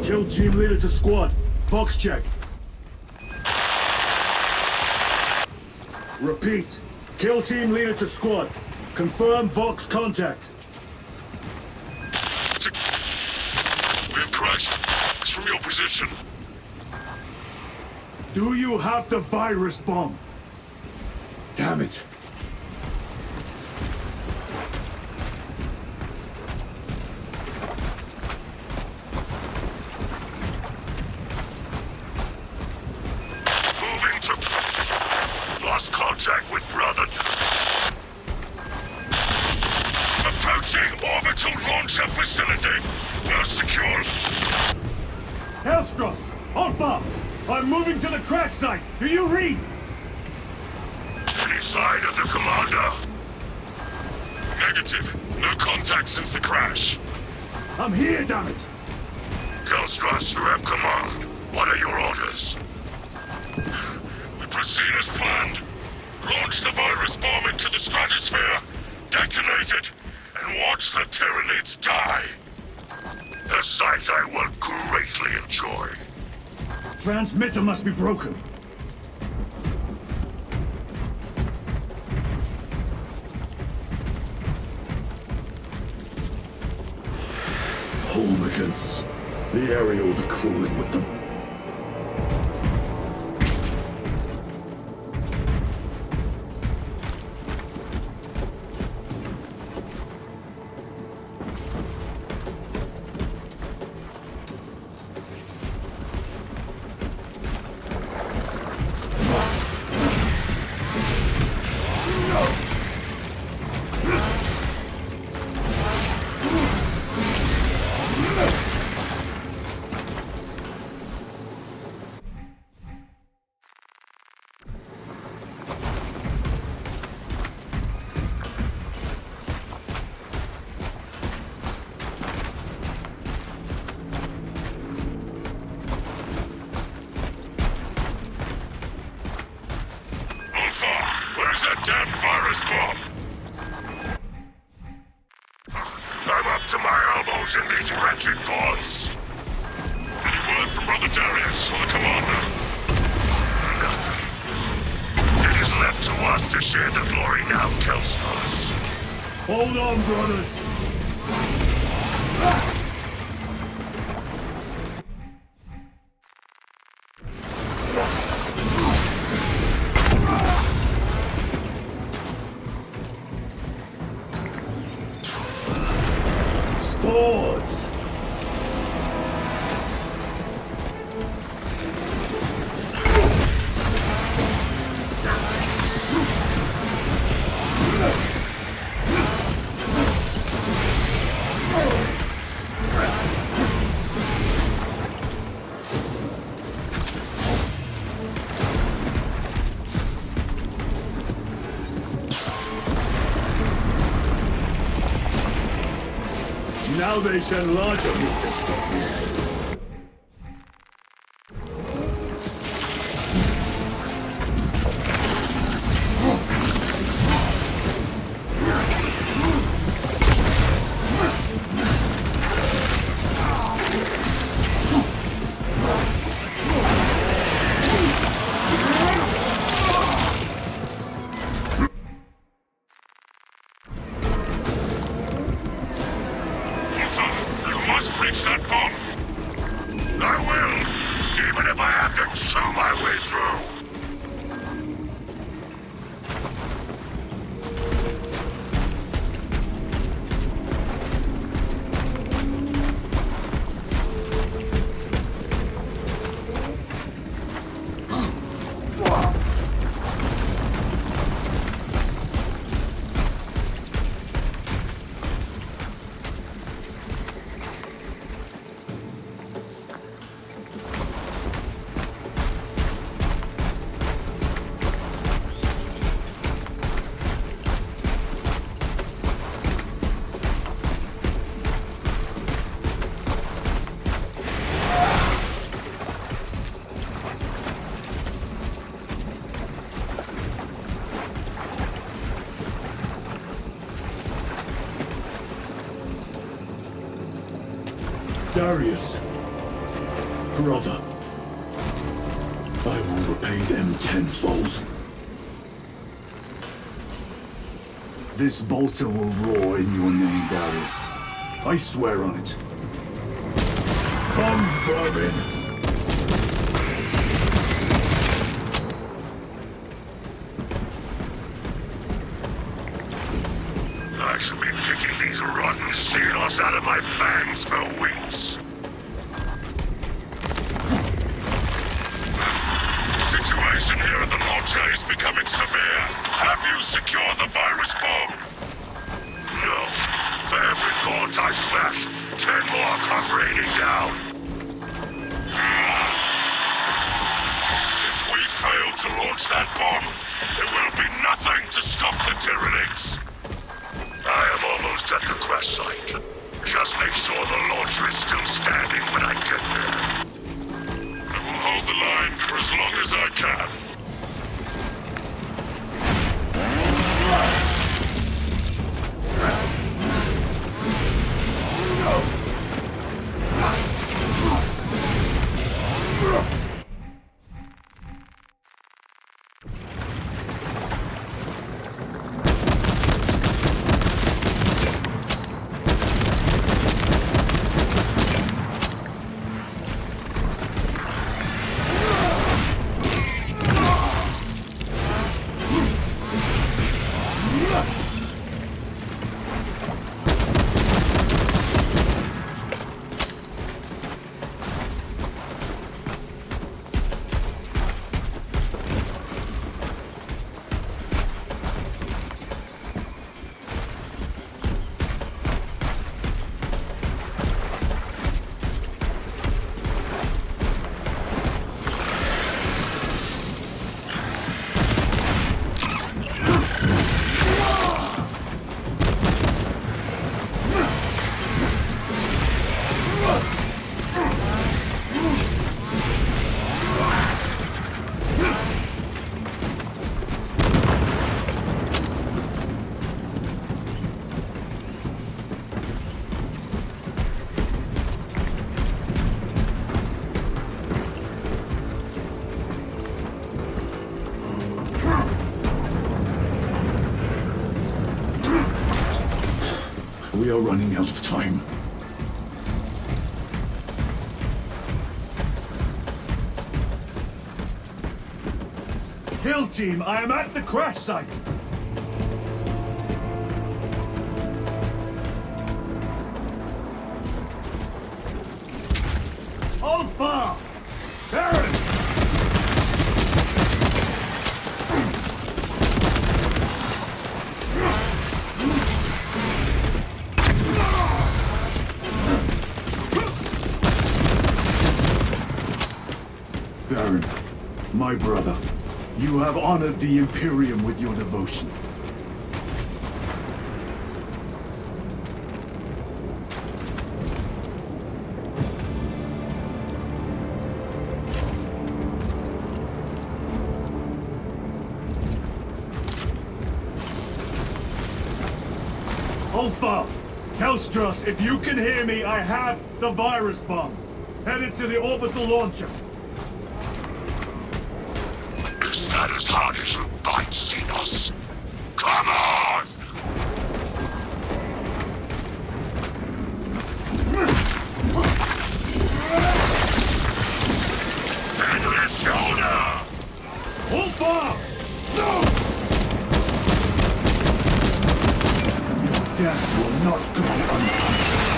Kill team leader to squad. Box check. Repeat. Kill team leader to squad. Confirm Vox contact. We have crashed. It's from your position. Do you have the virus bomb? Damn it. Moving to... Lost contact with brother. Approaching orbital launcher facility. Now secure. Hellstross! Alpha! I'm moving to the crash site! Do you read? Any side of the commander? Negative. No contact since the crash. I'm here, damn it! Hellstross, you have command. What are your orders? We proceed as planned. Launch the virus bomb into the stratosphere, detonate it, and watch the Tyranids die. A sight I will greatly enjoy. Transmitter must be broken. Homicans. The area will be crawling with them. Where's that damn virus bomb? I'm up to my elbows in these wretched bonds. Any word from Brother Darius or the commander? Nothing. It is left to us to share the glory now, Kelstros. Hold on, brothers. Spores! Now Now they send larger meat to stop me. Reach that bomb. I will, even if I have to chew my way through. Darius, brother, I will repay them tenfold. This bolter will roar in your name, Darius. I swear on it. Come, vermin! I shall be picking these rotten seals out of my fangs for weeks. The situation here at the launcher is becoming severe. Have you secured the virus bomb? No. For every gaunt I smash, 10 more come raining down. If we fail to launch that bomb, there will be nothing to stop the Tyranids. I am almost at the crash site. Just make sure the launcher is still standing when I get there. I will hold the line for as long as I can. We are running out of time. Kill team, I am at the crash site! Hold fire! Baron! Baron, my brother, you have honored the Imperium with your devotion. Alpha! Kelstros, if you can hear me, I have the virus bomb. Headed to the orbital launcher. Is that as hard as you bite, Xenos? Come on! Endless shoulder! Hold fire! No! Your death will not go unpunished.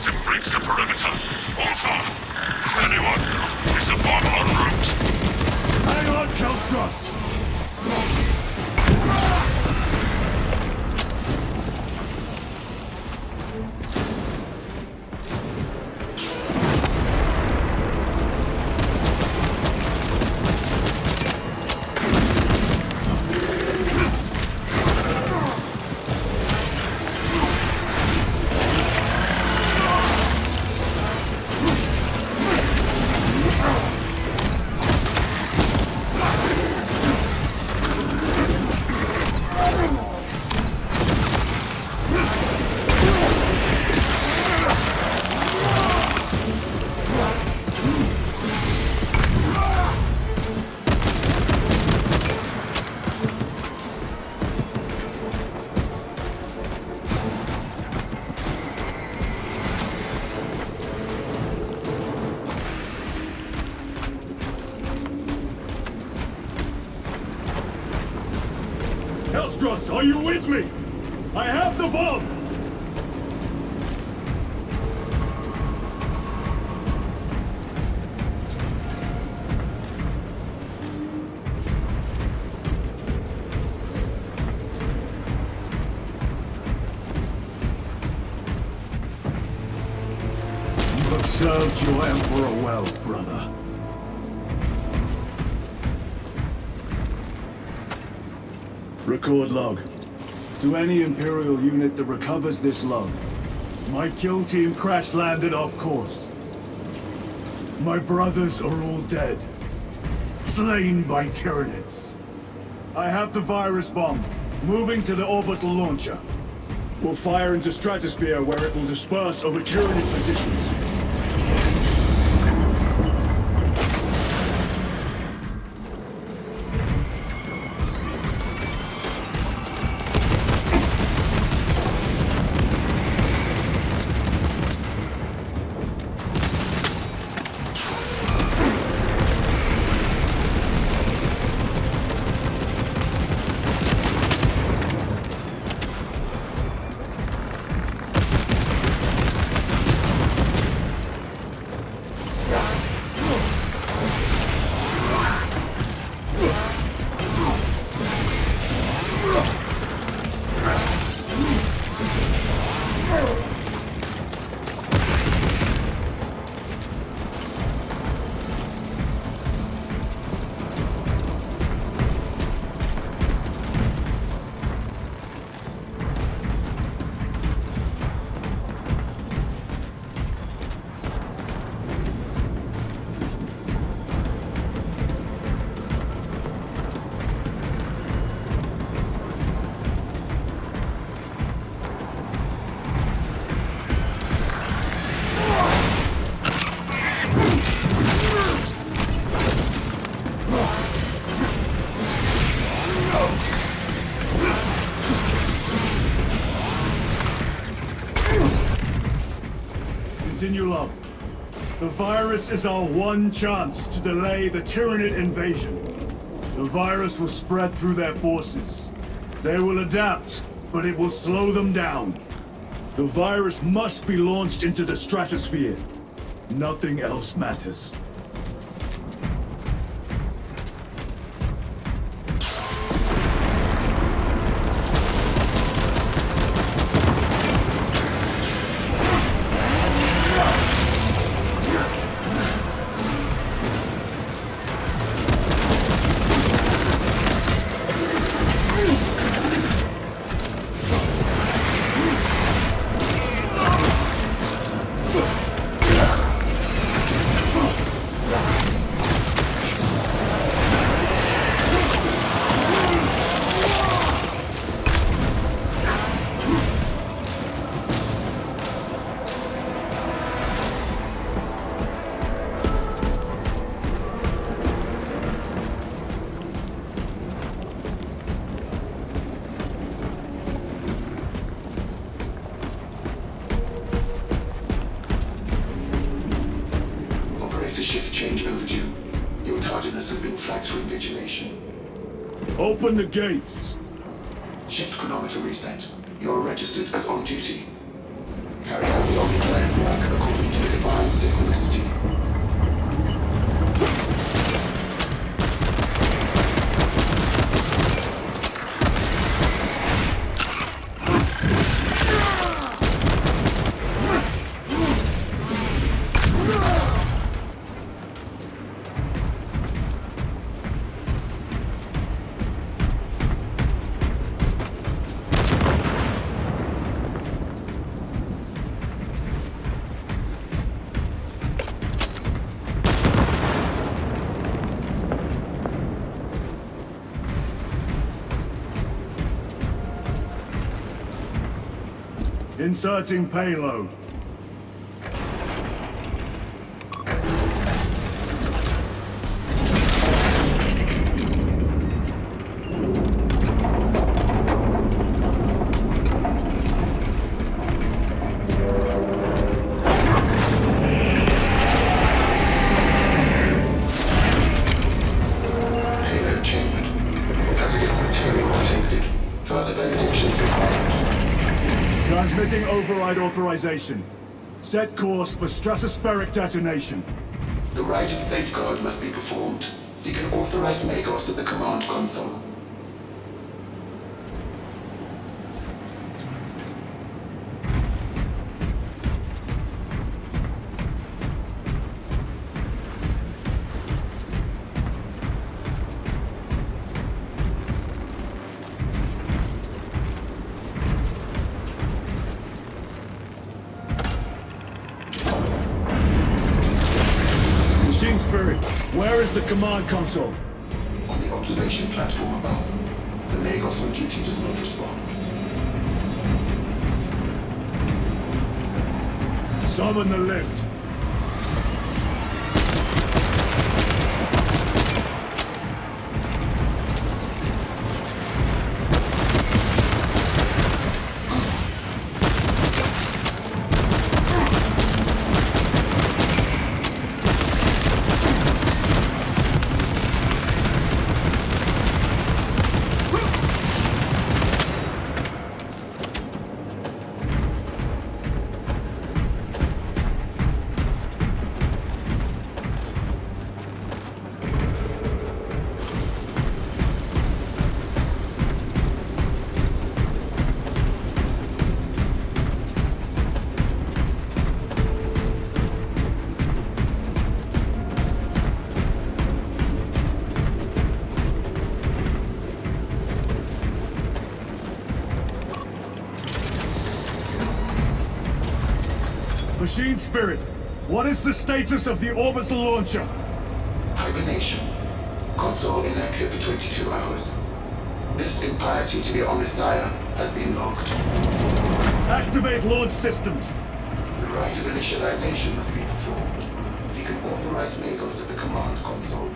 And breaks the perimeter. Alpha! Anyone? Is the bomb en route? Hang on, Kelstros! Kelstros, are you with me? I have the bomb! You have served your Emperor well, brother. Record log. To any Imperial unit that recovers this log. My kill team crash-landed off course. My brothers are all dead. Slain by Tyranids. I have the virus bomb. Moving to the orbital launcher. We'll fire into stratosphere where it will disperse over Tyranid positions. virus is our one chance to delay the Tyranid invasion. The virus will spread through their forces. They will adapt, but it will slow them down. The virus must be launched into the stratosphere. Nothing else matters. Shift change overdue. Your tardiness has been flagged for invigilation. Open the gates! Shift chronometer reset. You're registered as on duty. Carry out the Omnissiah's work according to the divine synchronicity. Inserting payload. Payload chambered. Hazardous material detected. Further benedictions required. Transmitting override authorization. Set course for stratospheric detonation. The rite of safeguard must be performed. Seek an authorized Magos at the command console. Machine Spirit, where is the command console? On the observation platform above. The Magos on duty does not respond. Summon the lift. Machine Spirit, what is the status of the orbital launcher? Hibernation. Console inactive for 22 hours. This impiety to the Omnissiah has been logged. Activate launch systems. The rite of initialization must be performed. Seek an authorized Magos at the command console.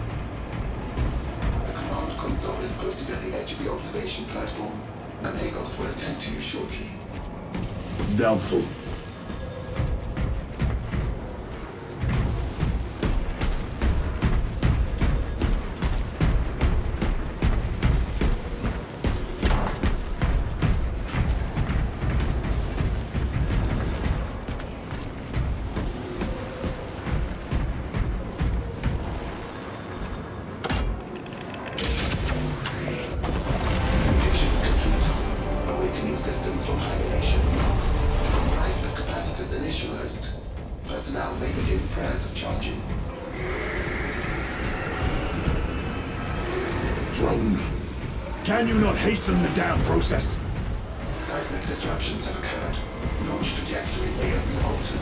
The command console is posted at the edge of the observation platform. A Magos will attend to you shortly. prayers of charging. Drone. Can you not hasten the damn process? Seismic disruptions have occurred. Launch trajectory may have been altered.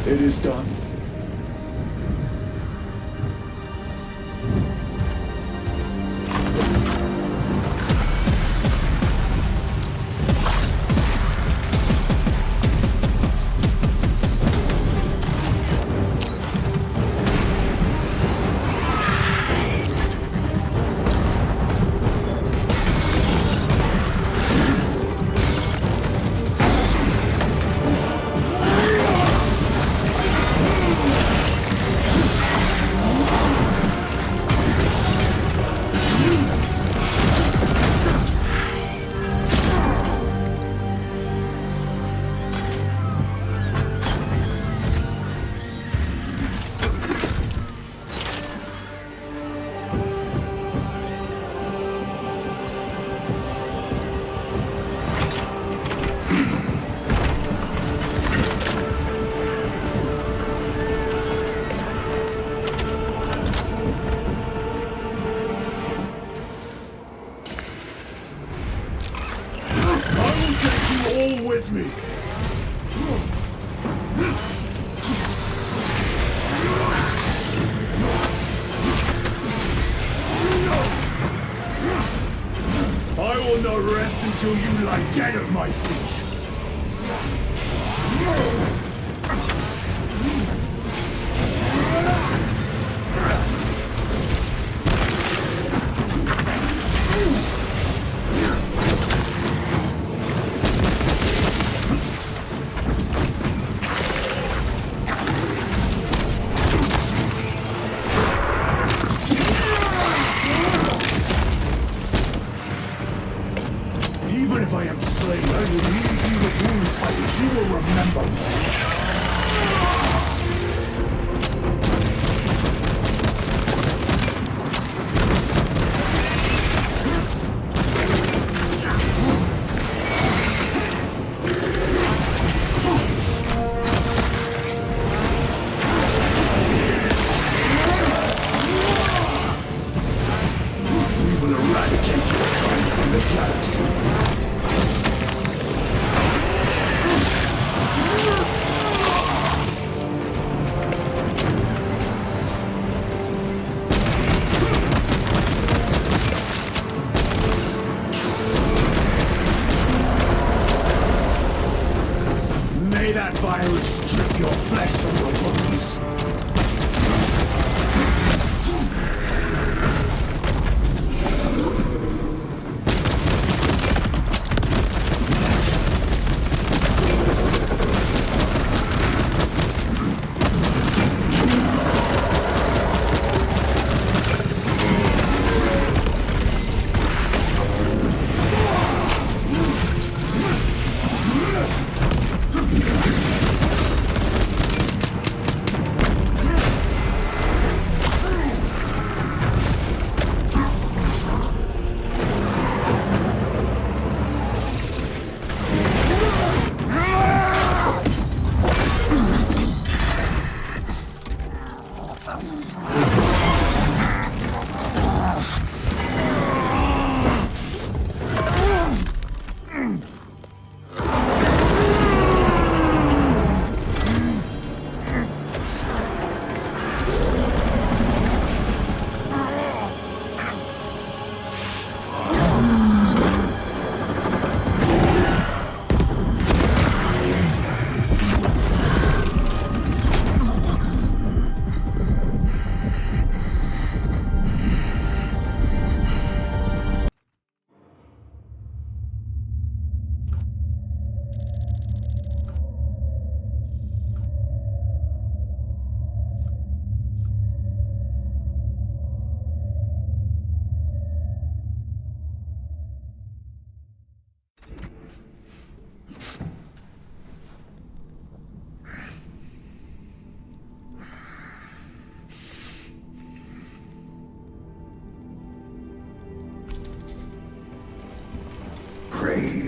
It is done. All with me. I will not rest until you lie dead at my feet. Even if I am slain, I will leave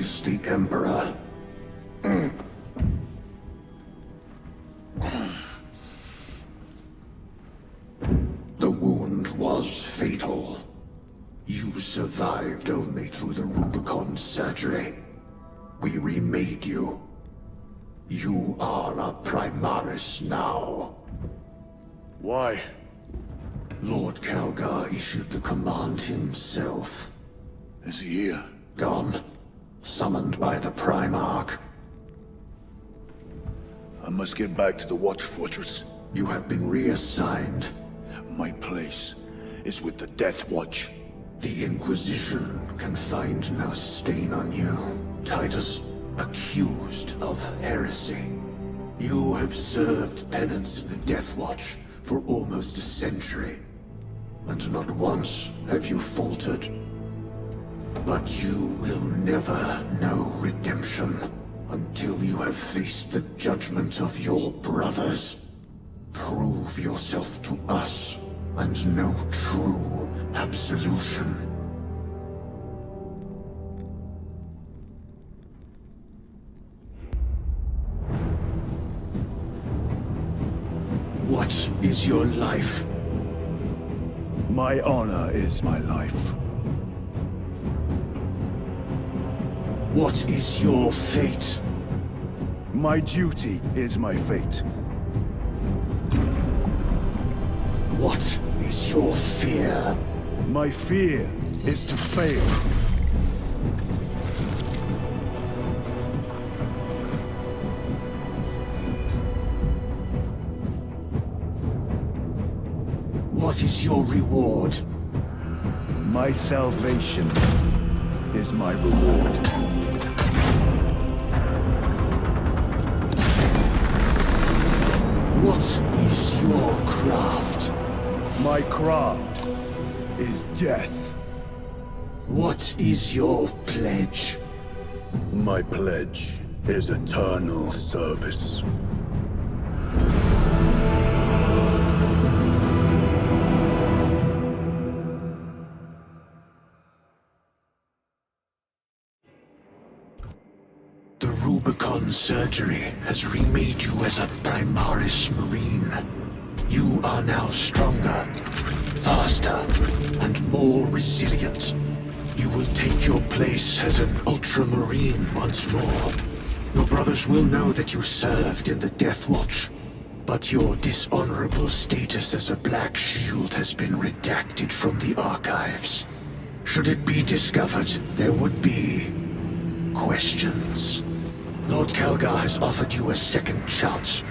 face the Emperor. The wound was fatal. You survived only through the Rubicon surgery. We remade you. You are a Primaris now. Why? Lord Calgar issued the command himself. Is he here? Gone. Summoned by the Primarch. I must get back to the Watch Fortress. You have been reassigned. My place is with the Death Watch. The Inquisition can find no stain on you, Titus. Accused of heresy. You have served penance in the Death Watch for almost a century, and not once have you faltered. But you will never know redemption until you have faced the judgment of your brothers. Prove yourself to us, and know true absolution. What is your life? My honor is my life. What is your fate? My duty is my fate. What is your fear? My fear is to fail. What is your reward? My salvation is my reward. What is your craft? My craft is death. What is your pledge? My pledge is eternal service. The Rubicon surgery has remade you as a Primaris Marine. You are now stronger, faster, and more resilient. You will take your place as an Ultramarine once more. Your brothers will know that you served in the Death Watch, but your dishonorable status as a Black Shield has been redacted from the archives. Should it be discovered, there would be questions. Lord Calgar has offered you a second chance.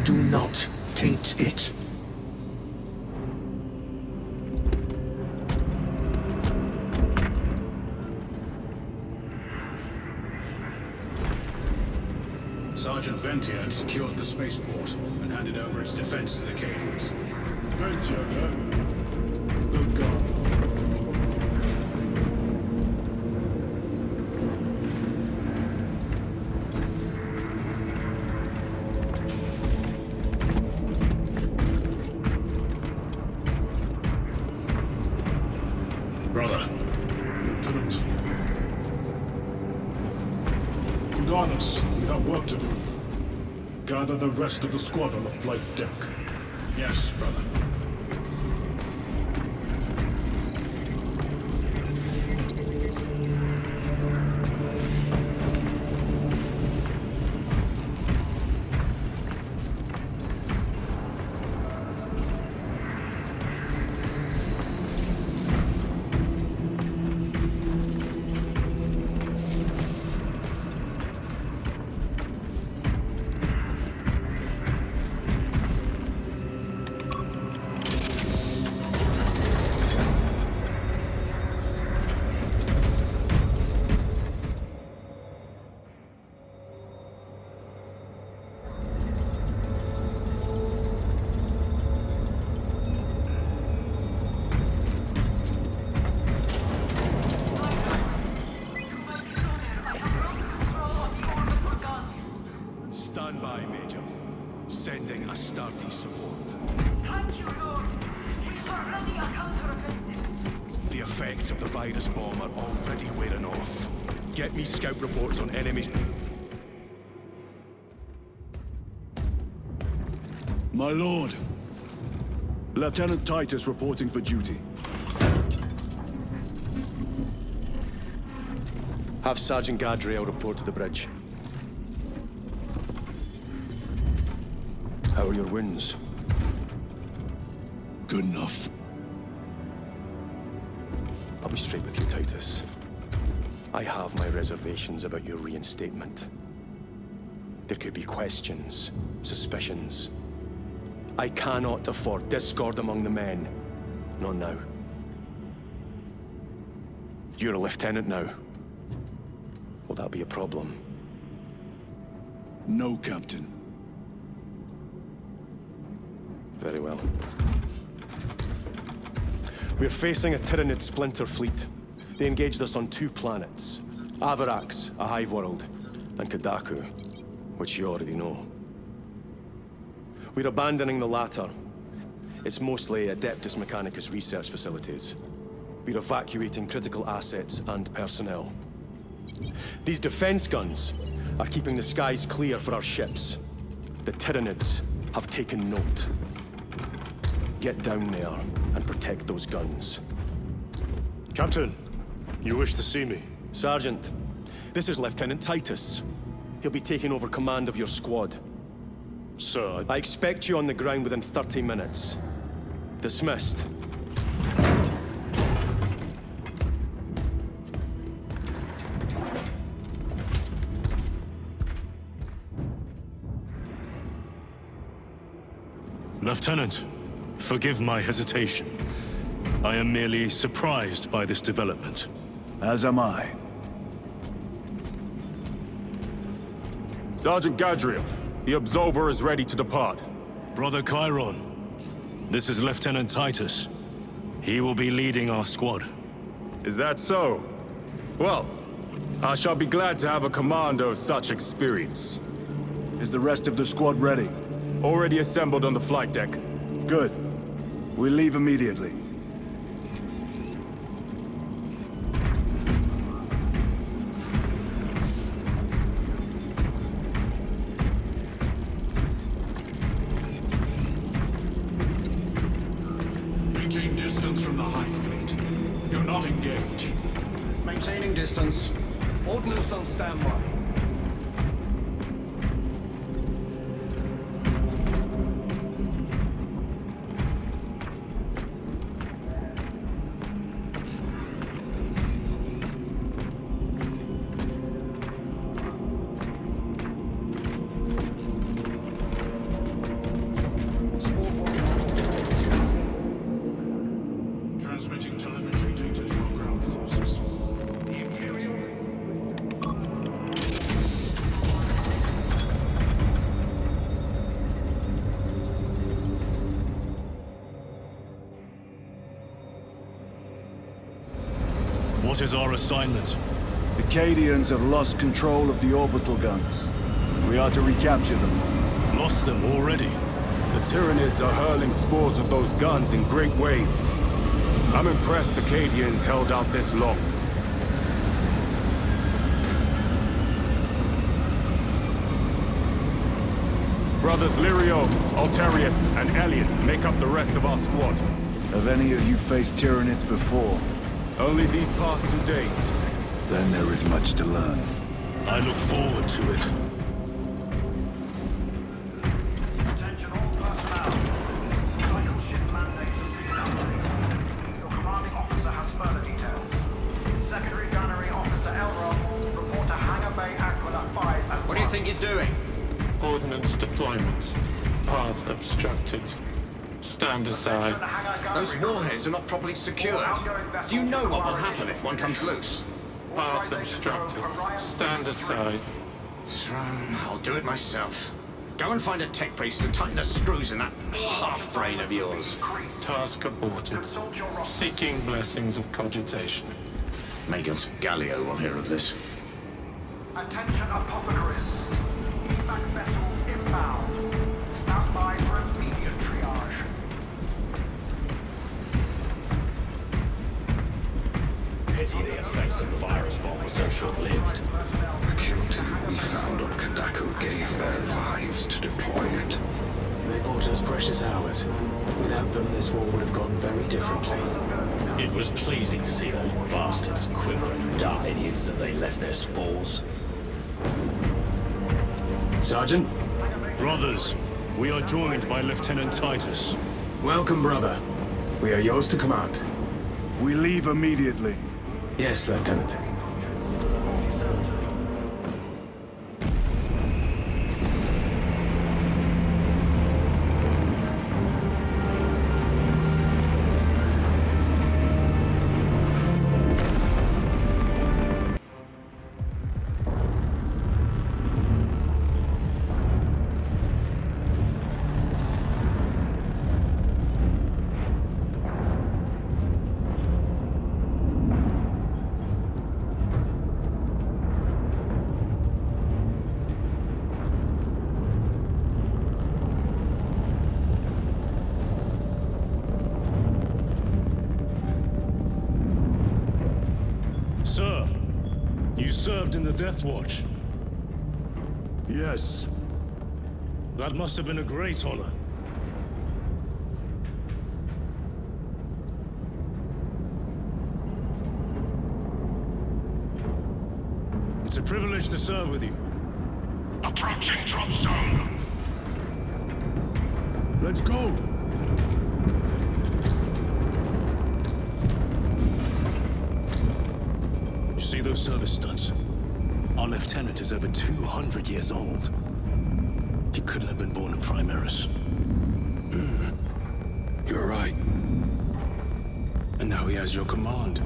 Do not taint it. Sergeant Ventia had secured the spaceport and handed over its defense to the Cadians. Ventia, eh? Good God. Brother. Lieutenant. Uranus, we have work to do. Gather the rest of the squad on the flight deck. Yes, brother. Stand by, Major. Sending Astarte support. Thank you, Lord. We are ready a counter-offensive. The effects of the virus bomb are already wearing off. Get me scout reports on enemies. My lord. Lieutenant Titus reporting for duty. Have Sergeant Gadriel report to the bridge. How are your wounds? Good enough. I'll be straight with you, Titus. I have my reservations about your reinstatement. There could be questions, suspicions. I cannot afford discord among the men. Not now. You're a lieutenant now. Will that be a problem? No, Captain. Very well. We're facing a Tyranid splinter fleet. They engaged us on 2 planets. Avarax, a hive world, and Kadaku, which you already know. We're abandoning the latter. It's mostly Adeptus Mechanicus research facilities. We're evacuating critical assets and personnel. These defense guns are keeping the skies clear for our ships. The Tyranids have taken note. Get down there and protect those guns. Captain, you wish to see me? Sergeant, this is Lieutenant Titus. He'll be taking over command of your squad. Sir, I expect you on the ground within 30 minutes. Dismissed. Lieutenant, forgive my hesitation. I am merely surprised by this development. As am I. Sergeant Gadriel, the Absolver is ready to depart. Brother Chiron, this is Lieutenant Titus. He will be leading our squad. Is that so? Well, I shall be glad to have a commander of such experience. Is the rest of the squad ready? Already assembled on the flight deck. Good. We leave immediately. Maintain distance from the Hive Fleet. Do not engage. Maintaining distance. Ordnance on standby. Transmitting telemetry data to our ground forces. The Imperial. What is our assignment? The Cadians have lost control of the orbital guns. We are to recapture them. Lost them already. The Tyranids are hurling spores of those guns in great waves. I'm impressed the Cadians held out this long. Brothers Lirio, Altarius, and Elliot make up the rest of our squad. Have any of you faced Tyranids before? Only these past 2 days. Then there is much to learn. I look forward to it. Attention all personnel. Cycle shift mandates have been updated. Your commanding officer has further details. Secondary Gunnery Officer Elrond, report to Hangar Bay Aquila 5 and What do you think you're doing? Ordnance deployment. Path obstructed. Stand aside. Those warheads are not properly secured. Do you know what will happen if one comes loose? Path obstructed. Stand aside. I'll do it myself. Go and find a tech priest to tighten the screws in that half-brain of yours. Task aborted. Seeking blessings of cogitation. Magos Gallio will hear of this. Attention apothecaries. Evac vessels inbound. Stand by for immediate triage. pity the effects of the virus bomb were so short-lived. The kill team we found on Kadaku gave their lives to deploy it. They bought us precious hours. Without them, this war would have gone very differently. It was pleasing to see those bastards quiver and die the instant they left their spores. Sergeant? Brothers, we are joined by Lieutenant Titus. Welcome, brother. We are yours to command. We leave immediately. Yes, Lieutenant. Sir, you served in the Death Watch. Yes. That must have been a great honor. It's a privilege to serve with you. Approaching drop zone. Let's go! You see those service studs? Our lieutenant is over 200 years old. He couldn't have been born a Primaris. You're right. And now he has your command.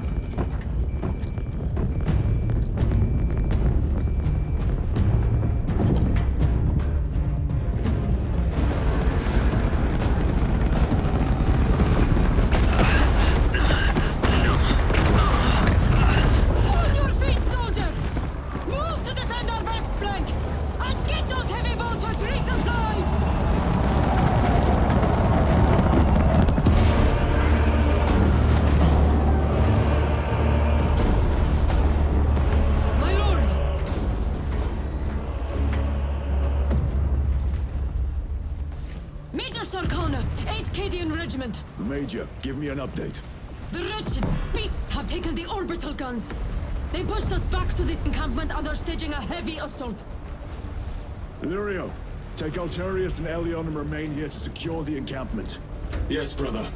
Major, give me an update. The wretched beasts have taken the orbital guns. They pushed us back to this encampment and are staging a heavy assault. Lirio, take Altarius and Elion and remain here to secure the encampment. Yes, brother.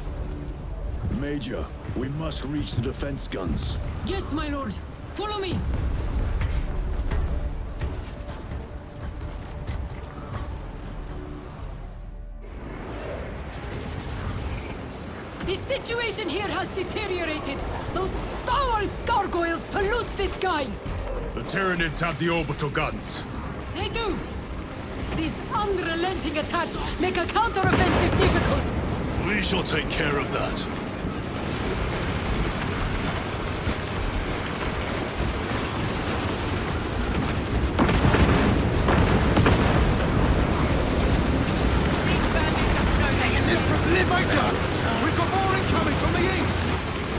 Major, we must reach the defense guns. Yes, my lord. Follow me. The situation here has deteriorated. Those foul gargoyles pollute the skies. The Tyranids have the orbital guns. They do. These unrelenting attacks make a counter-offensive difficult. We shall take care of that. We've got more incoming from the east!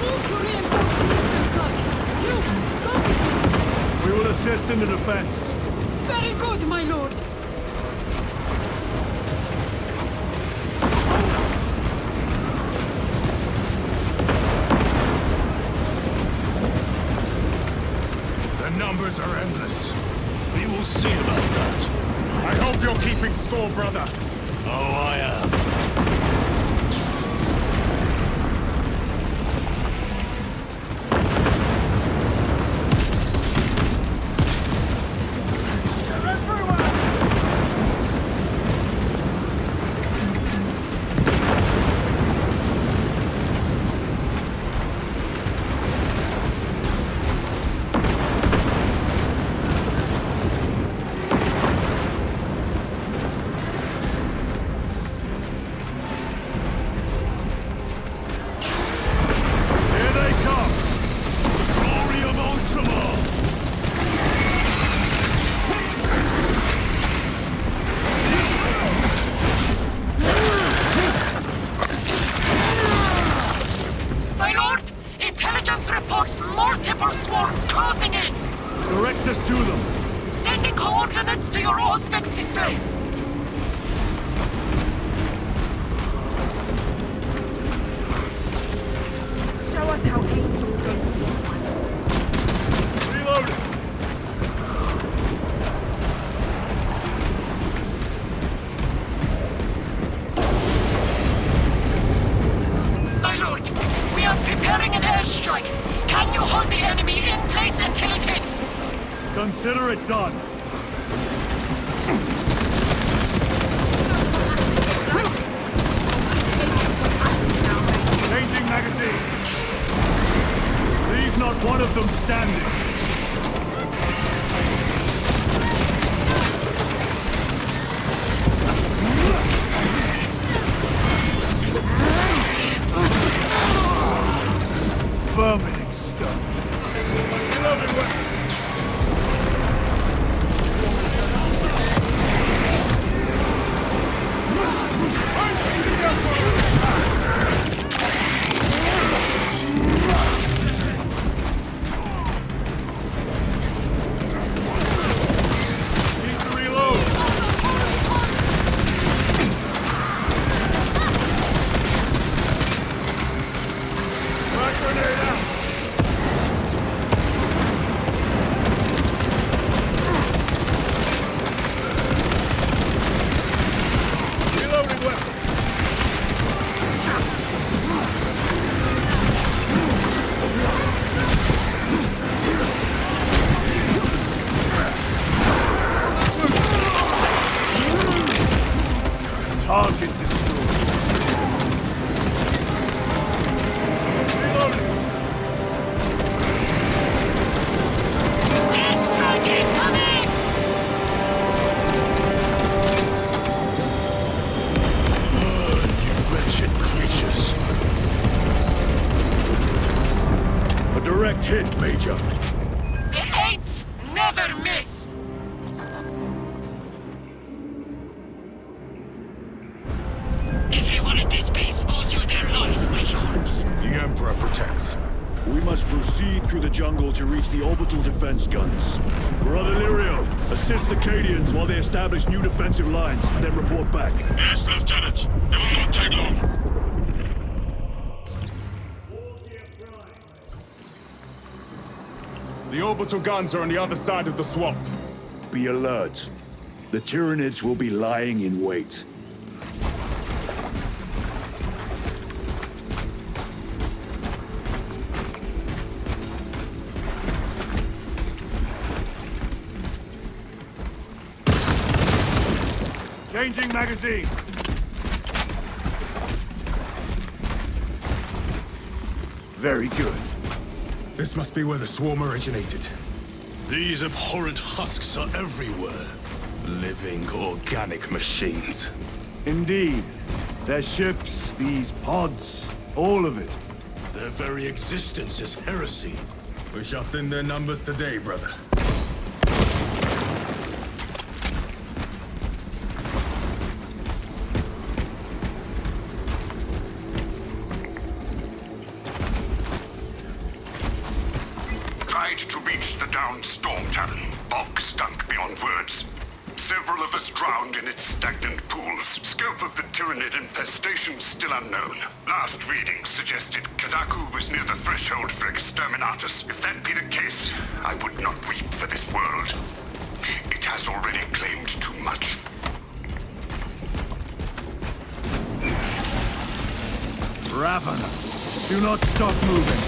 Move to reinforce the eastern flank. You, go with me. We will assist in the defense. Very good, my lord. The numbers are endless. We will see about that. I hope you're keeping score, brother. Oh, I am. closing in! Direct us to them. Sending coordinates to your Auspex display. Show us how angels go to war. Reloading. My lord, we are preparing an airstrike. Can you hold the enemy in place until it hits? Consider it done. Changing magazine. Leave not one of them standing. Vomiting stuff. Reloading weapon. Need to reload. Frag grenade out. Reloading weapon. Target destroyed. Reloading. Airstrike incoming! Wretched creatures. A direct hit, Major. The 8th never miss! Everyone at this base owes you their life, my lords. The Emperor protects. We must proceed through the jungle to reach the orbital defense guns. Brother Lirio, assist the Cadians while they establish new defensive lines, then report back. Yes, Lieutenant. It will not take long. The orbital guns are on the other side of the swamp. Be alert. The Tyranids will be lying in wait. Changing magazine. Very good. This must be where the swarm originated. These abhorrent husks are everywhere. Living, organic machines. Indeed. Their ships, these pods, all of it. Their very existence is heresy. We shall thin their numbers today, brother. Tried to reach the downed storm talon. Bog stunk beyond words. Several of us drowned in its stagnant pools. Scope of the Tyranid infestation still unknown. Last readings suggested Kadaku was near the threshold for exterminatus. If that be the case, I would not weep for this world. It has already claimed too much. Ravener, do not stop moving.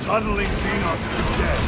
Tunneling Xenos is dead.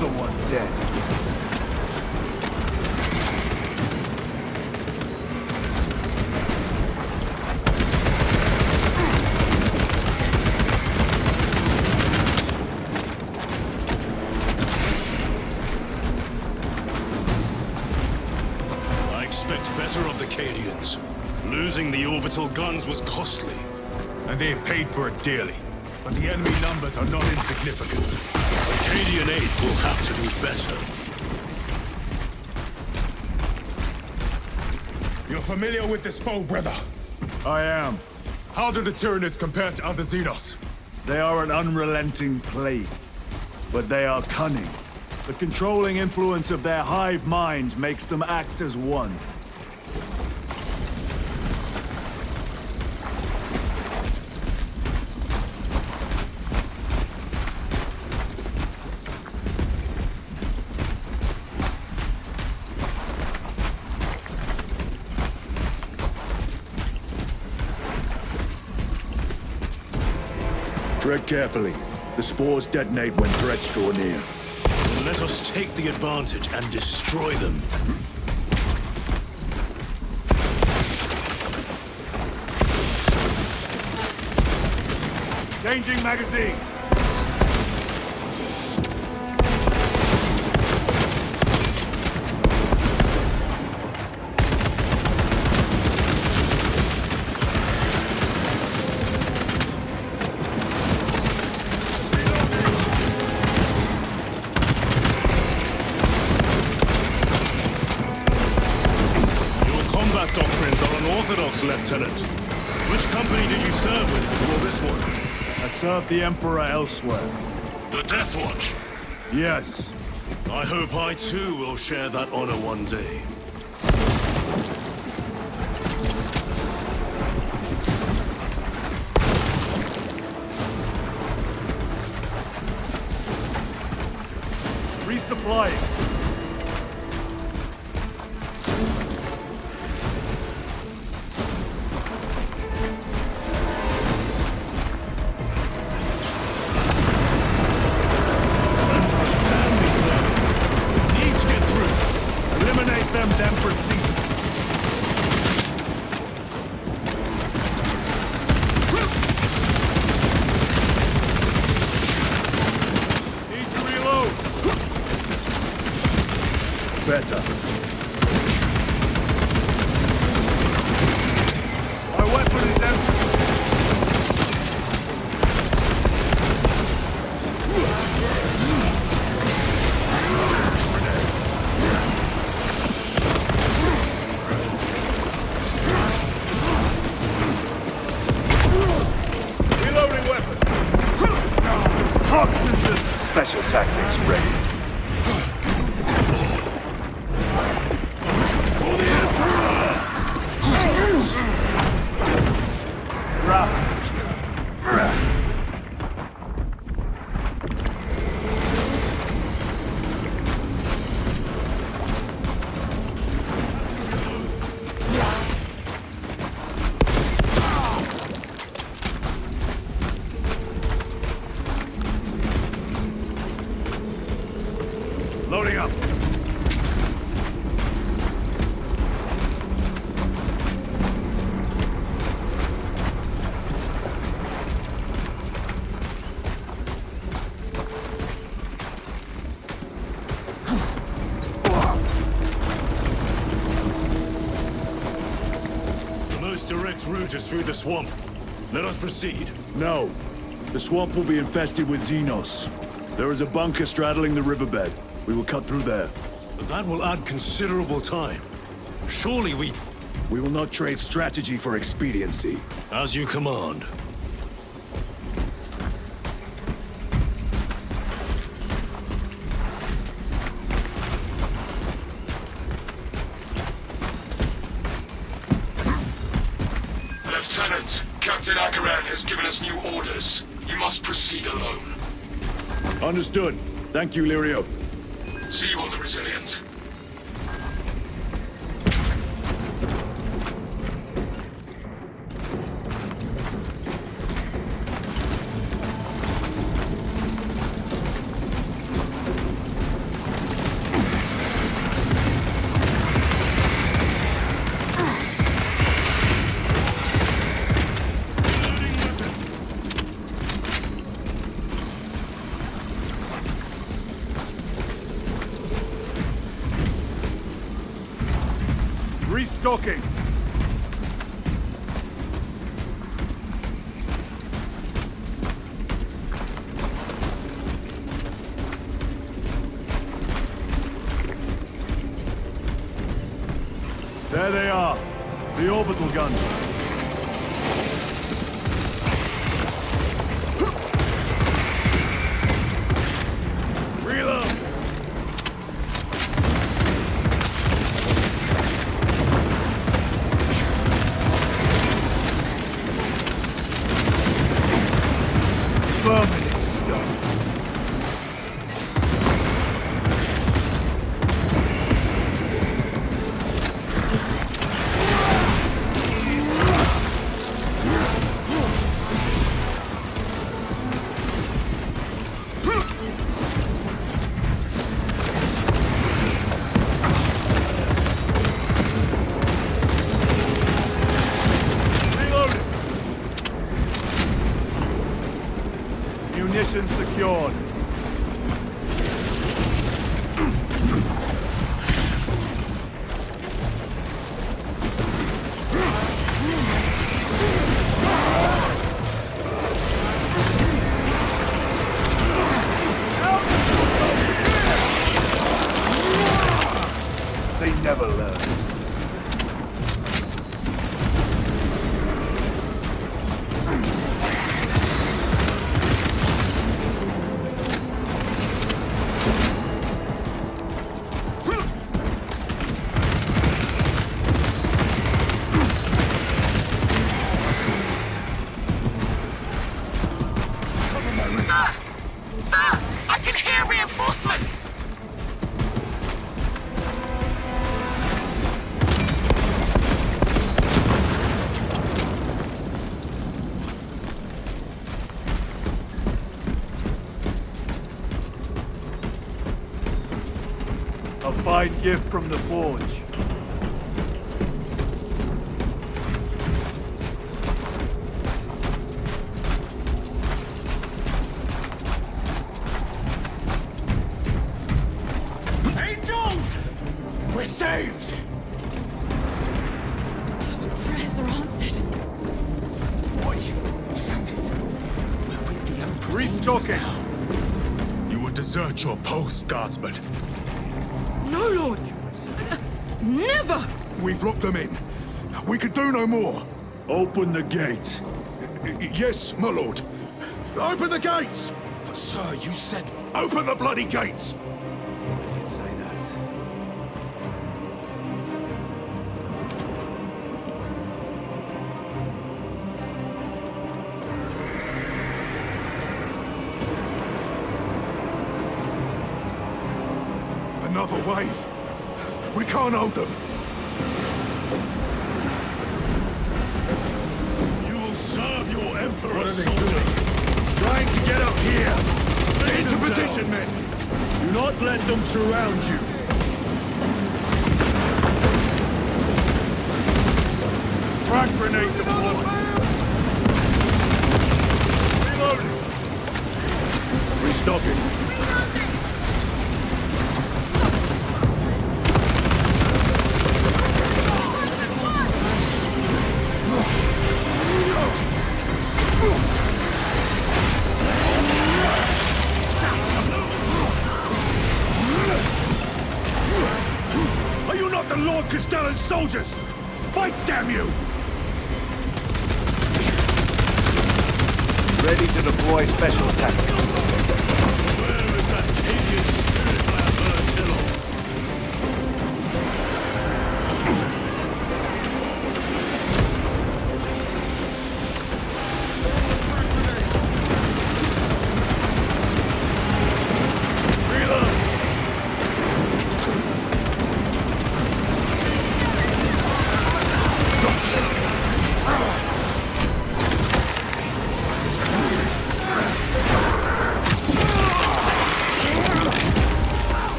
another one dead. I expect better of the Cadians. Losing the orbital guns was costly. And they have paid for it dearly. But the enemy numbers are not insignificant. Acadian 8th will have to do better. You're familiar with this foe, brother? I am. How do the Tyranids compare to other Xenos? They are an unrelenting plague, but they are cunning. The controlling influence of their hive mind makes them act as one. Tread carefully. The spores detonate when threats draw near. Then let us take the advantage and destroy them. Changing magazine! Doctrines are unorthodox, Lieutenant. Which company did you serve with before this one? I served the Emperor elsewhere. The Death Watch? Yes. I hope I too will share that honor one day. Resupplying. Then proceed. Need to reload. Better. My weapon is empty. Toxins and special tactics ready. For the Emperor! Loading up. The most direct route is through the swamp. Let us proceed. No. The swamp will be infested with Xenos. There is a bunker straddling the riverbed. We will cut through there. But that will add considerable time. Surely we... We will not trade strategy for expediency. As you command. Lieutenant, Captain Akaran has given us new orders. You must proceed alone. Understood. Thank you, Lirio. See you on the Resilient. Restocking! There they are, the orbital guns. Reload! Permanent stuff. Munition secured. They never learn. Sir! I can hear reinforcements! A fine gift from the forge. Angels! We're saved! Our prayers are answered. Oi, shut it. We're with the Empress. Restocking! You will desert your post, guardsman. No, Lord! Never! We've locked them in. We could do no more. Open the gate. Yes, my lord. Open the gates! But sir, you said... Open the bloody gates! I did say that. Another wave. We can't hold them. You will serve your emperor, soldier. Trying to get up here. Get into position, men. Do not let them surround you. Frag grenade deployed. Reloading. Restocking. Are you not the Lord Castellan's soldiers? Fight, damn you! Ready to deploy special tactics. Where is that hideous spirit I have heard tell of?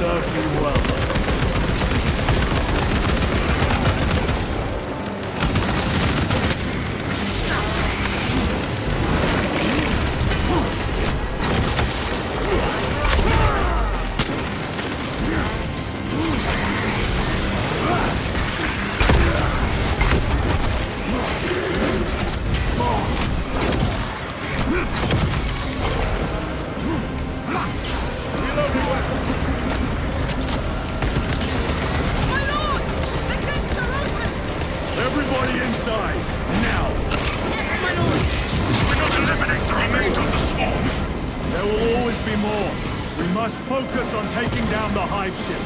serve you well. Everybody inside, now! Yes, my lord! We must eliminate the remains of the swarm! There will always be more. We must focus on taking down the hive ship.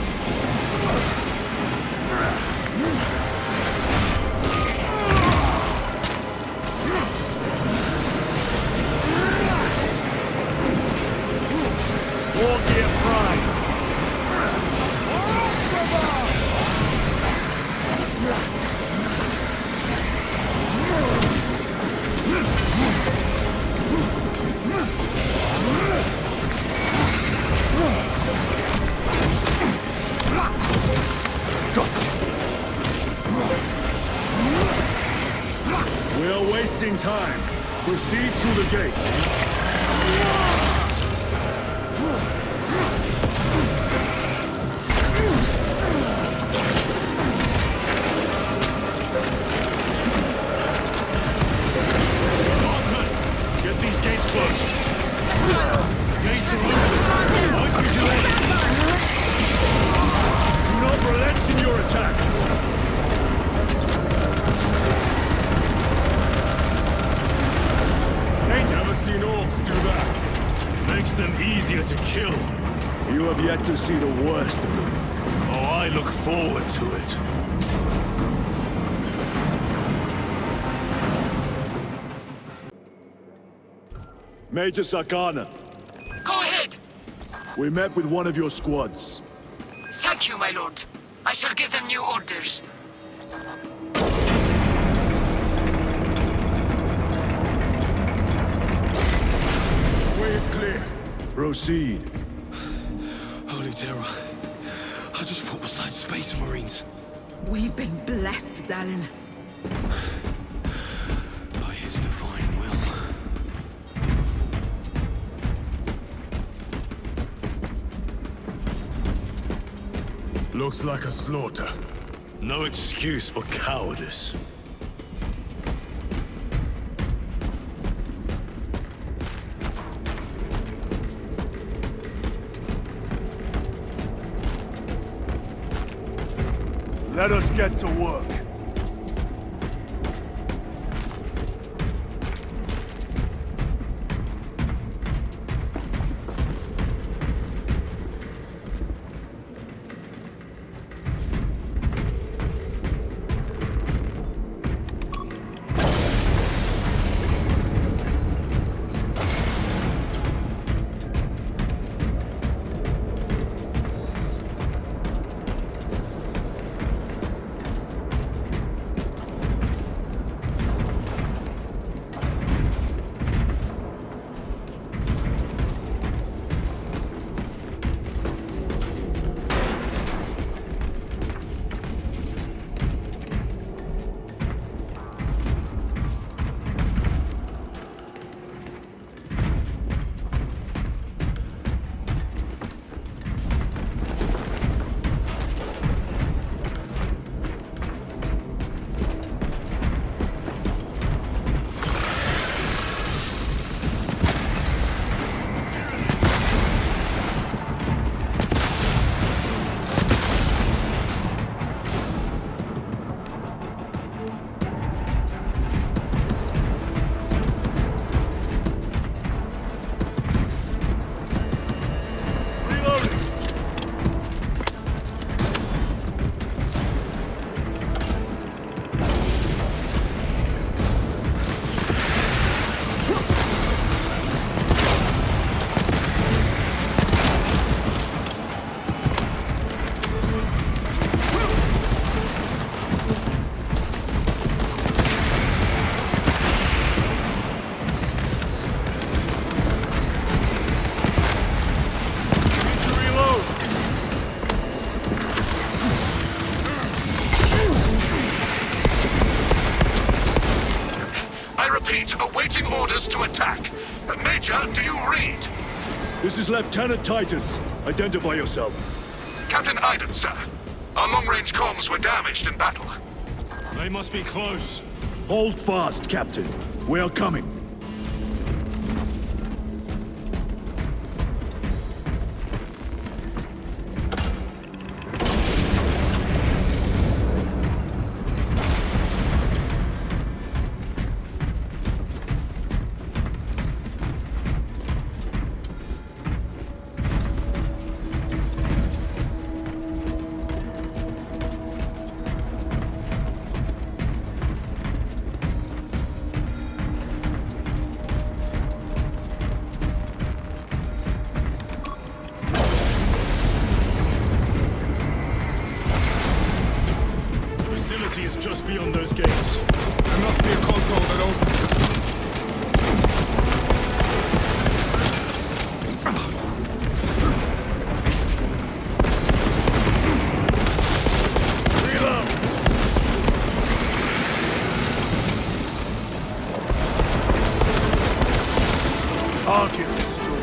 War gear prime. We are wasting time. Proceed through the gates. Get these gates closed. Gates are open. Why don't you let Do not relent in your attacks. Ain't never seen orcs do that. Makes them easier to kill. You have yet to see the worst of them. Oh, I look forward to it. Major Sakana, Go ahead! we met with one of your squads. Thank you, my lord. I shall give them new orders. Way is clear. Proceed. Holy terror. I just fought beside Space Marines. We've been blessed, Dallin. By his divine will. Looks like a slaughter. No excuse for cowardice. Let us get to work. repeat, awaiting orders to attack. Major, do you read? This is Lieutenant Titus. Identify yourself. Captain Iden, sir. Our long-range comms were damaged in battle. They must be close. Hold fast, Captain. We are coming. Is just beyond those gates. There must be a console that opens them. Reload! Target destroyed.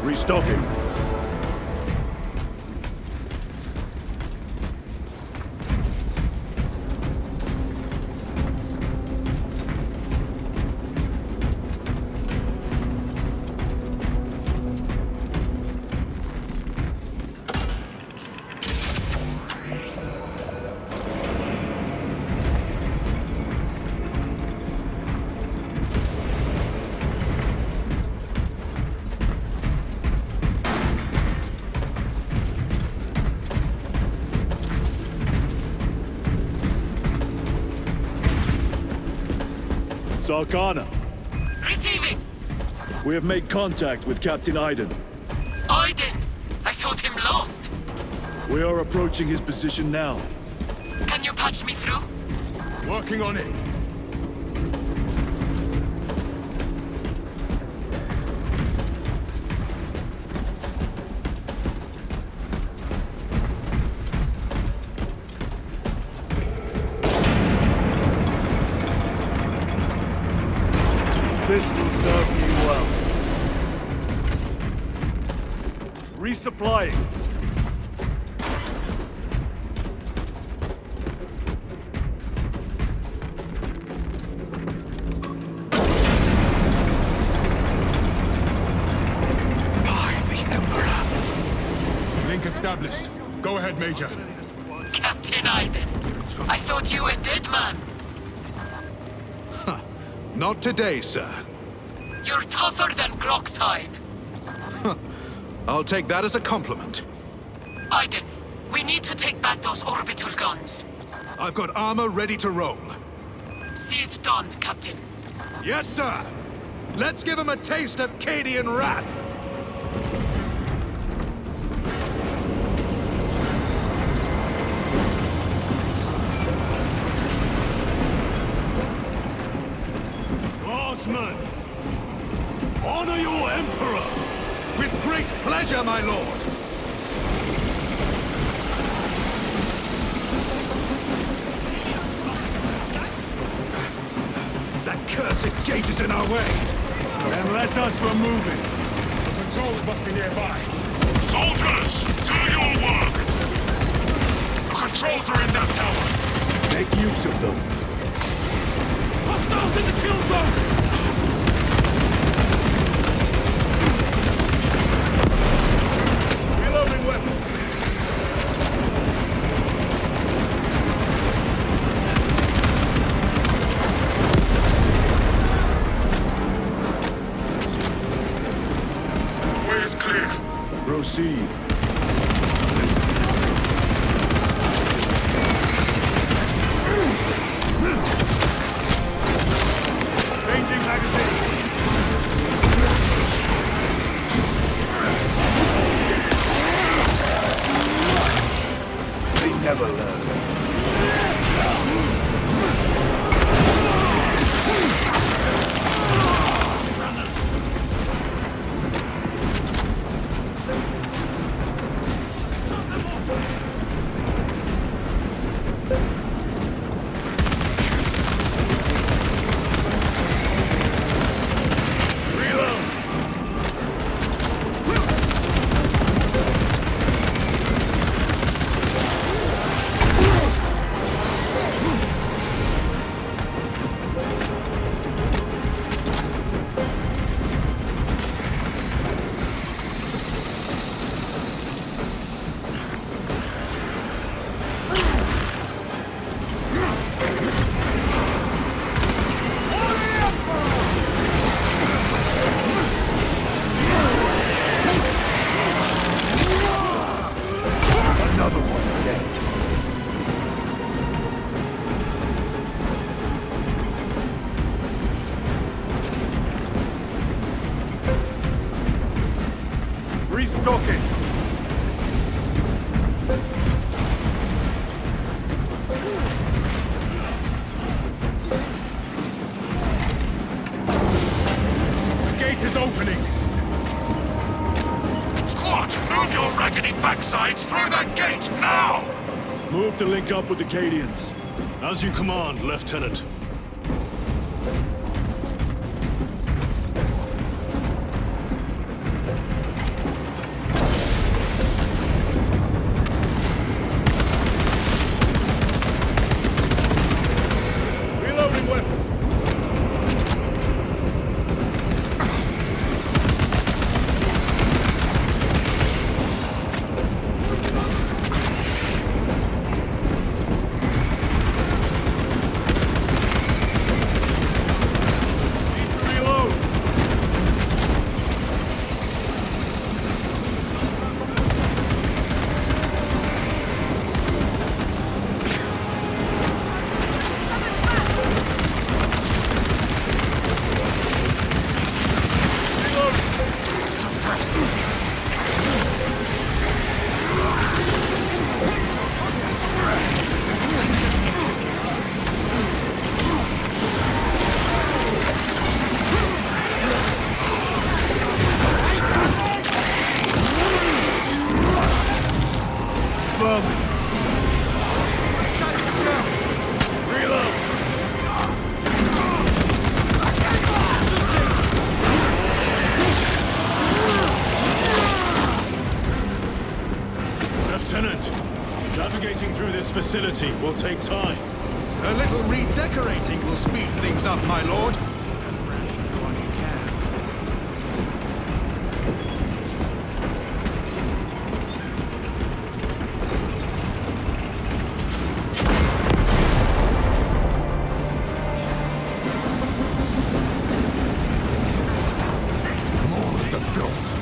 Restocking. Zarkana. Receiving. We have made contact with Captain Iden. Iden? I thought him lost. We are approaching his position now. Can you patch me through? Working on it. This will serve you well. Resupplying. By the Emperor. Link established. Go ahead, Major. Captain Iden. I thought you a dead man. Not today, sir. You're tougher than Grok's hide. I'll take that as a compliment. Iden, we need to take back those orbital guns. I've got armor ready to roll. See It's done, Captain. Yes, sir! Let's give him a taste of Cadian wrath! Guardsmen! Honor your Emperor! With great pleasure, my lord! That cursed gate is in our way! Then let us remove it! The patrols must be nearby. Soldiers, do your work! The controls are in that tower. Make use of them. Hostiles in the kill zone! Reloading weapon. Way is clear. Proceed. Changing magazine. They never learn. Another one dead. Restocking. The gate is opening! Squad, move your raggedy backsides through that gate, now! Move to link up with the Cadians. As you command, Lieutenant. Reloading weapon. Lieutenant, navigating through this facility will take time. A little redecorating will speed things up, my lord. More of the filth.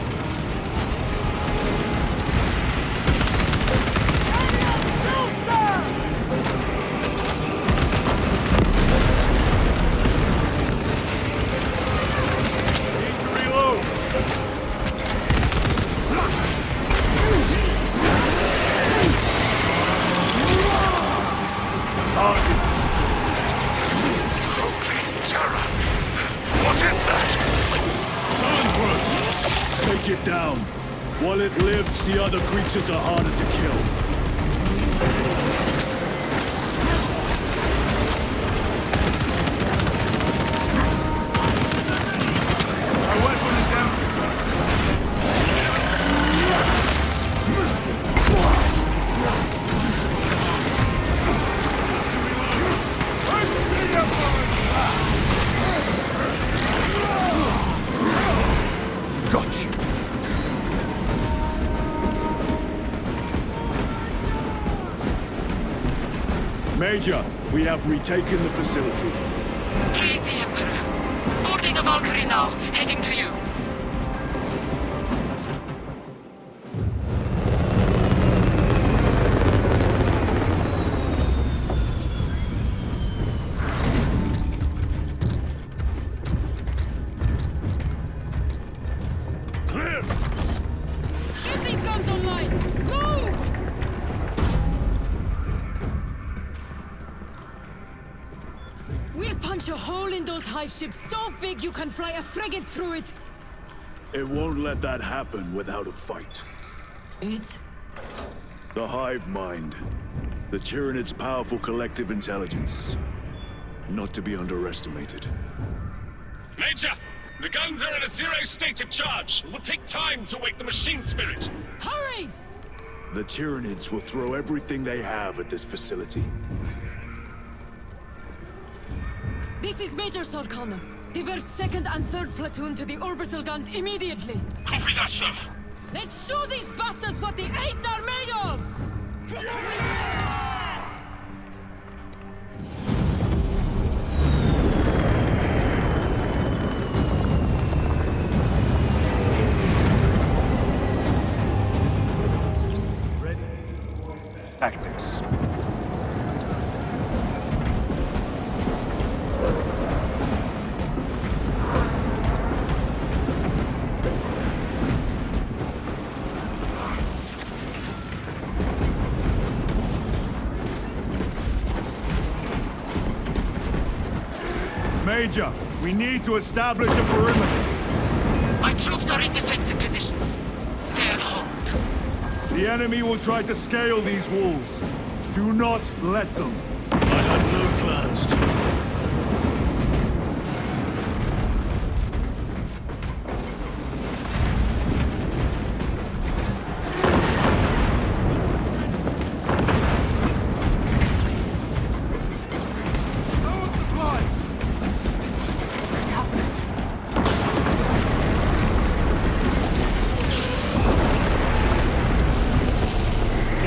Holy terror! What is that? Take it down. While it lives, the other creatures are harder to kill. Major, we have retaken the facility. Praise the Emperor. Boarding a Valkyrie now, heading to you. Clear! Get these guns online! Move! We'll punch a hole in those hive ships so big you can fly a frigate through it! It won't let that happen without a fight. It's... The hive mind. The Tyranid's powerful collective intelligence. Not to be underestimated. Major! The guns are in a zero state of charge. It will take time to wake the machine spirit. Hurry! The Tyranids will throw everything they have at this facility. This is Major Sorkana. Divert 2nd and 3rd platoon to the orbital guns immediately. Copy that, sir. Let's show these bastards what the 8th are made of! Tactics. Major, we need to establish a perimeter. My troops are in defensive positions. They'll hold. The enemy will try to scale these walls. Do not let them. I had no plans to.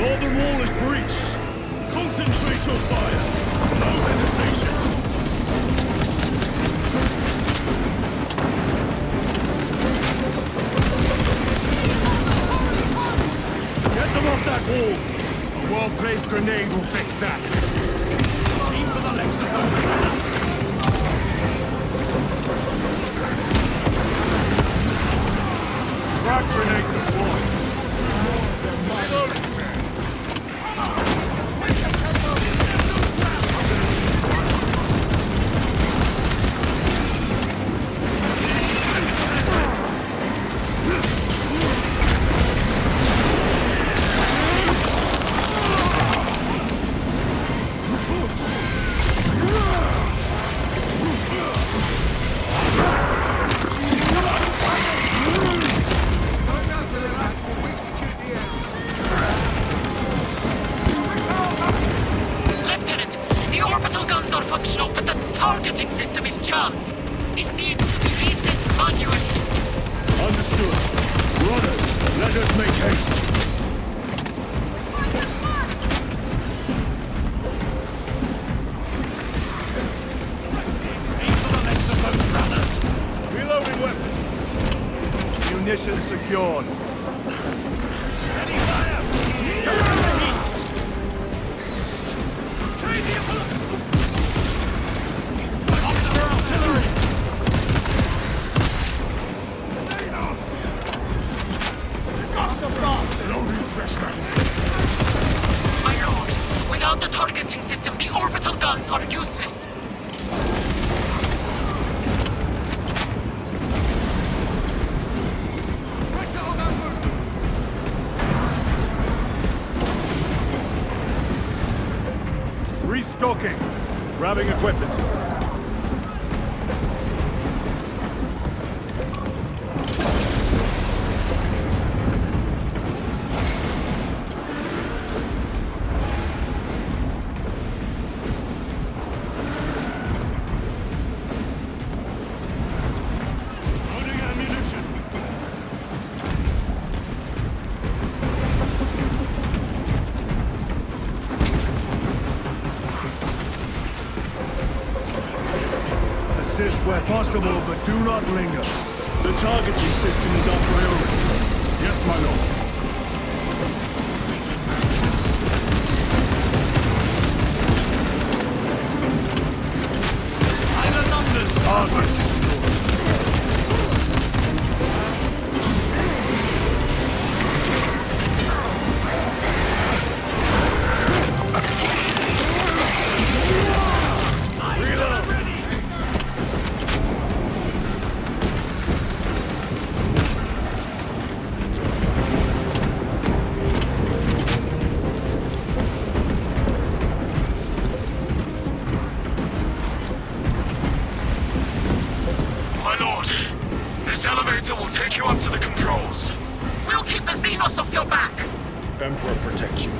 Northern wall is breached. Concentrate your fire. No hesitation. Get them off that wall. A well-placed grenade will fix that. Aim for the legs of those runners. Frag grenade deployed. Reloading. Functional, but the targeting system is jammed. It needs to be reset manually. Understood. Runners, let us make haste. Aim for the legs of those runners. Reloading weapon. Munitions secured. Steady fire. My lord, without the targeting system, the orbital guns are useless. Restocking. Grabbing equipment. Loading ammunition. Assist where possible, but do not linger. The targeting system is our priority. Yes, my lord. Island numbers. Target. My lord, this elevator will take you up to the controls. We'll keep the Xenos off your back. Emperor protect you.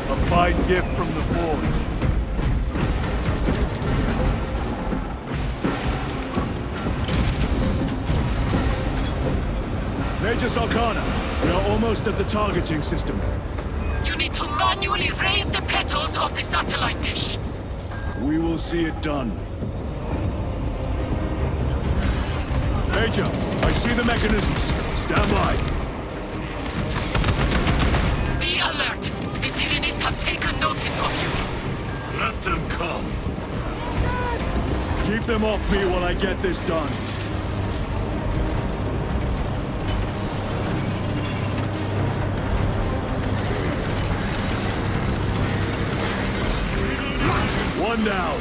A fine gift from the Forge. Major Sarkana, we are almost at the targeting system. You need to manually raise the petals of the satellite dish. We will see it done. Major, I see the mechanisms. Stand by. Be alert. The Tyranids have taken notice of you. Let them come. Keep them off me while I get this done. One down.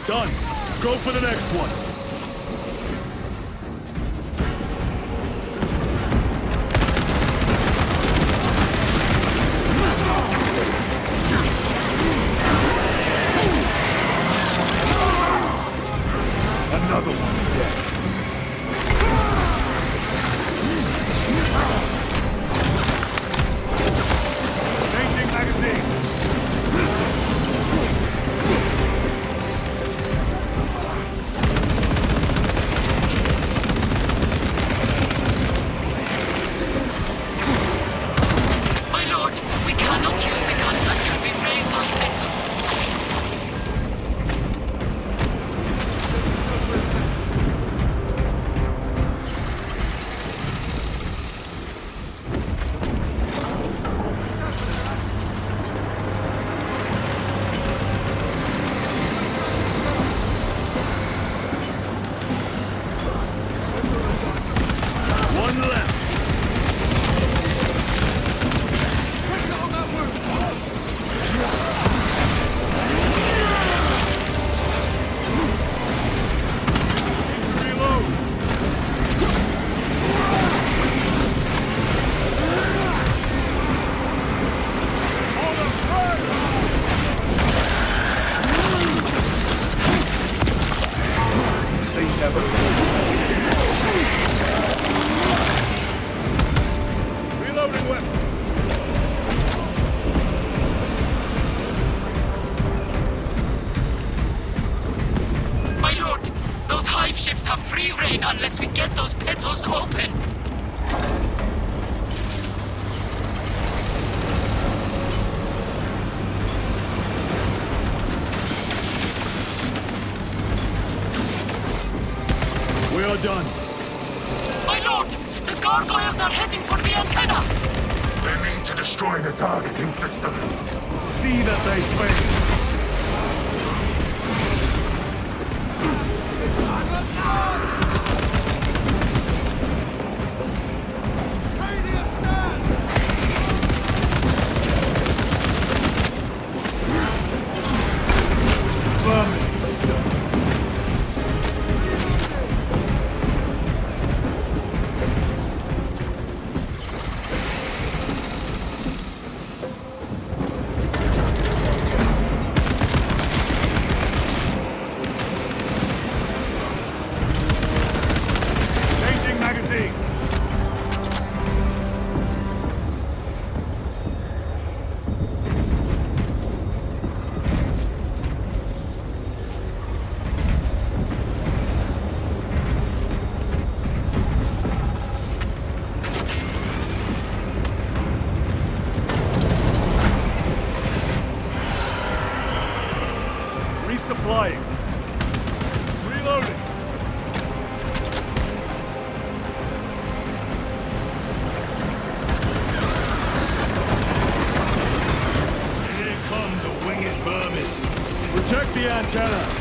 Done. Go for the next one. Another one dead. Changing magazine. rain unless we get those petals open. We are done. My lord! The gargoyles are heading for the antenna! They need to destroy the targeting system. See that they fail. Resupplying. Reloading. Here come the winged vermin. Protect the antenna.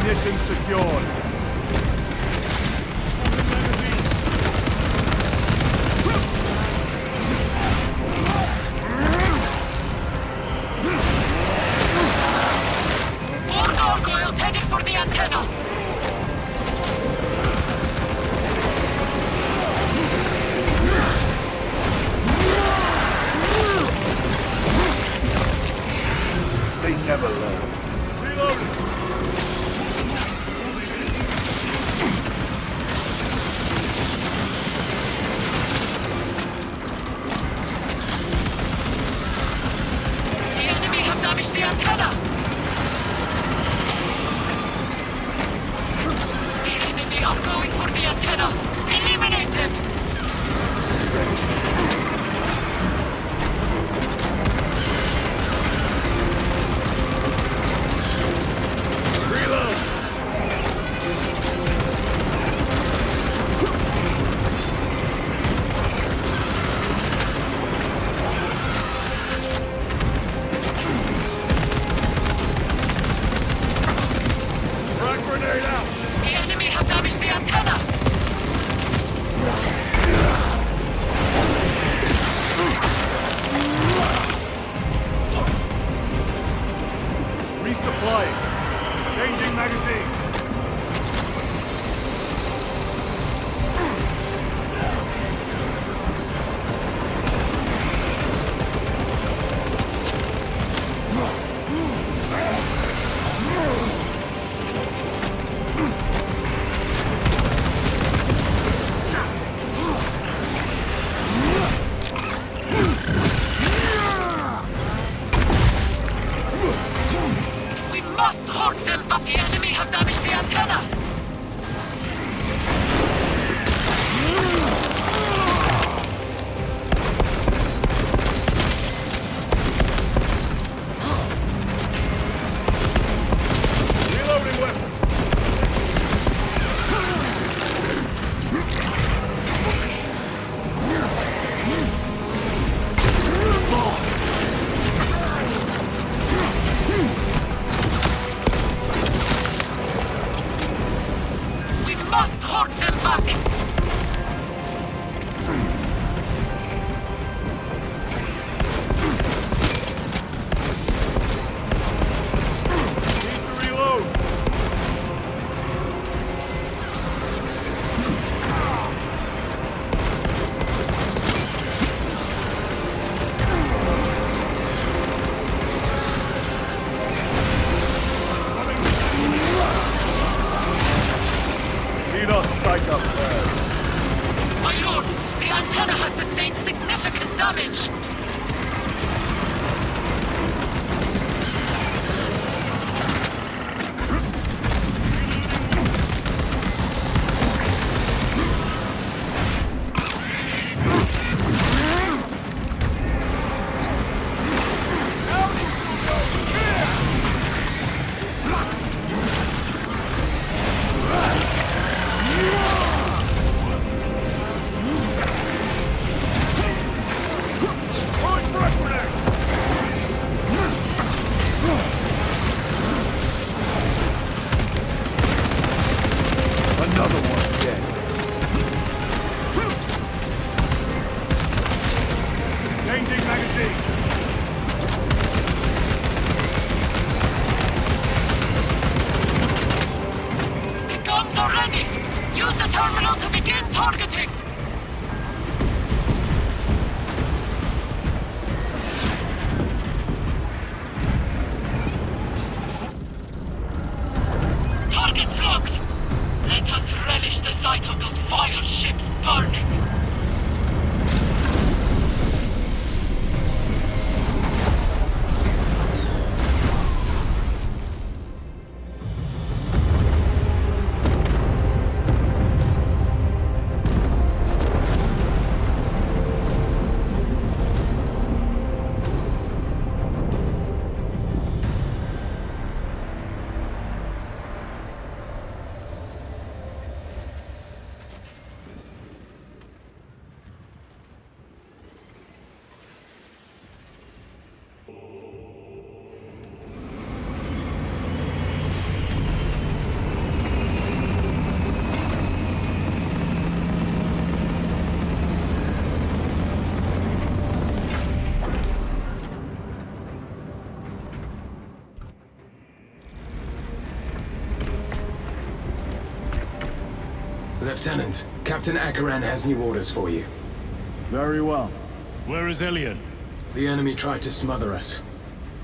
Munitions secured. More gargoyles headed for the antenna! They never learn. Reloading. Damage the antenna! The enemy are going for the antenna! Eliminate them! Reload! Grenade out! The enemy have damaged the antenna! Resupplying. Changing magazine. We must halt them, but the enemy have damaged Lieutenant, Captain Akaran has new orders for you. Very well. Where is Elian? The enemy tried to smother us.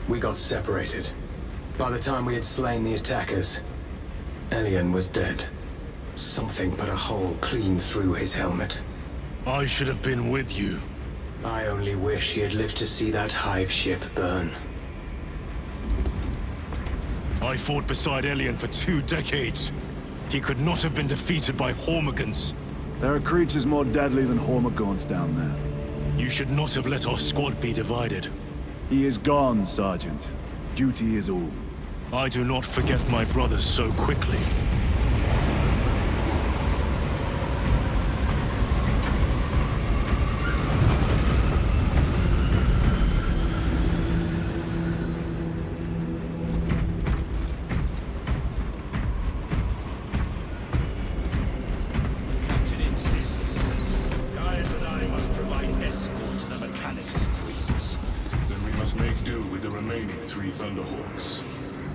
We got separated. By the time we had slain the attackers, Elian was dead. Something put a hole clean through his helmet. I should have been with you. I only wish he had lived to see that hive ship burn. I fought beside Elian for 2 decades. He could not have been defeated by Hormigans. There are creatures more deadly than Hormigons down there. You should not have let our squad be divided. He is gone, Sergeant. Duty is all. I do not forget my brothers so quickly.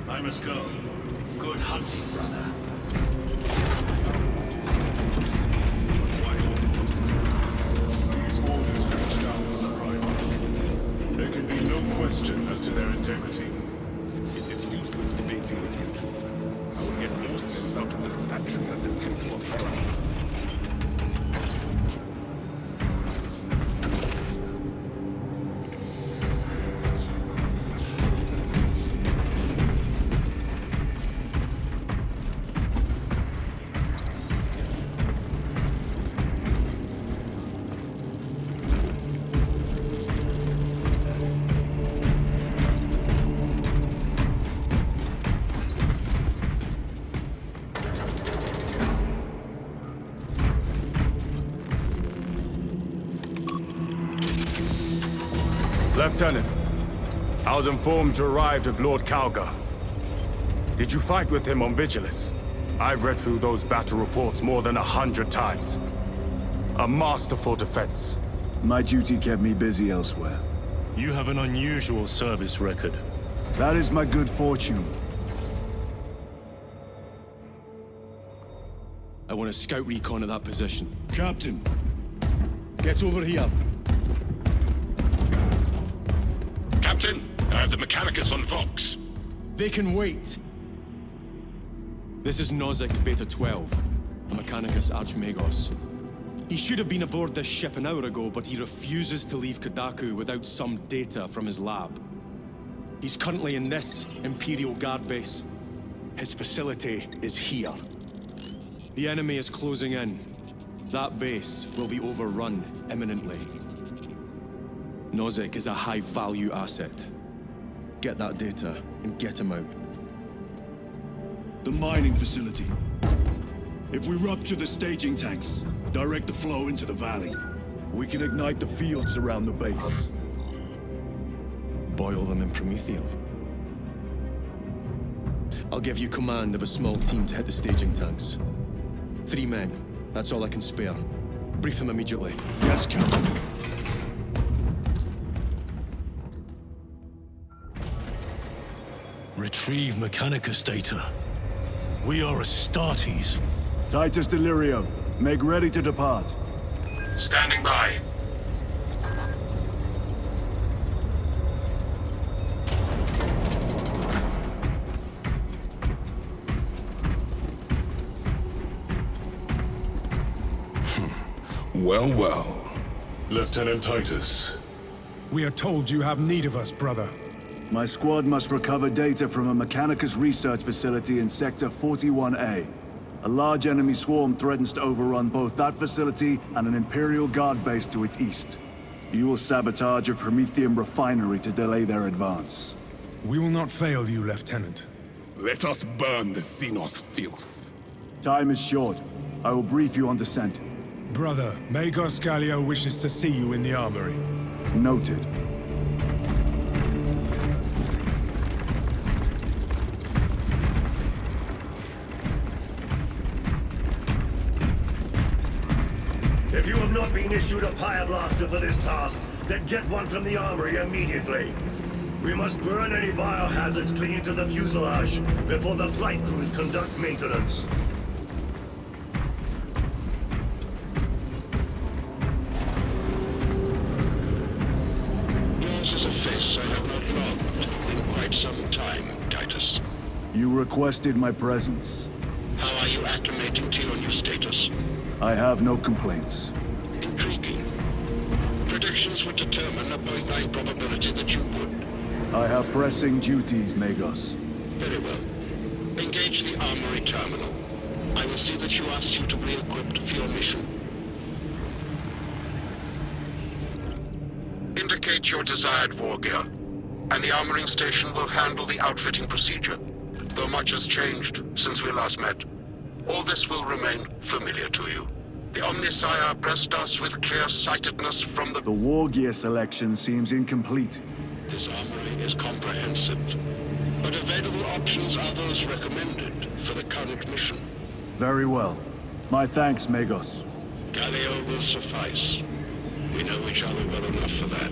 I must go. Good hunting, brother. These orders reached out from the Primarch. There can be no question as to their integrity. It is useless debating with you two. I will get more sense out of the statues at the Temple of Hera. Lieutenant, I was informed you arrived with Lord Kalgar. Did you fight with him on Vigilus? I've read through those battle reports more than 100 times. A masterful defense. My duty kept me busy elsewhere. You have an unusual service record. That is my good fortune. I want a scout recon of that position. Captain! Get over here! Captain, I have the Mechanicus on Vox. They can wait! This is Nozick Beta 12, a Mechanicus Archmagos. He should have been aboard this ship an hour ago, but he refuses to leave Kadaku without some data from his lab. He's currently in this Imperial Guard base. His facility is here. The enemy is closing in. That base will be overrun imminently. Nozick is a high-value asset. Get that data and get him out. The mining facility. If we rupture the staging tanks, direct the flow into the valley, we can ignite the fields around the base. Boil them in Promethium. I'll give you command of a small team to hit the staging tanks. 3 men. That's all I can spare. Brief them immediately. Yes, Captain. Retrieve Mechanicus data. We are Astartes. Titus Delirio, make ready to depart. Standing by. Well, well. Lieutenant Titus. We are told you have need of us, brother. My squad must recover data from a Mechanicus research facility in Sector 41A. A large enemy swarm threatens to overrun both that facility and an Imperial Guard base to its east. You will sabotage a Promethium refinery to delay their advance. We will not fail you, Lieutenant. Let us burn the Xenos filth. Time is short. I will brief you on descent. Brother, Magos Gallio wishes to see you in the armory. Noted. If you have not been issued a Pyreblaster for this task, then get one from the armory immediately. We must burn any biohazards clinging to the fuselage before the flight crews conduct maintenance. presence I have not logged in quite some time, Titus. You requested my presence. How are you acclimating to your new status? I have no complaints. Intriguing. Predictions would determine a 0.9 probability that you would. I have pressing duties, Magos. Very well. Engage the armory terminal. I will see that you are suitably equipped for your mission. Indicate your desired war gear, and the armoring station will handle the outfitting procedure. Though much has changed since we last met, all this will remain familiar to you. The Omnisire blessed us with clear-sightedness from the... The war gear selection seems incomplete. This armory is comprehensive, but available options are those recommended for the current mission. Very well. My thanks, Magos. Galileo will suffice. We know each other well enough for that.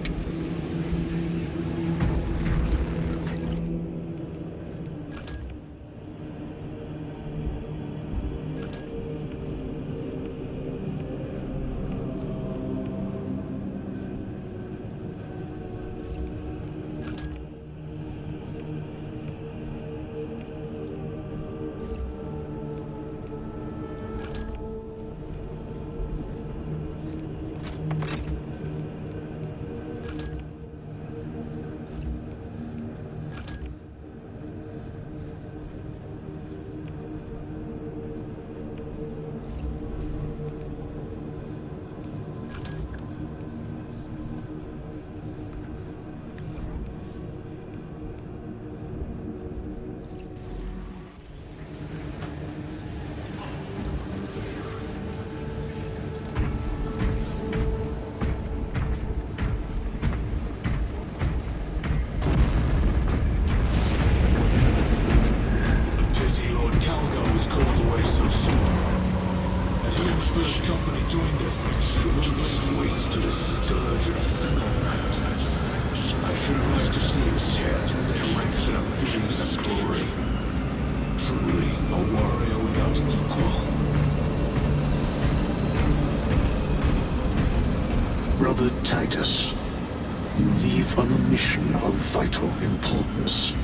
Brother Titus, you leave on a mission of vital importance.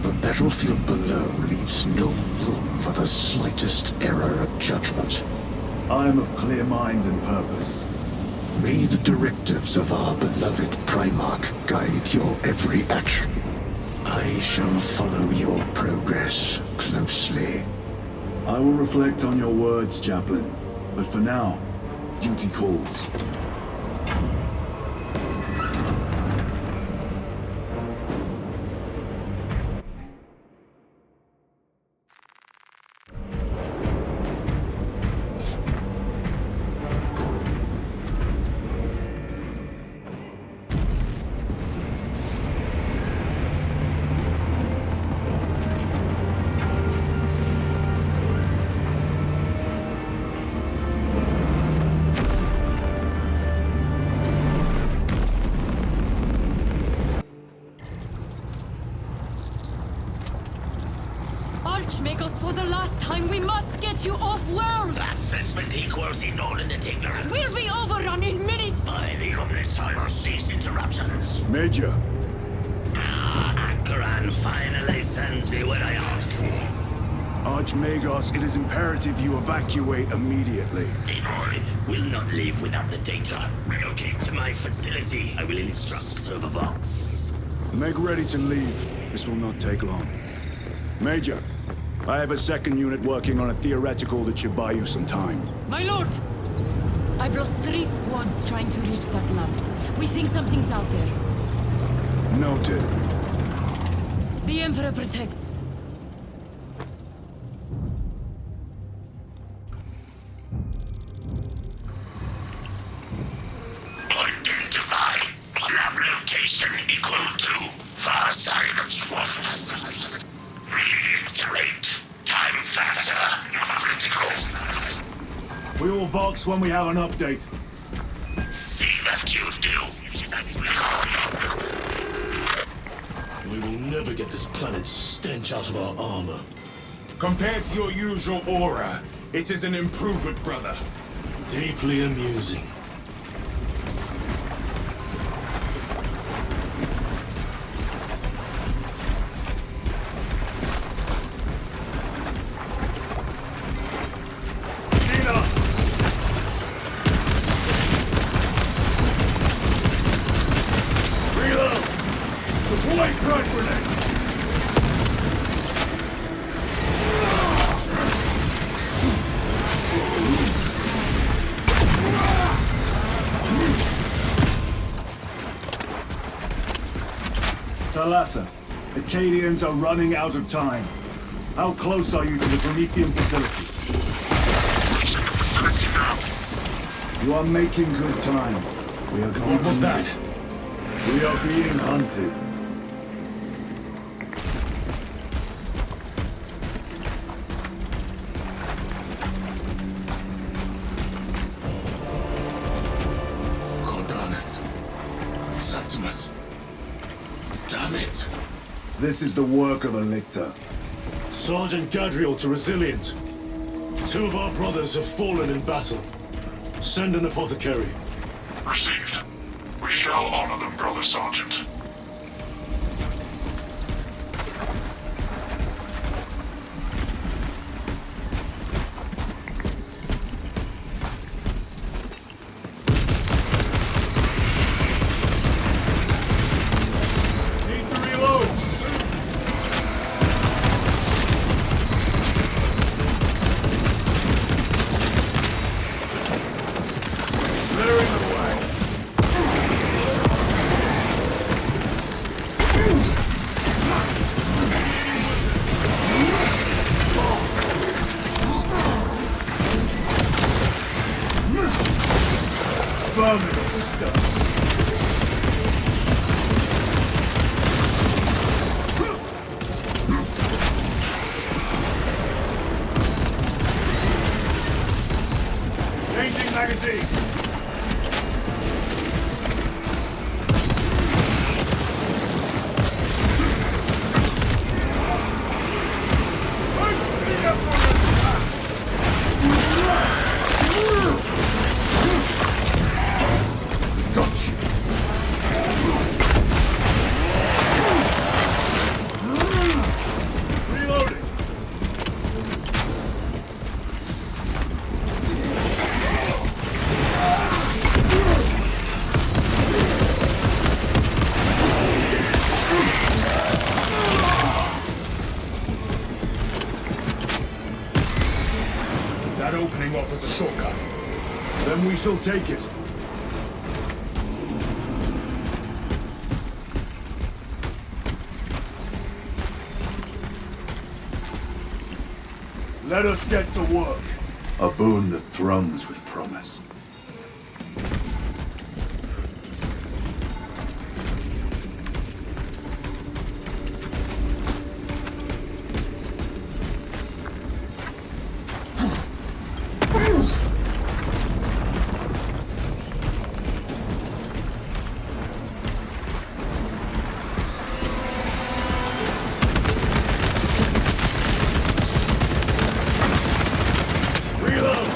The battlefield below leaves no room for the slightest error of judgment. I am of clear mind and purpose. May the directives of our beloved Primarch guide your every action. I shall follow your progress closely. I will reflect on your words, Chaplain. But for now, duty calls. Archmagos, for the last time, we must get you off-world! Assessment equals inordinate ignorance. We'll be overrun in minutes! By the Omnisire, cease interruptions. Major! Akran finally sends me what I asked for. Archmagos, it is imperative you evacuate immediately. The droid will not leave without the data. Relocate to my facility. I will instruct Servervox. Make ready to leave. This will not take long. Major, I have a second unit working on a theoretical that should buy you some time. My lord! I've lost 3 squads trying to reach that lab. We think something's out there. Noted. The Emperor protects. Identify. Lab location equal to far side of swamp. Reiterate. Time factor critical. We will Vox when we have an update. See that you do. We will never get this planet's stench out of our armor. Compared to your usual aura, it is an improvement, brother. Deeply amusing. frag grenade! Talassa, the Cadians are running out of time. How close are you to the Promethean facility? Reaching the facility now. You are making good time. We are going What was that? We are being hunted. Cordanus. Septimus. Damn it. This is the work of a lictor. Sergeant Gadriel to Resilient. 2 of our brothers have fallen in battle. Send an apothecary. Received. We shall honor them, Brother Sergeant. Need to reload! Clearing the way. Abominable stuff. Changing magazine. Reloading. That opening offers a shortcut. Then we shall take it. Let us get to work. A boon that thrums with promise. Reload!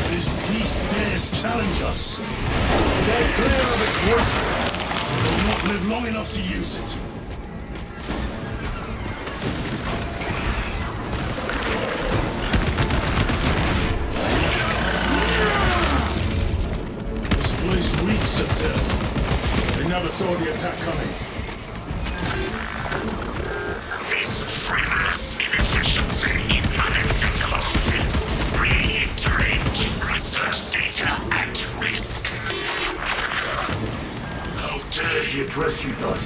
This beast dares challenge us. Stay clear of its weapon. We'll not live long enough to use it. This place reeks of death. They never saw the attack coming. This frivolous inefficiency is unacceptable. Reiterate research data at risk. How dare he address you thus?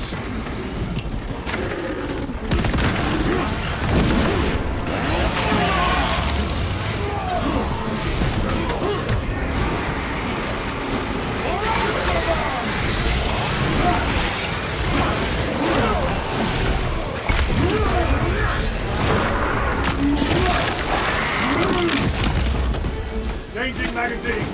Changing magazine.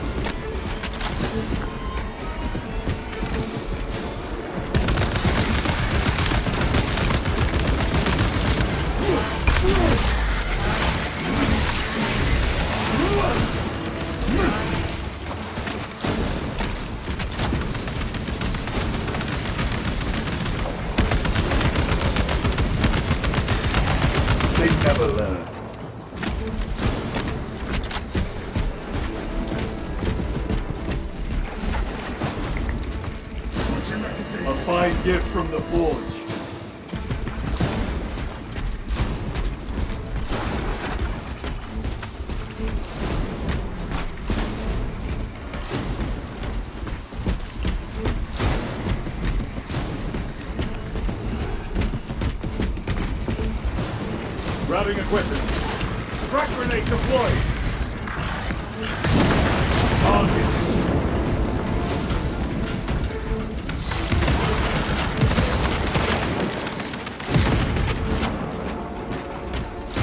They never learn. fine gift from the forge. Grabbing equipment. Frag grenade deployed. Target destroyed.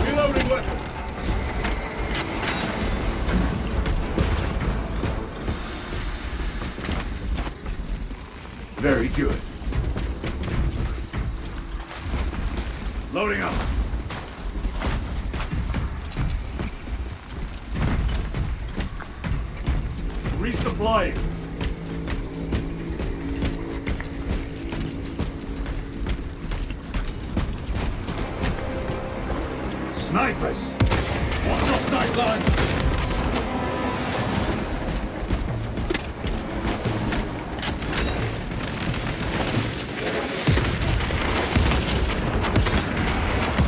Reloading weapon. Very good. Loading up. Resupplying. Snipers! Watch your sightlines!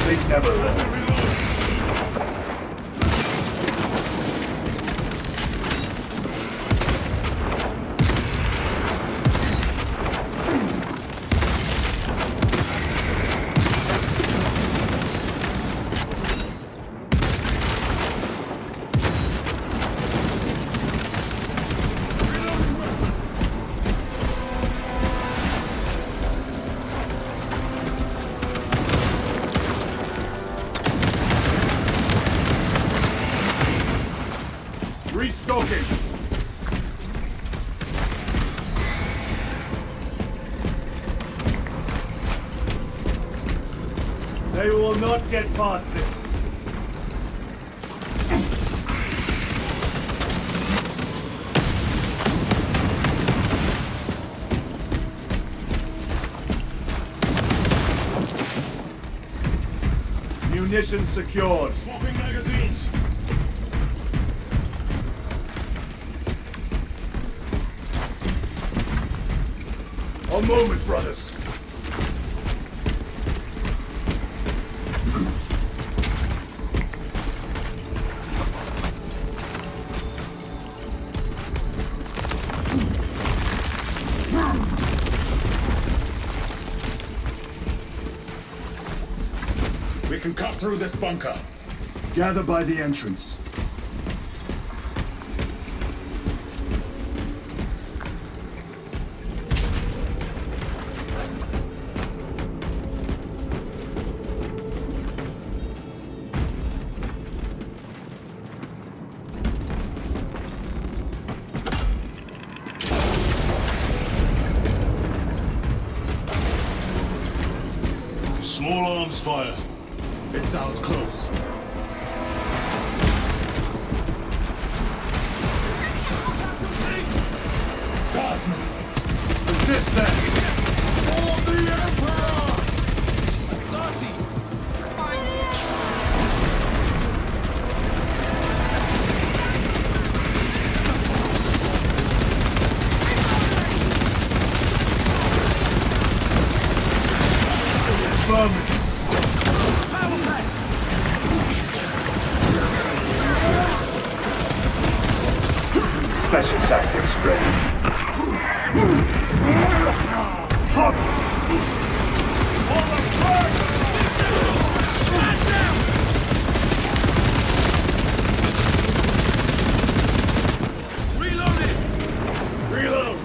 They never left. Restocking! They will not get past this. Munitions secured. Swapping magazines. A moment, brothers. We can cut through this bunker. Gather by the entrance. Small arms fire. It sounds close. Guardsmen! Resist them! For the Emperor! Astartes! Special tactics ready. Top! Reload!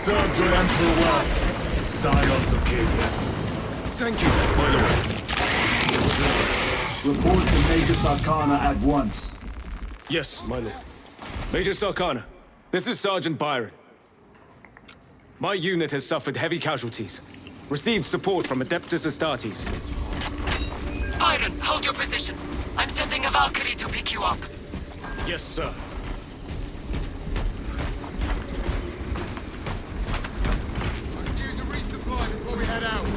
served your Emperor well, Scions of Cadia. Thank you, my lord. Report to Major Sarkana at once. Yes, my lord. Major Sarkana, this is Sergeant Byron. My unit has suffered heavy casualties. Received support from Adeptus Astartes. Byron, hold your position. I'm sending a Valkyrie to pick you up. Yes, sir. Use a resupply before we head out.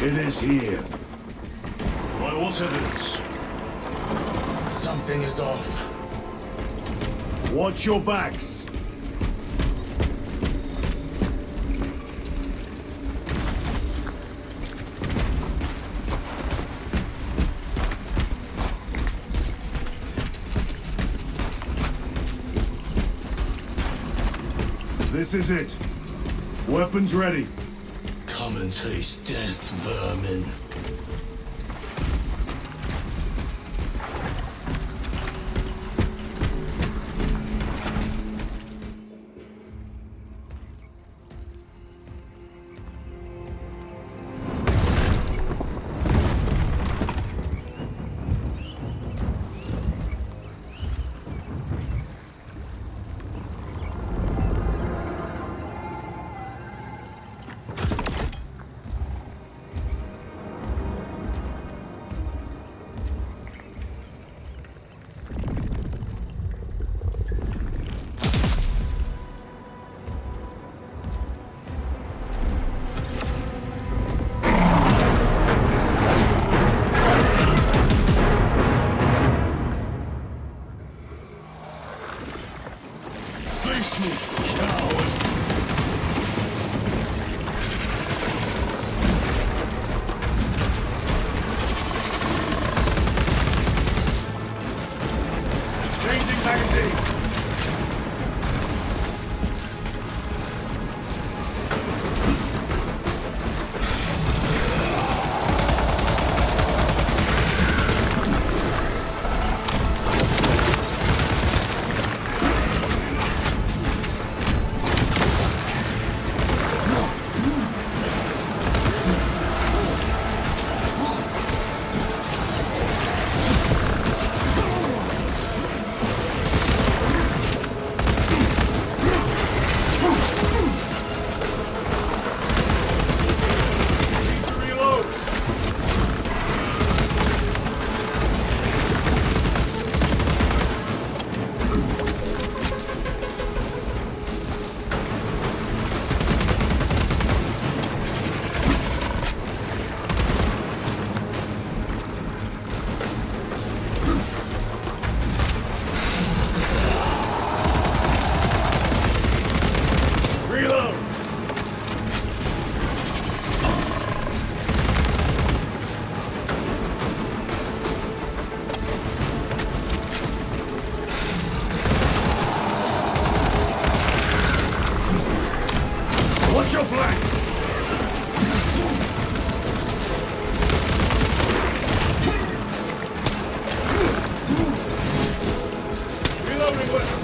It is here. By what evidence? Something is off. Watch your backs. This is it. Weapons ready. Come and taste death, vermin. Face me, coward! Changing magazine. Watch your flanks! Reloading weapon!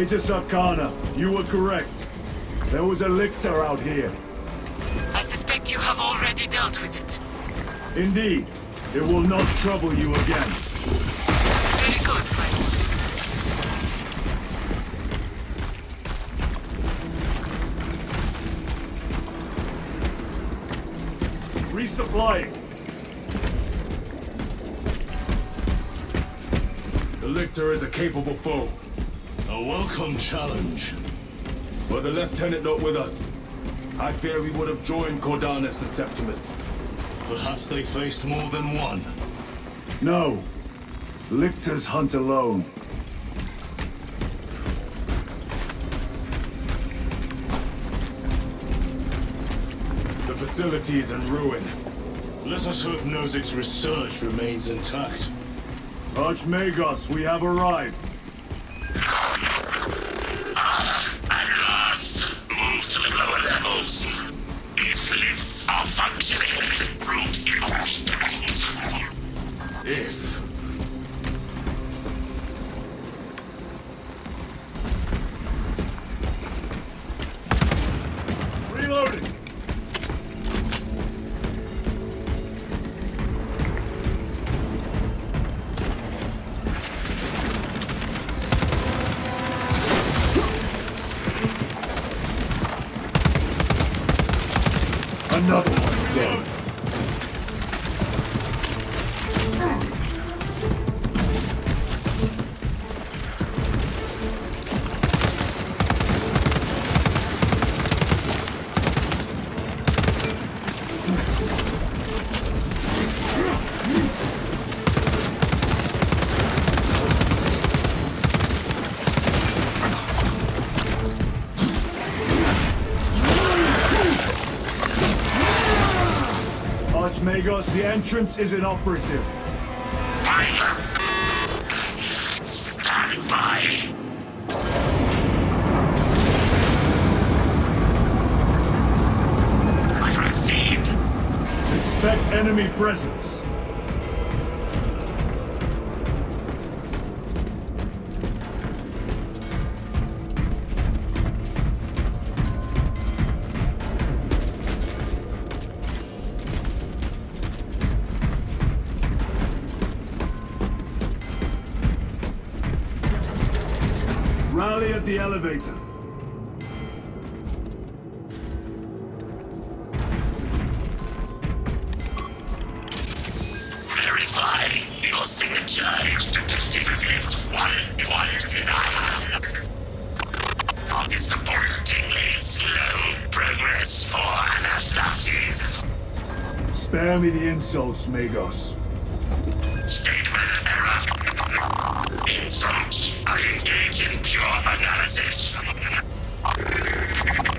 Aegis Arcana, you were correct. There was a lictor out here. I suspect you have already dealt with it. Indeed. It will not trouble you again. Very good, my lord. Resupplying. The lictor is a capable foe. A welcome challenge. Were the lieutenant not with us, I fear we would have joined Cordanus and Septimus. Perhaps they faced more than one. No. Lictors hunt alone. The facility is in ruin. Let us hope Nozik's research remains intact. Archmagos, we have arrived. At last, move to the lower levels. If lifts are functioning, route equals If. Reloading. Another one dead. Archmagos, the entrance is inoperative. Stand by. Proceed. Expect enemy presence. Rally at the elevator. Verify your signature is detected lift 119. Disappointingly slow progress for Anastasis. Spare me the insults, Magos. Statement error. Insults. I engage in pure analysis.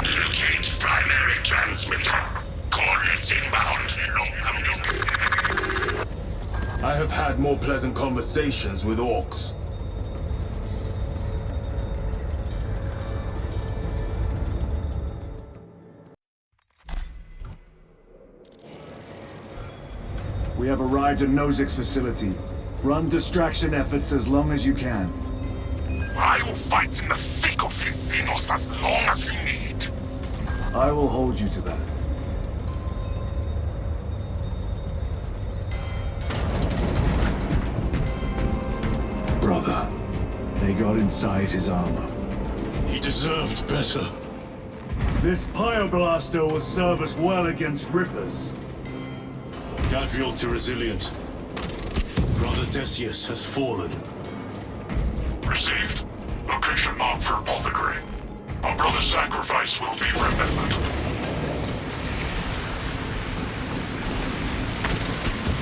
Locate primary transmitter. Coordinates inbound. I have had more pleasant conversations with orcs. We have arrived at Nozik's facility. Run distraction efforts as long as you can. I will fight in the thick of his Xenos as long as we need. I will hold you to that. Brother, they got inside his armor. He deserved better. This Pyreblaster will serve us well against Rippers. Gadriel to resilient. Brother Decius has fallen. Received. Location marked for apothecary. Our brother's sacrifice will be remembered.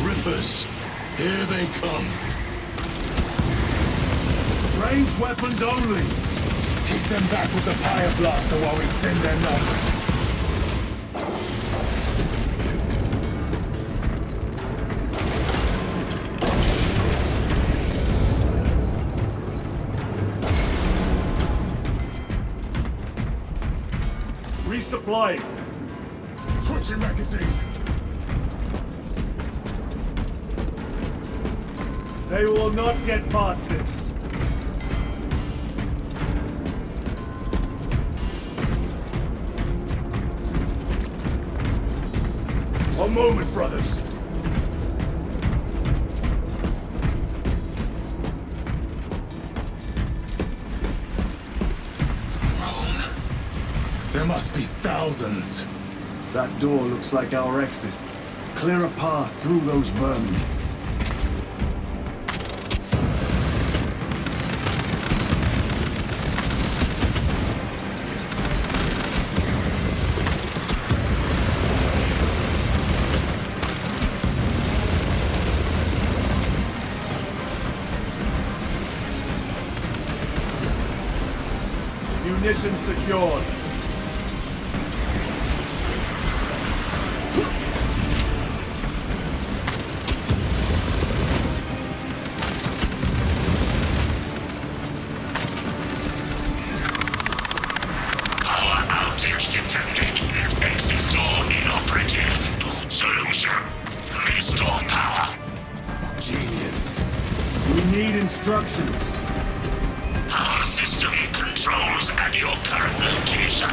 Rippers, here they come. Ranged weapons only. Keep them back with the Pyreblaster while we thin their numbers. Resupplying. Switching magazine. They will not get past this. A moment, brothers. There must be thousands. That door looks like our exit. Clear a path through those vermin. Munitions secured. Power outage detected. Exit door inoperative. Solution. Restore power. Genius. We need instructions. Power system controls at your current location.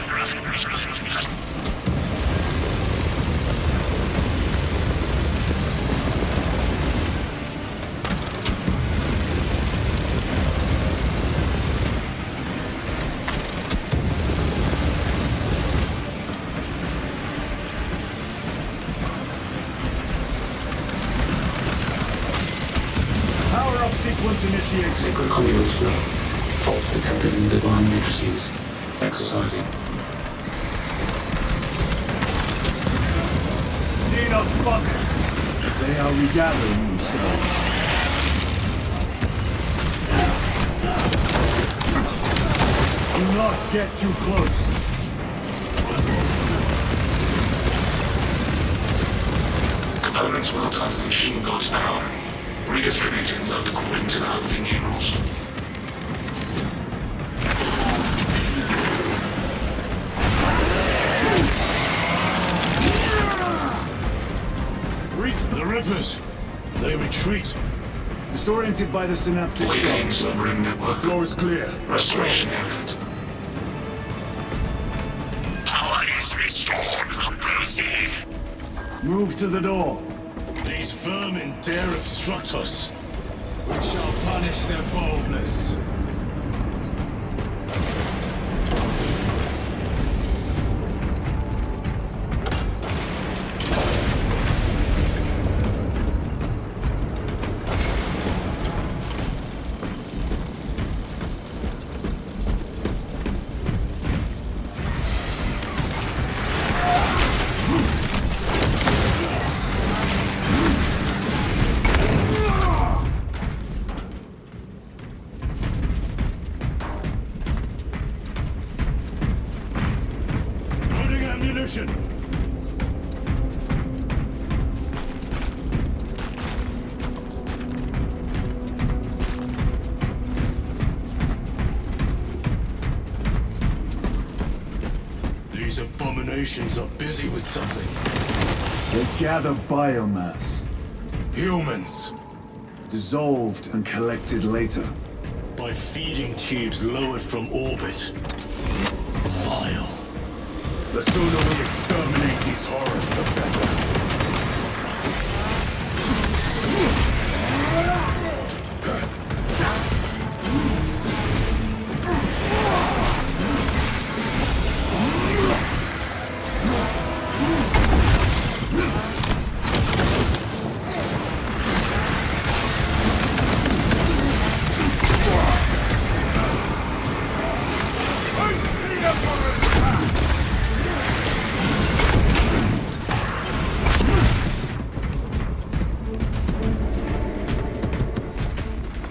Power up sequence initiated. Sacred coils flow. Faults detected in divine matrices. Exercising. Xenos spotted. They are regathering themselves. Do not get too close. Components will turn the machine god's power. Redistributing load according to the holy numerals. The Rippers! They retreat. Disoriented by the synaptic Weakening shock. submarine network. The floor is clear. Restoration imminent. Power is restored. Proceed. Move to the door. These vermin dare obstruct us. We shall punish their boldness. Loading ammunition! These abominations are busy with something. They gather biomass. Humans! Dissolved and collected later. By feeding tubes lowered from orbit. Vile. The sooner we exterminate these horrors, the better.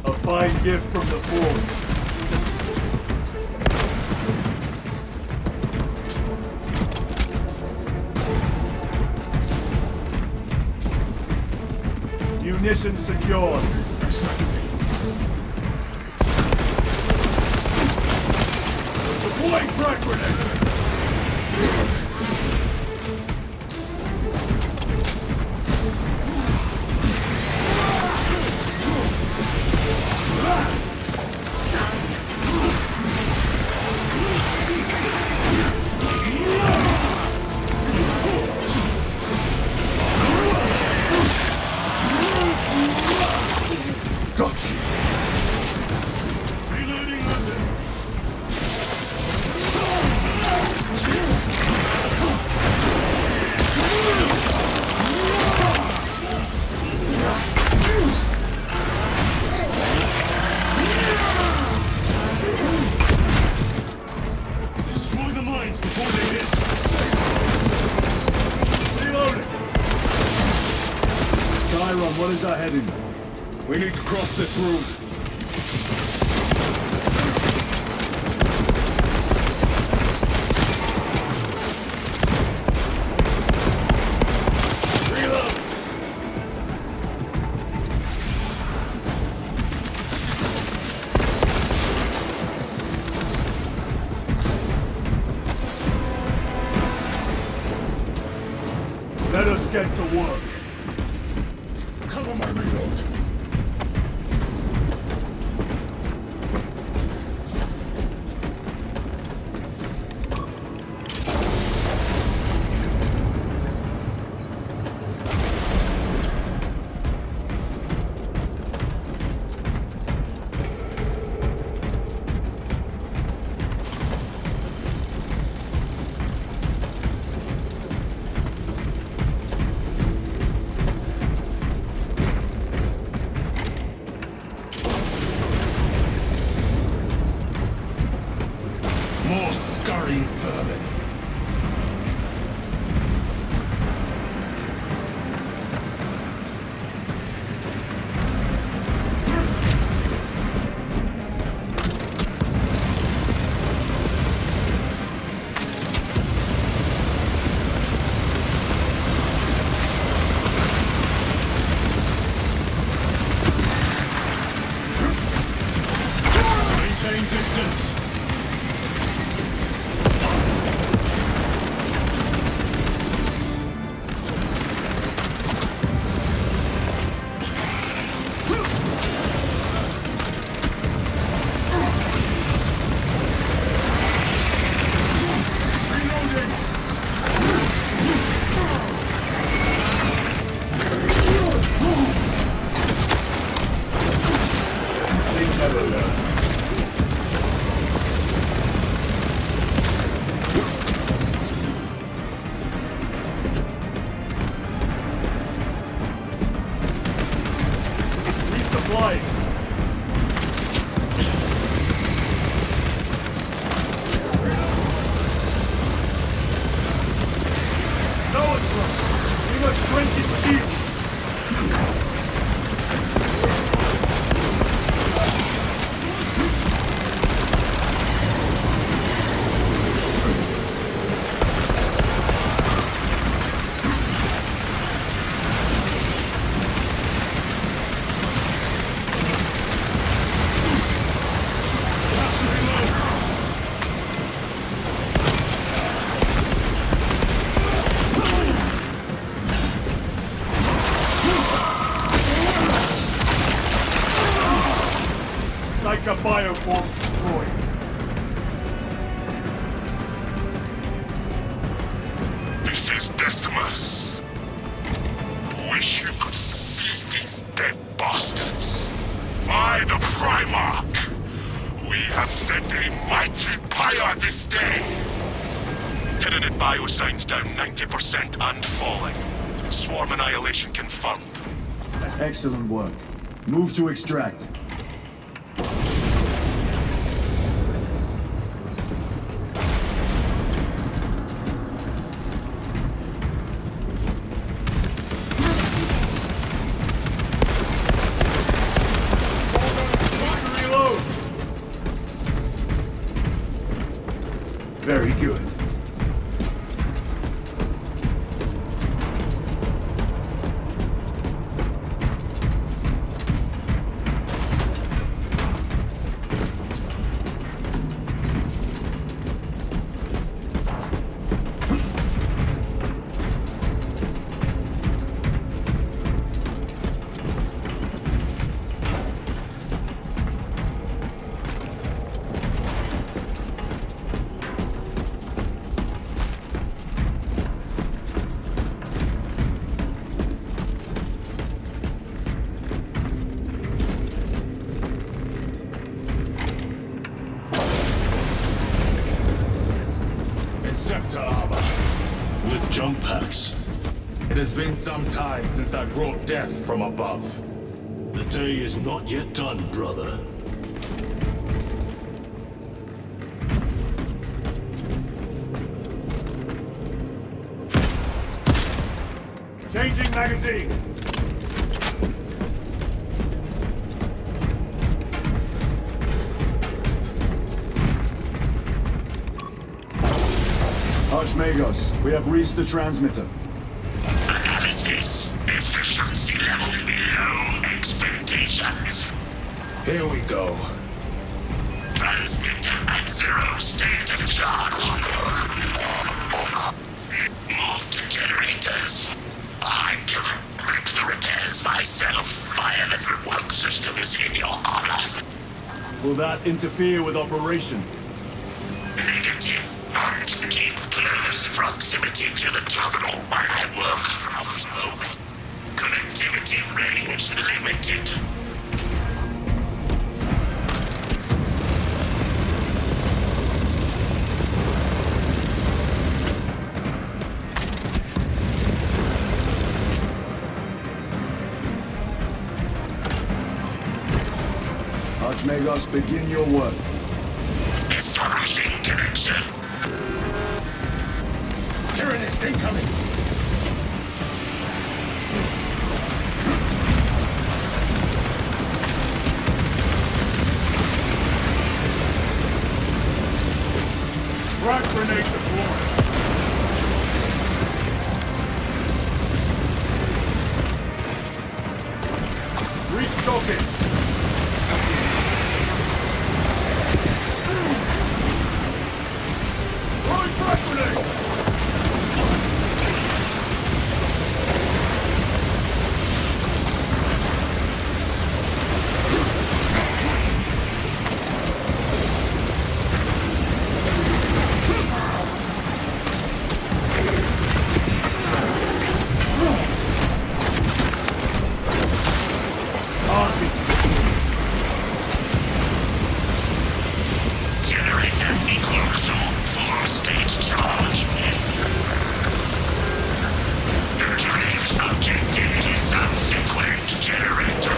A fine gift from the Forge. Munitions secured. Deploying frag grenade! what is our heading? We need to cross this room. Let us get to work. Cover my reload. More scurrying vermin. Maintain distance. Resupplying. We must break its shield. Psycho bioform destroyed. This is Decimus. Wish you could see these dead bastards. By the Primarch, we have sent a mighty pyre this day. Tyranid biosigns down 90% and falling. Swarm annihilation confirmed. Excellent work. Move to extract. Reload. Very good. Sector armor. With jump packs. It has been some time since I brought death from above. The day is not yet done, brother. Changing magazine. Archmagos, we have reached the transmitter. Analysis. Efficiency level below expectations. Here we go. Transmitter at 0 state of charge. Move to generators. I can make the repairs myself via the work systems in your honor. Will that interfere with operation? Negative. And keep close proximity to the terminal while I work. Connectivity range limited. Archmagos, begin your work. Establishing connection. Tyranids incoming! Frag grenade deployed. Restocking. Throwing frag grenade. Generator equal to 4 state charge. Direct objective to subsequent generator.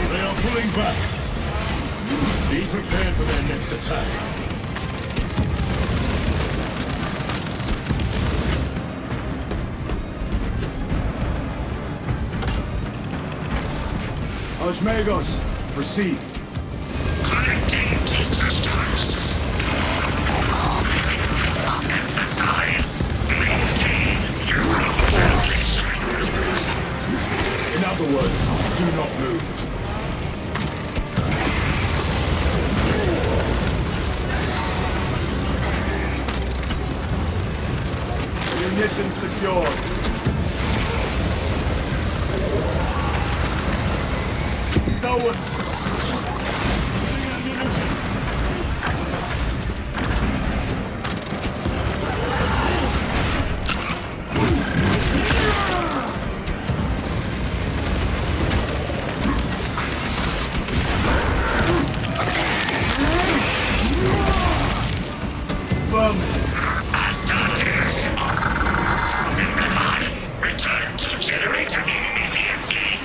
They are pulling back. Be prepared for their next attack. Archmagos, proceed. Connecting to systems. Emphasize. Maintain 0 translation. In other words, do not move. Munitions secured. Zoan! Ammunition! Astartes. Simplify. Return to generator immediately.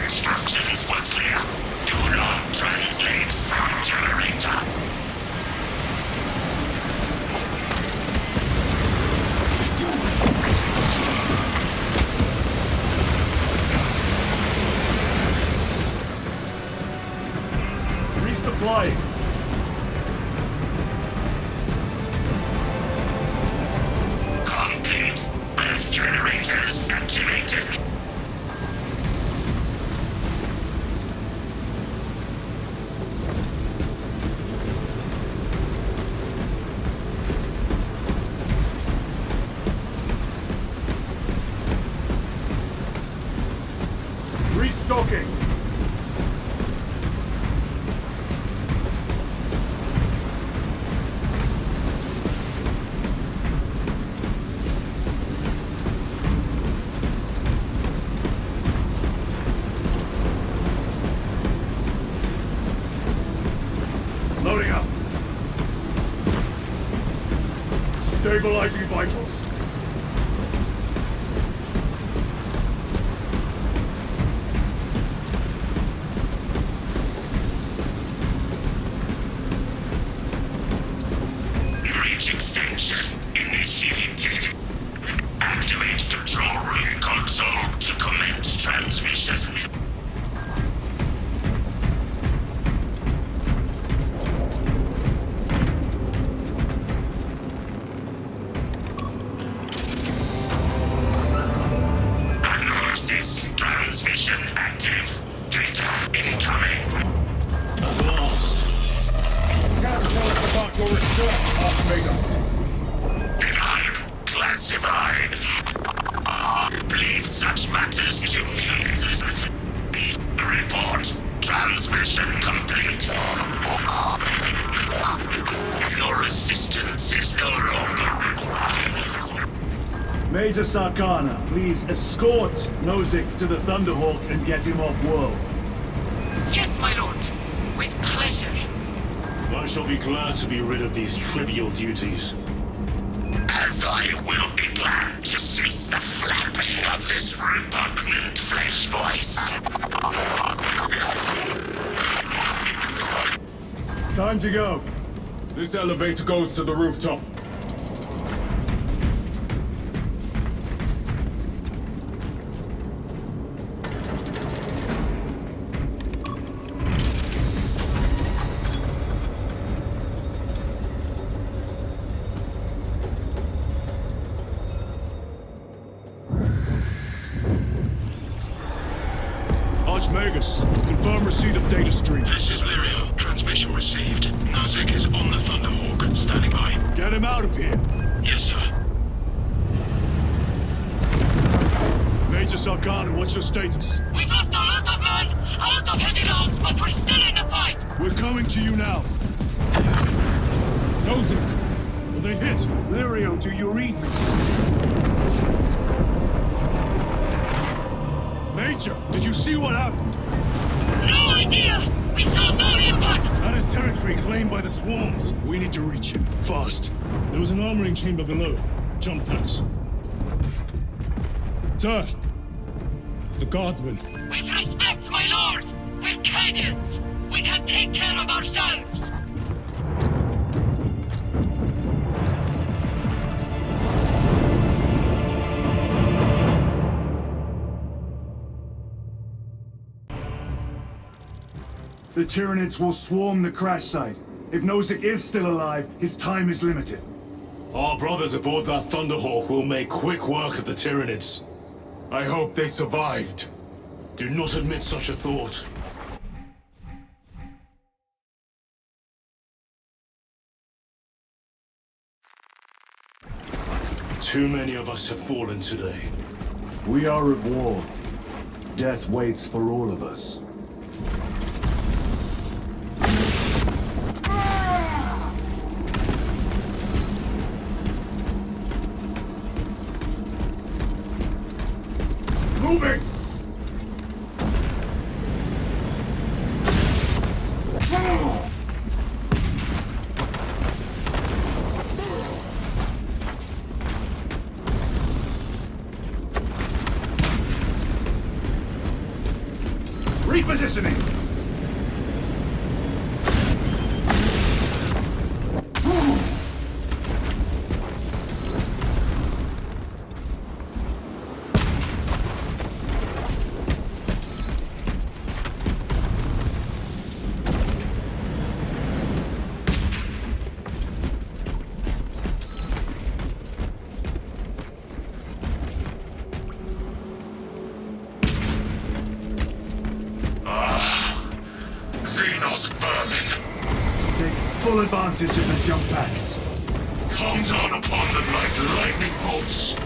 Instructions were clear. Do not translate from generator. Resupplying. Complete. Both generators activated. Moving up. Stabilizing vitals. Reach extension initiated. Activate control room console to commence transmission. Analysis transmission active. Data incoming. At last. Got to tell us about your research, Archmagus. Denied. Classified. Leave such matters to me. Report. Transmission complete. Your assistance is no longer required. Major Sarkana, please escort Nozick to the Thunderhawk and get him off world. Yes, my lord. With pleasure. I shall be glad to be rid of these trivial duties. As I will be glad to cease the flapping of this repugnant flesh voice. Time to go. This elevator goes to the rooftop. Archmagus, confirm receipt of data stream. This is Lirio. Transmission received. Nozick is on the Thunderhawk. Standing by. Get him out of here. Yes, sir. Major Sarkana, what's your status? We've lost a lot of men, a lot of heavy rounds, but we're still in the fight. We're coming to you now. Nozick, are they hit? Lirio, do you read me? Major, did you see what happened? No idea! We saw no impact! That is territory claimed by the swarms. We need to reach him, fast. There was an armoring chamber below. Jump packs. Sir, the guardsmen. With respect, my lord! We're Cadians! We can take care of ourselves! The Tyranids will swarm the crash site. If Nozick is still alive, his time is limited. Our brothers aboard that Thunderhawk will make quick work of the Tyranids. I hope they survived. Do not admit such a thought. Too many of us have fallen today. We are at war. Death waits for all of us. Moving! Repositioning! Full advantage of the jump packs. Come down upon them like lightning bolts.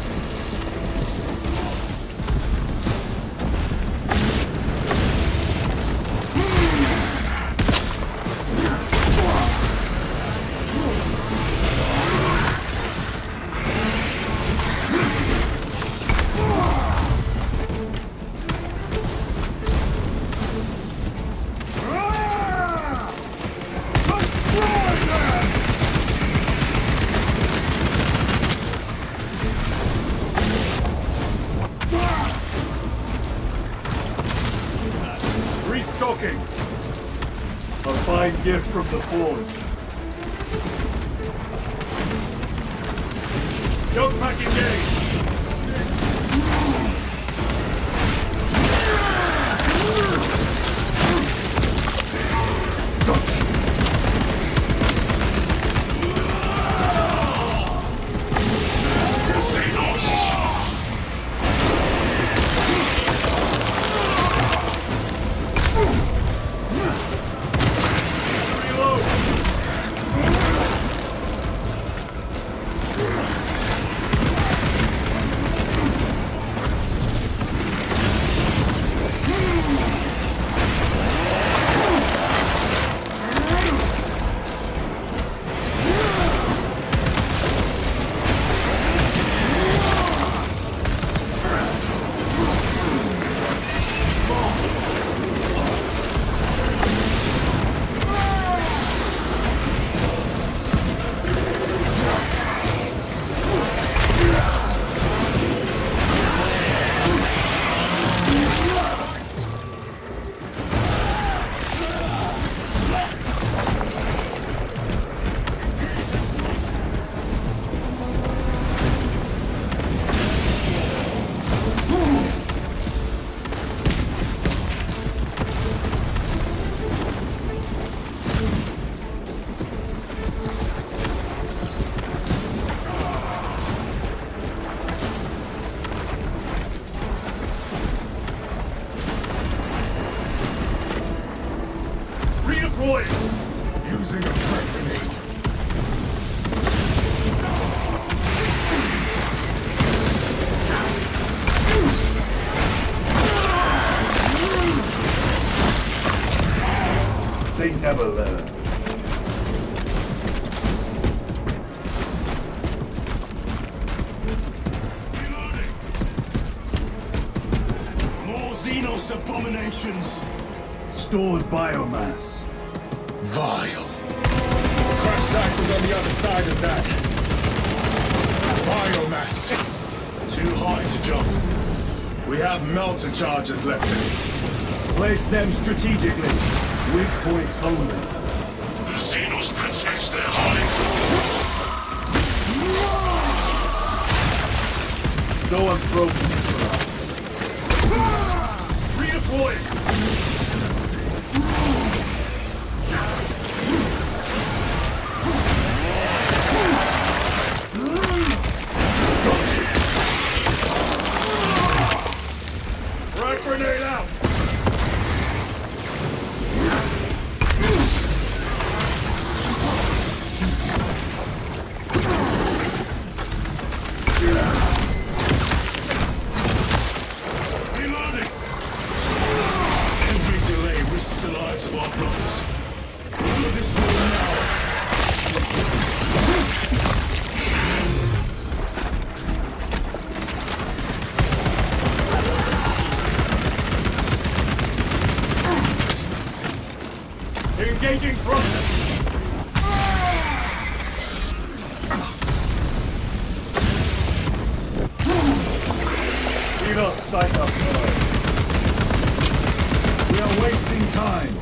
Restocking. A fine gift from the forge. Jump pack engaged. Using a frag grenade. They never learn. More Xenos abominations. Stored biomass. Vile. Crash site is on the other side of that. Biomass. Too high to jump. We have melter charges left in it. Place them strategically. Weak points only. The Xenos protects their hive. Zoanthrope neutralized. Redeploying. Frag grenade out. Reloading. Every delay risks the lives of our brothers. Remember this war now. Engaging thrusters. We lost sight of her. We are wasting time.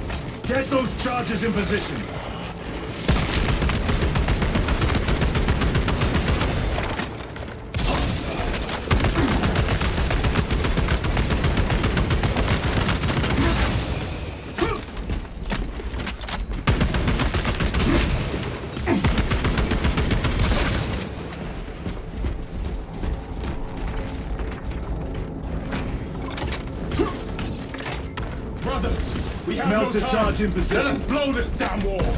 Get those charges in position. Brothers, we have Melt no the time. charge in position. Let us blow this damn wall.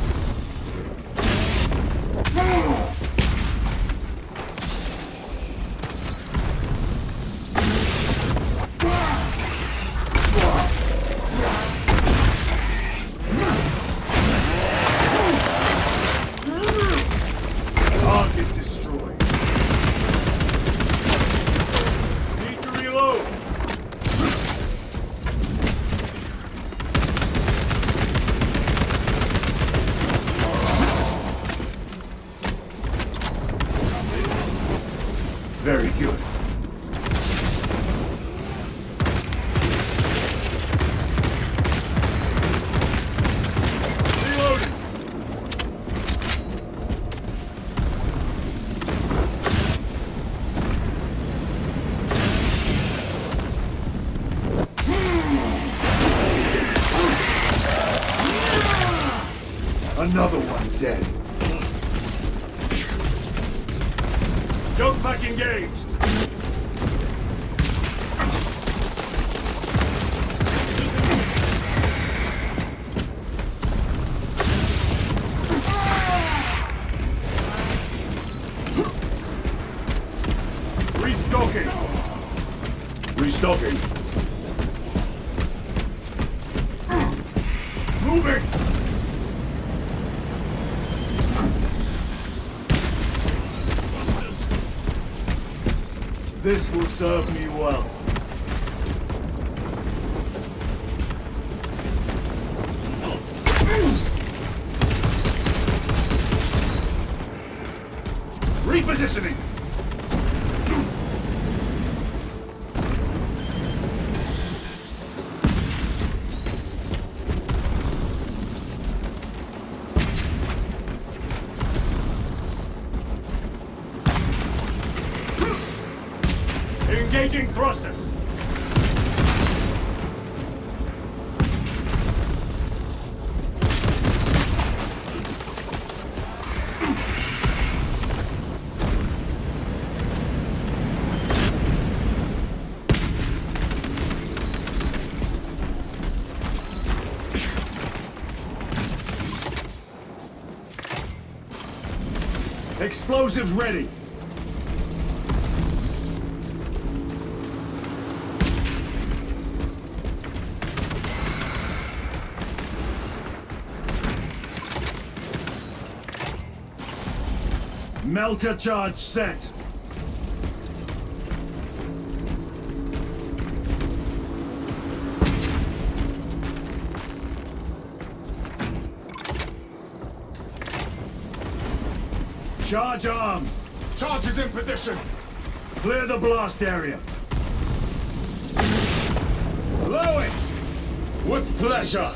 Target destroyed. Need to reload. Another one dead. Jump back engaged. Restocking. Restocking. Moving. This will serve me well. Repositioning. Engaging thrusters. Explosives ready. Melter charge set. Charge armed. Charge is in position. Clear the blast area. Blow it. With pleasure.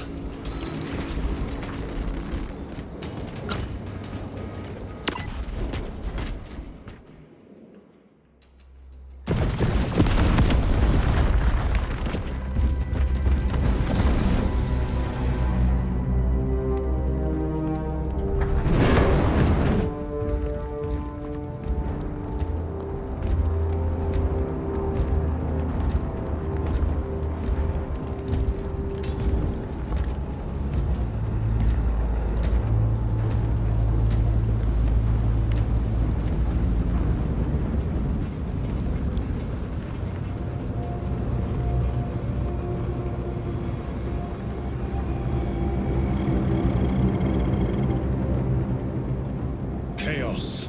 Chaos.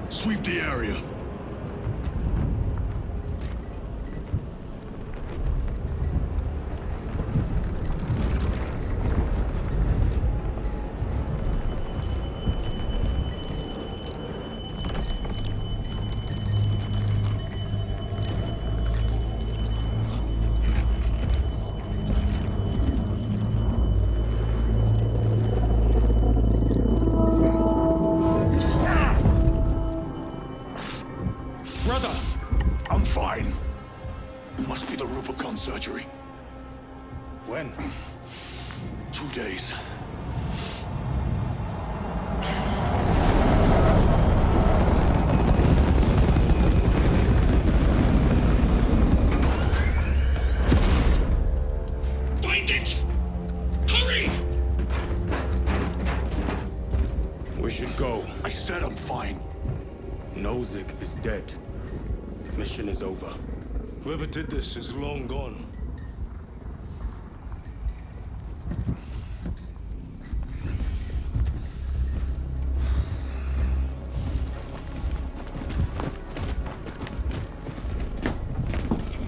Sweep the area. I'm fine. It must be the Rubicon surgery. When? 2 days. Find it! Hurry! We should go. I said I'm fine. Nozick is dead. Mission is over. Whoever did this is long gone.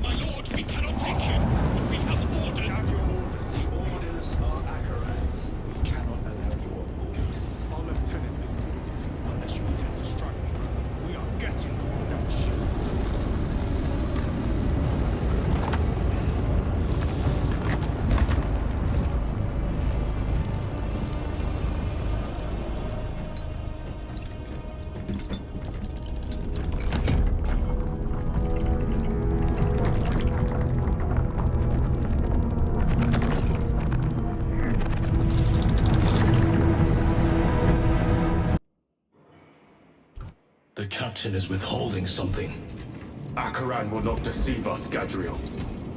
My lord, we cannot take him. We have orders. Have your orders. The orders are Akarans. We cannot allow you on board. Our lieutenant is wounded. Unless you intend to strike me, we are getting on that ship. captain is withholding something. Acheran will not deceive us, Gadriel.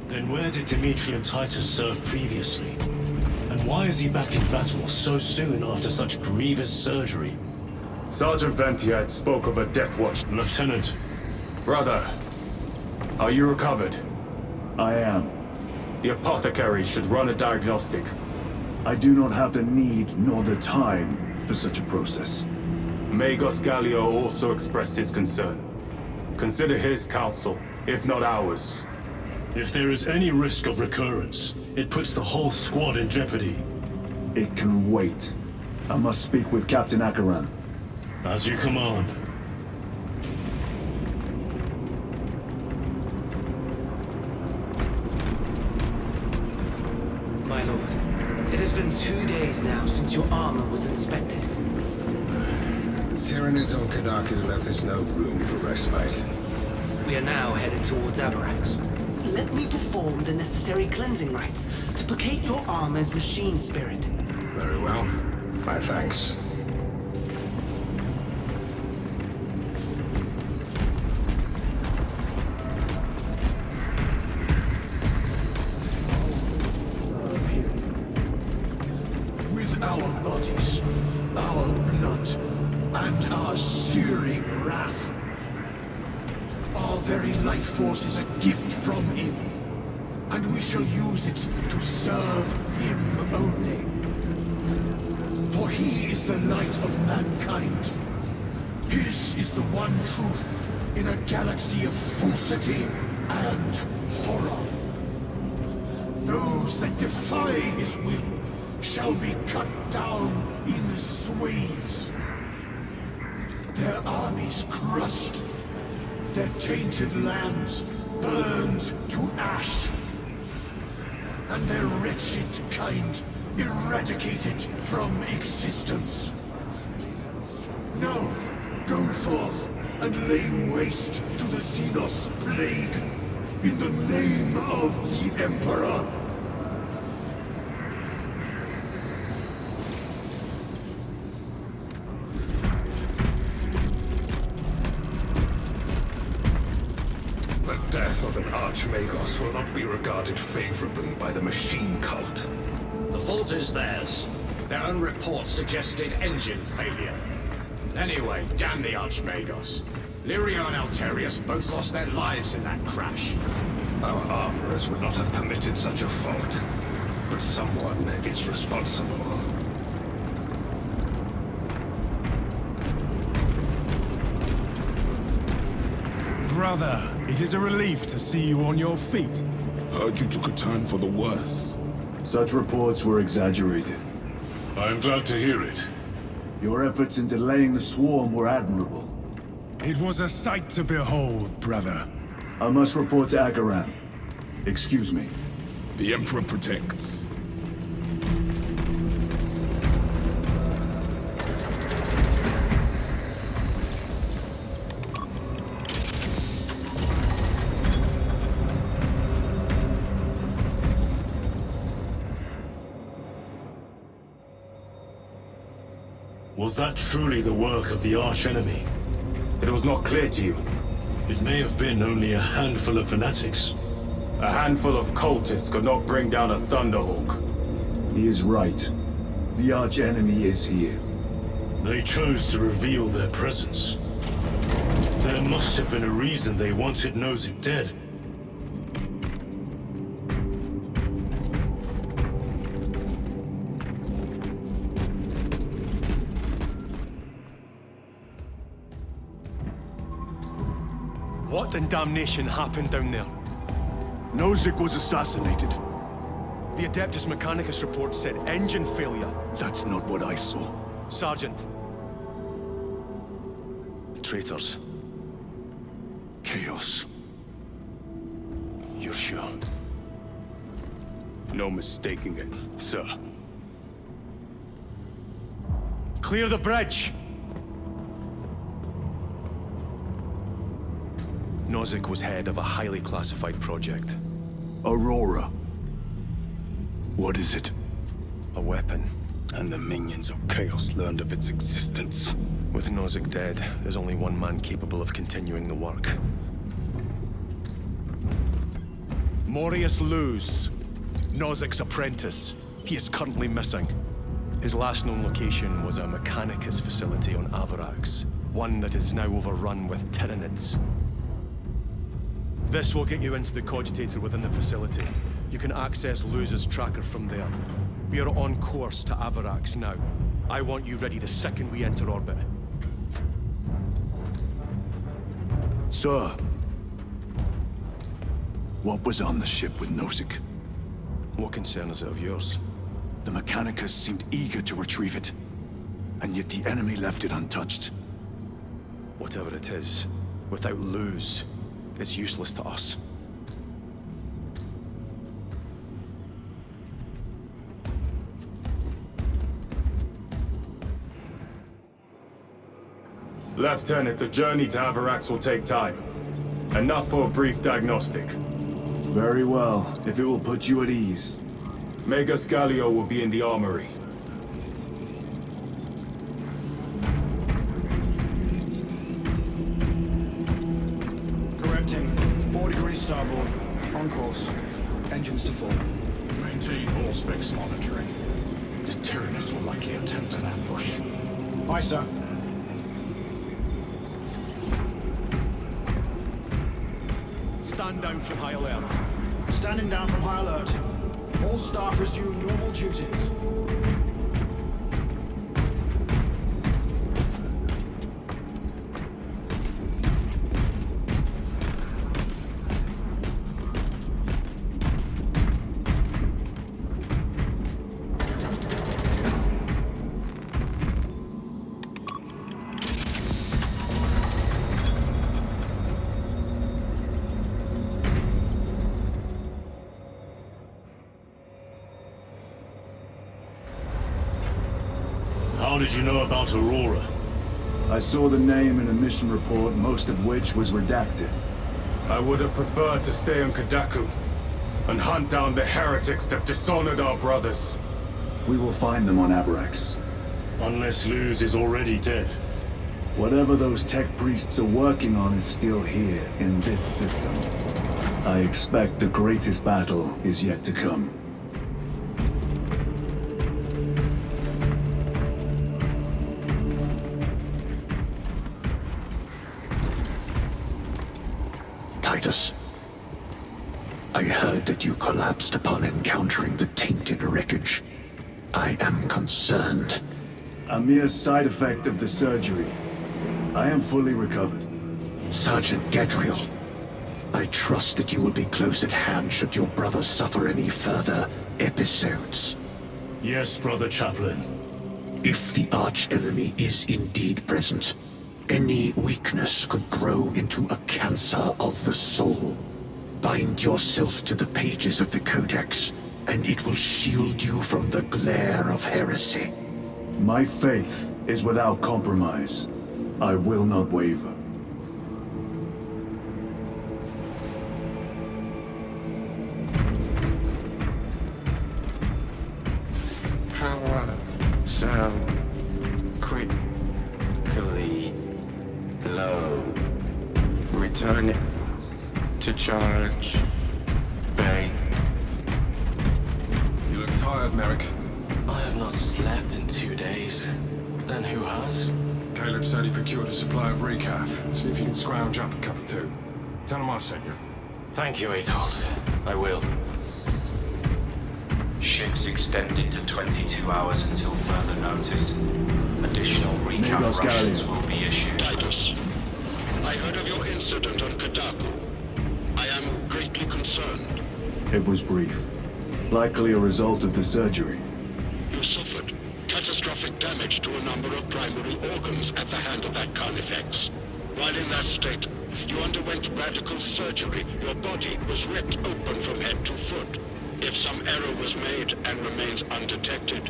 Then where did Dimitri and Titus serve previously? And why is he back in battle so soon after such grievous surgery? Sergeant Ventiad spoke of a death watch. Lieutenant. Brother, are you recovered? I am. The apothecary should run a diagnostic. I do not have the need nor the time for such a process. Magos Gallio also expressed his concern. Consider his counsel, if not ours. If there is any risk of recurrence, it puts the whole squad in jeopardy. It can wait. I must speak with Captain Acheran. As you command. My lord, it has been 2 days now since your armor was inspected. Tyranids on Kadaku left us no room for respite. We are now headed towards Avarax. Let me perform the necessary cleansing rites to placate your armor's machine spirit. Very well. My thanks. With our bodies, our blood, and our searing wrath, our very life force is a gift from him, and we shall use it to serve him only. For he is the light of mankind. His is the one truth in a galaxy of falsity and horror. Those that defy his will shall be cut down in swathes. Their armies crushed, their tainted lands burned to ash, and their wretched kind eradicated from existence. Now, go forth and lay waste to the Xenos plague in the name of the Emperor. The death of an Archmagos will not be regarded favorably by the machine cult. The fault is theirs. Their own reports suggested engine failure. Anyway, damn the Archmagos. Lyria and Alterius both lost their lives in that crash. Our armorers would not have permitted such a fault, but someone is responsible. Brother, it is a relief to see you on your feet. Heard you took a turn for the worse. Such reports were exaggerated. I am glad to hear it. Your efforts in delaying the swarm were admirable. It was a sight to behold, brother. I must report to Acheran. Excuse me. The Emperor protects. Was that truly the work of the archenemy? It was not clear to you. It may have been only a handful of fanatics. A handful of cultists could not bring down a Thunderhawk. He is right. The archenemy is here. They chose to reveal their presence. There must have been a reason they wanted Nozick dead. What in damnation happened down there? Nozick was assassinated. The Adeptus Mechanicus report said engine failure. That's not what I saw. Sergeant. Traitors. Chaos. You're sure? No mistaking it, sir. Clear the bridge! Nozick was head of a highly classified project. Aurora. What is it? A weapon. And the minions of Chaos learned of its existence. With Nozick dead, there's only one man capable of continuing the work. Morius Luz, Nozick's apprentice. He is currently missing. His last known location was a Mechanicus facility on Avarax, one that is now overrun with Tyranids. This will get you into the cogitator within the facility. You can access Luz's tracker from there. We are on course to Avarax now. I want you ready the second we enter orbit. Sir, what was on the ship with Nozick? What concern is it of yours? The Mechanicus seemed eager to retrieve it, and yet the enemy left it untouched. Whatever it is, without Luz, it's useless to us. Lieutenant, the journey to Avarax will take time. Enough for a brief diagnostic. Very well, if it will put you at ease. Magus Gallio will be in the armory. Correcting. 4 degrees starboard. On course. Engines to full. Maintain all specs monitoring. The Tyranids will likely attempt an ambush. Aye, sir. Stand down from high alert. Standing down from high alert. All staff resume normal duties. How did you know about Aurora? I saw the name in a mission report, most of which was redacted. I would have preferred to stay on Kadaku and hunt down the heretics that dishonored our brothers. We will find them on Avarax. Unless Luz is already dead. Whatever those tech priests are working on is still here, in this system. I expect the greatest battle is yet to come. Titus, I heard that you collapsed upon encountering the tainted wreckage. I am concerned. A mere side effect of the surgery. I am fully recovered. Sergeant Gadriel, I trust that you will be close at hand should your brother suffer any further episodes. Yes, Brother Chaplain. If the arch-enemy is indeed present, any weakness could grow into a cancer of the soul. Bind yourself to the pages of the Codex, and it will shield you from the glare of heresy. My faith is without compromise. I will not waver. Power cell critically low. Return it to charge bay. You look tired, Merrick. I have not slept in 2 days. Then who has? Caleb said he procured a supply of recaf. See if you can scrounge up a cup or two. Tell him I sent you. Thank you, Aethold. I will. Ships extended to 22 hours until further notice. Additional recap rations will be issued. Titus, I heard of your incident on Kadaku. I am greatly concerned. It was brief. Likely a result of the surgery. You suffered catastrophic damage to a number of primary organs at the hand of that Carnifex. While in that state, you underwent radical surgery. Your body was ripped open from head to foot. If some error was made and remains undetected,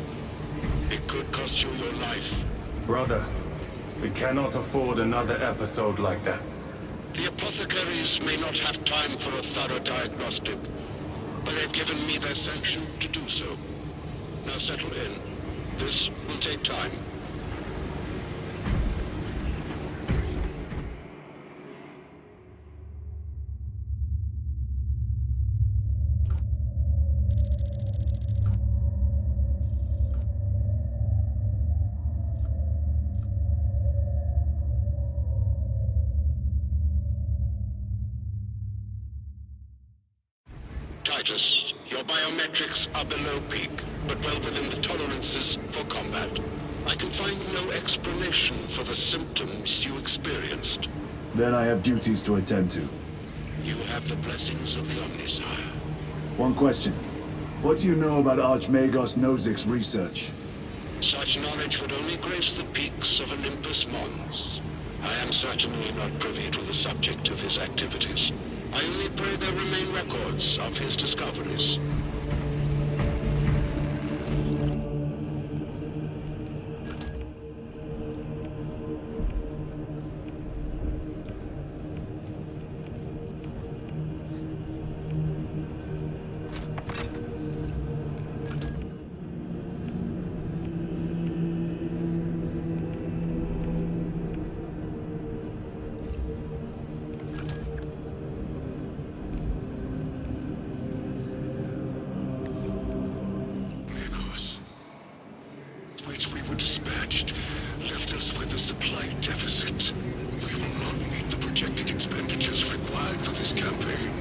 it could cost you your life. Brother, we cannot afford another episode like that. The apothecaries may not have time for a thorough diagnostic, but they've given me their sanction to do so. Now settle in. This will take time. status. Your biometrics are below peak, but well within the tolerances for combat. I can find no explanation for the symptoms you experienced. Then I have duties to attend to. You have the blessings of the Omnisire. One question. What do you know about Archmagos Nozik's research? Such knowledge would only grace the peaks of Olympus Mons. I am certainly not privy to the subject of his activities. I only pray there remain records of his discoveries. Which we were dispatched, left us with a supply deficit. We will not meet the projected expenditures required for this campaign.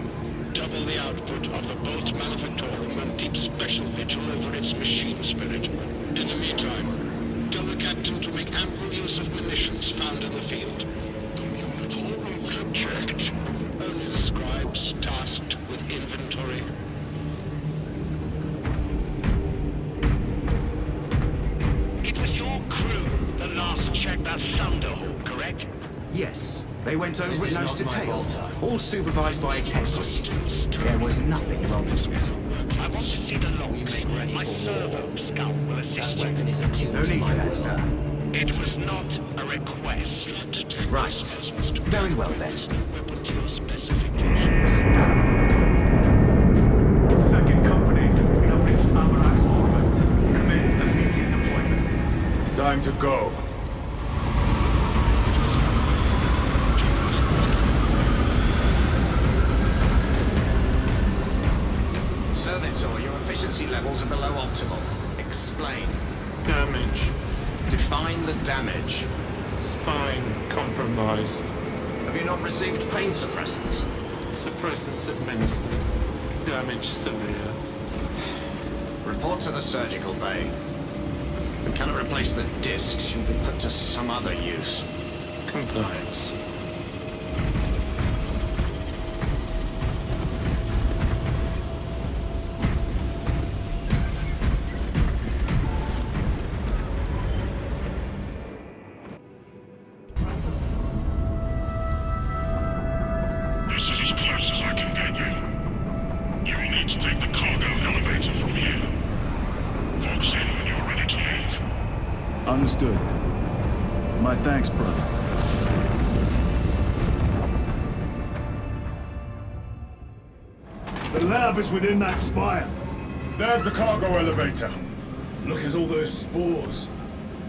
Double the output of the Bolt Manufactorum and keep special vigil over its machine spirit. In the meantime, tell the captain to make ample use of munitions found in the field. The Munitorum will object. Only the scribes tasked with inventory. It was your crew that last checked that Thunderhawk, correct? Yes. They went over it nose to tail, all supervised by a tech lead. There was nothing wrong with it. I want to see the logs. My servo scout will assist you. No need for that, sir. It was not a request. Right. Very well then. Second company, we have reached Amarak's orbit. Commence immediate deployment. Time to go. Servitor, your efficiency levels are below optimal. Explain. Damage. Define the damage. Spine compromised. Have you not received pain suppressants? Suppressants administered. Damage severe. Report to the surgical bay. We cannot replace the discs. You'll be put to some other use. Compliance. This is as close as I can get you. You will need to take the cargo elevator from here. Fox in when you're ready to leave. Understood. My thanks, brother. The lab is within that spire. There's the cargo elevator. Look at all those spores.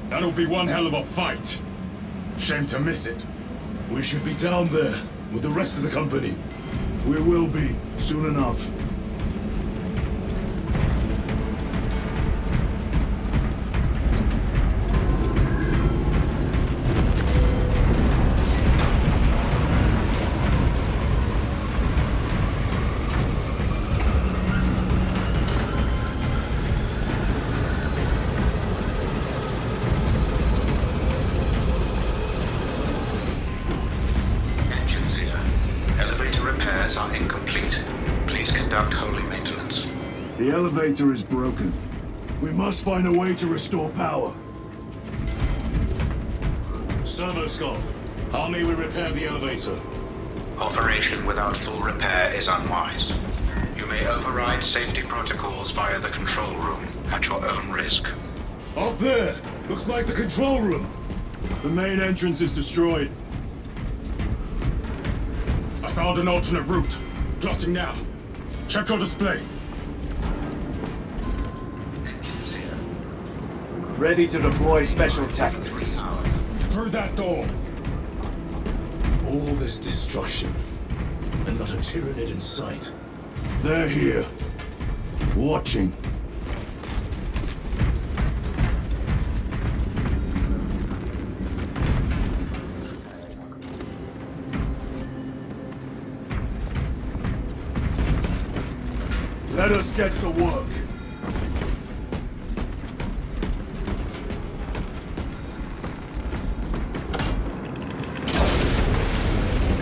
That'll be one hell of a fight. Shame to miss it. We should be down there with the rest of the company. We will be, soon enough. Engines here. Elevator repairs are incomplete. Please conduct holy maintenance. The elevator is broken. We must find a way to restore power. Servo Scott, how may we repair the elevator? Operation without full repair is unwise. You may override safety protocols via the control room at your own risk. Up there! Looks like the control room. The main entrance is destroyed. I found an alternate route. Plotting now. Check your display. Ready to deploy special tactics. Through that door. All this destruction, and not a Tyranid in sight. They're here. Watching. Let us get to work.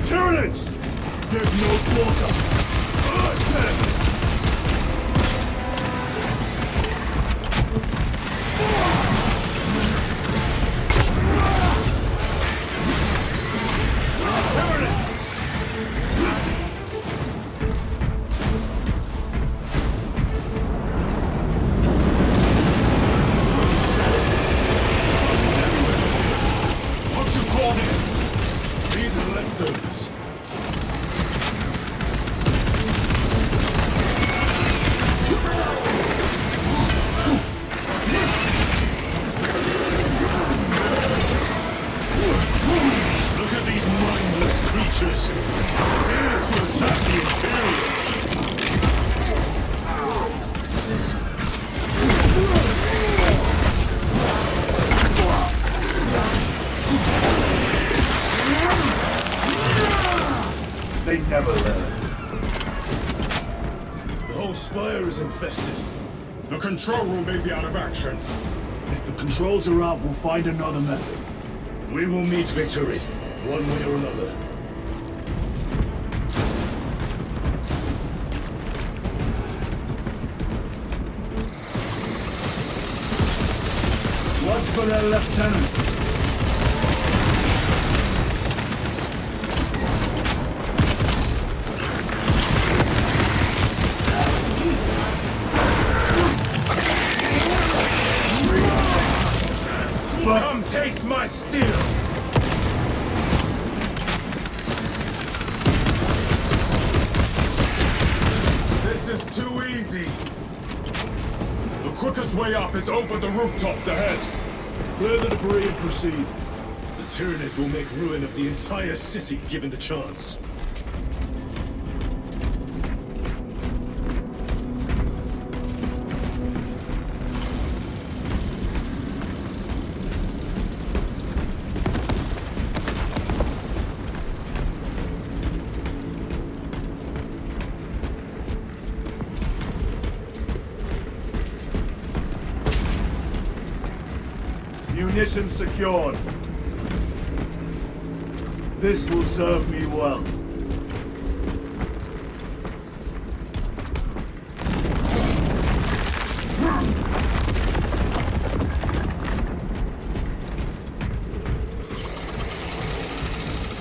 Tyranids! Give no quarter! Urge them! What you call this? These are leftovers. Look at these mindless creatures. Dare to attack the Imperium. They never learn. The whole spire is infested. The control room may be out of action. If the controls are out, we'll find another method. We will meet victory, one way or another. Watch for their lieutenants. Come taste my steel! This is too easy! The quickest way up is over the rooftops ahead! Clear the debris and proceed. The Tyranids will make ruin of the entire city given the chance. Munitions secured. This will serve me well.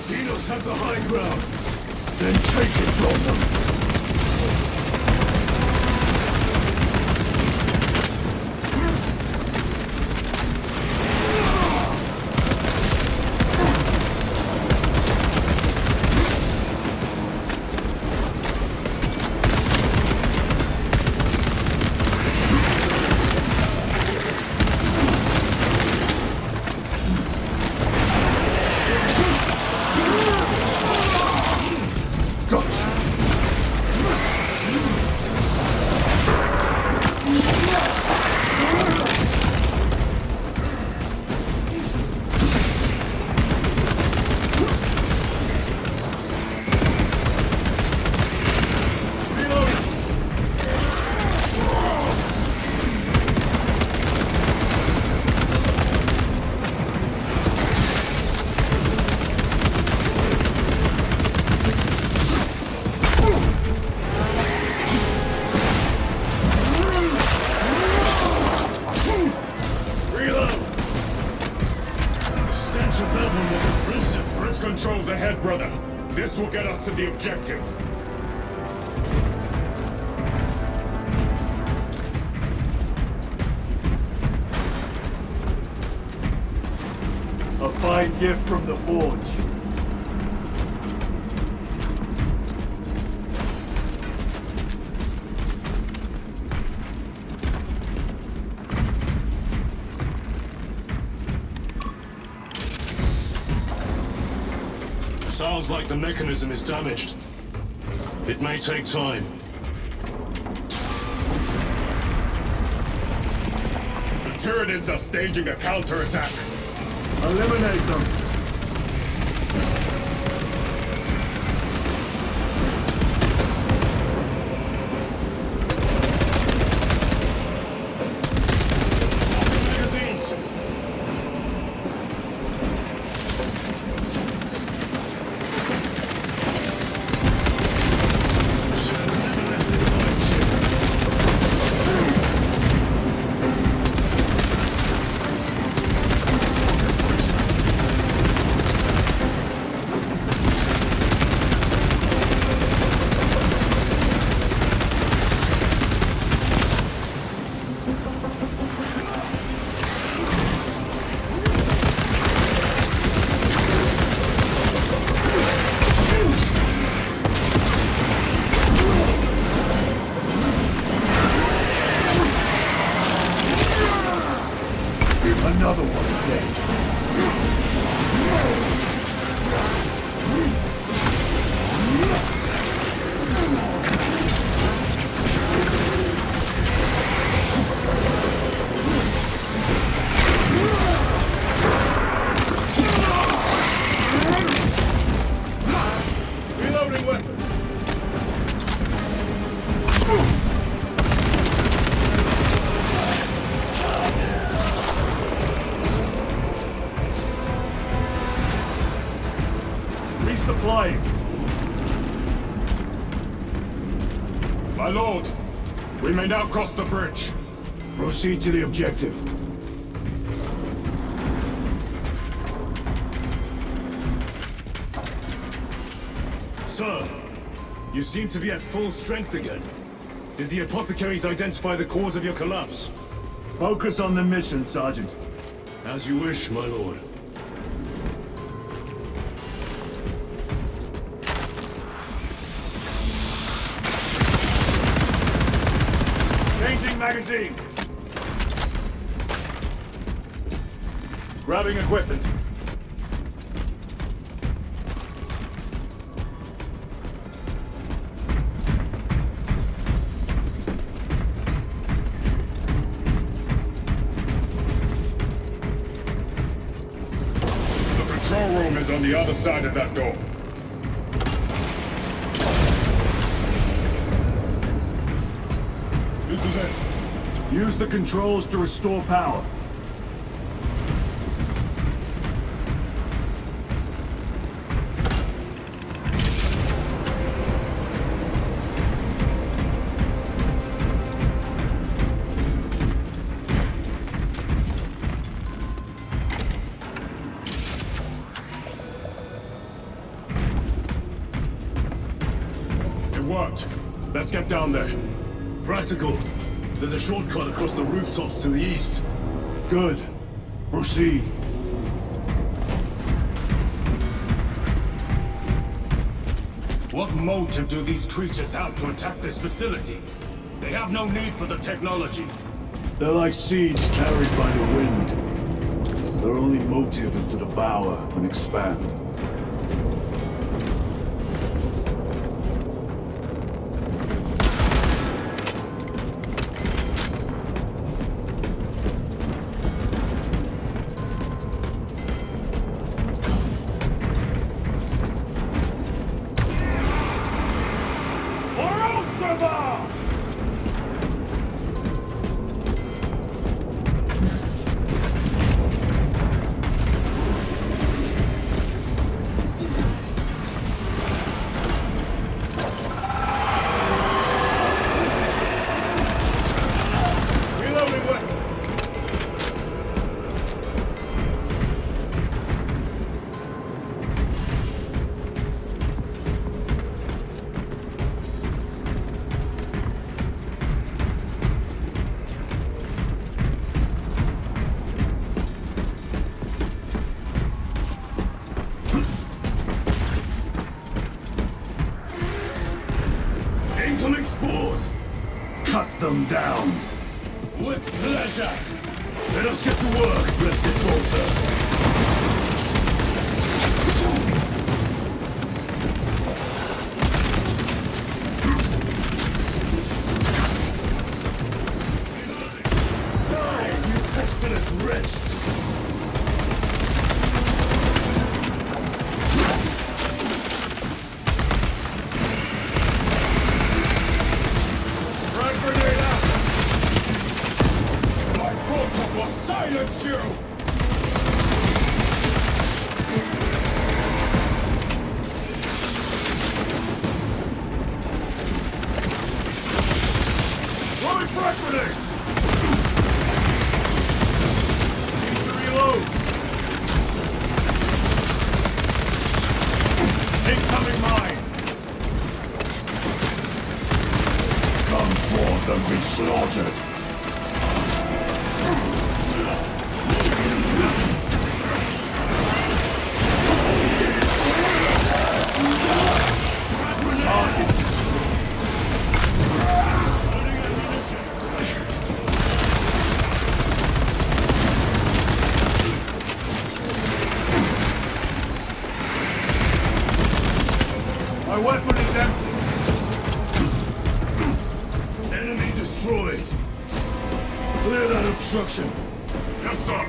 Xenos have the high ground! Then take it from them! Controls ahead, brother. This will get us to the objective. A fine gift from the Forge. Sounds like the mechanism is damaged. It may take time. The Tyranids are staging a counterattack. Eliminate them. Another one dead. Reloading weapon. Resupplying. My lord, we may now cross the bridge. Proceed to the objective. Sir, you seem to be at full strength again. Did the apothecaries identify the cause of your collapse? Focus on the mission, Sergeant. As you wish, my lord. Changing magazine. Grabbing equipment. The control room is on the other side of that door. This is it. Use the controls to restore power. It worked. Let's get down there. Practical. There's a shortcut across the rooftops to the east. Good. Proceed. What motive do these creatures have to attack this facility? They have no need for the technology. They're like seeds carried by the wind. Their only motive is to devour and expand. Incoming spores! Cut them down. With pleasure! Let us get to work, blessed Walter! Die, you pestilent wretch! Silence you! Throwing frag grenade! Need to reload! Incoming mine! Come forth and be slaughtered! Clear that obstruction. Yes, sir.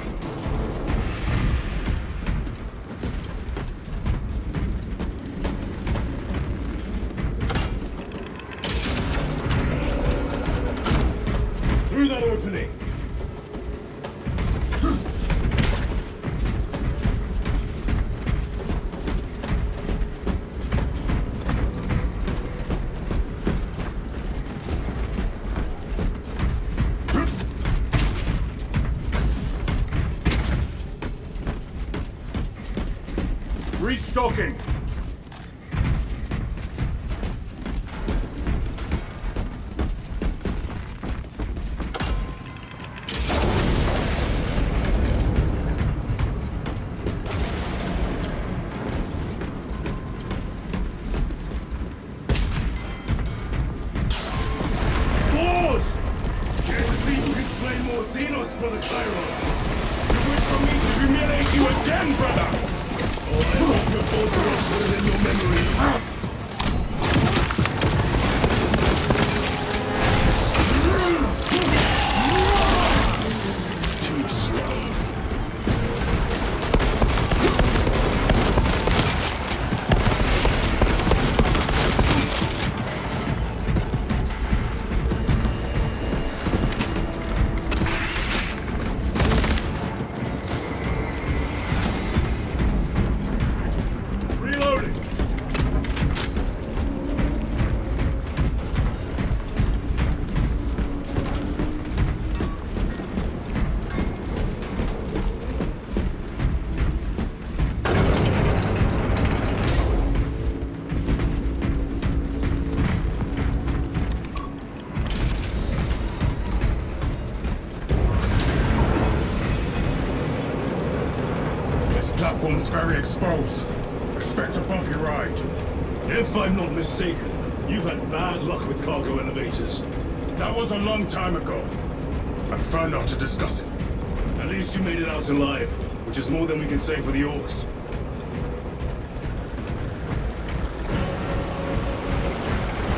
Through that opening. Restocking. Pause! Care to see who can slay more Xenos, Brother Cairo? You wish for me to humiliate you again, brother? Oh, I hope your thoughts are uploaded in your memory. Too slow. Reloading. This platform's very exposed. Expect a bumpy ride. If I'm not mistaken, you've had bad luck with cargo elevators. That was a long time ago. I prefer not to discuss it. At least you made it out alive, which is more than we can say for the orcs.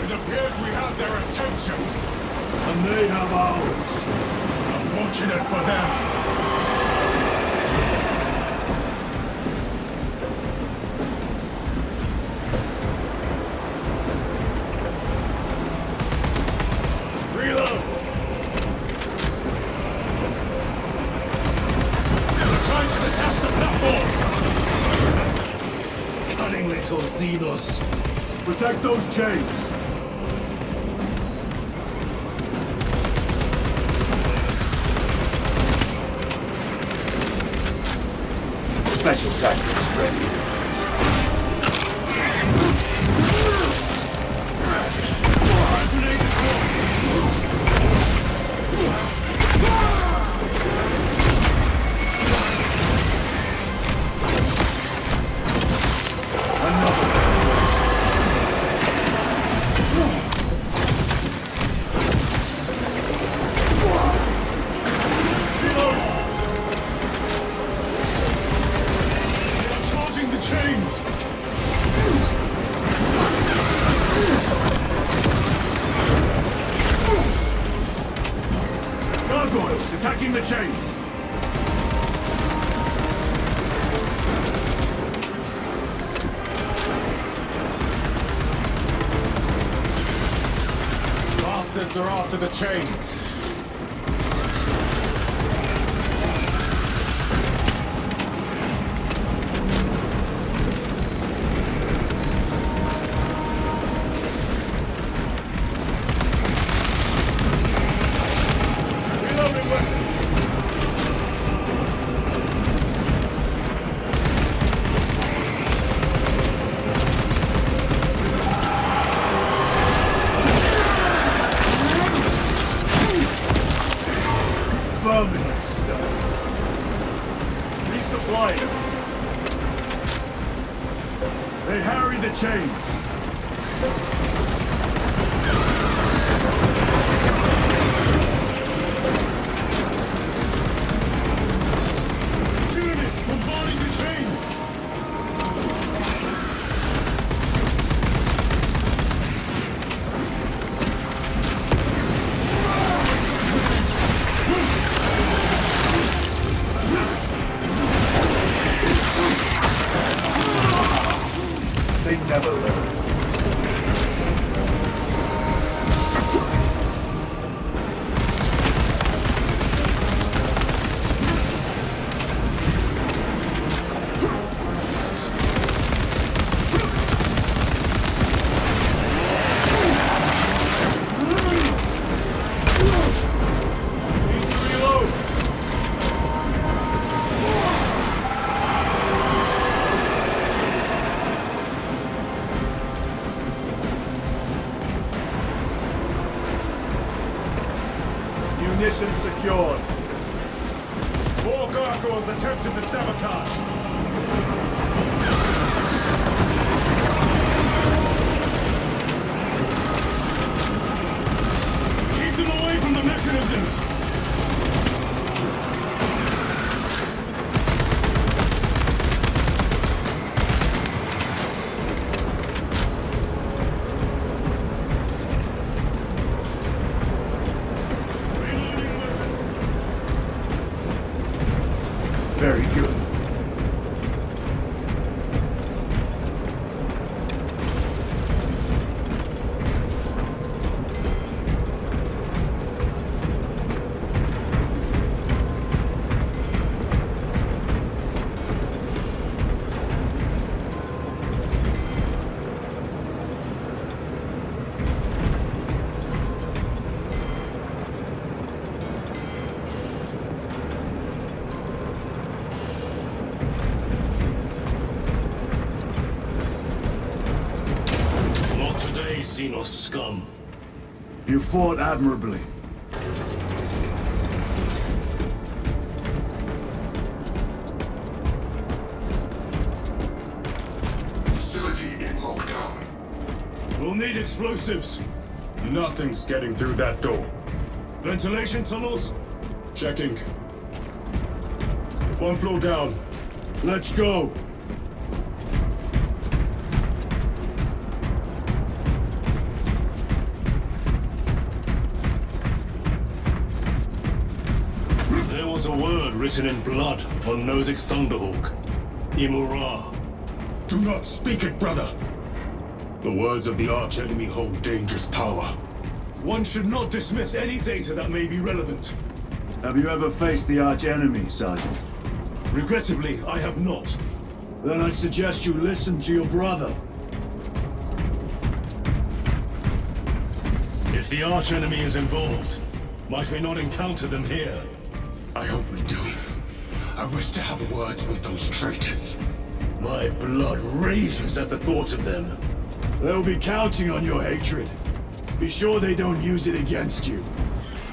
It appears we have their attention. And they have ours. Unfortunate for them. Reload. Trying to detach the platform! Cunning little Xenos. Protect those chains. Special tactics ready. Charging the chains! Gargoyles attacking the chains. Bastards are after the chains. Vermin stuff. Resupplying. They harry the chains. Units bombarding the chains! on. 4 gargoyles attempted to sabotage. Keep them away from the mechanisms! Very good. Xenos scum. You fought admirably. Facility in lockdown. We'll need explosives. Nothing's getting through that door. Ventilation tunnels? Checking. 1 floor down. Let's go. There was a word written in blood on Nozick's Thunderhawk. Imura. Do not speak it, brother! The words of the arch-enemy hold dangerous power. One should not dismiss any data that may be relevant. Have you ever faced the arch-enemy, Sergeant? Regrettably, I have not. Then I suggest you listen to your brother. If the arch-enemy is involved, might we not encounter them here? I hope we do. I wish to have words with those traitors. My blood rages at the thought of them. They'll be counting on your hatred. Be sure they don't use it against you.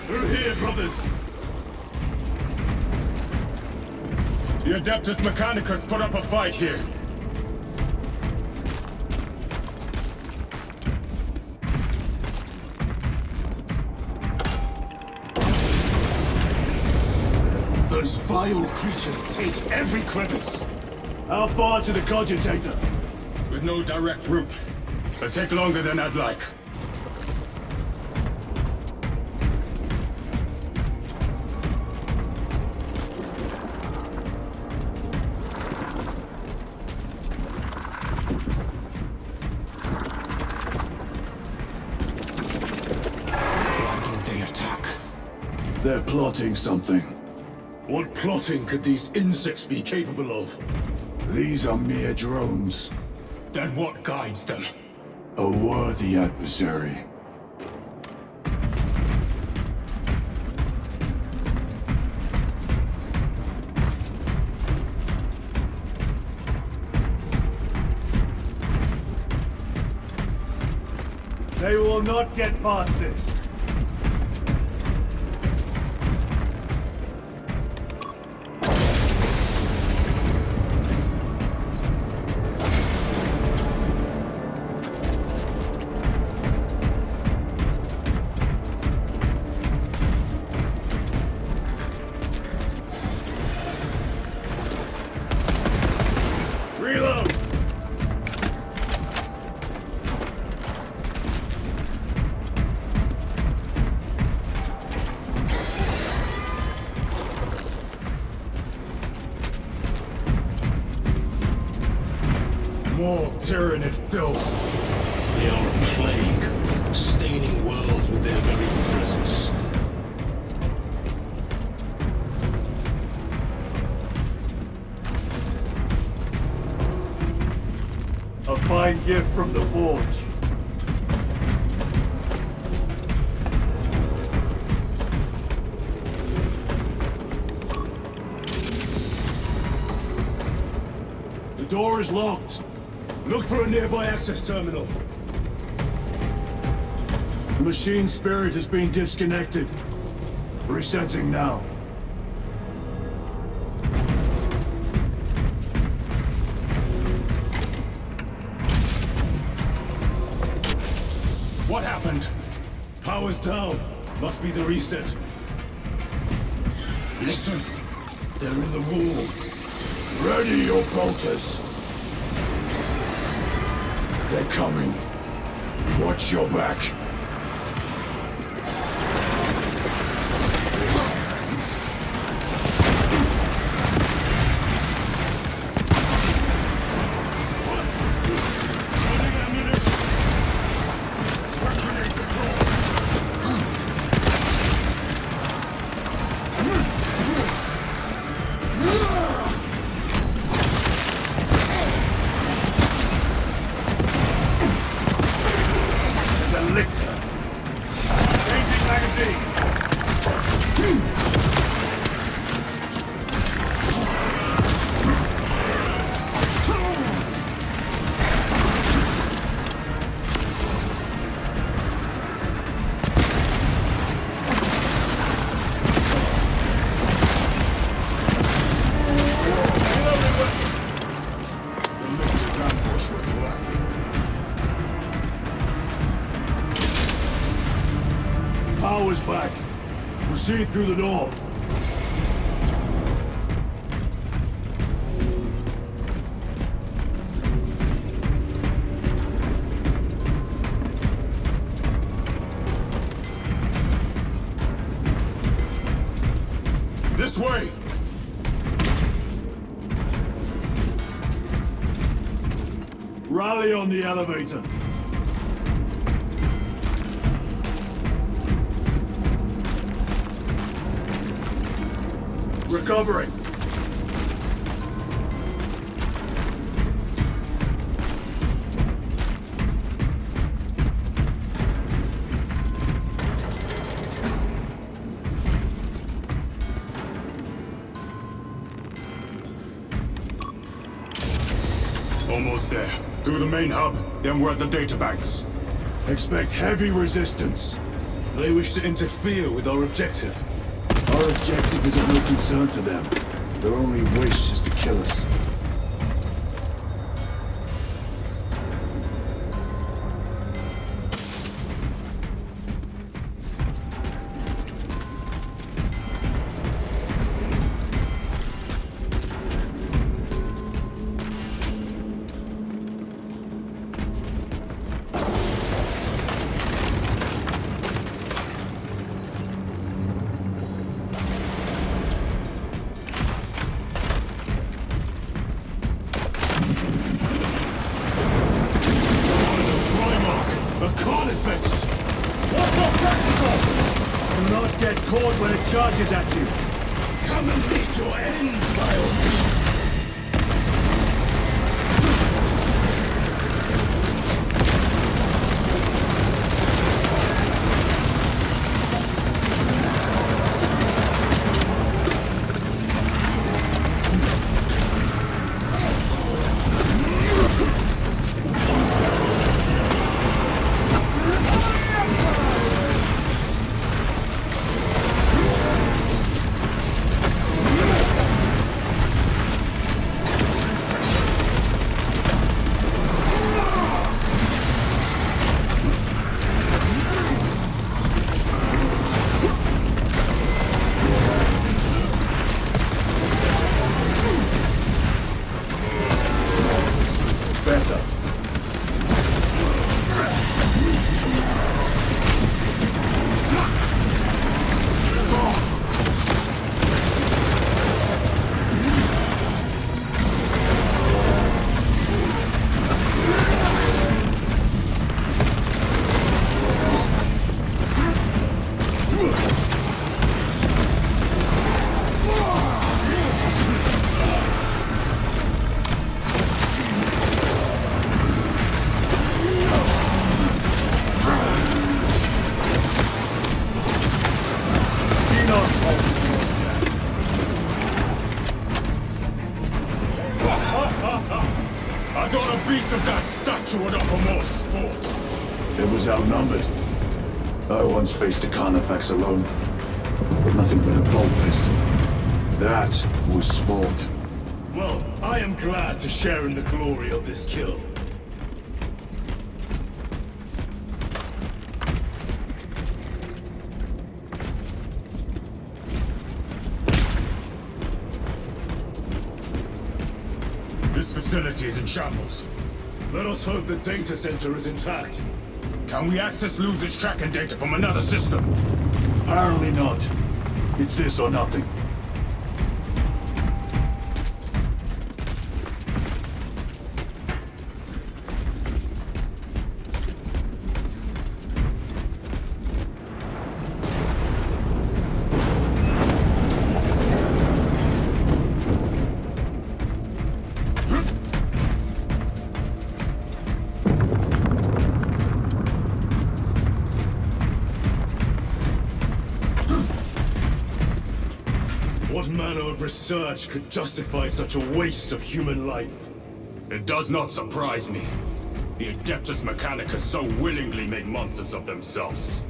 Through here, brothers! The Adeptus Mechanicus put up a fight here. Those vile creatures taint every crevice. How far to the cogitator? With no direct route. It'll take longer than I'd like. Why don't they attack? They're plotting something. What plotting could these insects be capable of? These are mere drones. Then what guides them? A worthy adversary. They will not get past this. Reload! More tyrannid filth. They are a plague, staining worlds with their very presence. A fine gift from the Forge. The door is locked. Look for a nearby access terminal. The machine spirit has been disconnected. Resetting now. What happened? Power's down. Must be the reset. Listen. They're in the walls. Ready your bolters. They're coming. Watch your back. Power's back. Proceed through the door. This way! Rally on the elevator. Recovering. Almost there. Through the main hub, then we're at the databanks. Expect heavy resistance. They wish to interfere with our objective. Our objective is of no concern to them. Their only wish is to kill us. Caught when it charges at you. Come and meet your end, vile beast! I got a piece of that statue and up for more sport. It was outnumbered. I once faced a Carnifex alone. It Nothing but a bolt pistol. That was sport. Well, I am glad to share in the glory of this kill. This facility is in shambles. Let us hope the data center is intact. Can we access losers' tracking data from another system? Apparently not. It's this or nothing. What manner of research could justify such a waste of human life? It does not surprise me. The Adeptus Mechanicus so willingly make monsters of themselves.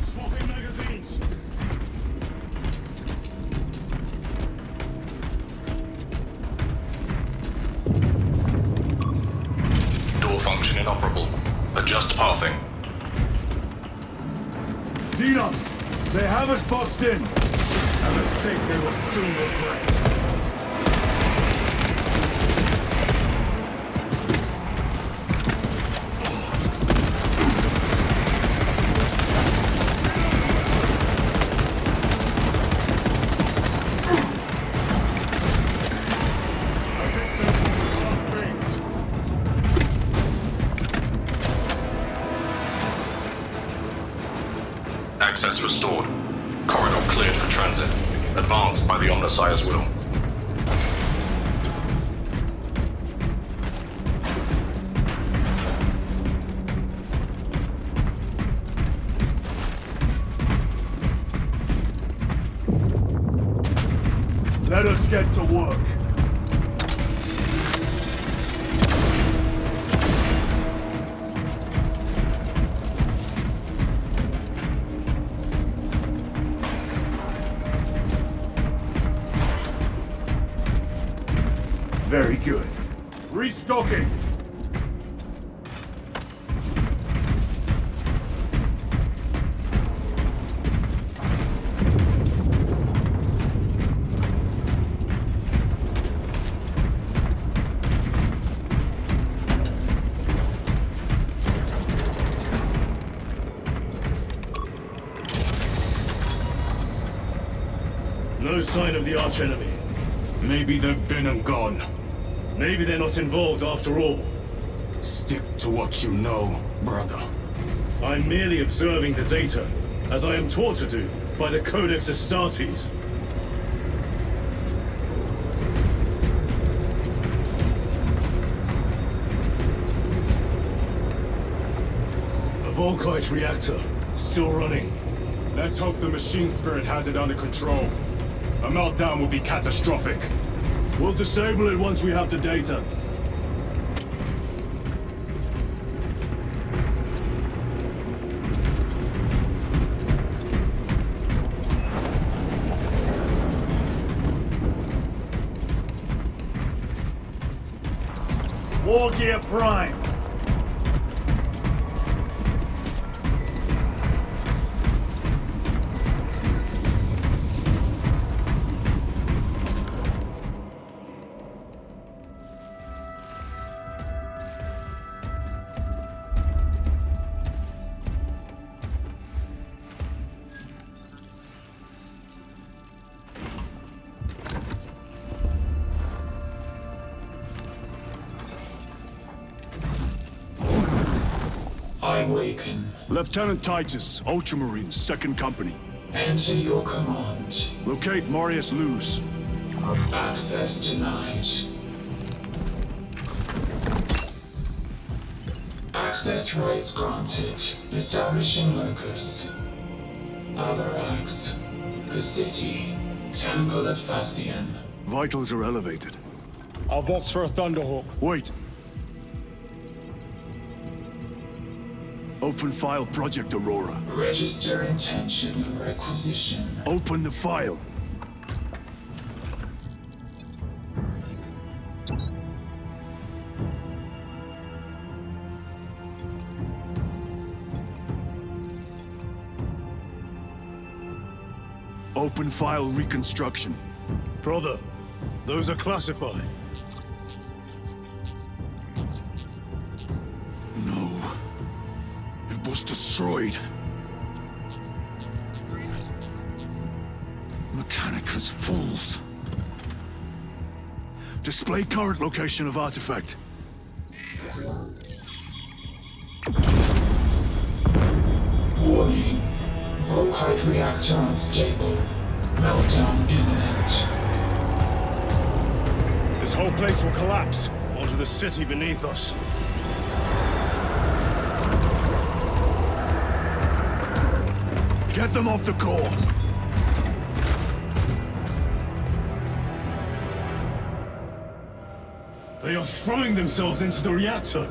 Swapping magazines! Door function inoperable. Adjust pathing. Xenos! They have us boxed in! A mistake they will soon regret. Access restored. Corridor cleared for transit. Advanced by the Omnissiah's will. Let us get to work. Very good. Restocking! No sign of the archenemy. Maybe they've been and gone. Maybe they're not involved after all. Stick to what you know, brother. I'm merely observing the data, as I am taught to do by the Codex Astartes. A Volkite reactor, still running. Let's hope the machine spirit has it under control. A meltdown will be catastrophic. We'll disable it once we have the data. War Gear Prime! I waken. Lieutenant Titus, Ultramarines, 2nd Company. Enter your command. Locate Marius Luz. Access denied. Access rights granted. Establishing locus. Avarax. The city. Temple of Fascian. Vitals are elevated. I'll box for a Thunderhawk. Wait. Open file Project Aurora. Register intention of requisition. Open the file. Open file reconstruction. Brother, those are classified. No. It was destroyed. Mechanicus fools. Display current location of artifact. Warning. Volkite reactor unstable. Meltdown imminent. This whole place will collapse onto the city beneath us. Get them off the core. They are throwing themselves into the reactor.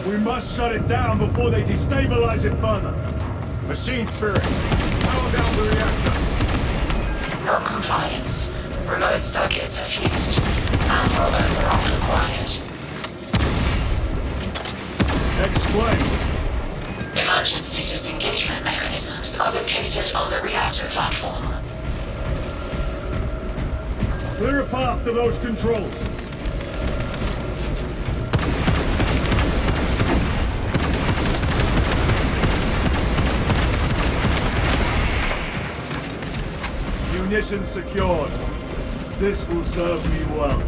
We must shut it down before they destabilize it further. Machine Spirit, power down the reactor. Non-compliance. Remote circuits are fused. Manual override required. Explain. Emergency disengagement mechanisms are located on the reactor platform. Clear a path to those controls. Munitions secured. This will serve me well.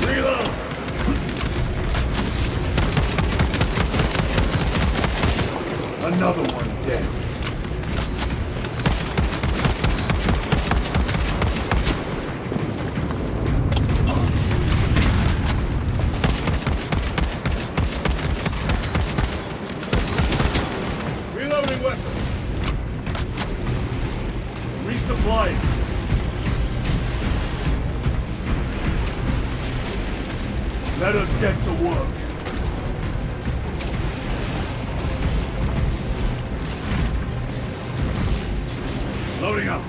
Reload! Another one dead. Resupplying. Let us get to work. Loading up.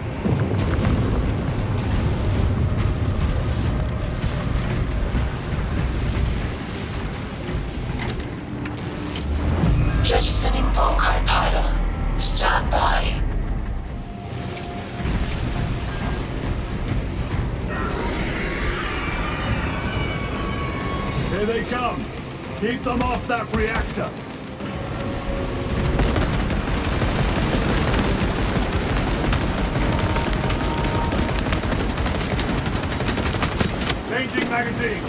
Jettisoning Volkite pylon. Stand by. Here they come. Keep them off that reactor. Changing magazine.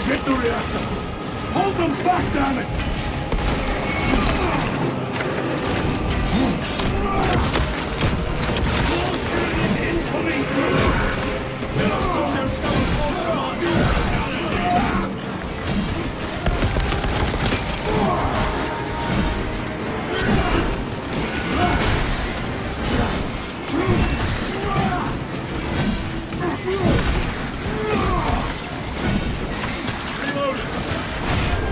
Hit the reactor! Hold them back, damn it! Incoming crews! Let us show them some brutality!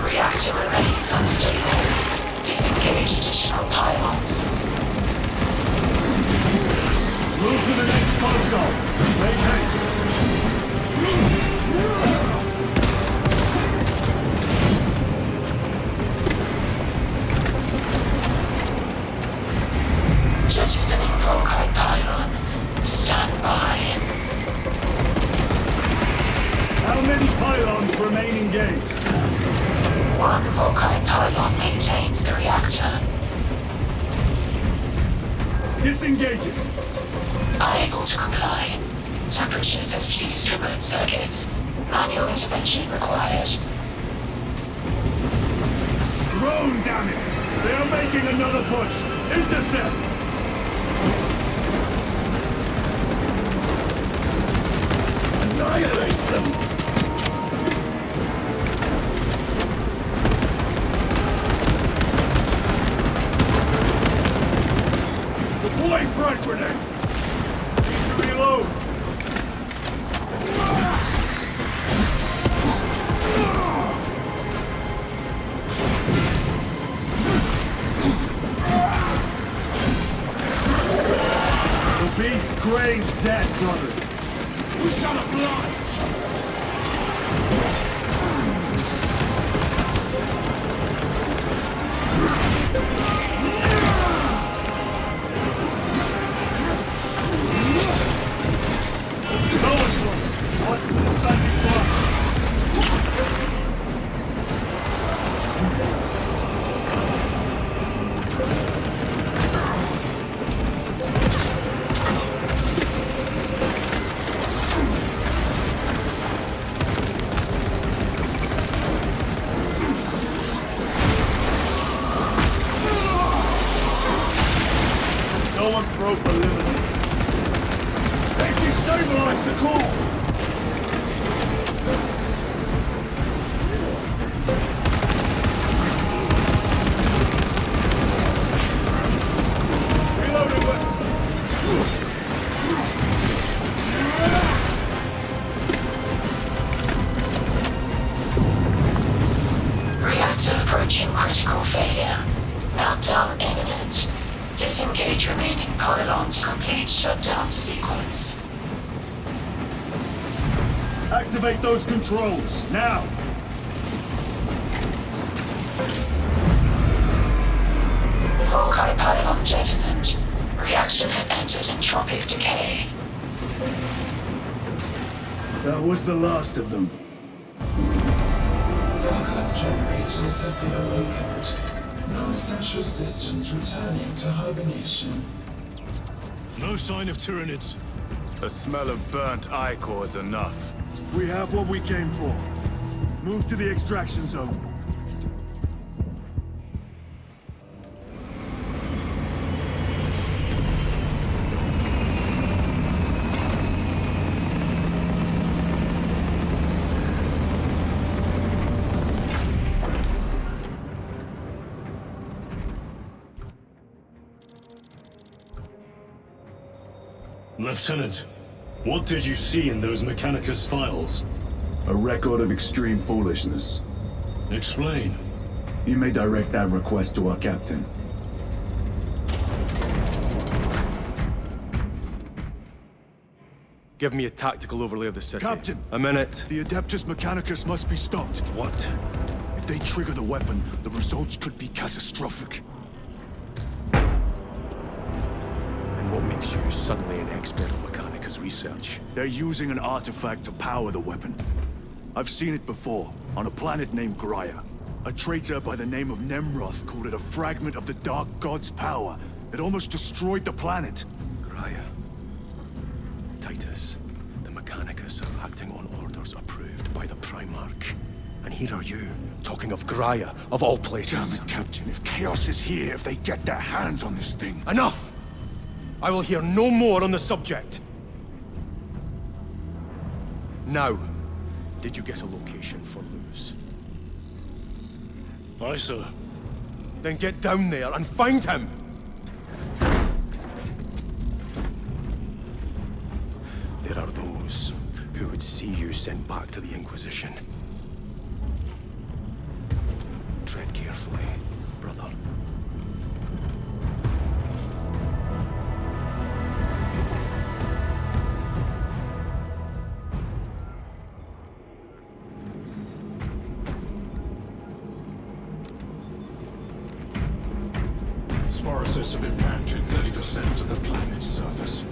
Reactor remains pylons remain engaged. One Volkite pylon maintains the reactor. Disengage it. Unable to comply. Temperatures have fused remote circuits. Manual intervention required. Drone, damn it! They are making another push! Intercept! Annihilate them! Deploying frag grenade! Need to reload! The beast craves death, brothers! We shall oblige! Someone broke the limit. They destabilized the core! Reloading weapon! Reactor approaching critical failure. Meltdown imminent. Disengage remaining pylon to complete shutdown sequence. Activate those controls, now! Volkite pylon jettisoned. Reaction has entered entropic decay. That was the last of them. Backup generators have been awakened. Non-essential systems returning to hibernation. No sign of Tyranids. The smell of burnt ichor is enough. We have what we came for. Move to the extraction zone. Lieutenant, what did you see in those Mechanicus files? A record of extreme foolishness. Explain. You may direct that request to our captain. Give me a tactical overlay of the city. Captain! A minute. The Adeptus Mechanicus must be stopped. What? If they trigger the weapon, the results could be catastrophic. And what makes you suddenly an expert on Mechanicus research? They're using an artifact to power the weapon. I've seen it before, on a planet named Graia. A traitor by the name of Nemroth called it a fragment of the Dark God's power that almost destroyed the planet. Graia. Titus, the Mechanicus are acting on orders approved by the Primarch. And here are you, talking of Graia, of all places. Damn it, Captain, if Chaos is here, if they get their hands on this thing... Enough! I will hear no more on the subject. Now, did you get a location for Luz? Aye, sir. Then get down there and find him! There are those who would see you sent back to the Inquisition. Tread carefully, brother. Sporocysts have impacted 30% of the planet's surface.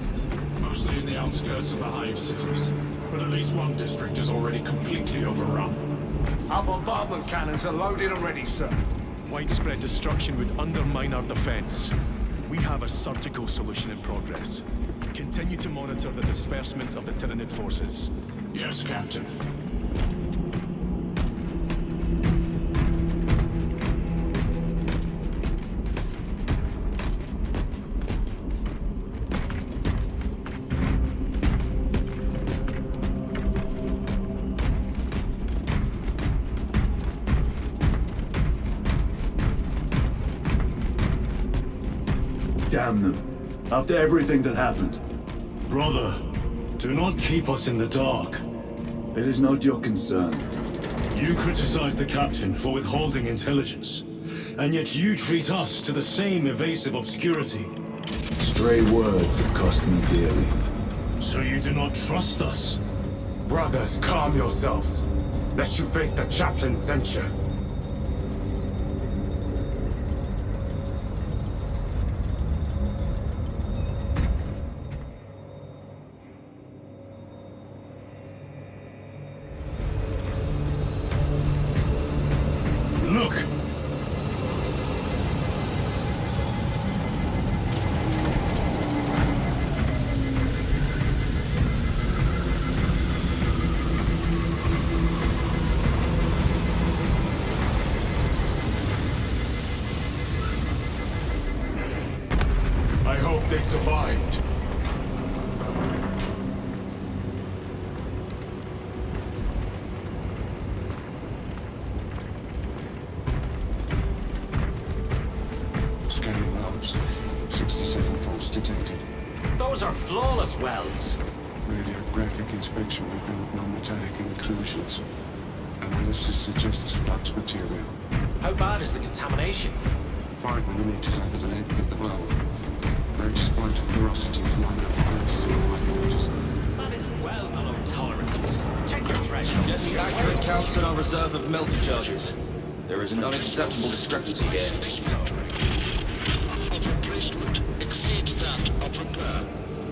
mostly in the outskirts of the Hive cities, but at least one district is already completely overrun. Our bombardment cannons are loaded already, sir. Widespread destruction would undermine our defense. We have a surgical solution in progress. Continue to monitor the disbursement of the Tyranid forces. Yes, Captain. Damn them. After everything that happened. Brother, do not keep us in the dark. It is not your concern. You criticize the captain for withholding intelligence, and yet you treat us to the same evasive obscurity. Stray words have cost me dearly. So you do not trust us? Brothers, calm yourselves, lest you face the chaplain's censure. Look! I hope they survived. Scanning welds. 67 faults detected. Those are flawless welds. Radiographic inspection revealed non-metallic inclusions. Analysis suggests flux material. How bad is the contamination? 5 millimeters over the length of the well. Greatest point of porosity is 990 micrometers. That is well below tolerances. Check your threshold. Getting accurate counts on our reserve of melter charges. There is an unacceptable discrepancy here. Of replacement exceeds that of repair.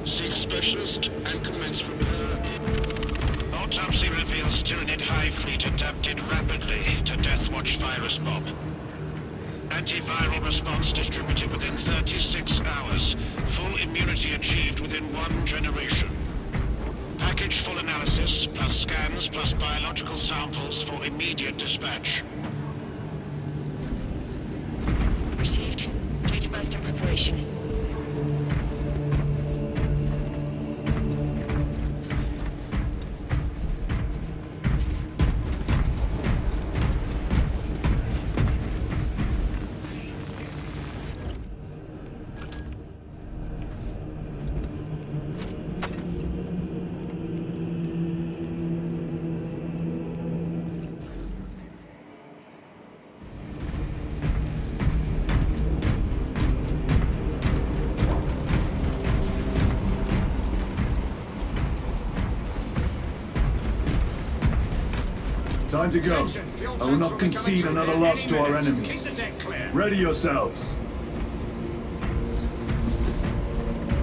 Seek specialist and commence repair. Autopsy reveals Tyranid Hive fleet adapted rapidly to Deathwatch virus mob. Antiviral response distributed within 36 hours. Full immunity achieved within 1 generation. Package full analysis, plus scans, plus biological samples for immediate dispatch. Received. Data burst in preparation. Time to go. I will not concede another loss to our enemies. Ready yourselves.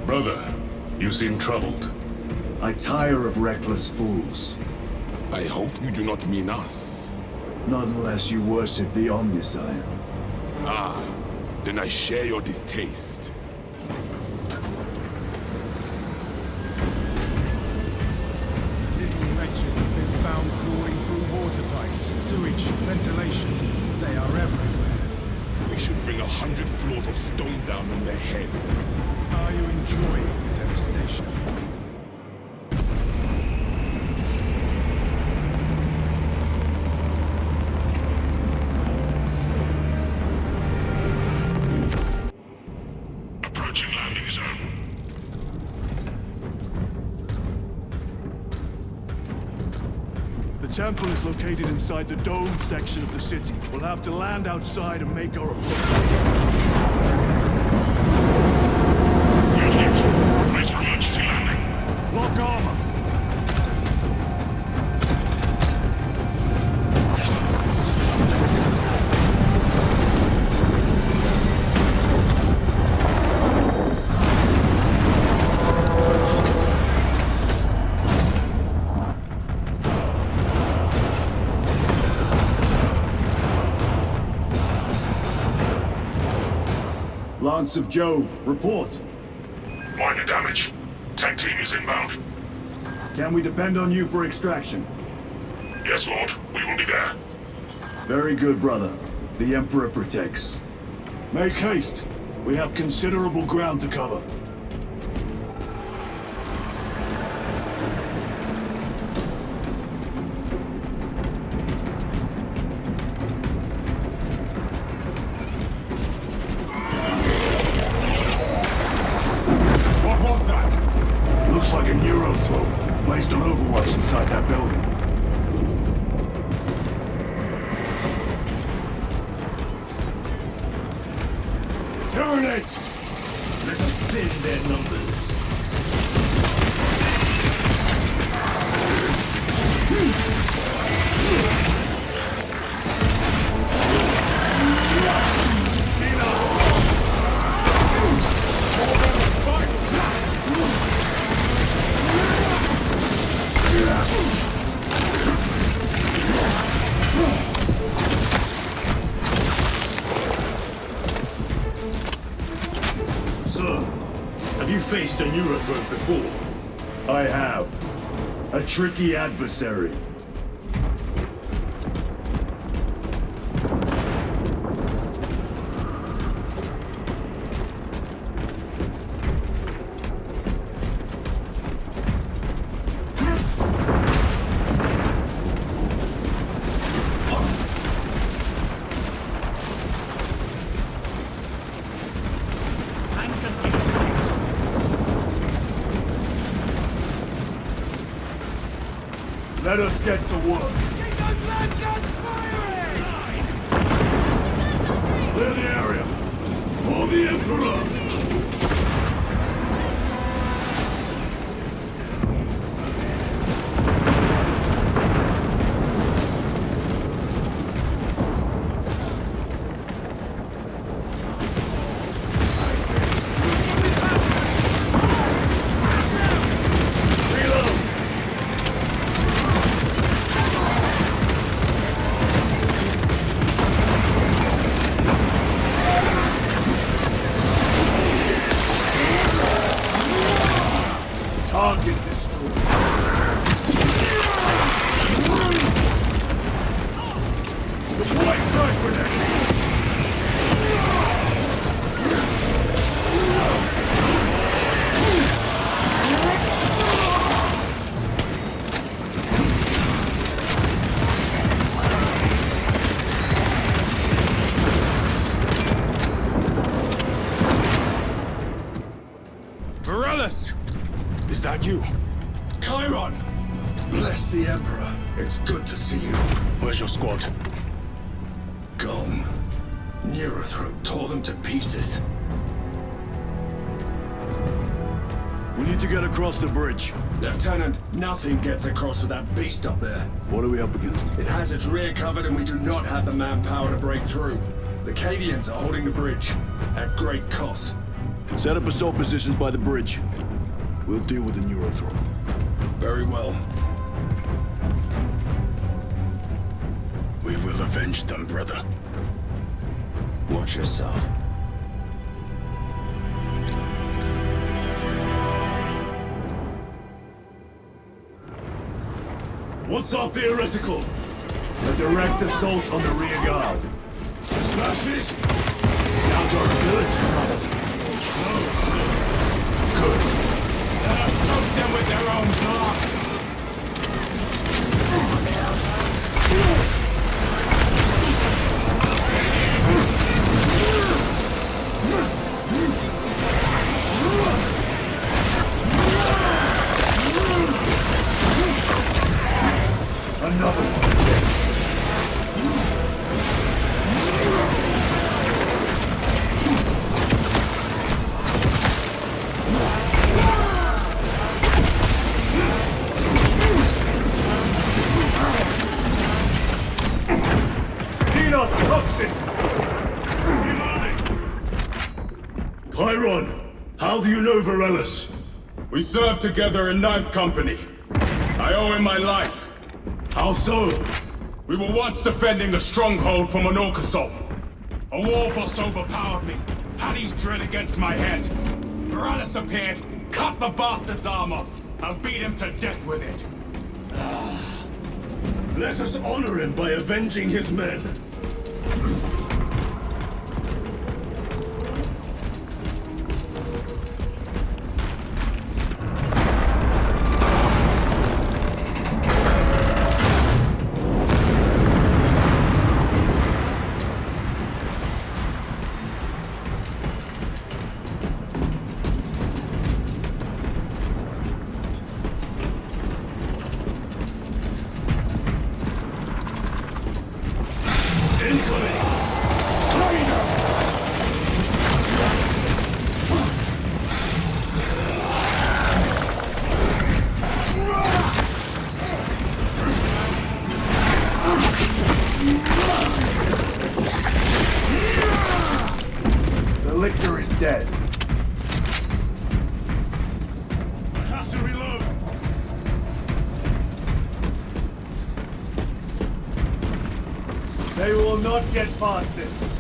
Brother, you seem troubled. I tire of reckless fools. I hope you do not mean us. Not unless you worship the Omnissiah. Ah, then I share your distaste. Little wretches have been found crawling through water pipes, sewage, ventilation. They are everywhere. We should bring 100 floors of stone down on their heads. Are you enjoying the devastation of your people? Approaching landing zone. The temple is located inside the dome section of the city. We'll have to land outside and make our approach. Brace for emergency landing. Lock armor. Lance of Jove, report. Minor damage. Tank team is inbound. Can we depend on you for extraction? Yes, Lord. We will be there. Very good, brother. The Emperor protects. Make haste. We have considerable ground to cover. What was that? Looks like a Neurothrope. Placed on overwatch inside that building. Terminates! Let us thin their numbers. Sir, have you faced a Neurothrope before? I have. A tricky adversary. Let us get to work. Clear the area. For the Emperor! Target destroyed. White knife grenade! Varellus! Is that you? Chiron! Bless the Emperor. It's good to see you. Where's your squad? Gone. Neurothrope tore them to pieces. We need to get across the bridge. Lieutenant, nothing gets across with that beast up there. What are we up against? It has its rear covered and we do not have the manpower to break through. The Cadians are holding the bridge, at great cost. Set up assault positions by the bridge. We'll deal with the Neurothrope. Very well. We will avenge them, brother. Watch yourself. What's our theoretical? A direct assault on the rear guard. Smashes? Counter-ability, brother. No, sir. Good. Let us choke them with their own blood! Another one. Toxins! Chiron, how do you know Varellus? We served together in 9th Company. I owe him my life. How so? We were once defending a stronghold from an orc assault. A war boss overpowered me, had his drill against my head. Morales appeared, cut the bastard's arm off, and beat him to death with it. Let us honor him by avenging his men. The lictor is dead. I have to reload. They will not get past this.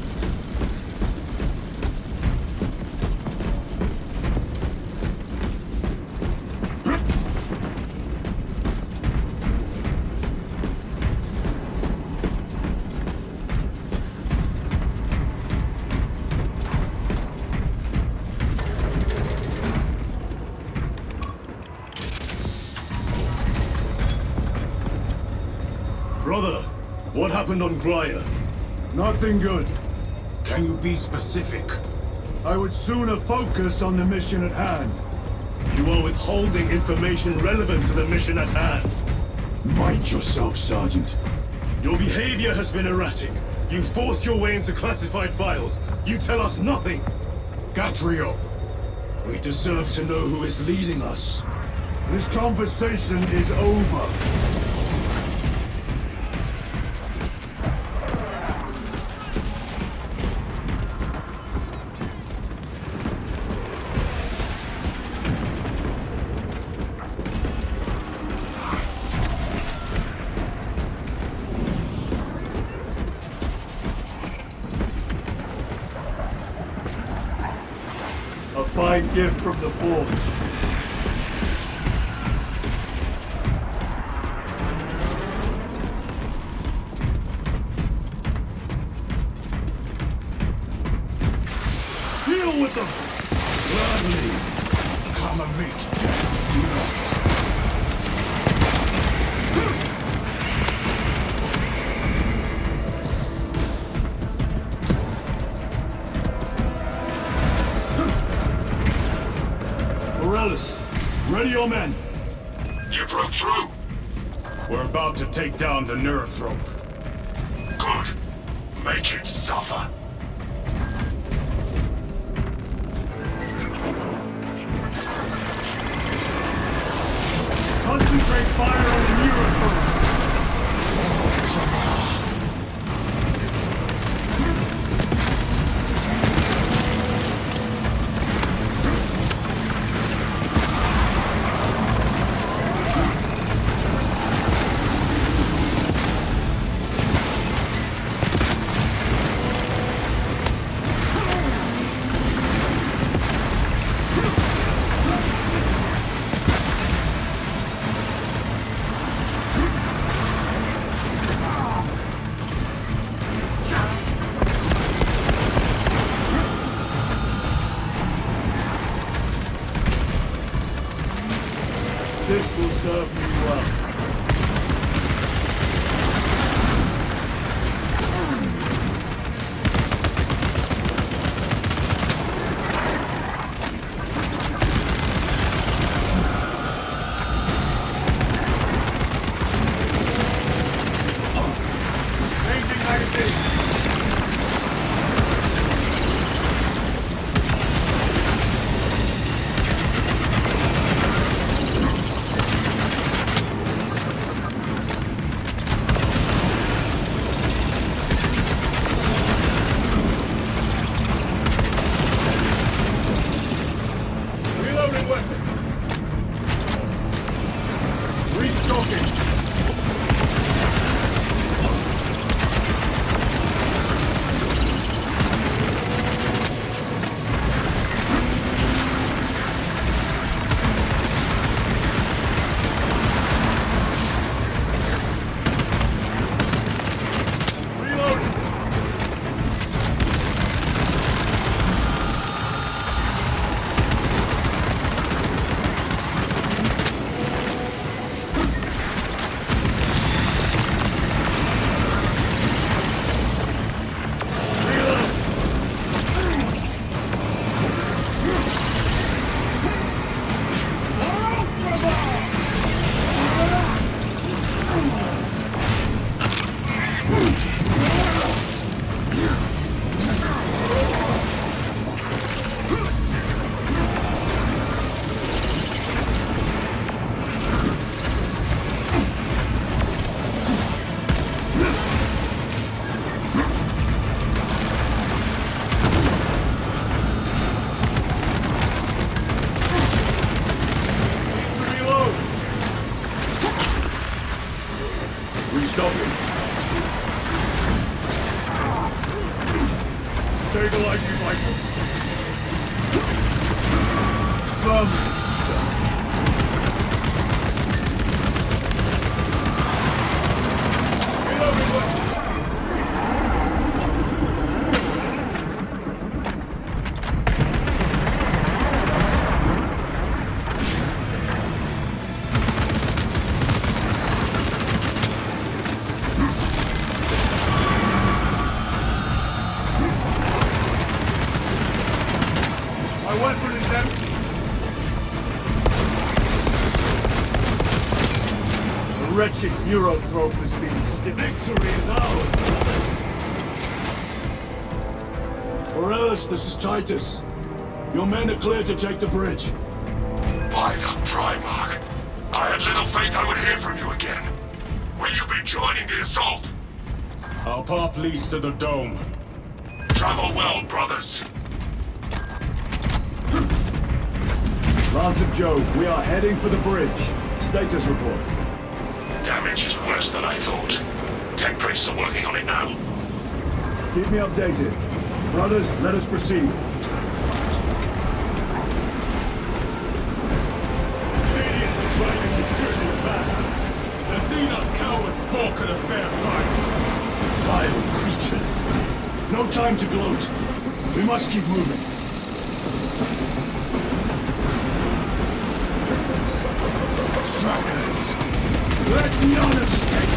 Brother, what happened on Grya? Nothing good. Can you be specific? I would sooner focus on the mission at hand. You are withholding information relevant to the mission at hand. Mind yourself, Sergeant. Your behavior has been erratic. You force your way into classified files. You tell us nothing. Gatrio, we deserve to know who is leading us. This conversation is over. A fine gift from the Forge. Deal with them! Gladly. Come and meet death, Zeros. Morales, ready your men. You broke through. We're about to take down the Neurothrope. Good. Make it suffer. Concentrate fire on the Neurothrope. This will serve me well. Changing magazine. Reloading weapon. Restocking. Stop him. Stabilize you, Michael. Bum stuff. My weapon is empty. The wretched Europrobe has been stiff. Victory is ours, brothers. Morellis, this is Titus. Your men are clear to take the bridge. By the Primarch, I had little faith I would hear from you again. Will you be joining the assault? Our path leads to the dome. Travel well, brothers. Lance of Jove, we are heading for the bridge. Status report. Damage is worse than I thought. Tech priests are working on it now. Keep me updated. Brothers, let us proceed. Canadians are trying to turn this back. The Xenos cowards balk at a fair fight. Vile creatures. No time to gloat. We must keep moving. Trackers! Let none escape!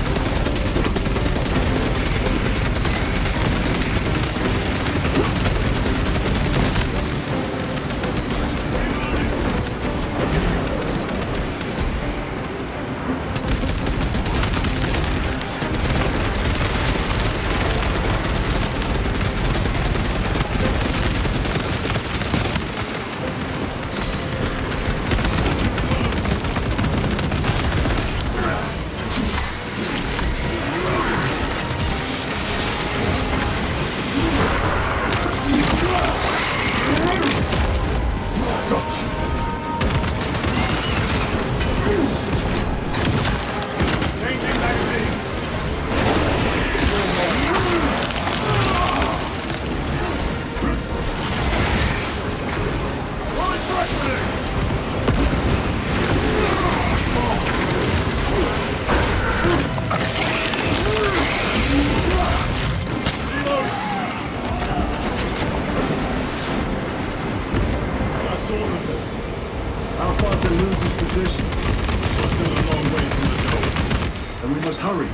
That's all of them. How far to lose his position? We're still a long way from the dome. And we must hurry.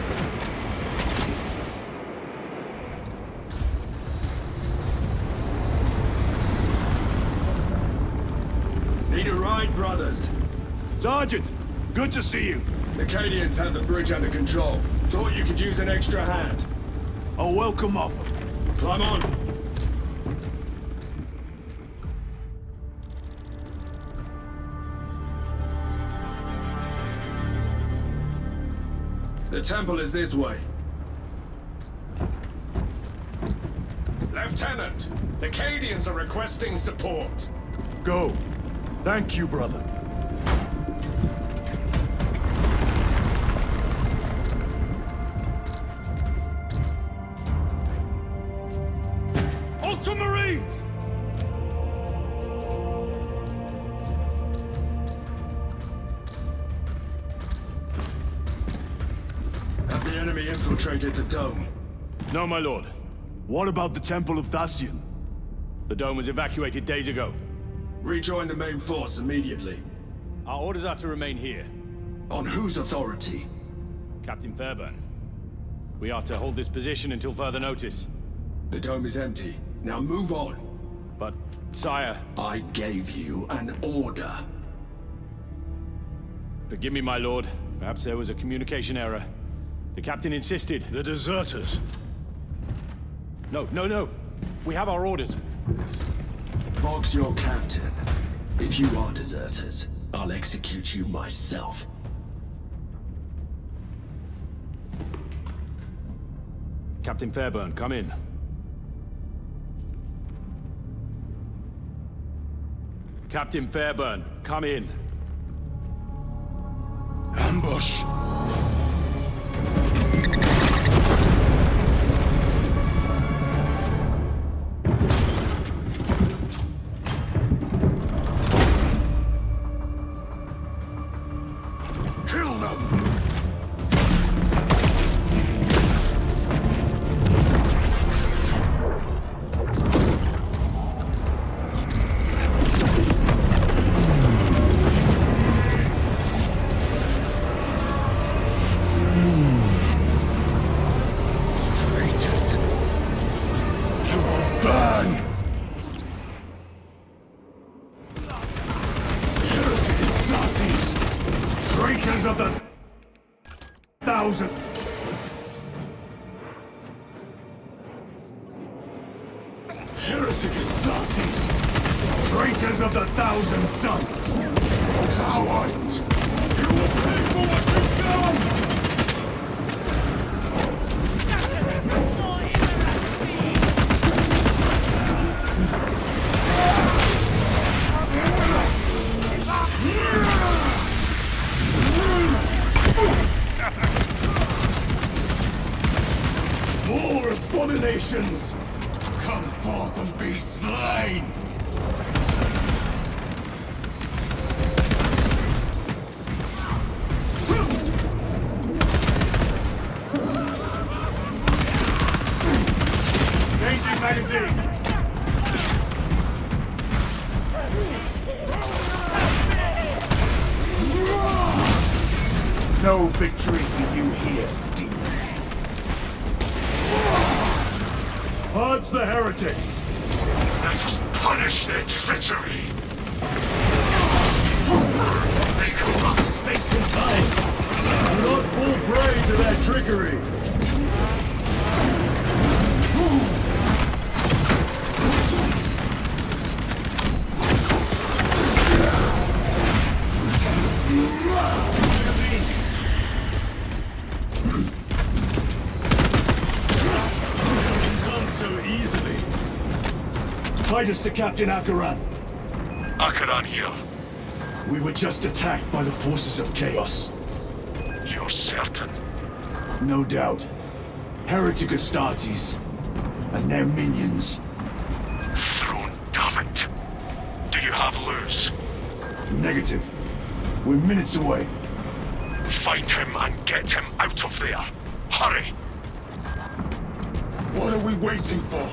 Need a ride, brothers? Sergeant, good to see you. The Cadians have the bridge under control. Thought you could use an extra hand. A welcome offer. Climb on. The temple is this way. Lieutenant, the Cadians are requesting support. Go. Thank you, brother. Ultramarines! Have the enemy infiltrated the dome? No, my lord. What about the Temple of Thasian? The dome was evacuated days ago. Rejoin the main force immediately. Our orders are to remain here. On whose authority? Captain Fairburn. We are to hold this position until further notice. The dome is empty. Now move on. But, sire... I gave you an order. Forgive me, my lord. Perhaps there was a communication error. The captain insisted. The deserters. No. We have our orders. Vox your captain. If you are deserters, I'll execute you myself. Captain Fairburn, come in. Captain Fairburn, come in. Ambush! thousand. Heretic Astartes! Traitors of the Thousand Sons! Cowards! You will pay for what you've done! More abominations! Come forth and be slain! Changing magazine! No victory for you here, demon. Purge the heretics! Let us punish their treachery! They corrupt space and time! Do not fall prey to their trickery! Done so easily. Fight us to Captain Akaran. Akaran here. We were just attacked by the forces of chaos. You're certain? No doubt. Heretic Astartes and their minions. Throne, damn it. Do you have Luz? Negative. We're minutes away. Find him and get him out of there. Hurry! What are we waiting for?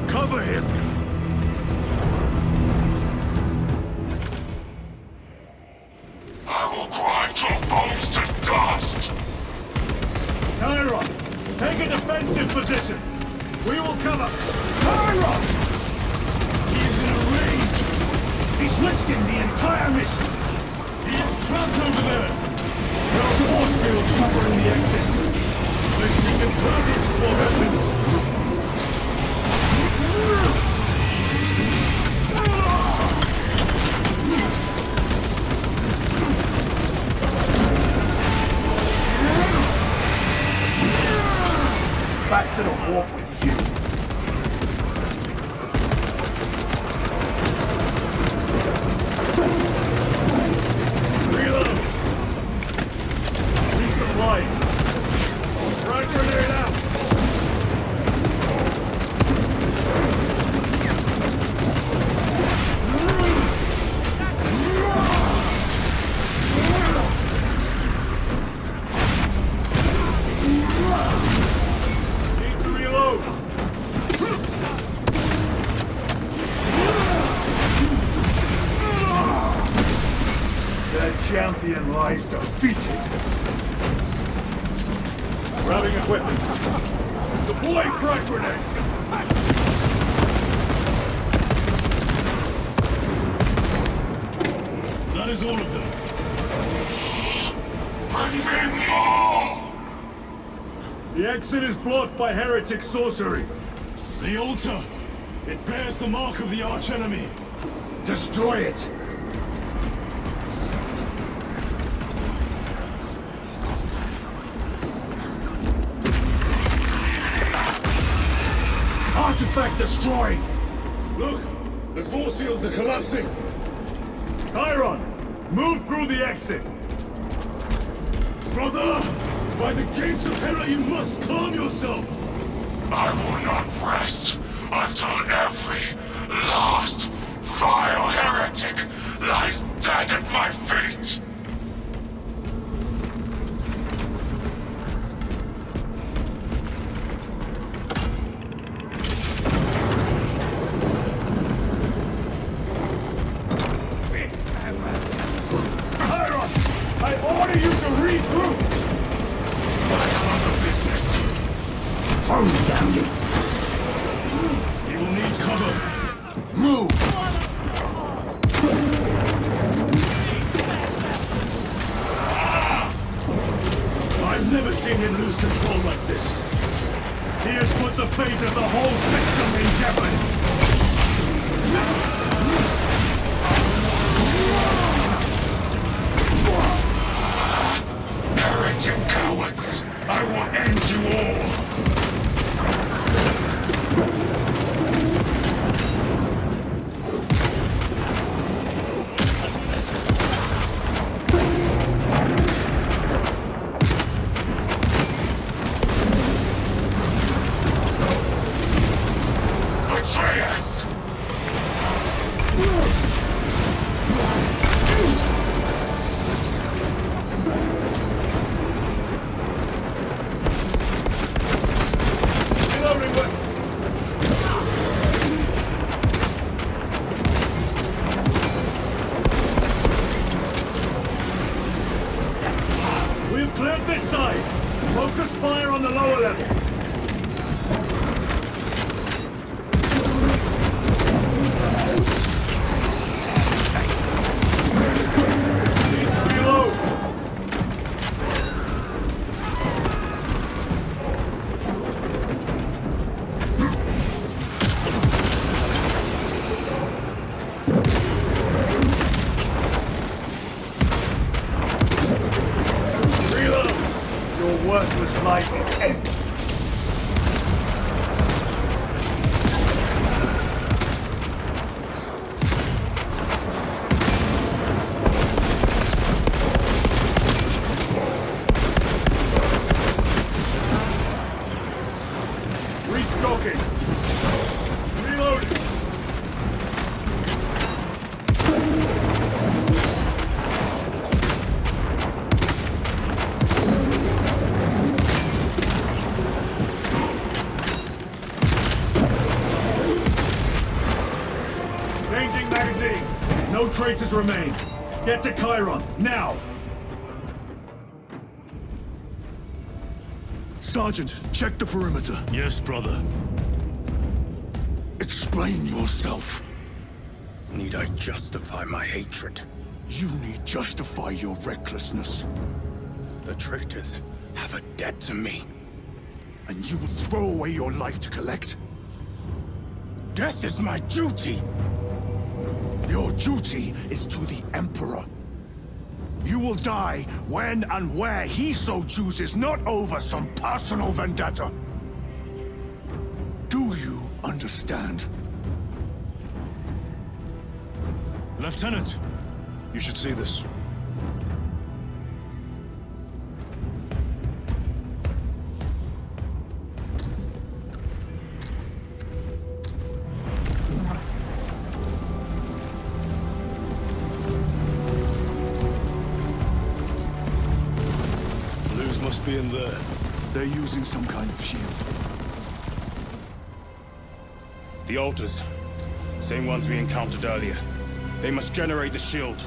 Cover him! I will grind your bones to dust! Tyron, take a defensive position! We will cover! Tyron! He is in a rage! He's risking the entire mission! He is trapped over there! There are force fields covering the exits! Let's see impervious to our weapons! Back to the warp with you! Reload! Resupply! Frag grenade out! Need to reload! Their champion lies defeated! Grabbing equipment. Deploying frag grenade! That is all of them. Bring me more! The exit is blocked by heretic sorcery. The altar! It bears the mark of the archenemy. Destroy it! Artifact destroyed! Look! The force fields are collapsing! Chiron! Move through the exit! Brother! By the gates of Hera, you must calm yourself! I will not rest until every last vile heretic lies dead at my feet! Chiron! I order you to regroup! I have other business. Phone down you! You will need cover! Move! I've never seen him lose control like this. He has put the fate of the whole system in jeopardy! Heretic cowards! I will end you all! Atreus! We've cleared this side! Focus fire on the lower level! Reload! Reload! Your worthless life is empty! Restocking! Reloading! Changing magazine! No traitors remain! Get to Chiron, now! Sergeant, check the perimeter. Yes, brother. Explain yourself. Need I justify my hatred? You need justify your recklessness. The traitors have a debt to me. And you will throw away your life to collect? Death is my duty! Your duty is to the Emperor. You will die when and where he so chooses, not over some personal vendetta. Do you understand? Lieutenant! You should see this. Blues must be in there. They're using some kind of shield. The altars. Same ones we encountered earlier. They must generate the shield.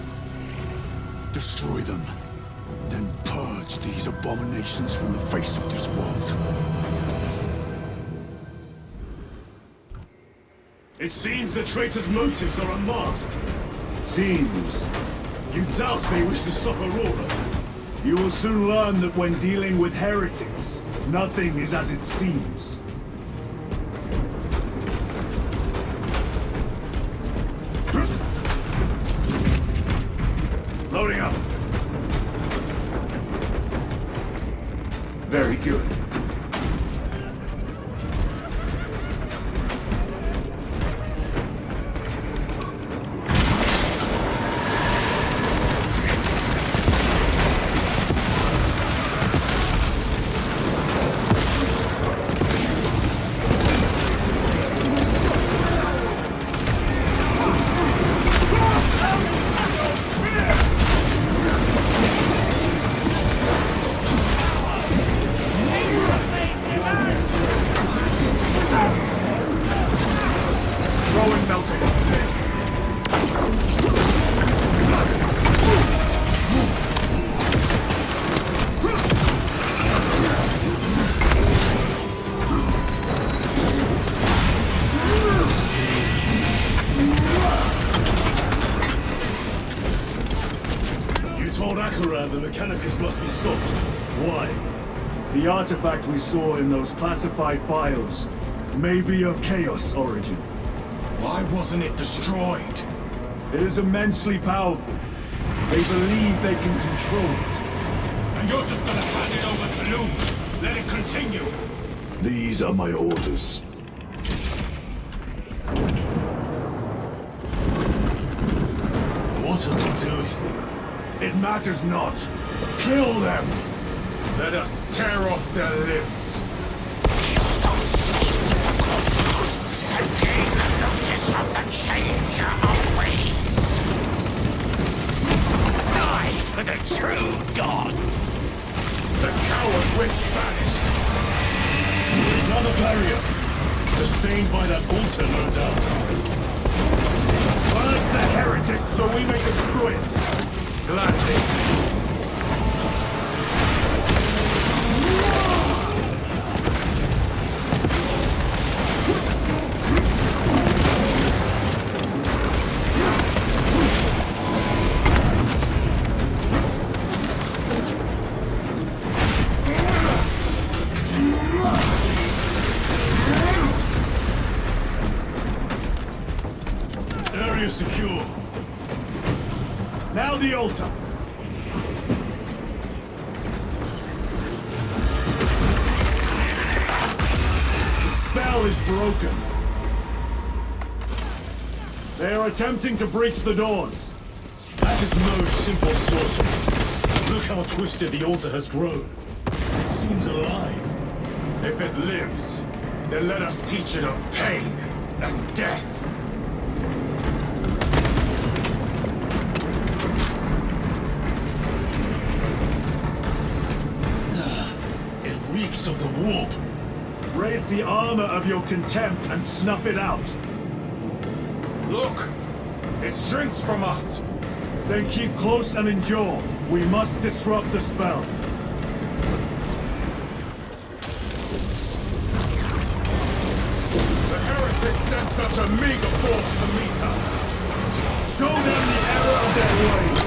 Destroy them. Then purge these abominations from the face of this world. It seems the traitors' motives are unmasked. Seems. You doubt they wish to stop Aurora? You will soon learn that when dealing with heretics, nothing is as it seems. Loading up. Very good. The Mechanicus must be stopped. Why? The artifact we saw in those classified files may be of Chaos origin. Why wasn't it destroyed? It is immensely powerful. They believe they can control it. And you're just gonna hand it over to Luz? Let it continue? These are my orders. What are they doing? It matters not. Kill them! Let us tear off their limbs. Those slaves of the Court and gain the notice of the changer of ways. Die for the true gods! The coward witch vanished. Another barrier. Sustained by that altar, no doubt. Purge the heretic so we may destroy it. Gladly. Area secure. Now the altar. The spell is broken. They are attempting to breach the doors. That is no simple sorcery. Look how twisted the altar has grown. It seems alive. If it lives, then let us teach it of pain and death. It reeks of the warp. Raise the armor of your contempt and snuff it out. Look! It shrinks from us! Then keep close and endure. We must disrupt the spell. The heretics sent such a meager force to meet us! Show them the error of their ways!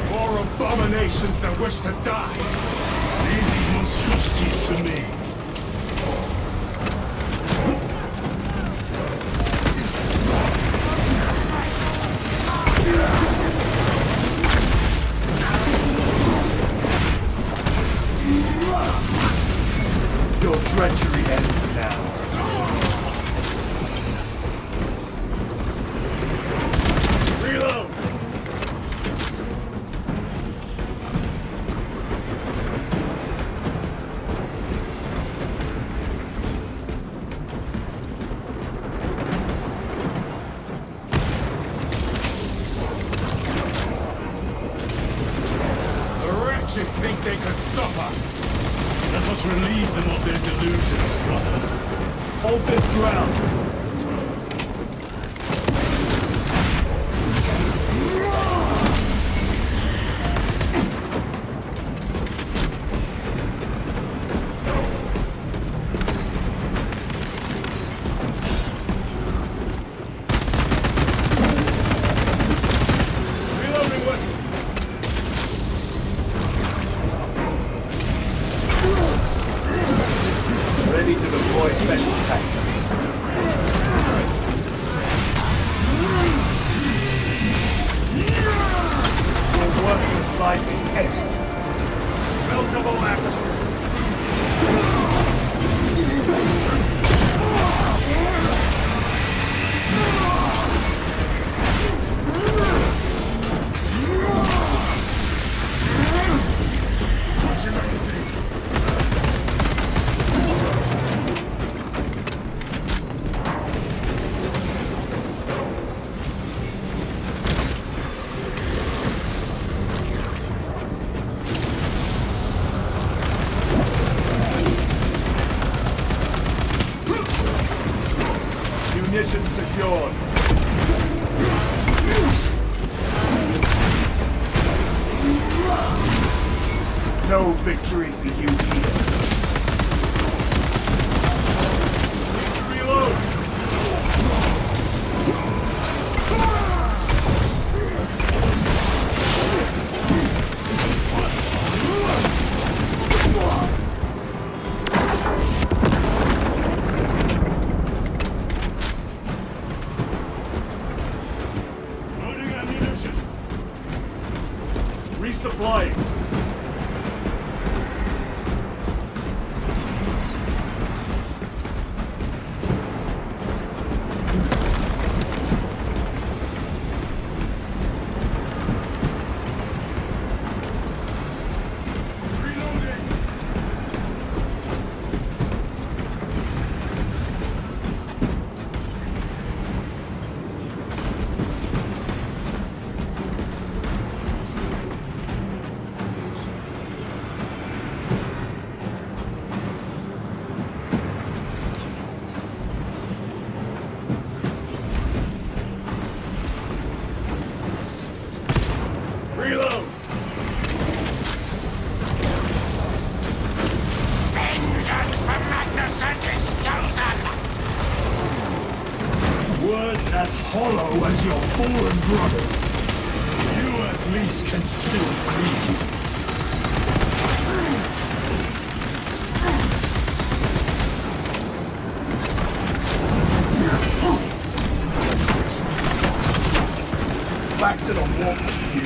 More abominations that wish to die! Leave these monstrosities to me! Your treachery ends now. Reload! The wretches think they could stop us! Let us relieve them of their delusions, brother. Hold this ground. Reloading weapon. Ready to deploy special tactics. Your worthless life is ended. Multiple action. Munitions secured. No victory for you here. Reload! Resupplying. Reload! Vengeance for Magnus and his chosen! Words as hollow as your fallen brothers. You at least can still breathe. Back to the walk with you.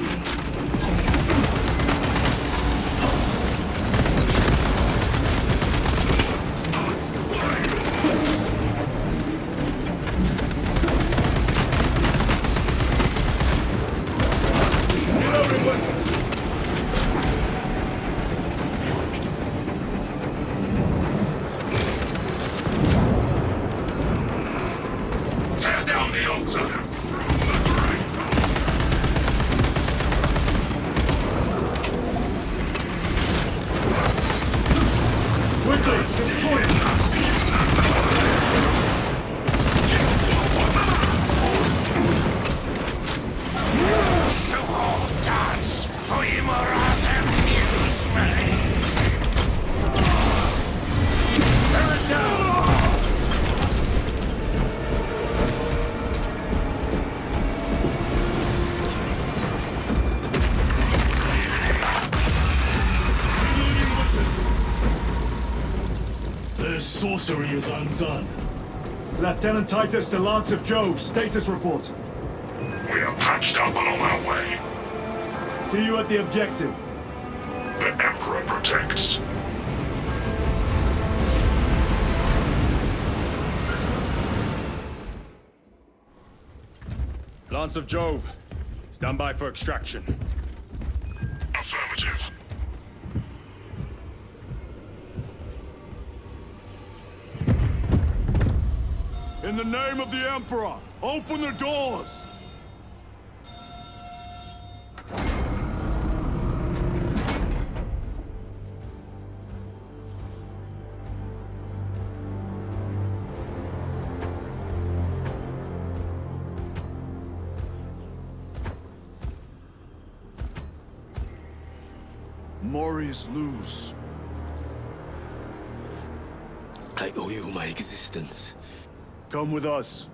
Tear down the altar! Quickly, destroy it! Dance for Imora's amusement! Tear it down! Their sorcery is undone. Lieutenant Titus to Lance of Jove, status report. We are patched up along our way. See you at the objective. The Emperor protects. Lance of Jove, stand by for extraction. Affirmative. In the name of the Emperor, open the doors! Morius lose. I owe you my existence. Come with us.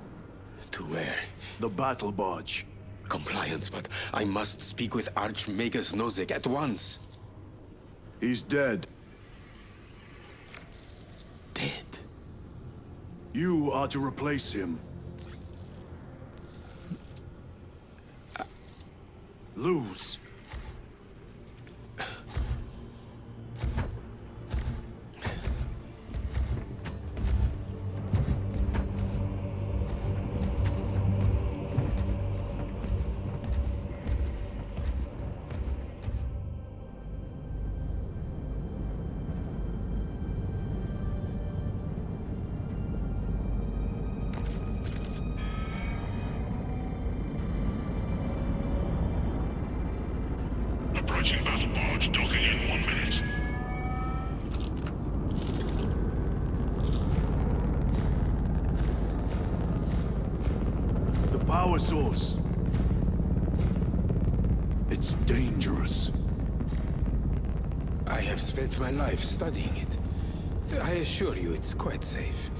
To where? The battle barge. Compliance, but I must speak with Archmagus Nozick at once. He's dead. Dead? You are to replace him. Lose. Approaching battle barge, docking in 1 minute. The power source. It's dangerous. I have spent my life studying it. I assure you it's quite safe.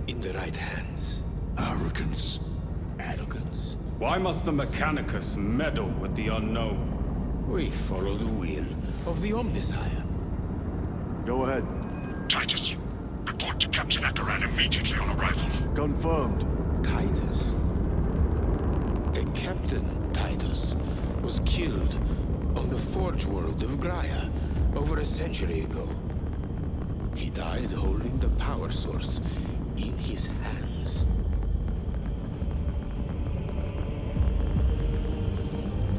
In the right hands. Arrogance. Arrogance? Why must the Mechanicus meddle with the unknown? We follow the will of the Omnisire. Go ahead. Titus, report to Captain Akaran immediately on arrival. Confirmed. Titus? A Captain Titus was killed on the forge world of Graia over a century ago. He died holding the power source in his hands.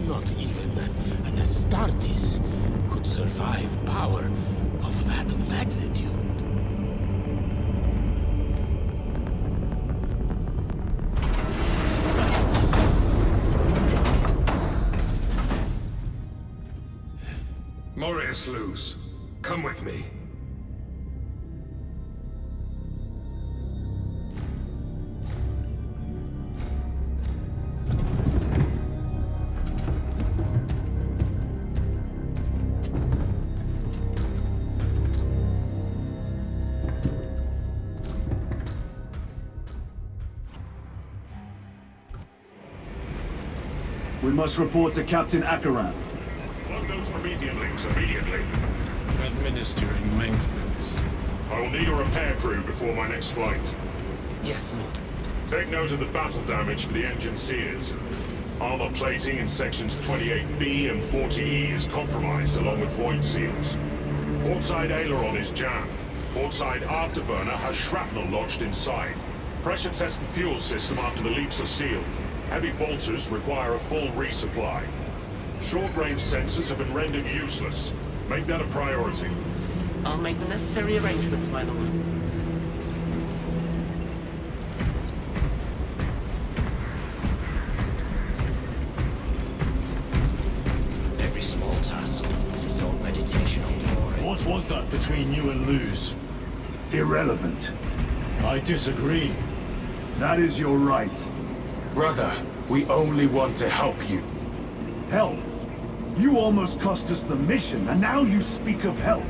Not even an Astartes could survive power of that magnitude. Morius Luz, come with me. We must report to Captain Akaran. Plug those Promethean links immediately. Administering maintenance. I will need a repair crew before my next flight. Yes, Lord. Take note of the battle damage for the engine sears. Armor plating in sections 28B and 40E is compromised, along with void seals. Portside aileron is jammed. Portside afterburner has shrapnel lodged inside. Pressure test the fuel system after the leaks are sealed. Heavy bolters require a full resupply. Short-range sensors have been rendered useless. Make that a priority. I'll make the necessary arrangements, my lord. Every small task has its own meditation on glory. What was that between you and Luz? Irrelevant. I disagree. That is your right. Brother, we only want to help you. Help? You almost cost us the mission, and now you speak of help.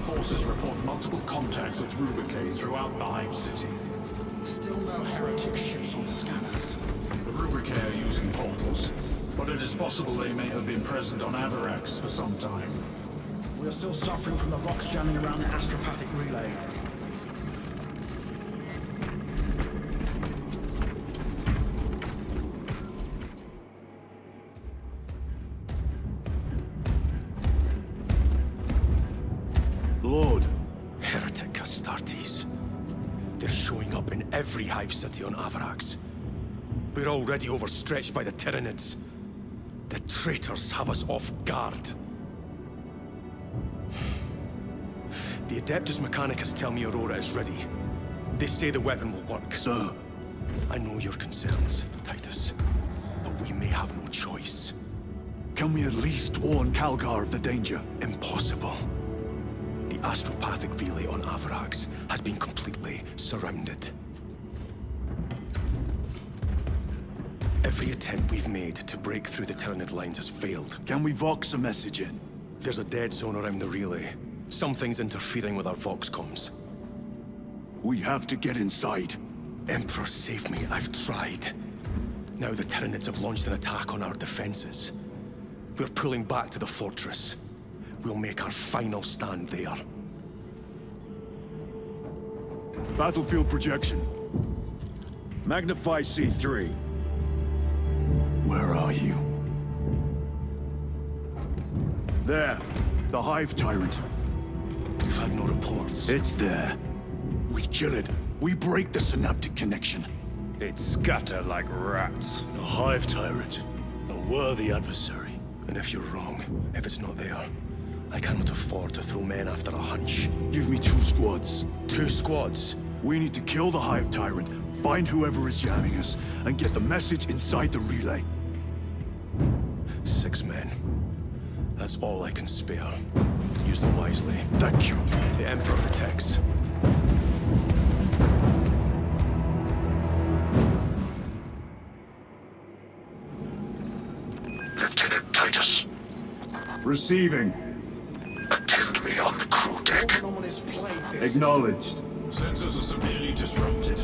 Forces report multiple contacts with 40K throughout the Hive City. Still no heretic ships on scanners. The 40K are using portals, but it is possible they may have been present on Avarax for some time. We are still suffering from the Vox jamming around the astropathic relay. Lord. Heretic Astartes. They're showing up in every Hive City on Avarax. We're already overstretched by the Tyranids. The traitors have us off guard. The Adeptus Mechanicus tell me Aurora is ready. They say the weapon will work. Sir. I know your concerns, Titus. But we may have no choice. Can we at least warn Calgar of the danger? Impossible. The astropathic relay on Avarax has been completely surrounded. Every attempt we've made to break through the Tyranid lines has failed. Can we Vox a message in? There's a dead zone around the relay. Something's interfering with our Vox comms. We have to get inside. Emperor, save me. I've tried. Now the Tyranids have launched an attack on our defenses. We're pulling back to the fortress. We'll make our final stand there. Battlefield projection. Magnify C3. Where are you? There. The Hive Tyrant. We've had no reports. It's there. We kill it. We break the synaptic connection. They'd scatter like rats. The Hive Tyrant. A worthy adversary. And if you're wrong, if it's not there, I cannot afford to throw men after a hunch. Give me 2 squads. 2 squads? We need to kill the Hive Tyrant, find whoever is jamming us, and get the message inside the relay. 6 men. That's all I can spare. Use them wisely. Thank you. The Emperor protects. Lieutenant Titus. Receiving. Attend me on the crew deck. Acknowledged. Sensors are severely disrupted.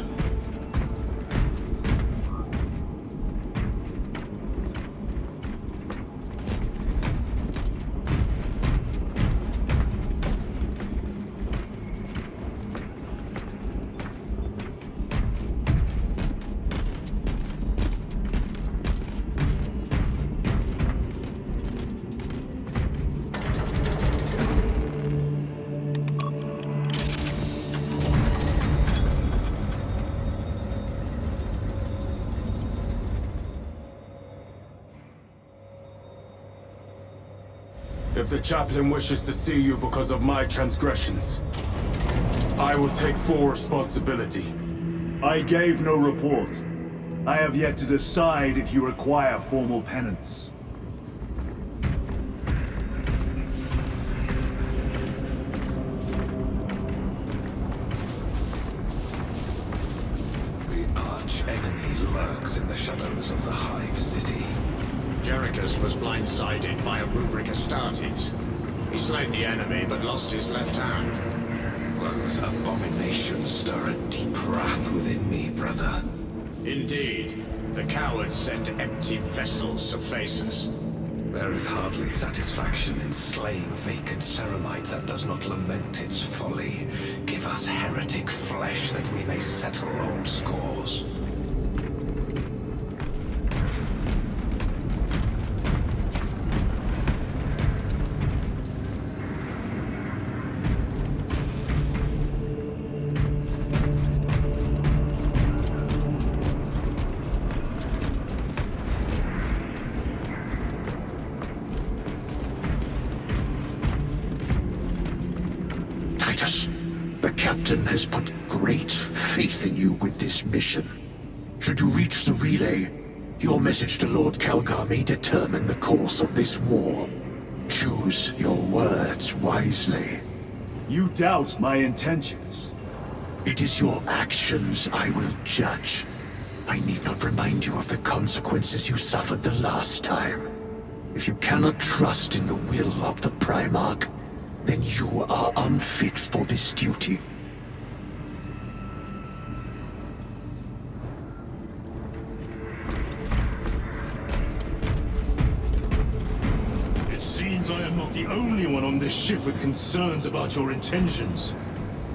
If the chaplain wishes to see you because of my transgressions, I will take full responsibility. I gave no report. I have yet to decide if you require formal penance. The arch-enemy lurks in the shadows of the Hive City. Jerichus was blindsided by a rubric Astartes. He slayed the enemy, but lost his left hand. Those abominations stir a deep wrath within me, brother. Indeed. The cowards sent empty vessels to face us. There is hardly satisfaction in slaying vacant ceramite that does not lament its folly. Give us heretic flesh that we may settle old scores. The captain has put great faith in you with this mission. Should you reach the relay, your message to Lord Calgar may determine the course of this war. Choose your words wisely. You doubt my intentions. It is your actions I will judge. I need not remind you of the consequences you suffered the last time. If you cannot trust in the will of the Primarch, then you are unfit for this duty. It seems I am not the only one on this ship with concerns about your intentions.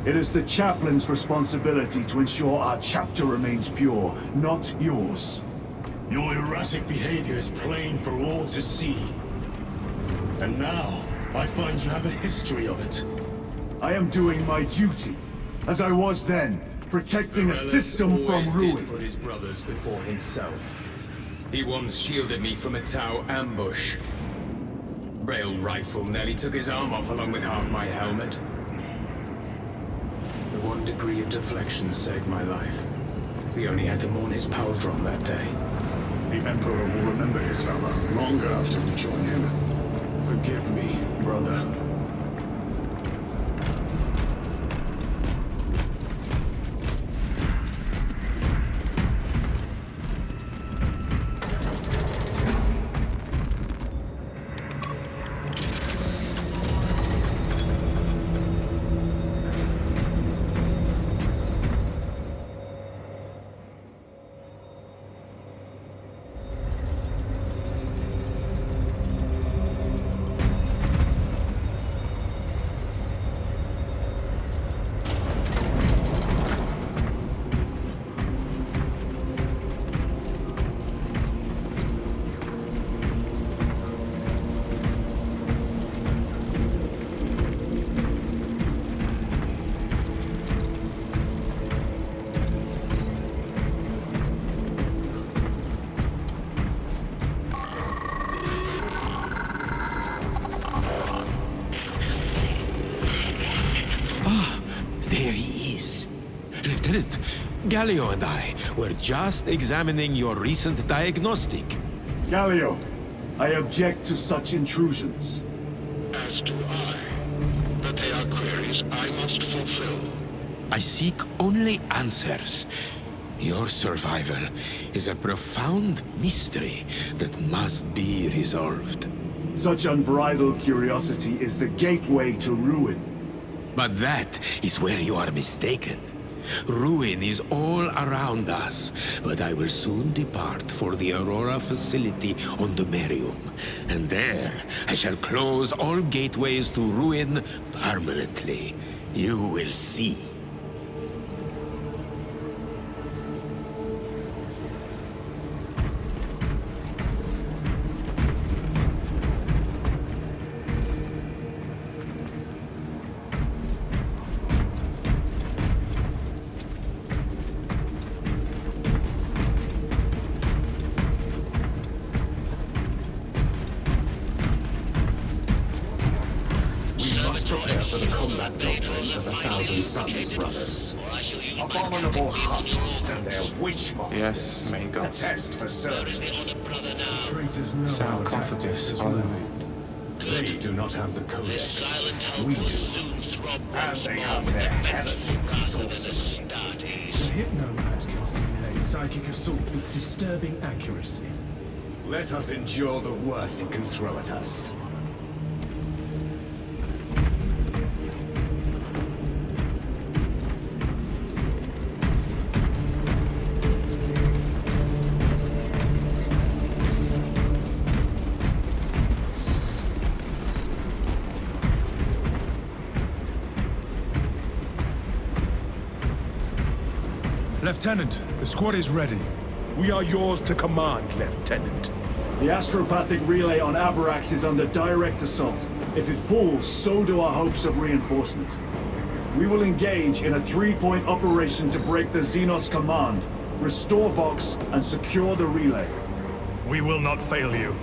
It is the chaplain's responsibility to ensure our chapter remains pure, not yours. Your erratic behavior is plain for all to see. And now, I find you have a history of it. I am doing my duty, as I was then, protecting a system from ruin. Did put his brothers before himself. He once shielded me from a Tau ambush. Rail rifle nearly took his arm off along with half my helmet. The 1 degree of deflection saved my life. We only had to mourn his pauldron that day. The Emperor will remember his valor long after we join him. Forgive me, brother. Lieutenant, Galio and I were just examining your recent diagnostic. Galio, I object to such intrusions. As do I. But they are queries I must fulfill. I seek only answers. Your survival is a profound mystery that must be resolved. Such unbridled curiosity is the gateway to ruin. But that is where you are mistaken. Ruin is all around us, but I will soon depart for the Aurora facility on the Merium. And there, I shall close all gateways to ruin permanently. You will see. Prepare for the combat doctrines of 1,000 Suns, brothers. Abominable huts send their witch monsters. Yes, may A God. test for certain. Traitors know our Sarcophagus, tactics as are well. They do not have the codex. We do. And they have their heretic sources. The Hypnomad can simulate psychic assault with disturbing accuracy. Let us endure the worst it can throw at us. Lieutenant, the squad is ready. We are yours to command, Lieutenant. The astropathic relay on Abrax is under direct assault. If it falls, so do our hopes of reinforcement. We will engage in a three-point operation to break the Xenos command, restore Vox, and secure the relay. We will not fail you.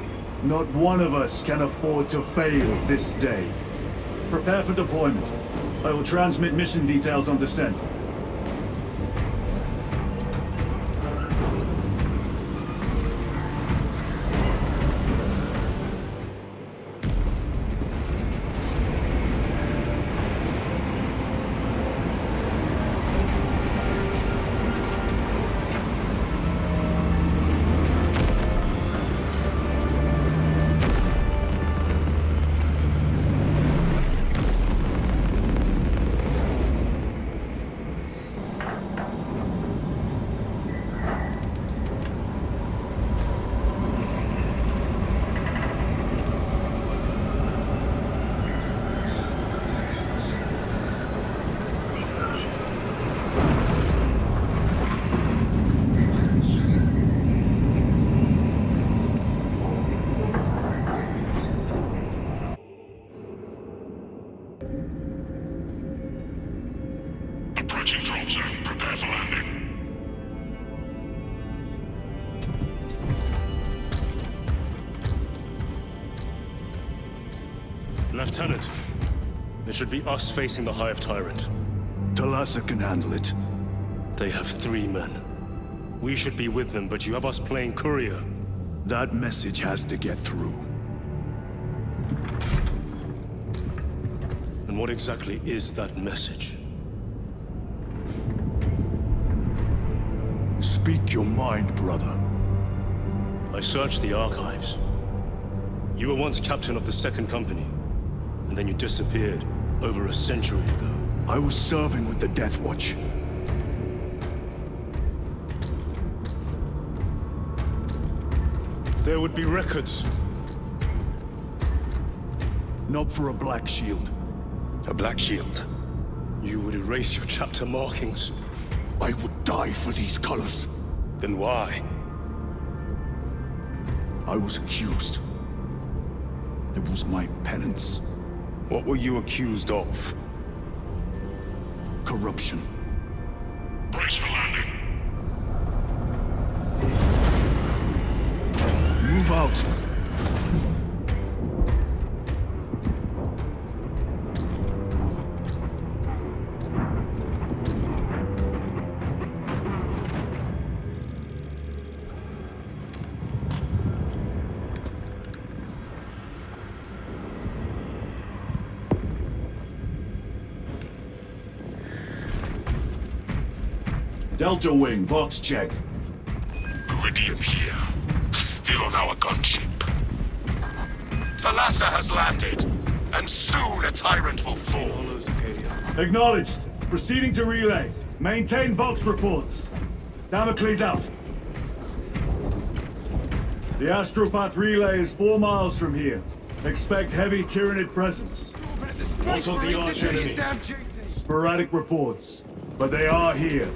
Not one of us can afford to fail this day. Prepare for deployment. I will transmit mission details on descent. Approaching drop zone. Prepare for landing. Lieutenant, it should be us facing the Hive Tyrant. Talassa can handle it. They have 3 men. We should be with them, but you have us playing courier. That message has to get through. And what exactly is that message? Speak your mind, brother. I searched the archives. You were once captain of the 2nd Company, and then you disappeared over a century ago. I was serving with the Death Watch. There would be records. Not for a Black Shield. A Black Shield? You would erase your chapter markings. I would die for these colors. Then why? I was accused. It was my penance. What were you accused of? Corruption. Brace for landing. Move out. Delta Wing, box check. Iridium here. Still on our gunship. Thalassa has landed, and soon a tyrant will fall. Acknowledged. Proceeding to relay. Maintain Vox reports. Damocles out. The Astropath relay is 4 miles from here. Expect heavy Tyranid presence. What of the arch enemy? Sporadic reports, but they are here.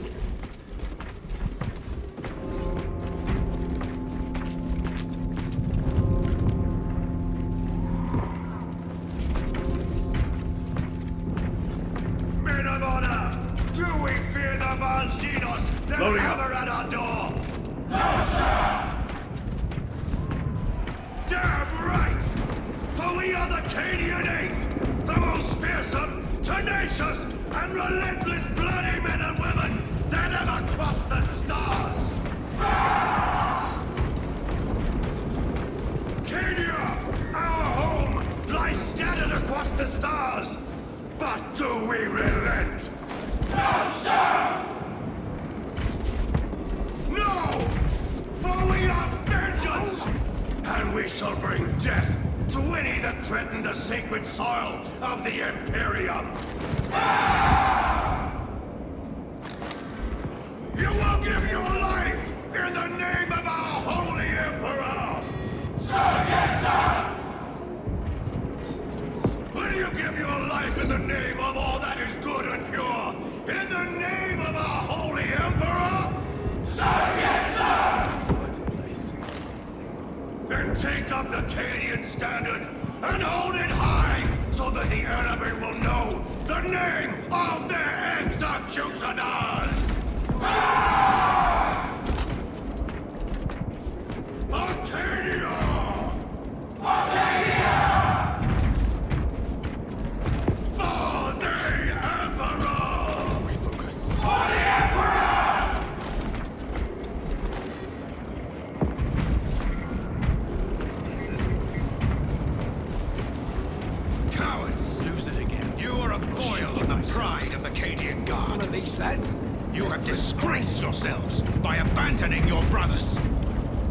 Men of honor! Do we fear the Valginos that Loading hammer at our door? No, sir! Damn right! For we are the Cadian Eighth, the most fearsome, tenacious, and relentless bloody men and women that ever crossed the stars! Cadia, our home, lies scattered across the stars! But do we relent? No, sir! No! For we are vengeance! And we shall bring death to any that threaten the sacred soil of the Imperium! You will give your life in the name of our holy Emperor! Sir, yes, sir! Will you give your life in the name of all that is good and pure? In the name of our holy Emperor? Sir, yes, sir! Then take up the Cadian standard and hold it high so that the enemy will know the name of their executioners! Arcadia! Arcadia! For the Emperor! Refocus. For the Emperor! Cowards! Lose it again. You are a boil on the pride of the Cadian Guard. Release, lads. You have disgraced yourselves by abandoning your brothers.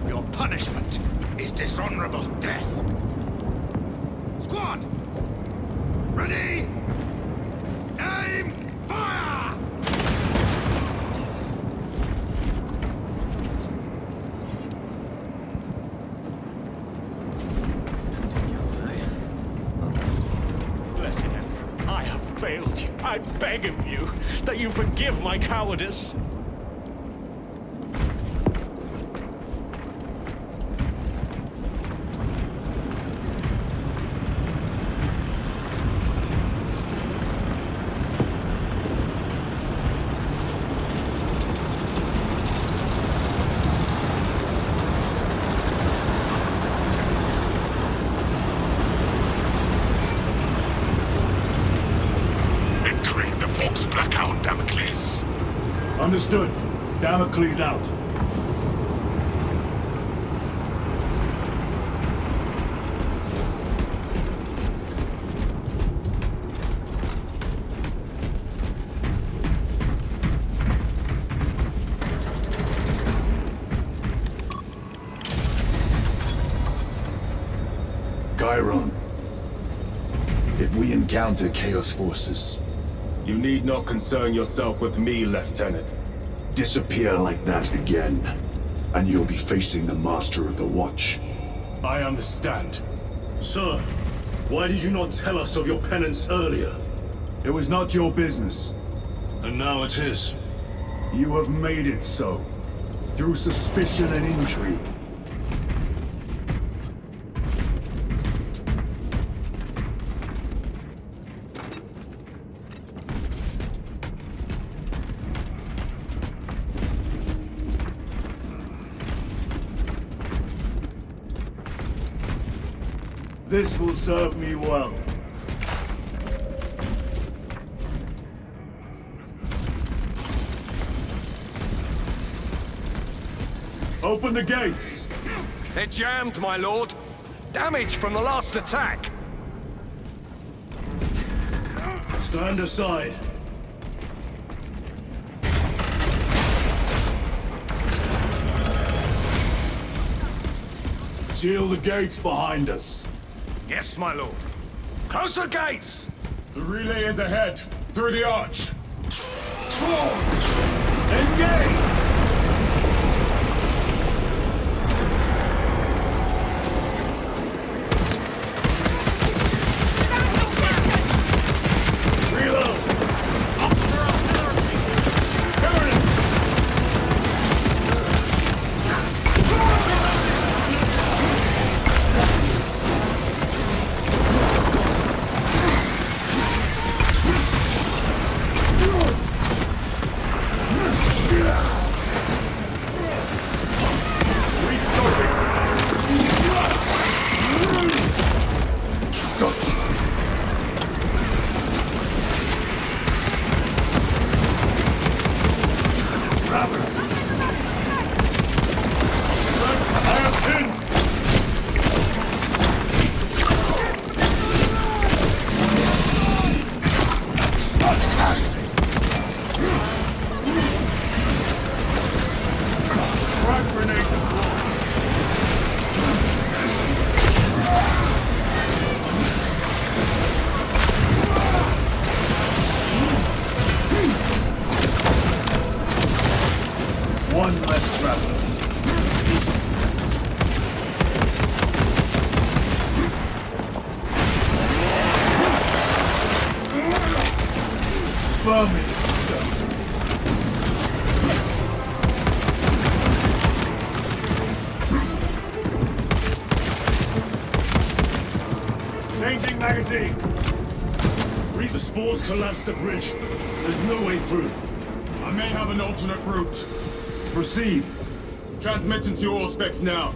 Your punishment is dishonorable death. Squad! Ready! Aim! Fire! Blessed Emperor, I have failed you. I beg of you that you forgive my cowardice. Understood. Damocles out. Chiron. If we encounter Chaos forces... You need not concern yourself with me, Lieutenant. Disappear like that again, and you'll be facing the Master of the Watch. I understand. Sir, why did you not tell us of your penance earlier? It was not your business. And now it is. You have made it so. Through suspicion and intrigue. This will serve me well. Open the gates! They're jammed, my lord. Damage from the last attack. Stand aside. Seal the gates behind us. Yes, my lord. Close the gates! The relay is ahead, through the arch. Spores! Engage! One less traveler. Vermin stone. Changing magazine. The spores collapsed the bridge. There's no way through. I may have an alternate route. Proceed. Transmitting to all specs now.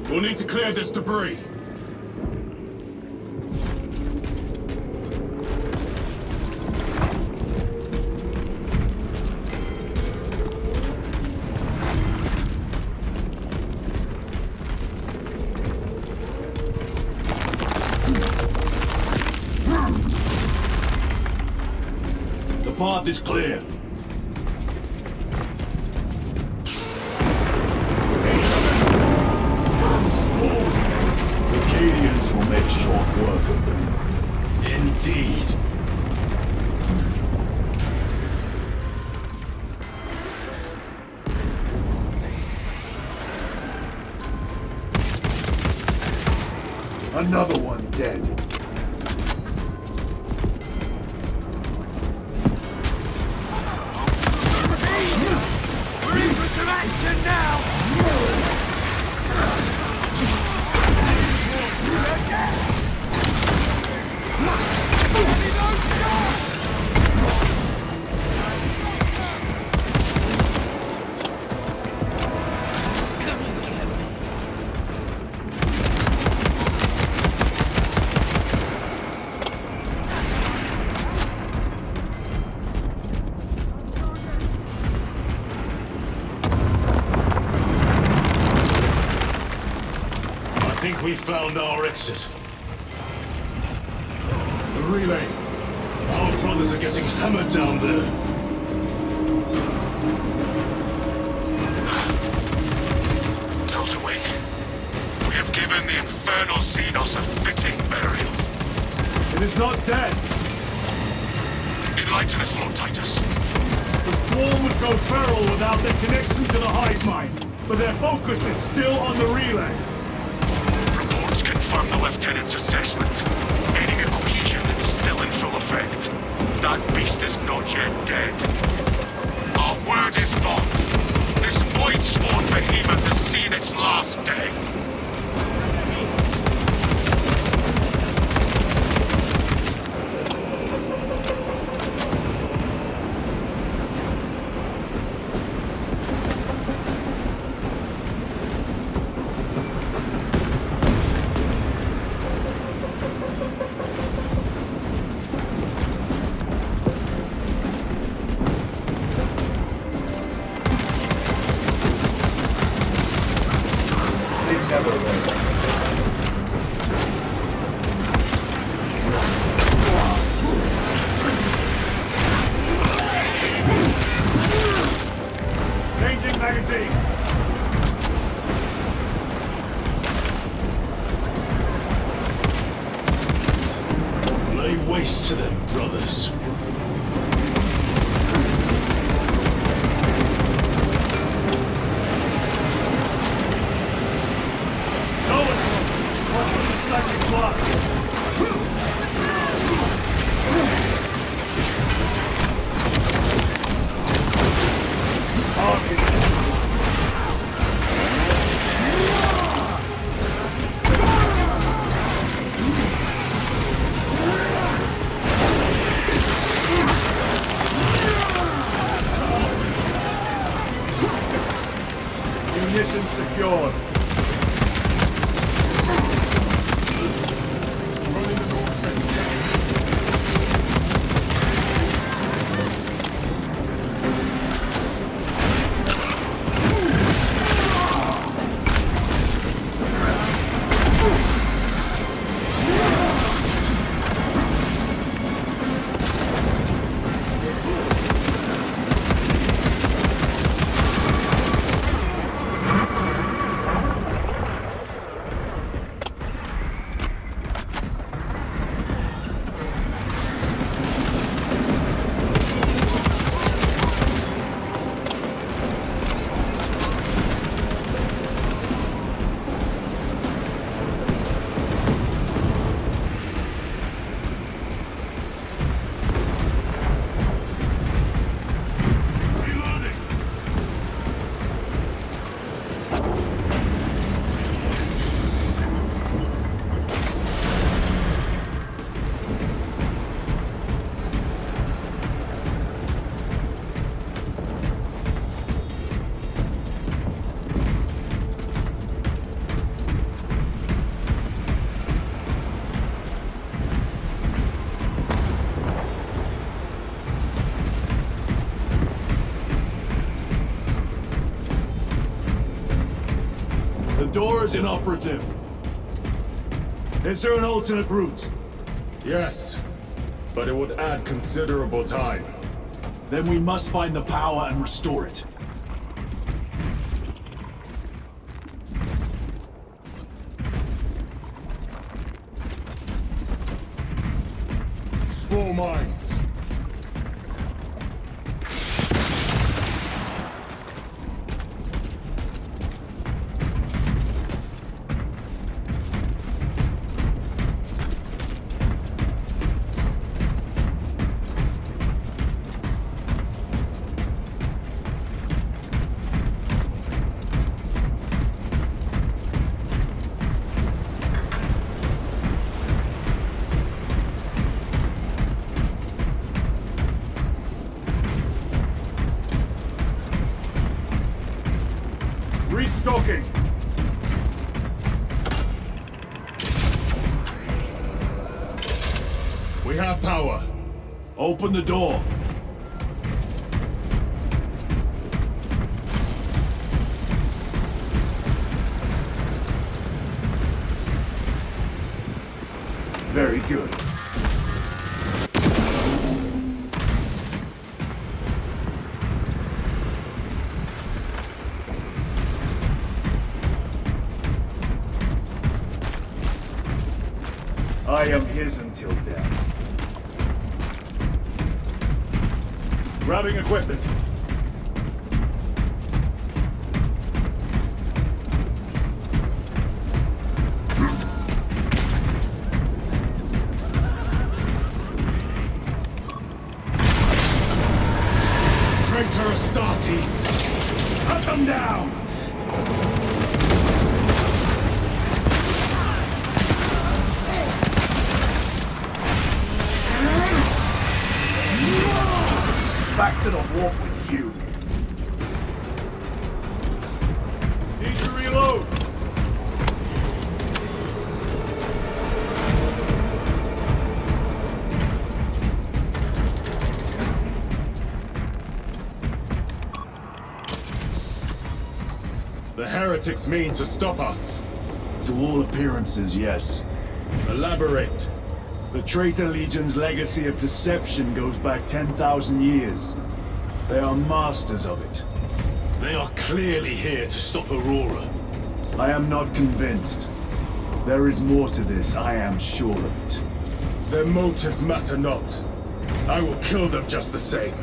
We'll need to clear this debris. The path is clear. Spores! The Cadians will make short work of them. Indeed. Another one dead. We're in for some action now! I think we found our exit. The relay. Our brothers are getting hammered down there. Delta Wing. We have given the Infernal Xenos a fitting burial. It is not dead. Enlighten us, Lord Titus. The swarm would go feral without their connection to the hive mind, but their focus is still on the relay. Reports confirm the Lieutenant's assessment. Aiding a cohesion is still in full effect. That beast is not yet dead. Our word is bond. This void-spawn behemoth has seen its last day. Changing magazine. twice to them, brothers. Munitions secured. The door is inoperative. Is there an alternate route? Yes, but it would add considerable time. Then we must find the power and restore it. Spore mines. Restocking! We have power. Open the door. Very good. I am his until death. Grabbing equipment. Traitor Astartes! Cut them down! Back to the warp with you. Need to reload. The heretics mean to stop us. To all appearances, yes. Elaborate. The Traitor Legion's legacy of deception goes back 10,000 years. They are masters of it. They are clearly here to stop Aurora. I am not convinced. There is more to this, I am sure of it. Their motives matter not. I will kill them just the same.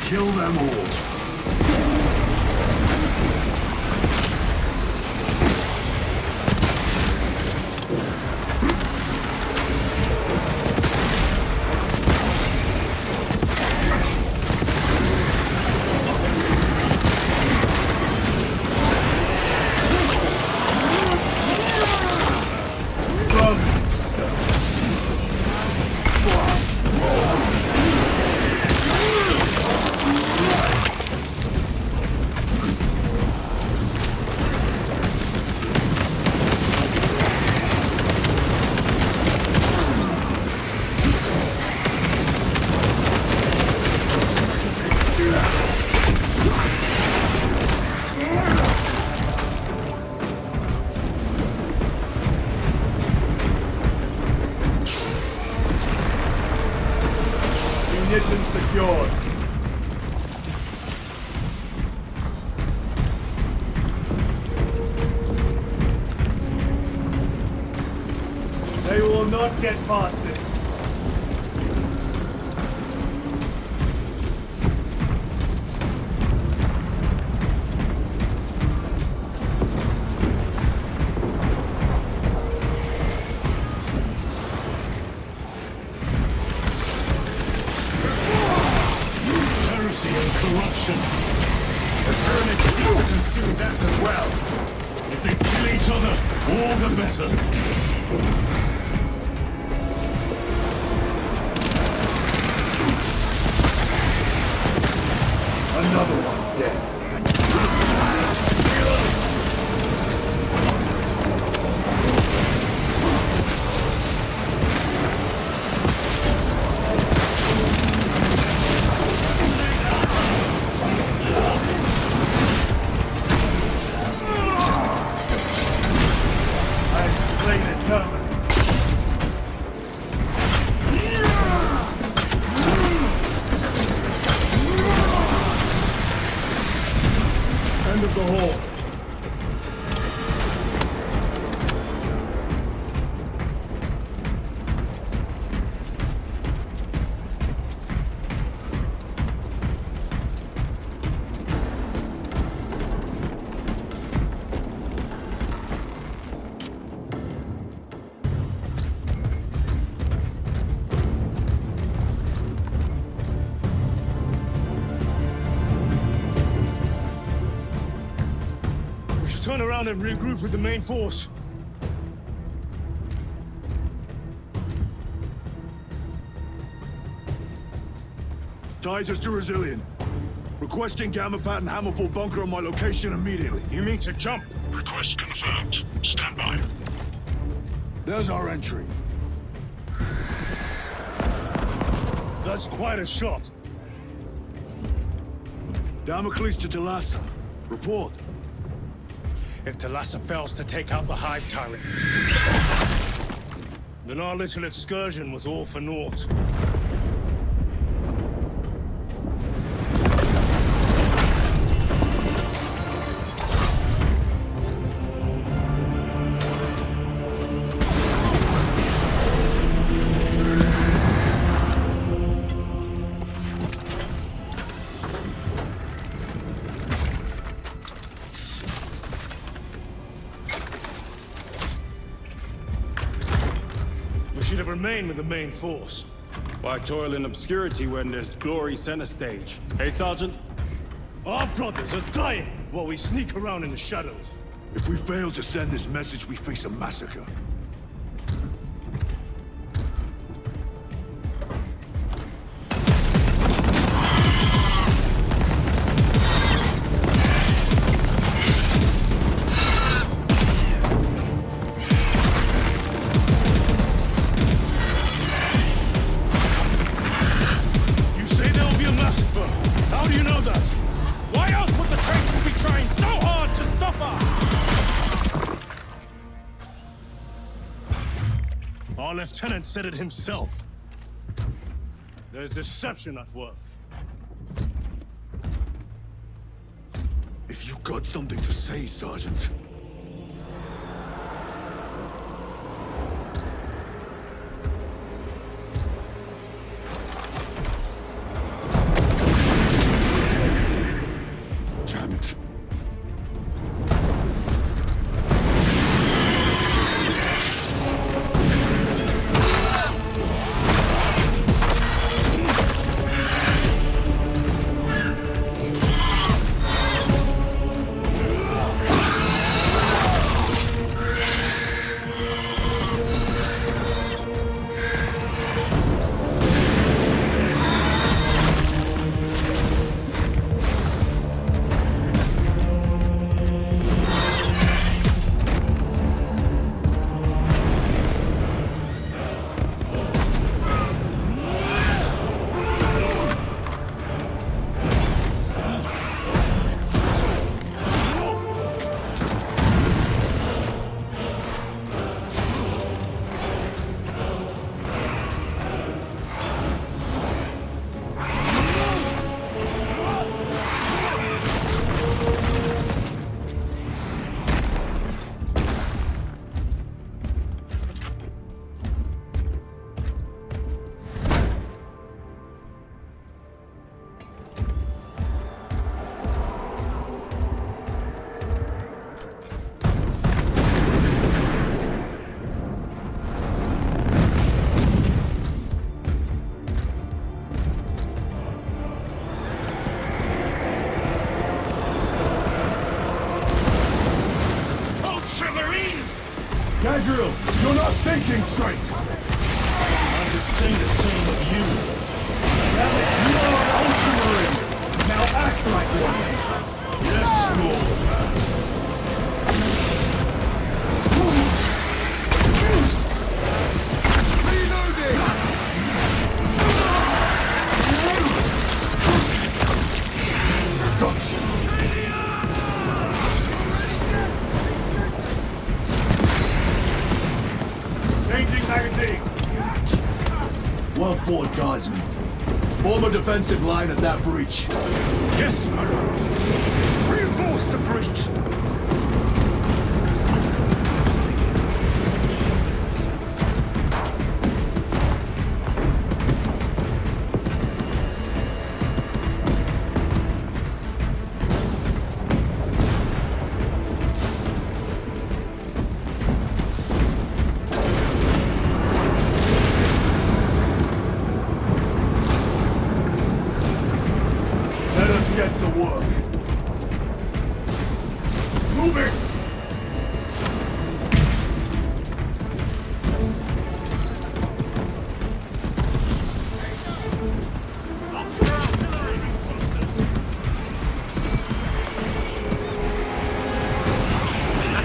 Kill them all. Munitions secured. They will not get past this. And corruption. The Tyranids seem to consume that as well. If they kill each other, all the better. Another one dead. End of the hall. Turn around and regroup with the main force. Titus to Resilient. Requesting Gamma Pad and Hammerfall bunker on my location immediately. You mean to jump? Request confirmed. Stand by. There's our entry. That's quite a shot. Damocles to Talassa. Report. If Talassa fails to take out the Hive Tyrant, then our little excursion was all for naught. We should have remained with the main force. Why toil in obscurity when there's glory center stage? Hey, Sergeant? Our brothers are dying while we sneak around in the shadows. If we fail to send this message, we face a massacre. How do you know that? Why else would the traitors be trying so hard to stop us? Our lieutenant said it himself. There's deception at work. If Got something to say, Sergeant. Damn it. Gadriel, you're not thinking straight! I'm just saying the same of you. Damn it, you are an Ultramarine! Now act like one! Yes, Lord. Well fought, Guardsman. Form a defensive line at that breach. Yes, my lord. Reinforce the breach. Get to work. Move it!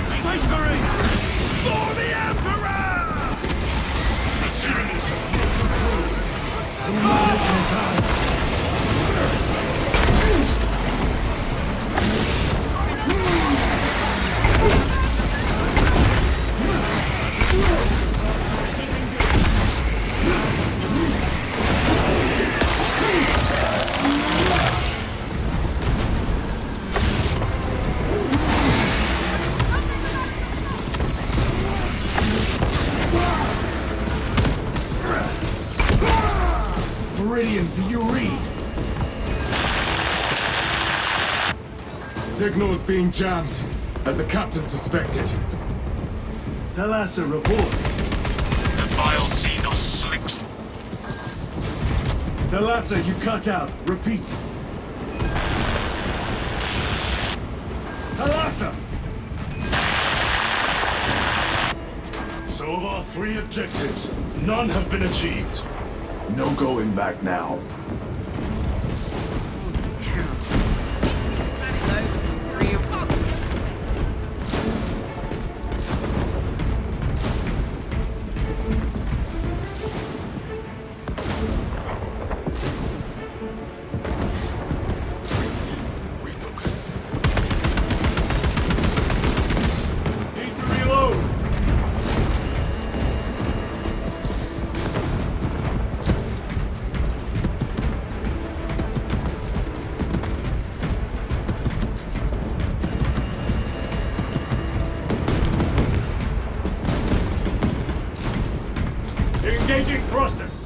Space Marines! For the Emperor! The tyrannies have broken through. No matter time. Meridian, do you read? Signal is being jammed, as the captain suspected. Thalassa, report. The vile Xenos slicks. Thalassa, you cut out. Repeat. Thalassa! So of our 3 objectives, none have been achieved. No going back now. Engaging thrusters!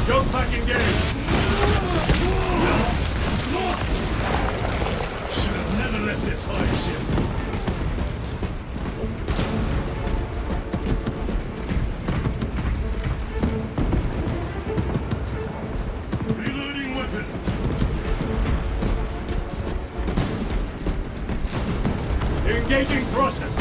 Jump back and get it! Should have never left this high ship. Reloading weapon. Engaging thrusters.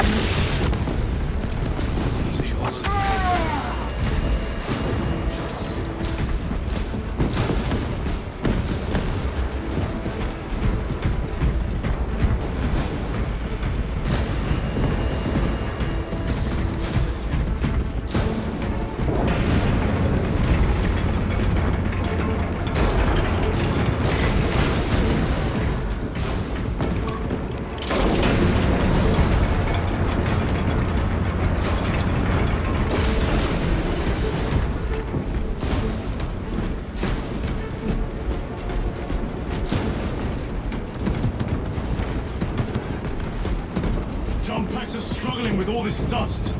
Packs are struggling with all this dust.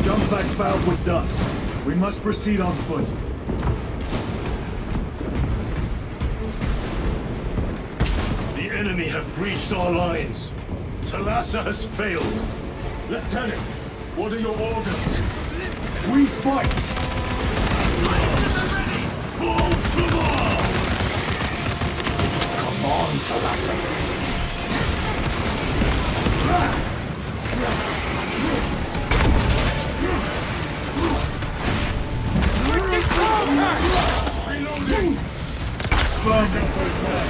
Jump pack fouled with dust. We must proceed on foot. The enemy have breached our lines. Talassa has failed. Lieutenant, what are your orders? We fight! Baltimore! Come on, Talassa. Reloading! Burn your first man.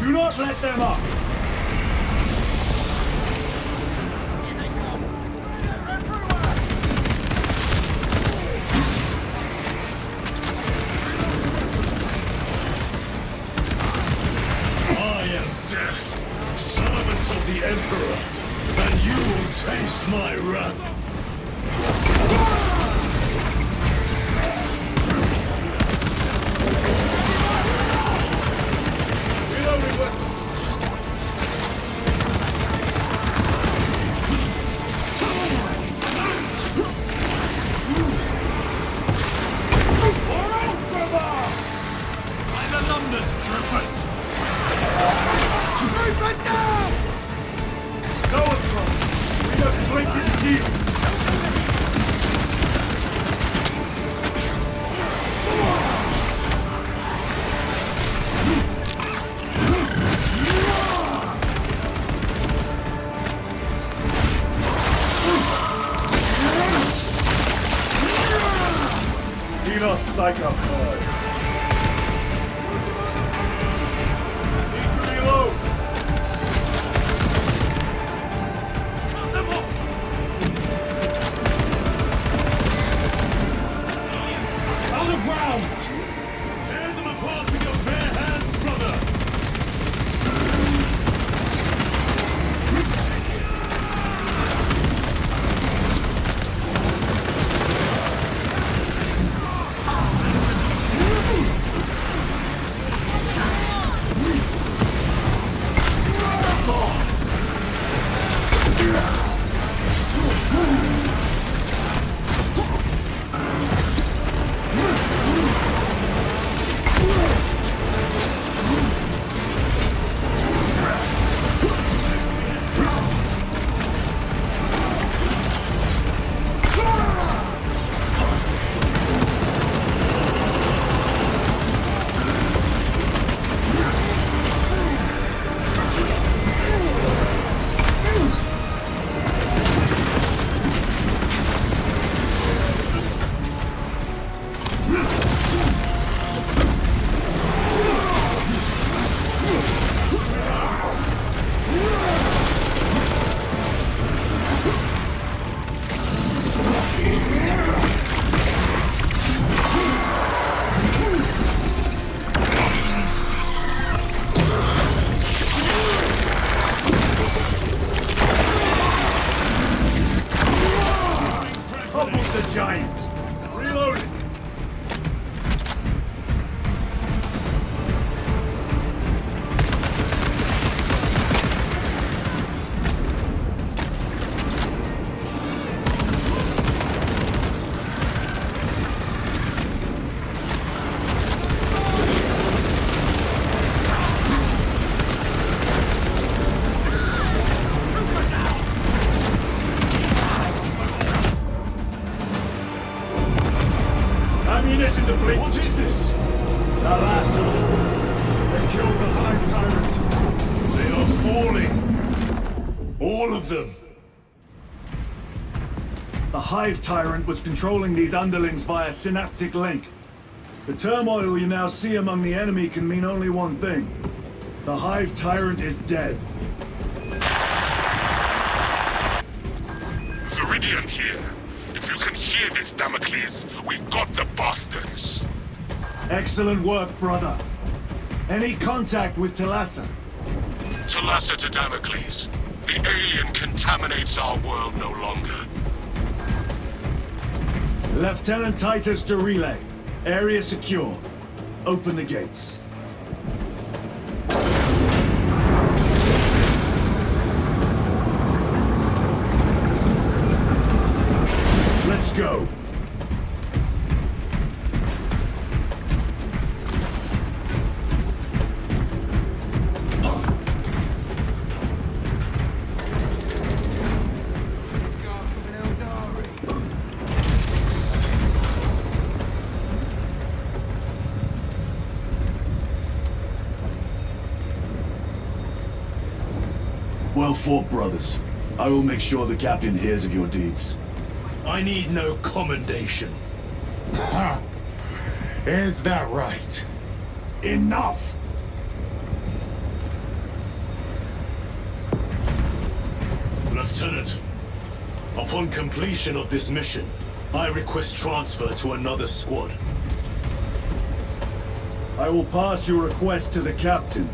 Do not let them up! I am Death, servant of the Emperor, and you will taste my wrath. psycho bird. Need to reload. On the ground! Tear them apart with your bare hands, brother! Ammunition depleted. What is this? Thalassa. They killed the Hive Tyrant. They are falling. All of them. The Hive Tyrant was controlling these underlings via synaptic link. The turmoil you now see among the enemy can mean only one thing. The Hive Tyrant is dead. Viridian here. If you can hear this, Damocles, we got the bastards. Excellent work, brother. Any contact with Thalassa? Thalassa to Damocles. The alien contaminates our world no longer. Lieutenant Titus to relay. Area secure. Open the gates. Let's go. Well fought, brothers. I will make sure the captain hears of your deeds. I need no commendation. Ha! Is that right? Enough! Lieutenant, upon completion of this mission, I request transfer to another squad. I will pass your request to the captain.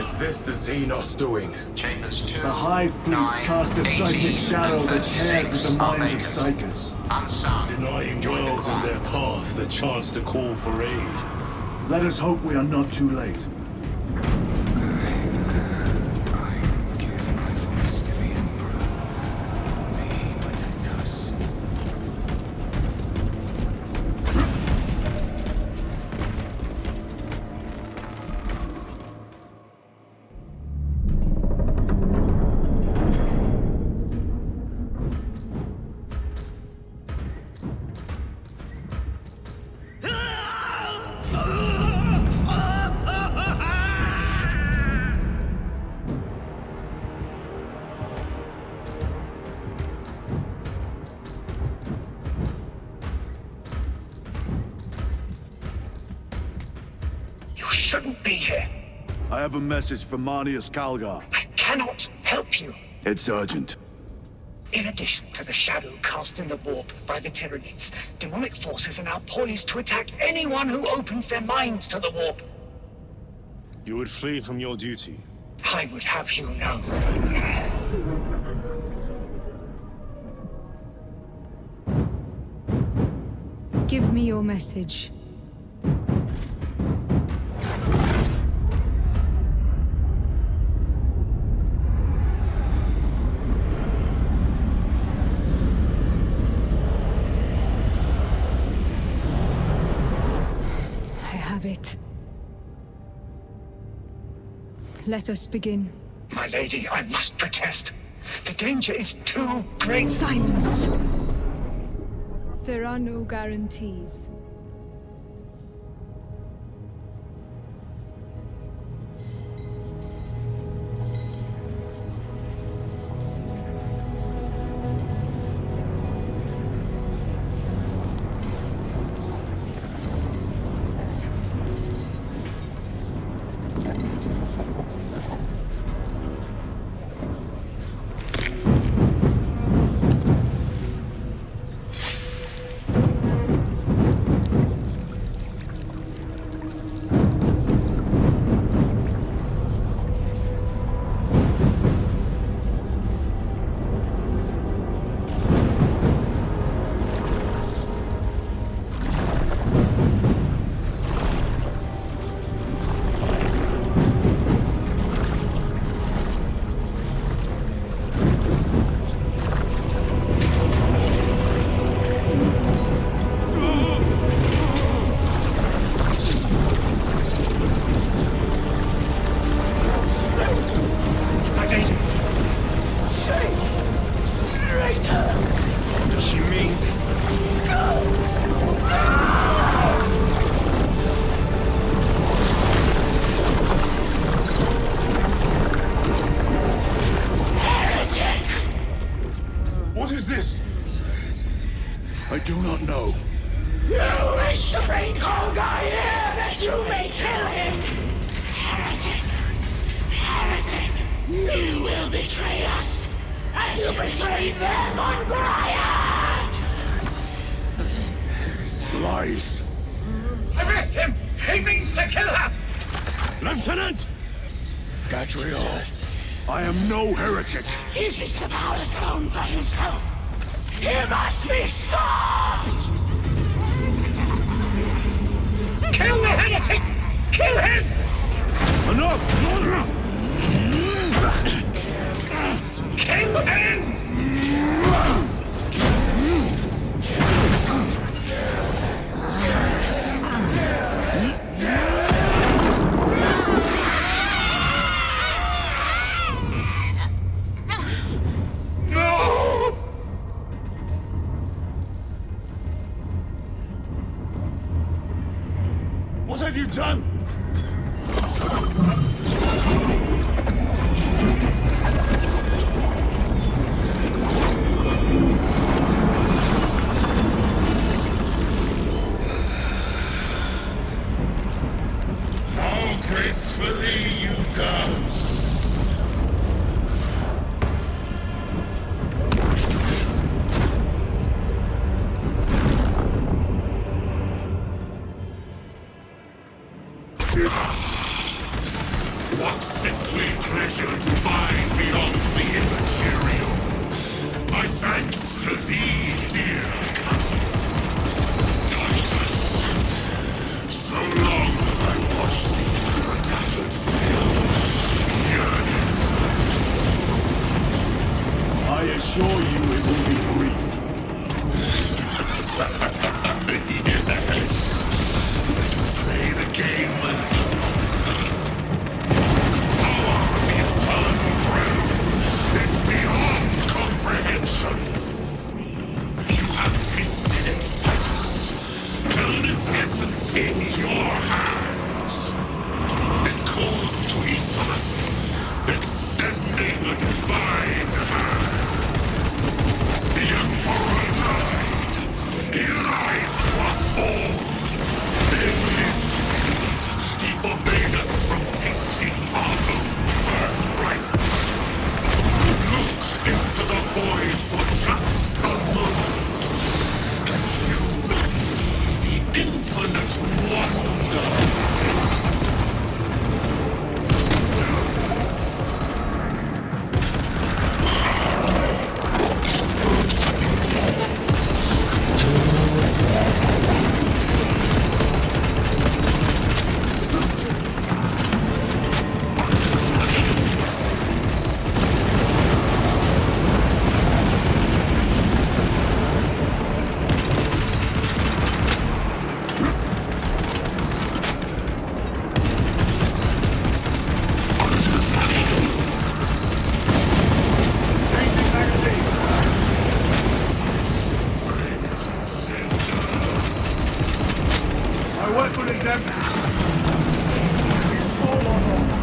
Is this the Xenos doing? Chambers 2, The Hive fleets cast a psychic shadow that tears at the minds of psychers, denying worlds in their path the chance to call for aid. Let us hope we are not too late. Shouldn't be here. I have a message from Marnius Calgar. I cannot help you. It's urgent. In addition to the shadow cast in the warp by the Tyranids, demonic forces are now poised to attack anyone who opens their minds to the warp. You would flee from your duty. I would have you know. Give me your message. It. Let us begin. My lady, I must protest. The danger is too great. Silence! There are no guarantees. I do not know. You wish to bring Kolga here that you may kill him! Heretic! Heretic! You will betray us as you betrayed them on Graia! Lies. Arrest him! He means to kill her! Lieutenant! Gatriel, I am no heretic. Uses the power stone for himself. He must be stopped! Kill the heretic! Kill him! Enough! Kill him! What have you done? How gracefully you dance! earthly pleasure to mine beyond the immaterial. My thanks to thee, dear cousin. Titus, so long have I watched thee through a tattered veil, yearning for I assure you it will be brief. yes. Let us play the game a little longer. The power of the eternal realm is beyond comprehension. You have tasted it, Titus. Held its essence in your hands. It calls to each of us, extending a divine hand. The Emperor lied. He lied to us all. In his greed, he forbade us from tasting our own birthright. Look into the void for just a moment, and you will see the infinite wonder. My weapon is empty. It's all or none.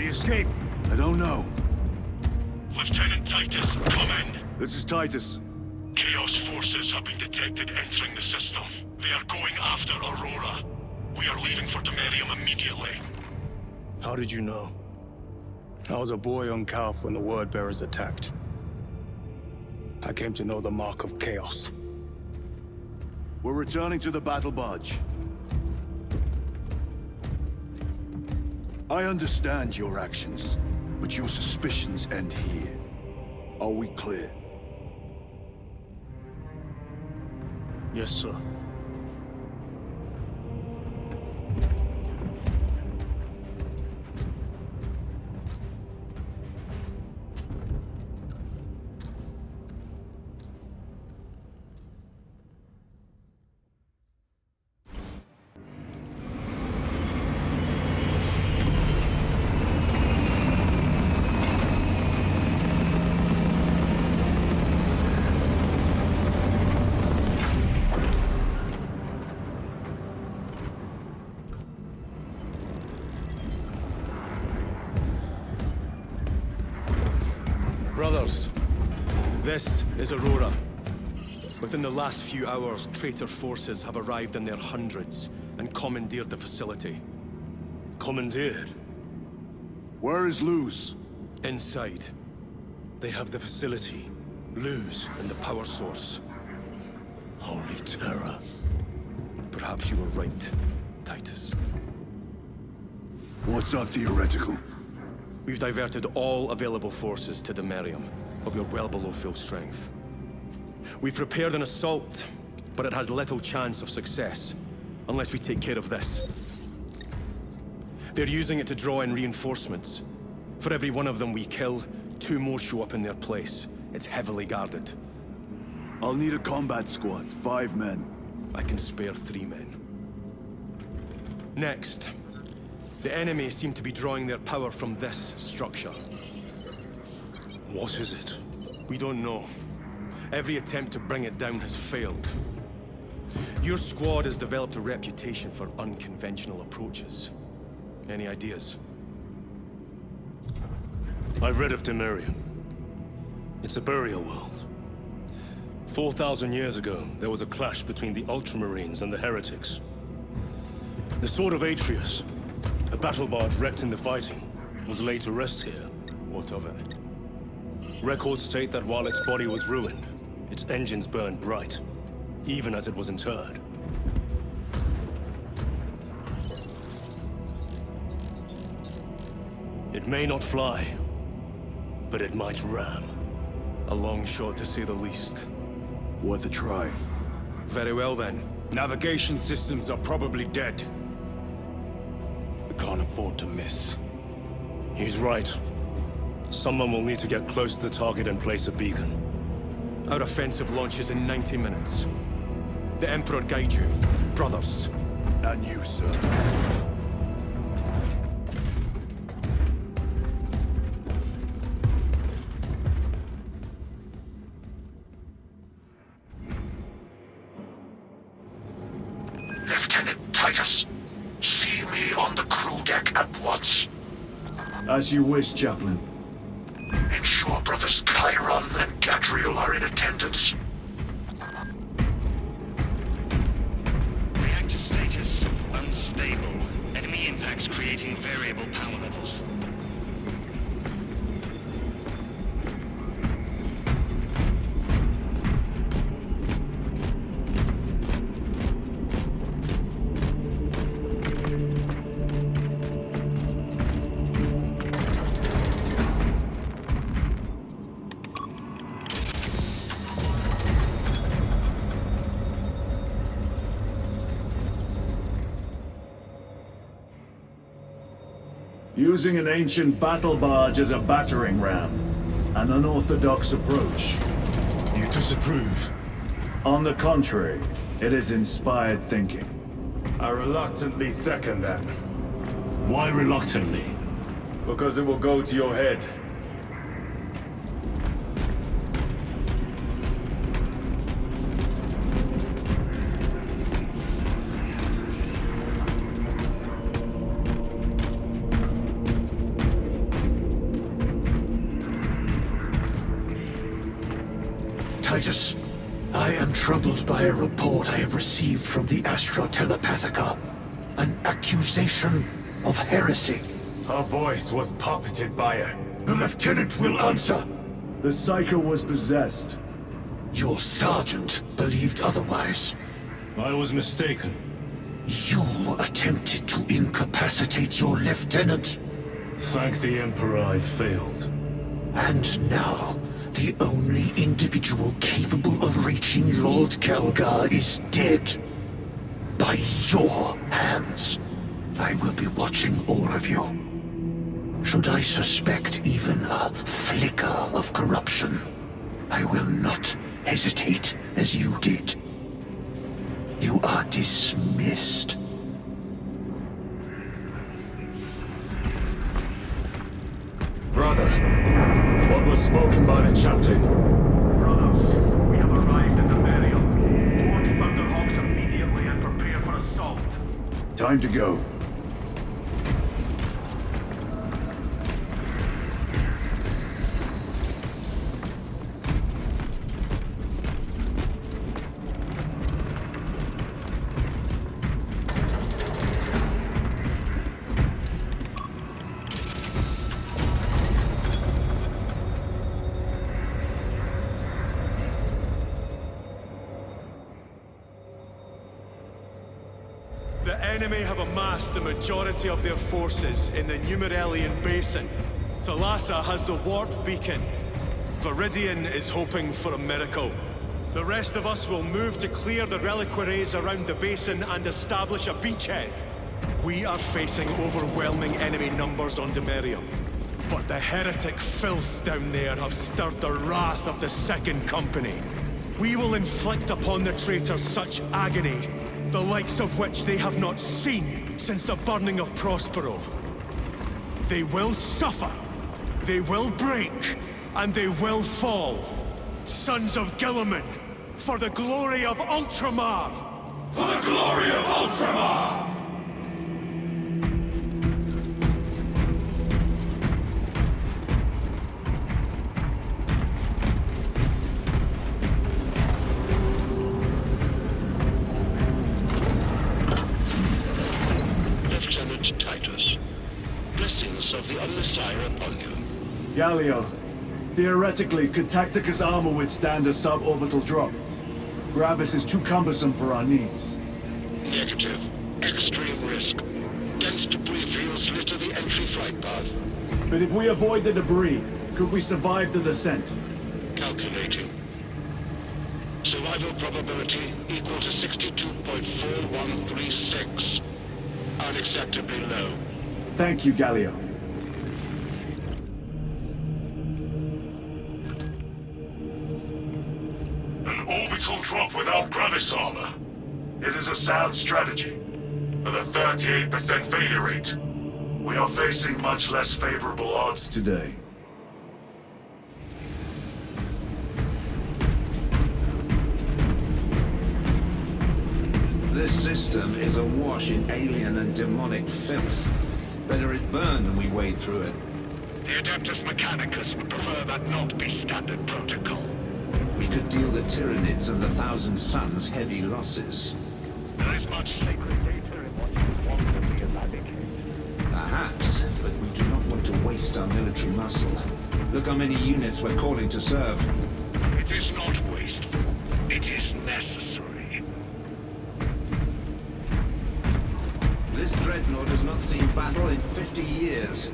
escape? I don't know. Lieutenant Titus, come in. This is Titus. Chaos forces have been detected entering the system. They are going after Aurora. We are leaving for Demerium immediately. How did you know? I was a boy on Calf when the Word Bearers attacked. I came to know the mark of chaos. We're returning to the battle barge. I understand your actions, but your suspicions end here. Are we clear? Yes, sir. is Aurora. Within the last few hours, traitor forces have arrived in their hundreds and commandeered the facility. Commandeered? Where is Luz? Inside. They have the facility, Luz, and the power source. Holy terror. Perhaps you were right, Titus. What's our theoretical? We've diverted all available forces to the Merium, but we're well below full strength. We've prepared an assault, but it has little chance of success, unless we take care of this. They're using it to draw in reinforcements. For every one of them we kill, 2 more show up in their place. It's heavily guarded. I'll need a combat squad, 5 men. I can spare 3 men. Next, the enemy seem to be drawing their power from this structure. What is it? We don't know. Every attempt to bring it down has failed. Your squad has developed a reputation for unconventional approaches. Any ideas? I've read of Demirium. It's a burial world. 4,000 years ago, there was a clash between the Ultramarines and the Heretics. The Sword of Atreus, a battle barge wrecked in the fighting, was laid to rest here. What of it? Records state that while its body was ruined, its engines burned bright, even as it was interred. It may not fly, but it might ram. A long shot, to say the least. Worth a try. Very well, then. Navigation systems are probably dead. We can't afford to miss. He's right. Someone will need to get close to the target and place a beacon. Our offensive launches in 90 minutes. The Emperor guide you, brothers. And you, sir. Lieutenant Titus, see me on the crew deck at once. As you wish, Chaplain. Ensure brothers Chiron and Gadriel are in attendance. Reactor status unstable. Enemy impacts creating variable power levels. Using an ancient battle barge as a battering ram. An unorthodox approach. You disapprove? On the contrary, it is inspired thinking. I reluctantly second that. Why reluctantly? Because it will go to your head. Titus, I am troubled by a report I have received from the Astra Telepathica. An accusation of heresy. Her voice was puppeted by her. The lieutenant will answer. The Psycho was possessed. Your sergeant believed otherwise. I was mistaken. You attempted to incapacitate your lieutenant. Thank the Emperor I failed. And now, the only individual capable of reaching Lord Calgar is dead. By your hands. I will be watching all of you. Should I suspect even a flicker of corruption, I will not hesitate as you did. You are dismissed. Brother, what was spoken by the chaplain? Brothers, we have arrived at the burial. Board Thunderhawks immediately and prepare for assault. Time to go. The enemy have amassed the majority of their forces in the Numerelian Basin. Thalassa has the warp beacon. Viridian is hoping for a miracle. The rest of us will move to clear the reliquaries around the basin and establish a beachhead. We are facing overwhelming enemy numbers on Demerium. But the heretic filth down there have stirred the wrath of the Second Company. We will inflict upon the traitors such agony, the likes of which they have not seen since the burning of Prospero. They will suffer, they will break, and they will fall. Sons of Guilliman, for the glory of Ultramar! For the glory of Ultramar! Lieutenant Titus, blessings of the Omnissiah upon you. Galio, theoretically, could Tacticus armor withstand a suborbital drop? Gravis is too cumbersome for our needs. Negative. Extreme risk. Dense debris fields litter the entry flight path. But if we avoid the debris, could we survive the descent? Calculating. Survival probability equal to 62.4136. Unacceptably low. Thank you, Galio. An orbital drop without Gravis armor. It is a sound strategy. With a 38% failure rate. We are facing much less favorable odds today. This system is awash in alien and demonic filth. Better it burn than we wade through it. The Adeptus Mechanicus would prefer that not be standard protocol. We could deal the Tyranids and the Thousand Suns heavy losses. There is much sacred data in what you want to be eradicated. Perhaps, but we do not want to waste our military muscle. Look how many units we're calling to serve. It is not wasteful. It is necessary. This dreadnought has not seen battle in 50 years.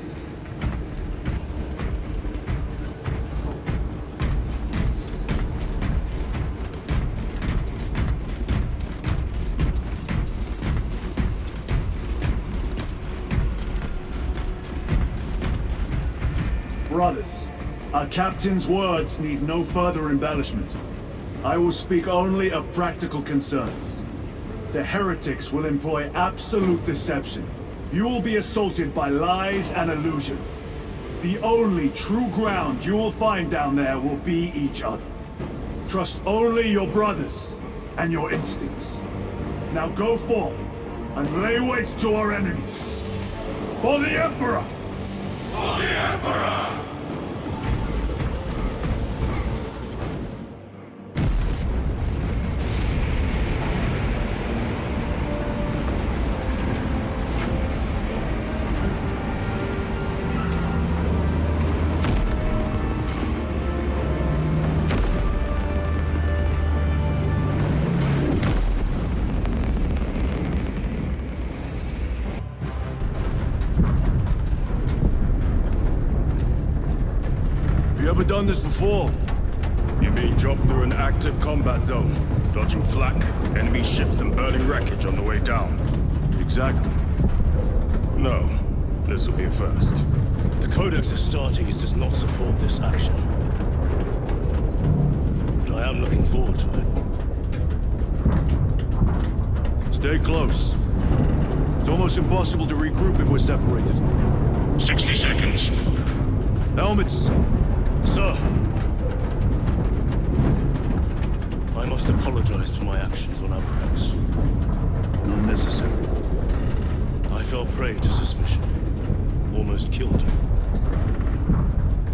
Brothers, our captain's words need no further embellishment. I will speak only of practical concerns. The heretics will employ absolute deception. You will be assaulted by lies and illusion. The only true ground you will find down there will be each other. Trust only your brothers and your instincts. Now go forth and lay waste to our enemies. For the Emperor! For the Emperor! You ever done this before? You mean drop through an active combat zone, dodging flak, enemy ships and burning wreckage on the way down? Exactly. No. This will be a first. The Codex Astartes does not support this action. But I am looking forward to it. Stay close. It's almost impossible to regroup if we're separated. 60 seconds. Helmets! Sir! I must apologize for my actions on Abrax. Not necessary. I fell prey to suspicion. Almost killed her.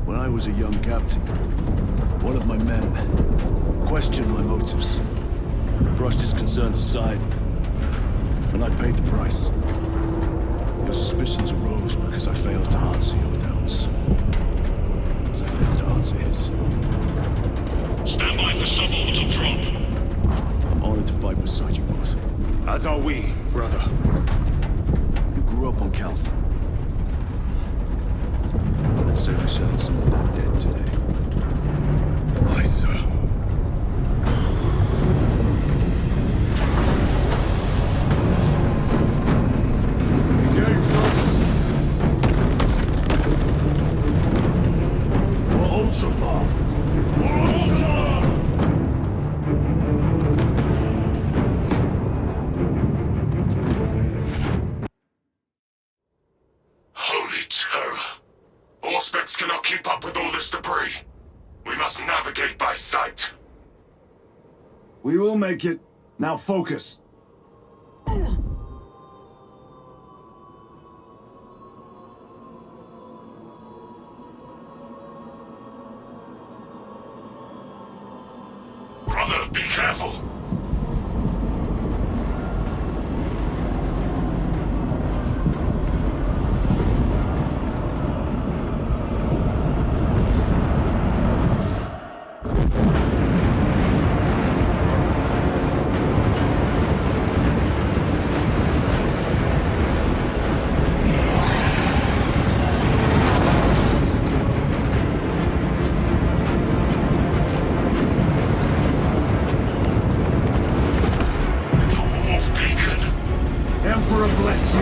When I was a young captain, one of my men questioned my motives, brushed his concerns aside, and I paid the price. Your suspicions arose because I failed to answer your doubts. As I failed to answer his. Stand by for suborbital drop. I'm honored to fight beside you both. As are we, brother. You grew up on Calth. Let's say we settled some of that debt today. Aye, sir. Holy terror! Auspex cannot keep up with all this debris. We must navigate by sight. We will make it. Now focus. Brother, be careful! Emperor bless you.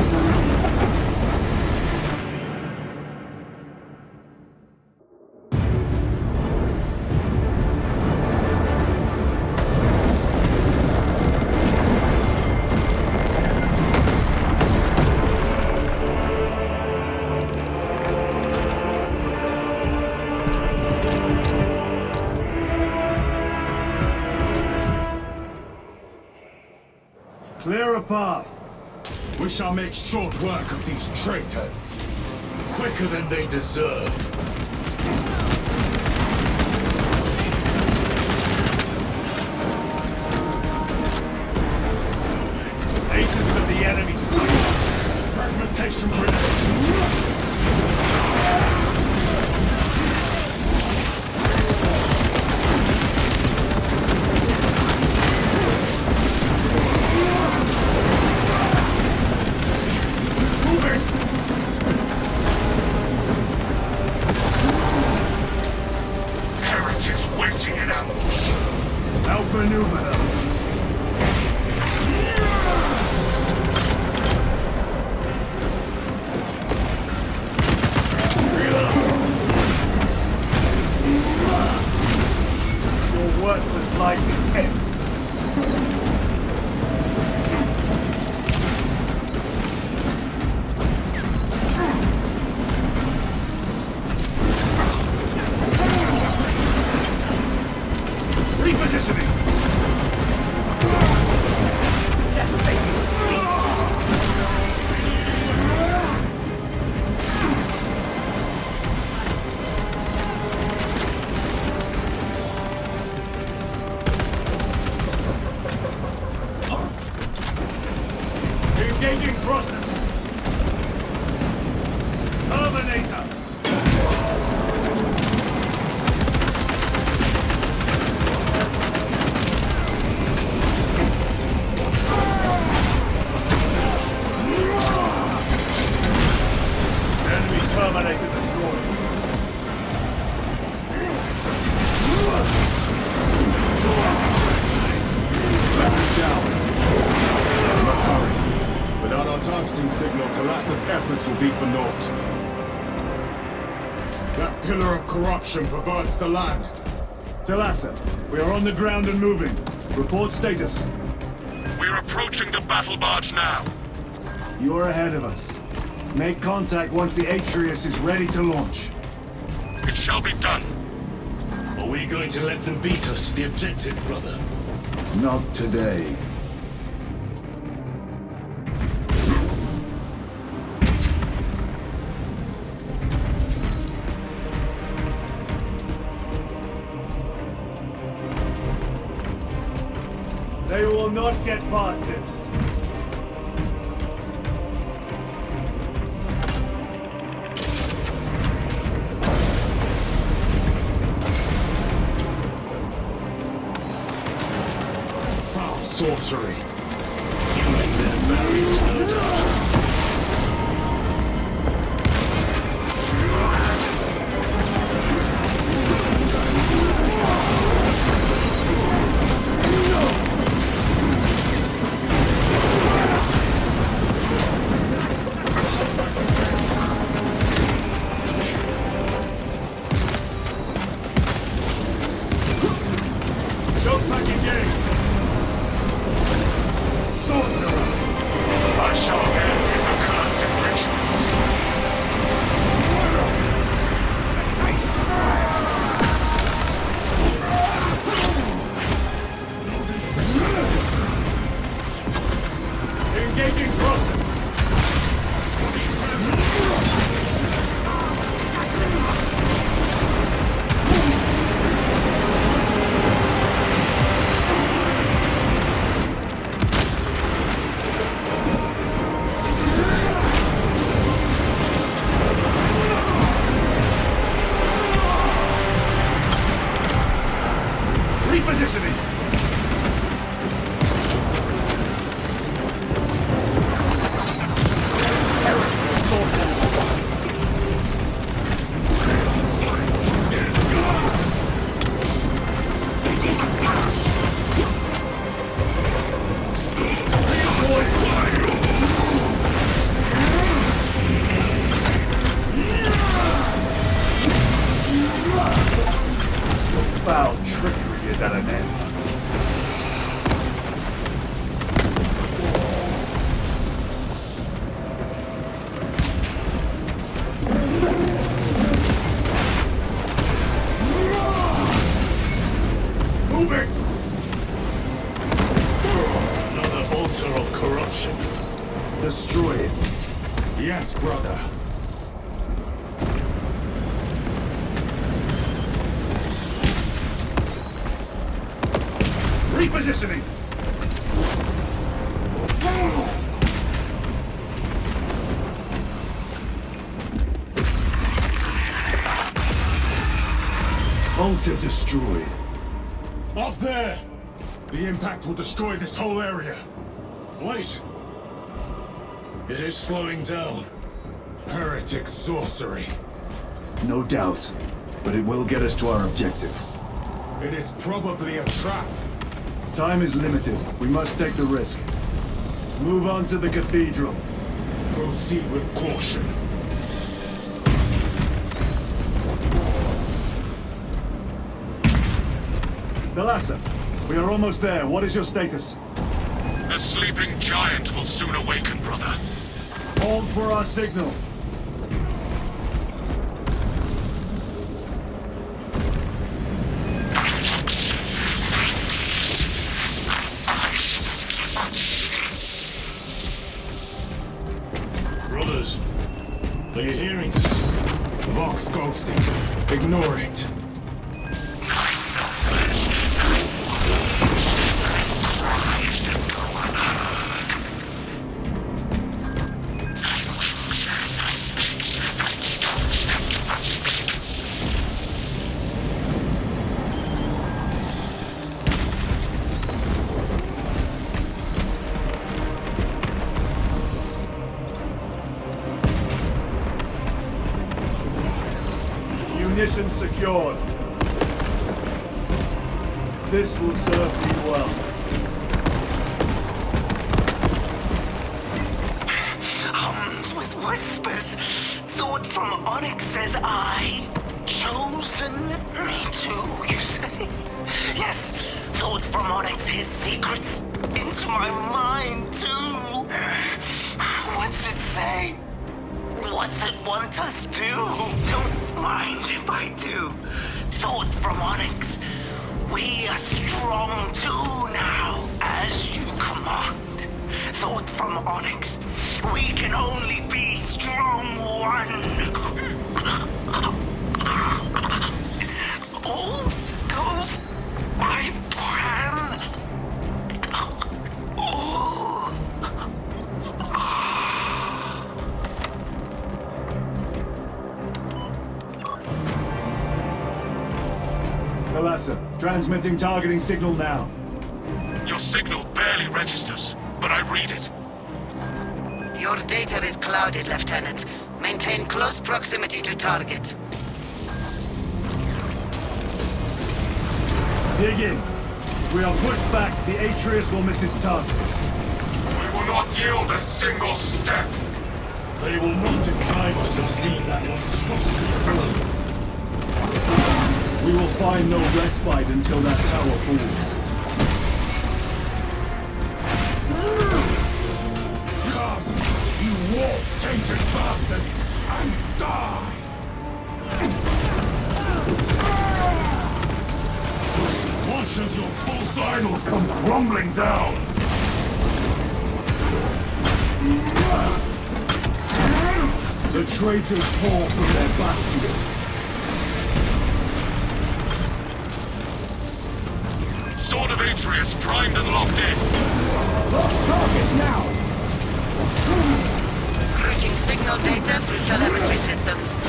Clear a path. We shall make short work of these traitors. Quicker than they deserve. Agents of the enemy. Fragmentation grenade. Heretics waiting in ambush. Outmaneuver them. Your worthless life is empty. Repositioning! Engaging thrusters! Terminator! Enemy Terminator destroyed. Down. We must hurry. Without our targeting signal, Talassa's efforts will be for naught. That pillar of corruption perverts the land. Talassa, we are on the ground and moving. Report status. We're approaching the battle barge now. You're ahead of us. Make contact once the Atreus is ready to launch. It shall be done. Are we going to let them beat us to the objective, brother? Not today. They will not get past this. Foul sorcery. You may Foul trickery is at an end. Moving! Another altar of corruption. Destroy it. Yes, brother. Repositioning! Altar destroyed. Up there! The impact will destroy this whole area. Wait! It is slowing down. Heretic sorcery. No doubt, but it will get us to our objective. It is probably a trap. Time is limited. We must take the risk. Move on to the cathedral. Proceed with caution. Thalassa, we are almost there. What is your status? The sleeping giant will soon awaken, brother. Hold for our signal. Brothers, are you hearing this? Vox ghosting. Ignore it. Munitions secured. This will serve me well. Hums with whispers. Thought from Onyx says I. Chosen me too, you say? Yes, thought from Onyx his secrets into my mind too. What's it say? What's it want us to do? Don't mind if I do. Thought from Onyx. We are strong too now, as you command. Thought from Onyx. We can only be strong one. All goes by plan. All. Thalassa, transmitting targeting signal now. Your signal barely registers, but I read it. Your data is clouded, Lieutenant. Maintain close proximity to target. Dig in. We are pushed back. The Atreus will miss its target. We will not yield a single step. They will not deprive us of seeing that monstrosity burn. We will find no respite until that tower falls. Come, you warp-tainted bastards, and die! Watch as your false idols come crumbling down! The traitors pour from their bastion. Sword of Atreus primed and locked in. Target now! Routing signal data through telemetry systems.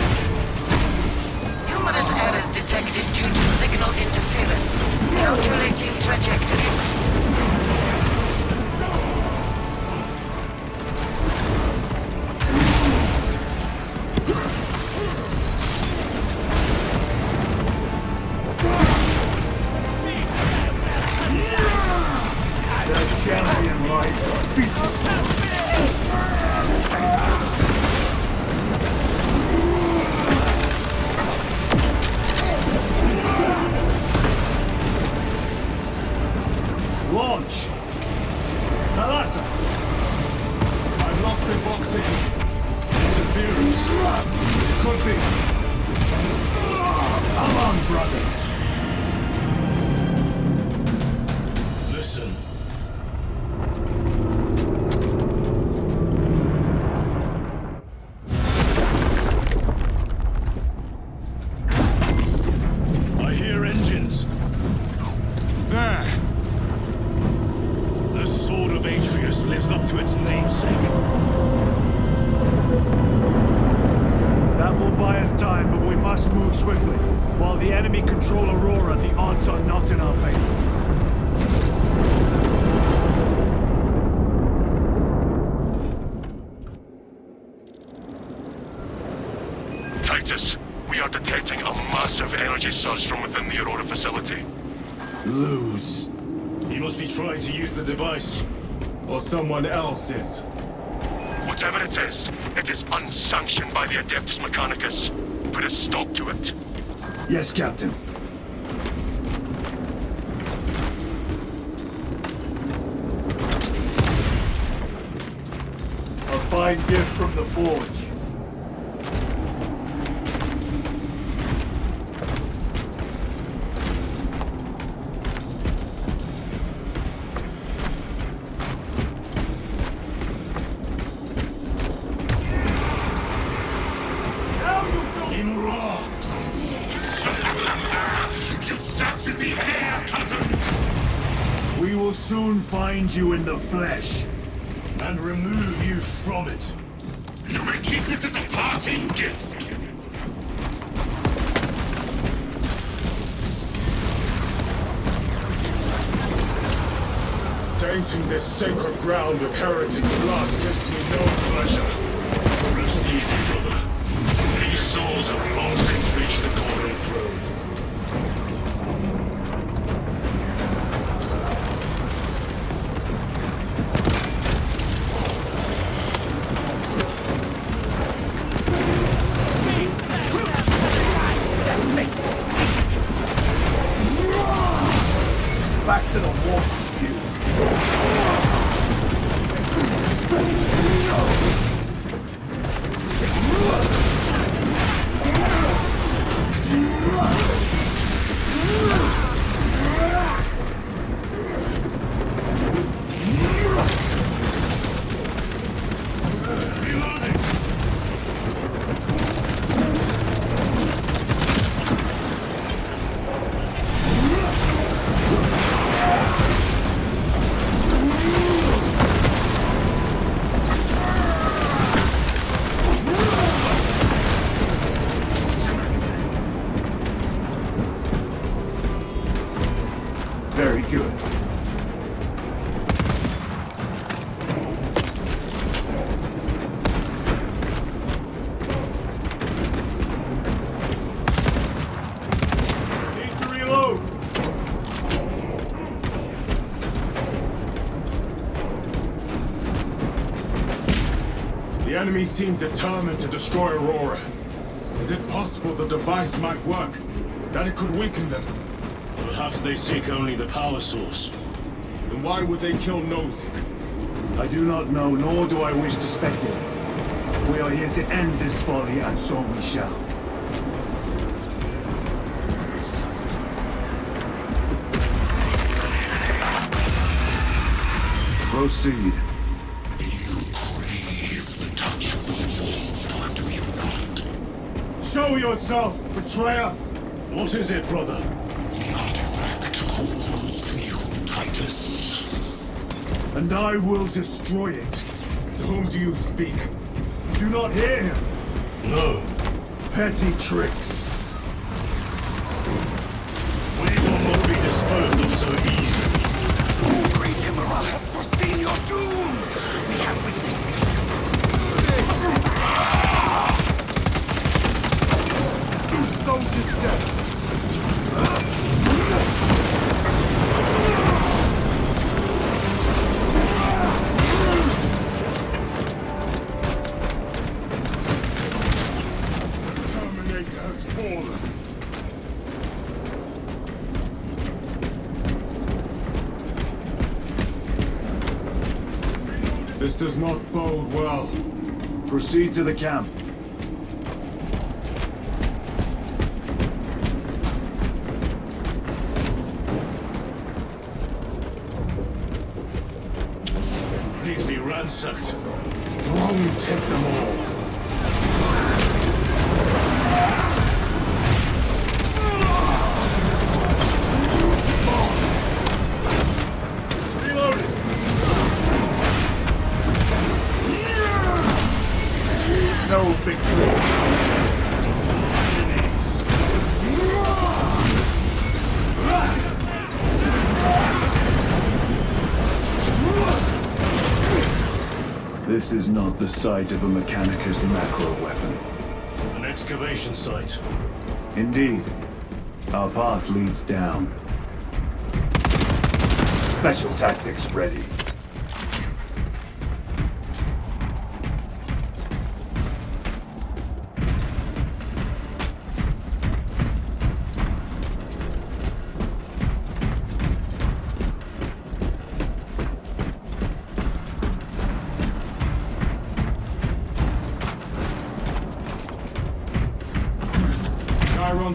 Numerous errors detected due to signal interference. Calculating trajectory. Champion lies defeated. Launch! Thalassa! I've lost the box signal. Interference. Could be. Come on, brother! Listen. I hear engines. There. The Sword of Atreus lives up to its namesake. That will buy us time, but we must move swiftly. While the enemy control Aurora, the odds are not in our favor. Titus, we are detecting a massive energy surge from within the Aurora facility. Lose. He must be trying to use the device. Or someone else is. Whatever it is unsanctioned by the Adeptus Mechanicus. Put a stop to it. Yes, Captain. A fine gift from the Forge. We will soon find you in the flesh. And remove you from it. You may keep it as a parting gift. Tainting this sacred ground of heretic blood gives me no pleasure. Rest easy, brother. These souls have long since reached the Cornell throne. Back to the wall, you. enemy seem determined to destroy Aurora. Is it possible the device might work? That it could weaken them? Perhaps they seek only the power source. Then why would they kill Nozick? I do not know, nor do I wish to speculate. We are here to end this folly, and so we shall. Proceed. You crave the touch of the Lord, do you not? Show yourself, betrayer! What is it, brother? The artifact calls to you, Titus. And I will destroy it. To whom do you speak? Do not hear him. No. Petty tricks. We will not be disposed of so easily. Great Emerald has foreseen your doom! We have witnessed it. Soldier's dead. Has fallen. This does not bode well. Proceed to the camp. Completely ransacked. Rome take them all. No victory. This is not the site of a Mechanicus macro weapon. An excavation site. Indeed. Our path leads down. Special tactics ready.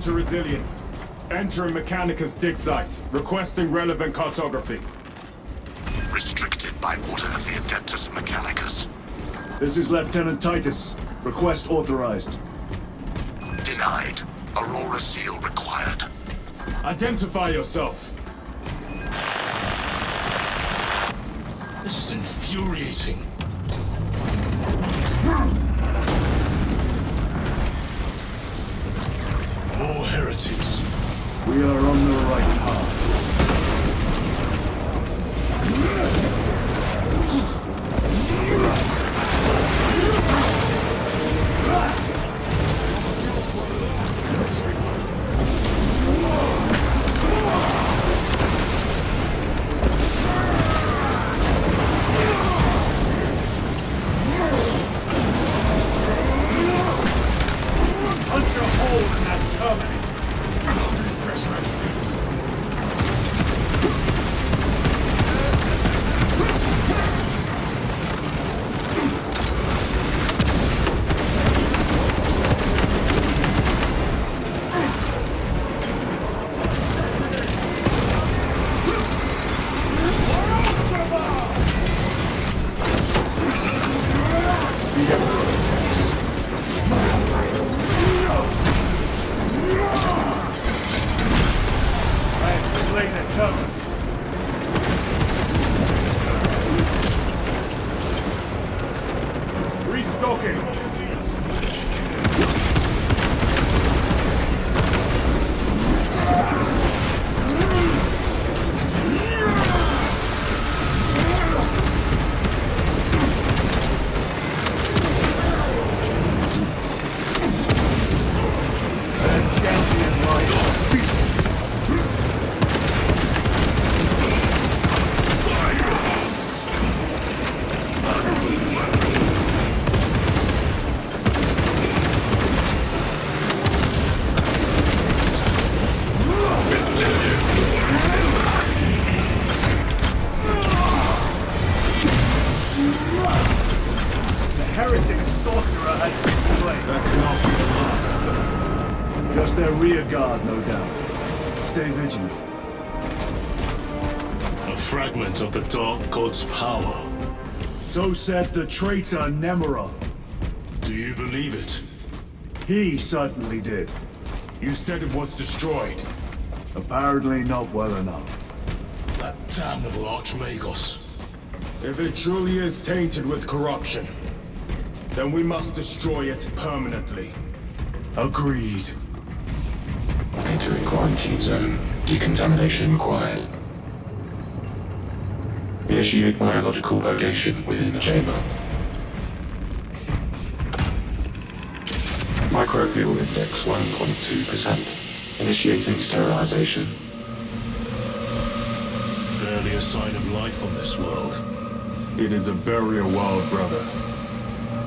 To Resilient. Entering Mechanicus dig site. Requesting relevant cartography. Restricted by order of the Adeptus Mechanicus. This is Lieutenant Titus. Request authorized. Denied. Aurora seal required. Identify yourself. This is infuriating. More heretics. We are on the right path. heretic sorcerer has been slain. That cannot be the last of them. Just their rear guard, no doubt. Stay vigilant. A fragment of the Dark God's power. So said the traitor Nemeroth. Do you believe it? He certainly did. You said it was destroyed. Apparently not well enough. That damnable Archmagos. If it truly is tainted with corruption, then we must destroy it permanently. Agreed. Entering quarantine zone. Decontamination required. Initiate biological purgation within the chamber. Microbial index 1.2%. Initiating sterilization. Barely a sign of life on this world. It is a burial world, brother.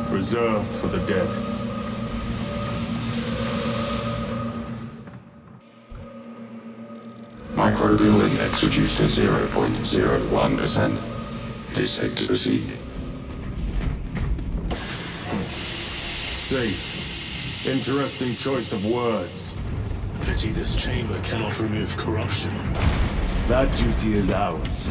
Reserved for the dead. Microbial index reduced to 0.01%. It is safe to proceed. Safe. Interesting choice of words. Pity this chamber cannot remove corruption. That duty is ours.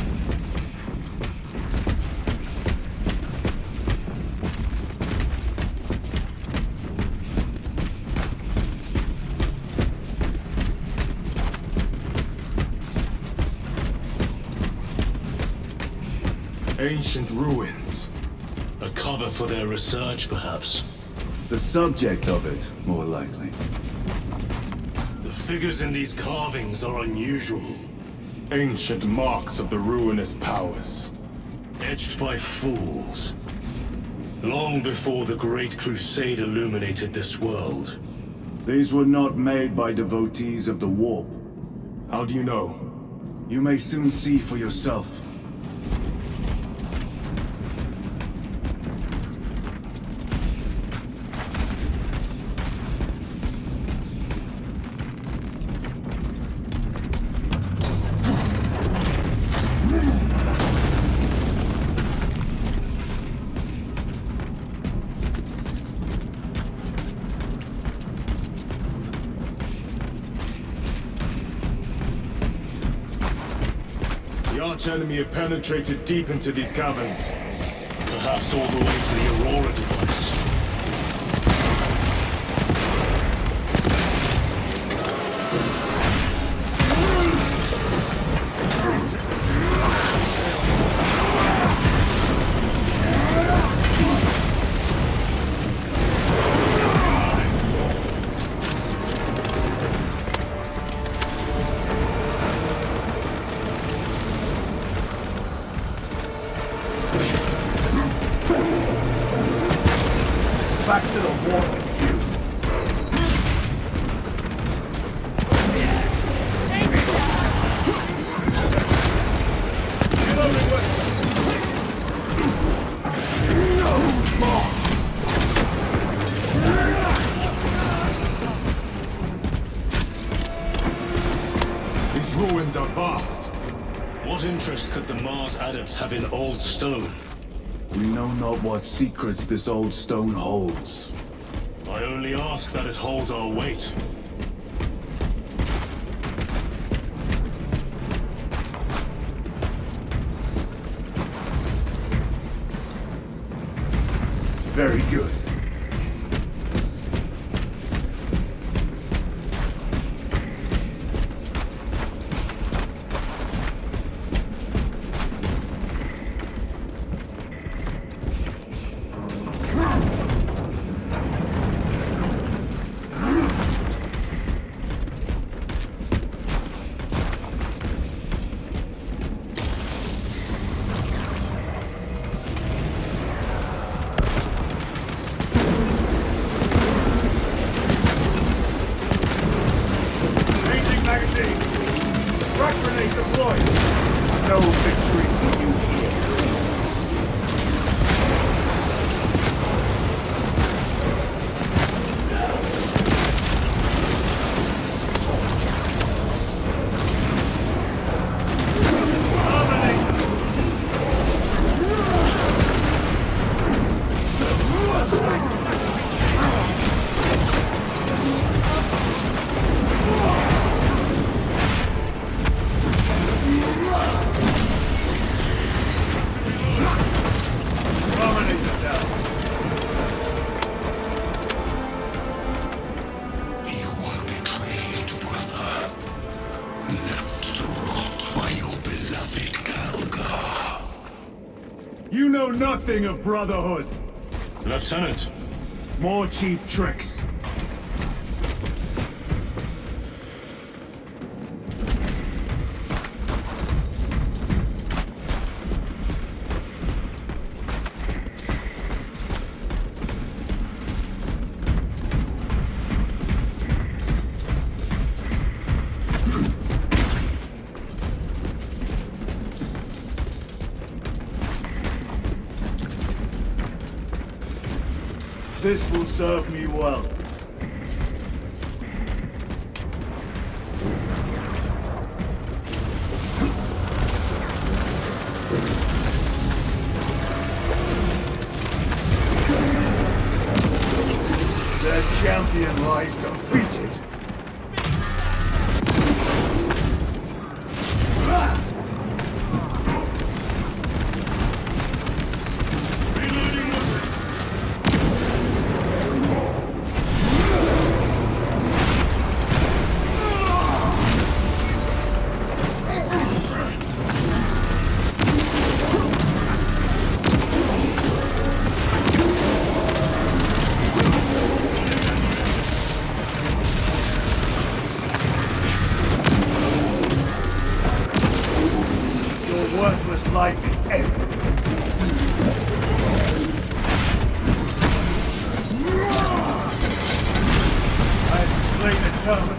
Ancient ruins. A cover for their research, perhaps. The subject of it, more likely. The figures in these carvings are unusual. Ancient marks of the ruinous powers. Etched by fools. Long before the Great Crusade illuminated this world. These were not made by devotees of the warp. How do you know? You may soon see for yourself. The arch-enemy have penetrated deep into these caverns. Perhaps all the way to the Aurora device. Back to the war with you. These ruins are vast. What interest could the Mars adepts have in old stone? We know not what secrets this old stone holds. I only ask that it holds our weight. Very good. You know nothing of brotherhood. Lieutenant. More cheap tricks. This will serve me well. Their champion lies defeated. Worthless life is ended. I have slain a terminal.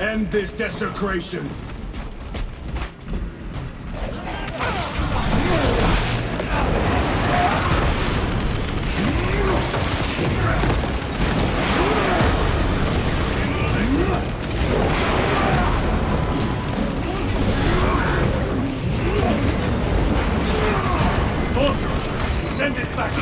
End this desecration! Sorcerer! Send it back to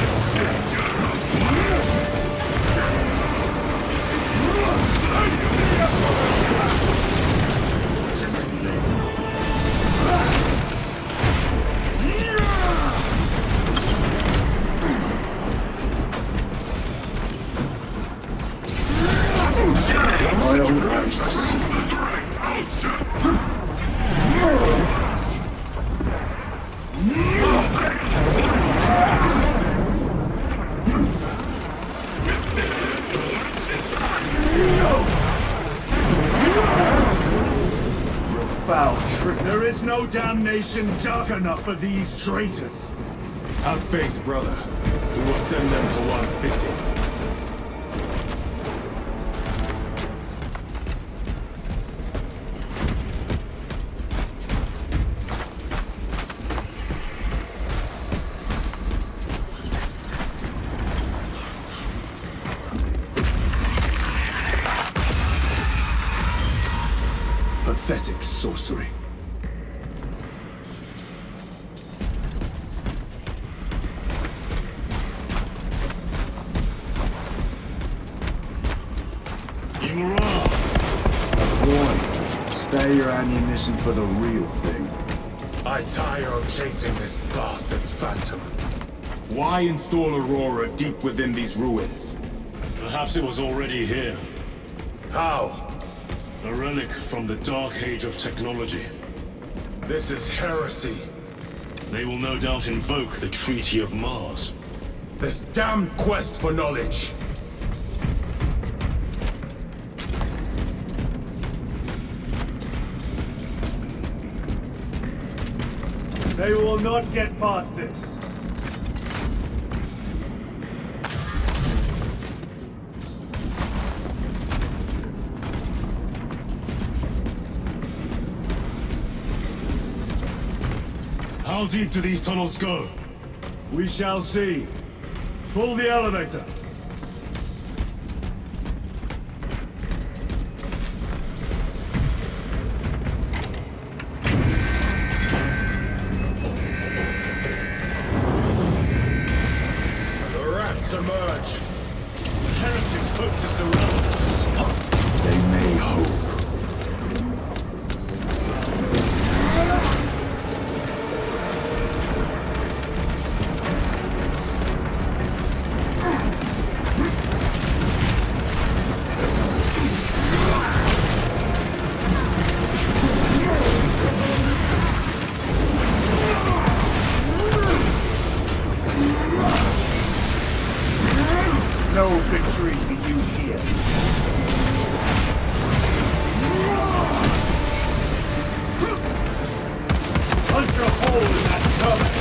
foul trick. There is no damnation dark enough for these traitors. Have faith, brother. We will send them to one fitting. Pathetic sorcery. Spare your ammunition for the real thing. I tire of chasing this bastard's phantom. Why install Aurora deep within these ruins? Perhaps it was already here. How? A relic from the Dark Age of technology. This is heresy. They will no doubt invoke the Treaty of Mars. This damned quest for knowledge. They will not get past this. How deep do these tunnels go? We shall see. Pull the elevator. The rats emerge. The heretics hope to surround us. They may hope. No victory for you here. Punch a hole in that turret!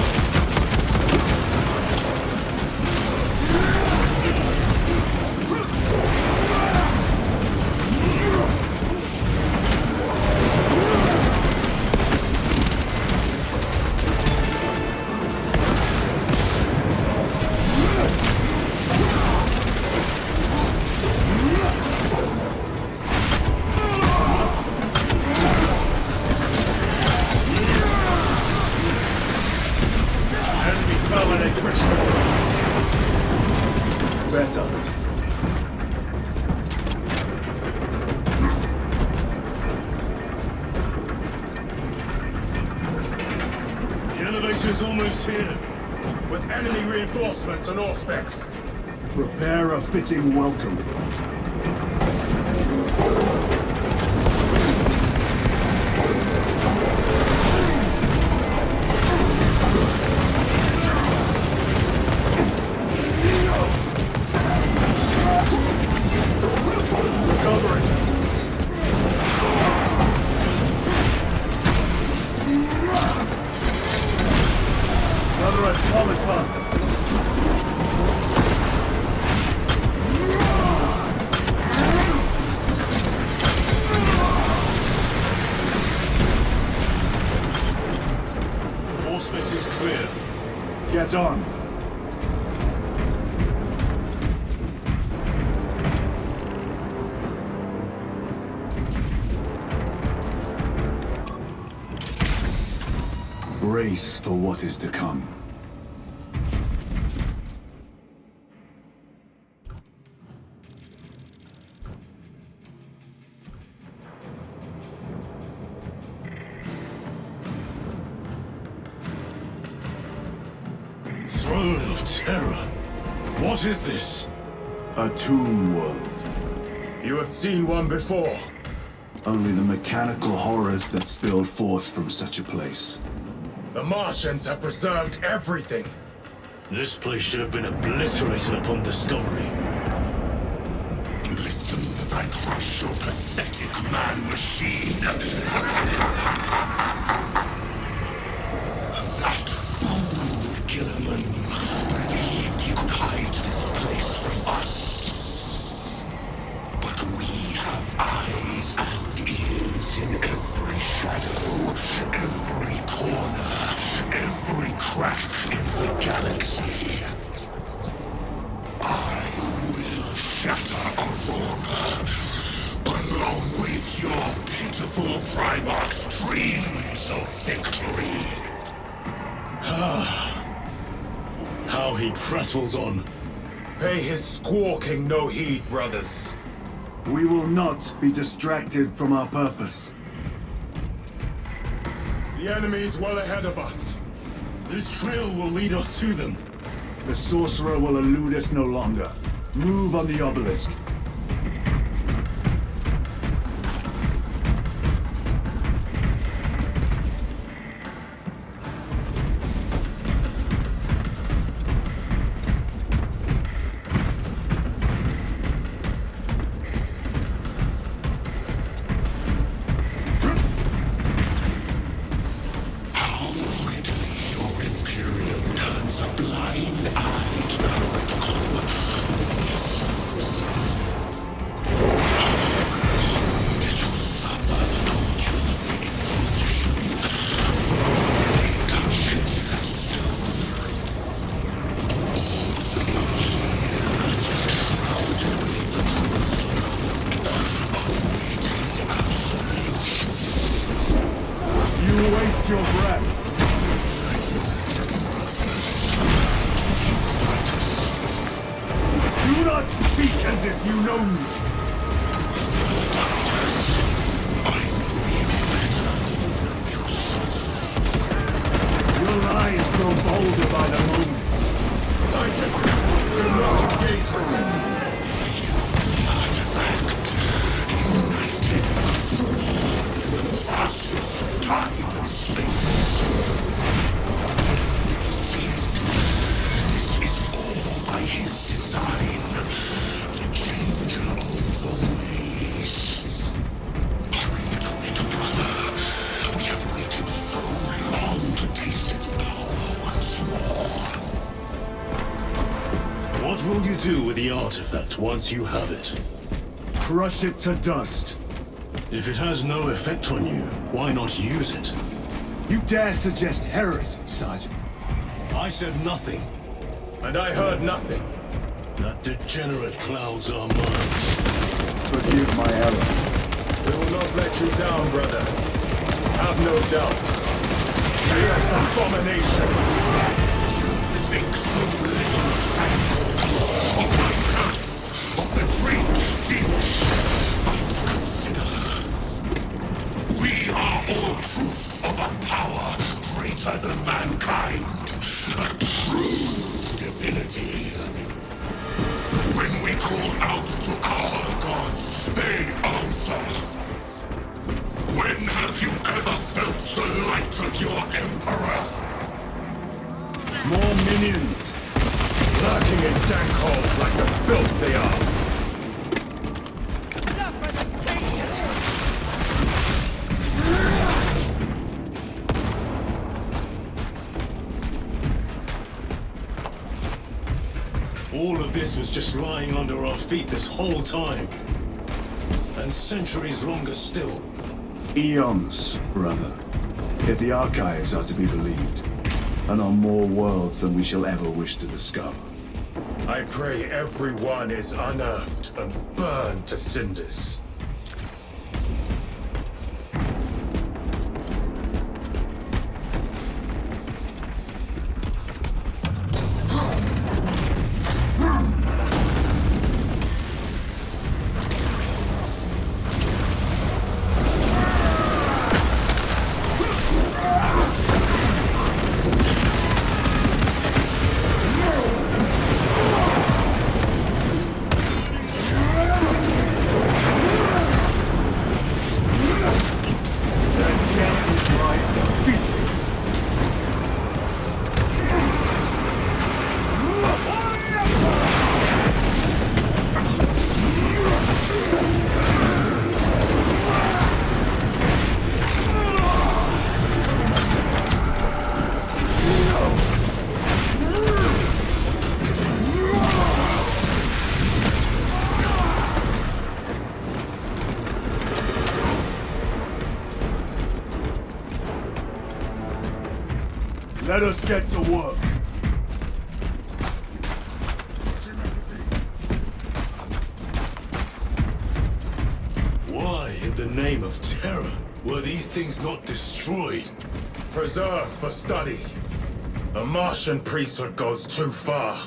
Better. The elevator's almost here. With enemy reinforcements and all specs. Prepare a fitting welcome. Another automaton. All space is clear. Get on. Brace for what is to come. Throne of Terror. What is this? A tomb world. You have seen one before. Only the mechanical horrors that spilled forth from such a place. The Martians have preserved everything. This place should have been obliterated upon discovery. Listen as I crush your pathetic man-machine. That fool, Gilliman, believed he could hide this place from us. But we have eyes and ears in every shadow, every corner, every crack in the galaxy. I will shatter Aurora, along with your pitiful Primarch's dreams of victory. How he prattles on. Pay his squawking no heed, brothers. We will not be distracted from our purpose. The enemy is well ahead of us. This trail will lead us to them. The sorcerer will elude us no longer. Move on the obelisk. How readily waste your breath. Do not speak as if you know me. Your lies grow bolder by the moment. Titus, do not engage with them. Artifact. United versus the fastest of time and space. This is all by his design. The changer of the ways. Hurry to it, brother. We have waited so long to taste its power once more. What will you do with the artifact once you have it? Crush it to dust. If it has no effect on you, why not use it? You dare suggest heresy, Sergeant? I said nothing. And I heard nothing. That degenerate clouds are mine. Forgive my error. We will not let you down, brother. Have no doubt. Chaos abominations. Think so little, of my wrath, of the great finish. But consider, we are all proof of a power greater than mankind, a true divinity. When we call out to our gods, they answer. When have you ever felt the light of your emperor? More minions! Lurking in dank holes like the filth they are! All of this was just lying under our feet this whole time. And centuries longer still. Eons, brother. If the archives are to be believed. And on more worlds than we shall ever wish to discover. I pray everyone is unearthed and burned to cinders. Let us get to work. Why, in the name of terror, were these things not destroyed? Preserved for study. A Martian priesthood goes too far.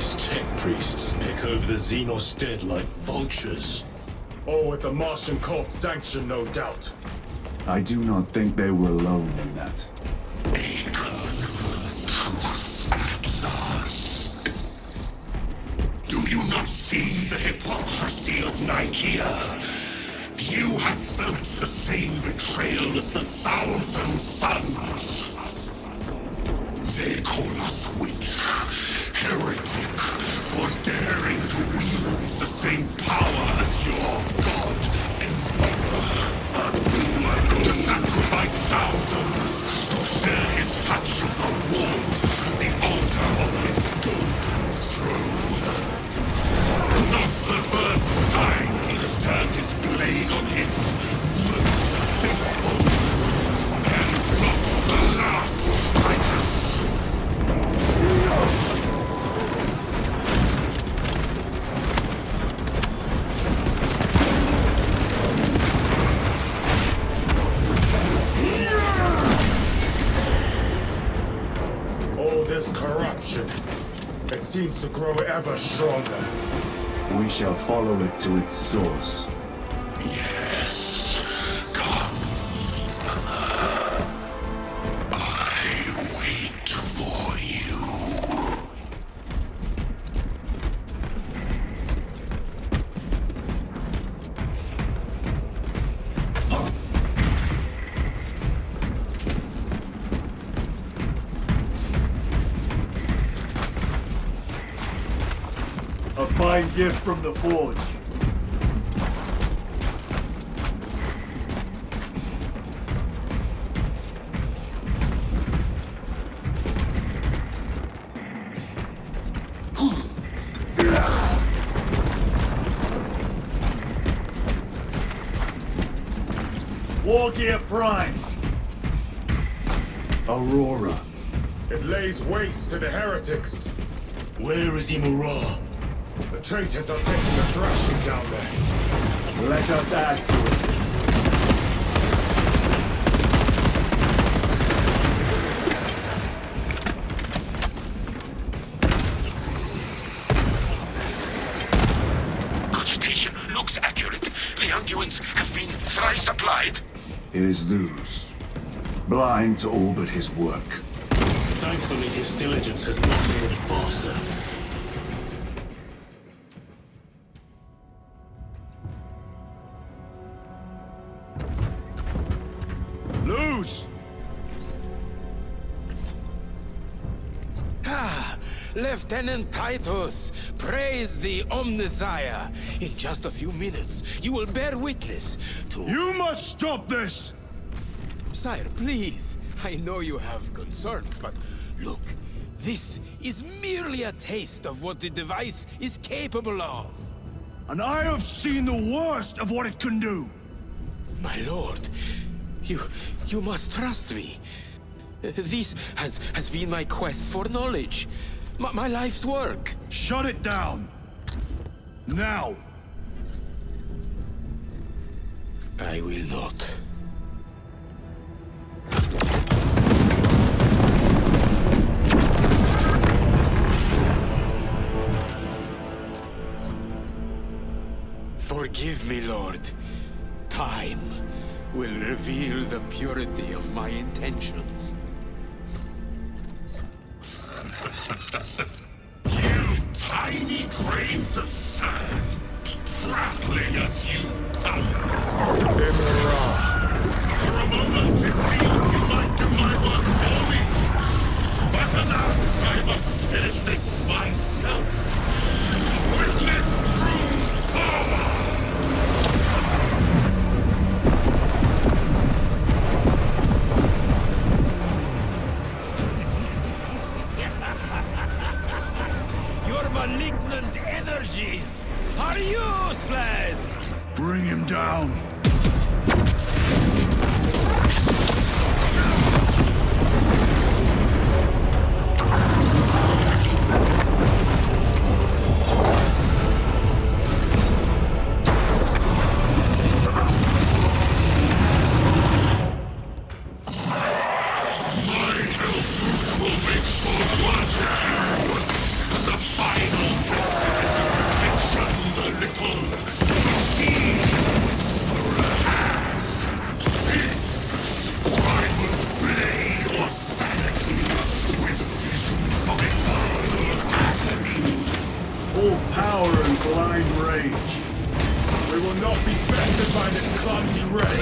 These tech priests pick over the Xenos dead like vultures. All with the Martian cult's sanction, no doubt. I do not think they were alone in that. Do you not see the hypocrisy of Nicaea? You have felt the same betrayal as the Thousand Sons. They call us witch, heretic, for daring to wield the same power as your god, Emperor. To sacrifice thousands, to share his touch of the warmth, the altar of his golden throne. Not the first time he has turned his blade on his most faithful. And not the last, Titus. All this corruption, it seems to grow ever stronger. We shall follow it to its source. Yes, come, brother. I wait for you. A fine gift from the Forge. War Gear Prime. Aurora. It lays waste to the heretics. Where is Imura? The traitors are taking a thrashing down there. Let us add to it. Cogitation looks accurate. The unguents have been thrice applied. It is Luz. Blind to all but his work. Thankfully, his diligence has not made it faster. Luz! Ah, Lieutenant Titus, praise the Omnissiah. In just a few minutes, you will bear witness to... You must stop this! Sire, please. I know you have concerns, but look, this is merely a taste of what the device is capable of. And I have seen the worst of what it can do! My lord, you must trust me. This has been my quest for knowledge. My life's work. Shut it down! Now! I will not. Forgive me, Lord. Time will reveal the purity of my intentions. You tiny grains of sand, prattling as you thunder. For a moment it seemed you might do my work for me. But alas, I must finish this myself. Witness true power! Your malignant energies are useless! Bring him down! My help will make short work of you, and the final all power and blind rage. We will not be bested by this clumsy ray.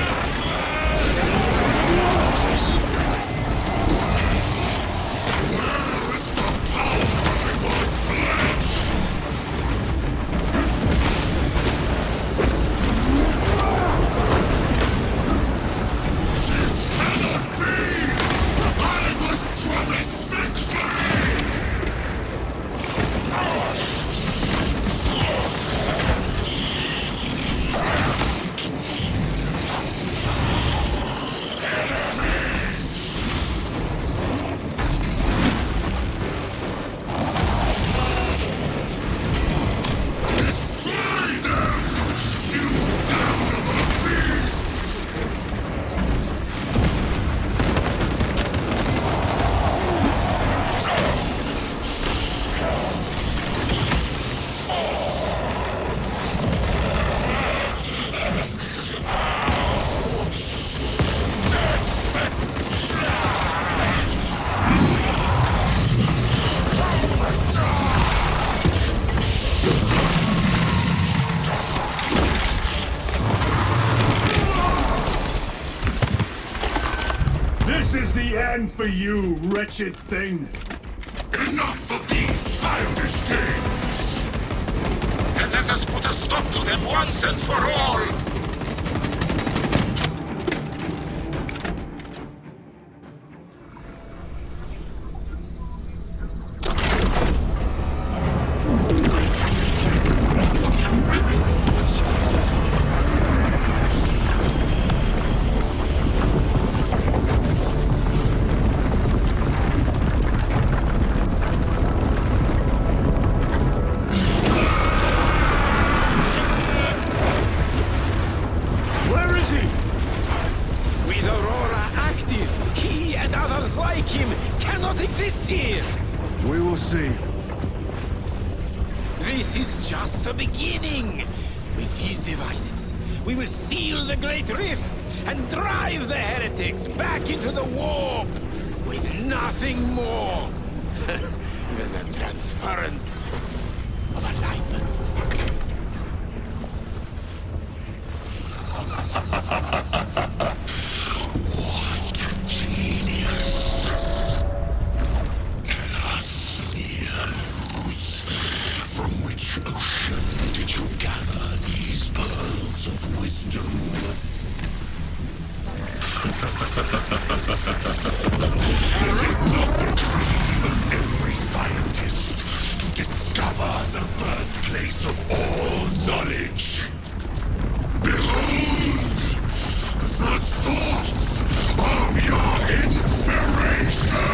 This is the end for you, wretched thing! Enough of these childish games! Then let us put a stop to them once and for all! We will see. This is just the beginning. With these devices, we will seal the Great Rift and drive the heretics back into the warp with nothing more than the transference of alignment. Is it not the dream of every scientist to discover the birthplace of all knowledge? Behold, the source of your inspiration!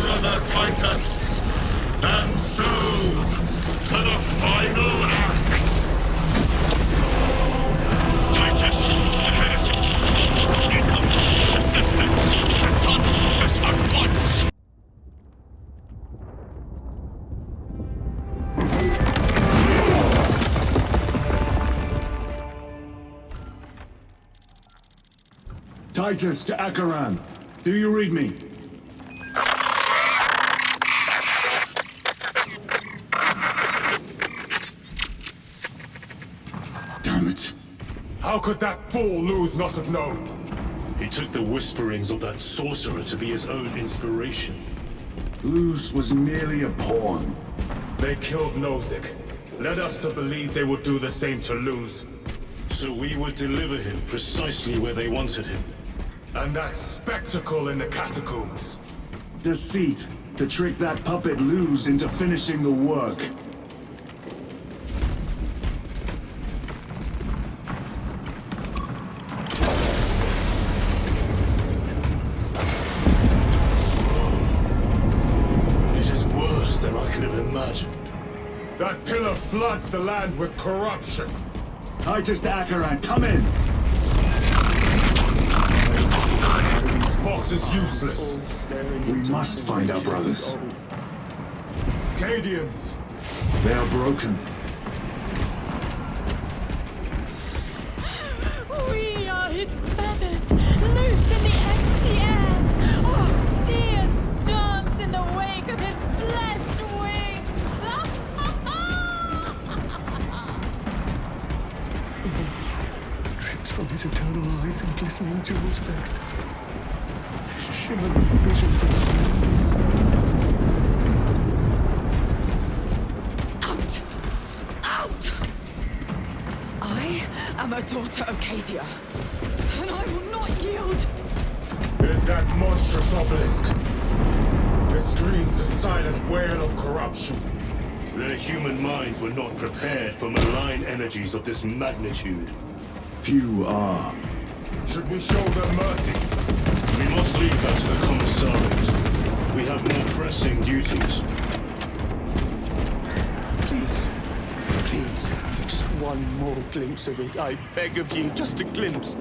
Brother Titus, and so to the final act. Titus, the heretic. Incoming assistance. Attack us at once. Titus to Acheran. Do you read me? How could that fool Luz not have known? He took the whisperings of that sorcerer to be his own inspiration. Luz was merely a pawn. They killed Nozick. Led us to believe they would do the same to Luz. So we would deliver him precisely where they wanted him. And that spectacle in the catacombs. Deceit, to trick that puppet Luz into finishing the work. Than I could have imagined. That pillar floods the land with corruption. Titus to Acheran, come in! This is useless. We must find our brothers. Cadians! They are broken. We are his feathers, loose in the empty air. Oh, see us dance in the wake of his blessed wings. Drips from his eternal eyes and glistening jewels of ecstasy. Shimmering visions of Out! I am a daughter of Cadia, and I will not yield. It is that monstrous obelisk. It screams a silent wail of corruption. Their human minds were not prepared for malign energies of this magnitude. Few are. Should we show them mercy? We must leave that to the commissariat. We have more pressing duties. Please, just one more glimpse of it. I beg of you, just a glimpse.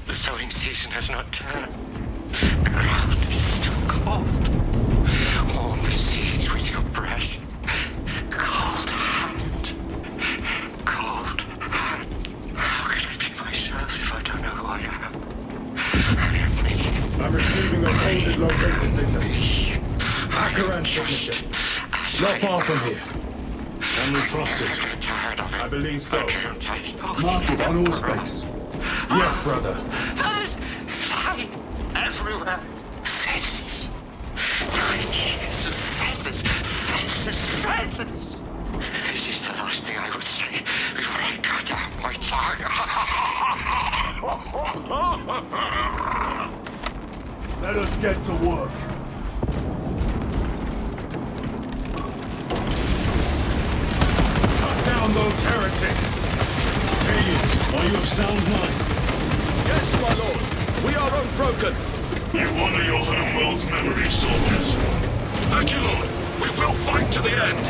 The sowing season has not turned. The ground is still cold. Warm the seeds with your breath. Cold hand. Cold hand. How can I be myself if I don't know who I am? I am me. I'm receiving a coded locator signal. Akaran signature. Not far from here. Can we trust it? I believe so. Mark it on all space. Yes, brother. Feathers flying everywhere. Feathers. 9 years of feathers. Feathers, feathers. This is the last thing I would say before I cut out my tongue. Let us get to work. Cut down those heretics. Aliens, are you of sound mind? Yes, my lord. We are unbroken. You honor your homeworld's memory, soldiers. Thank you, Lord. We will fight to the end.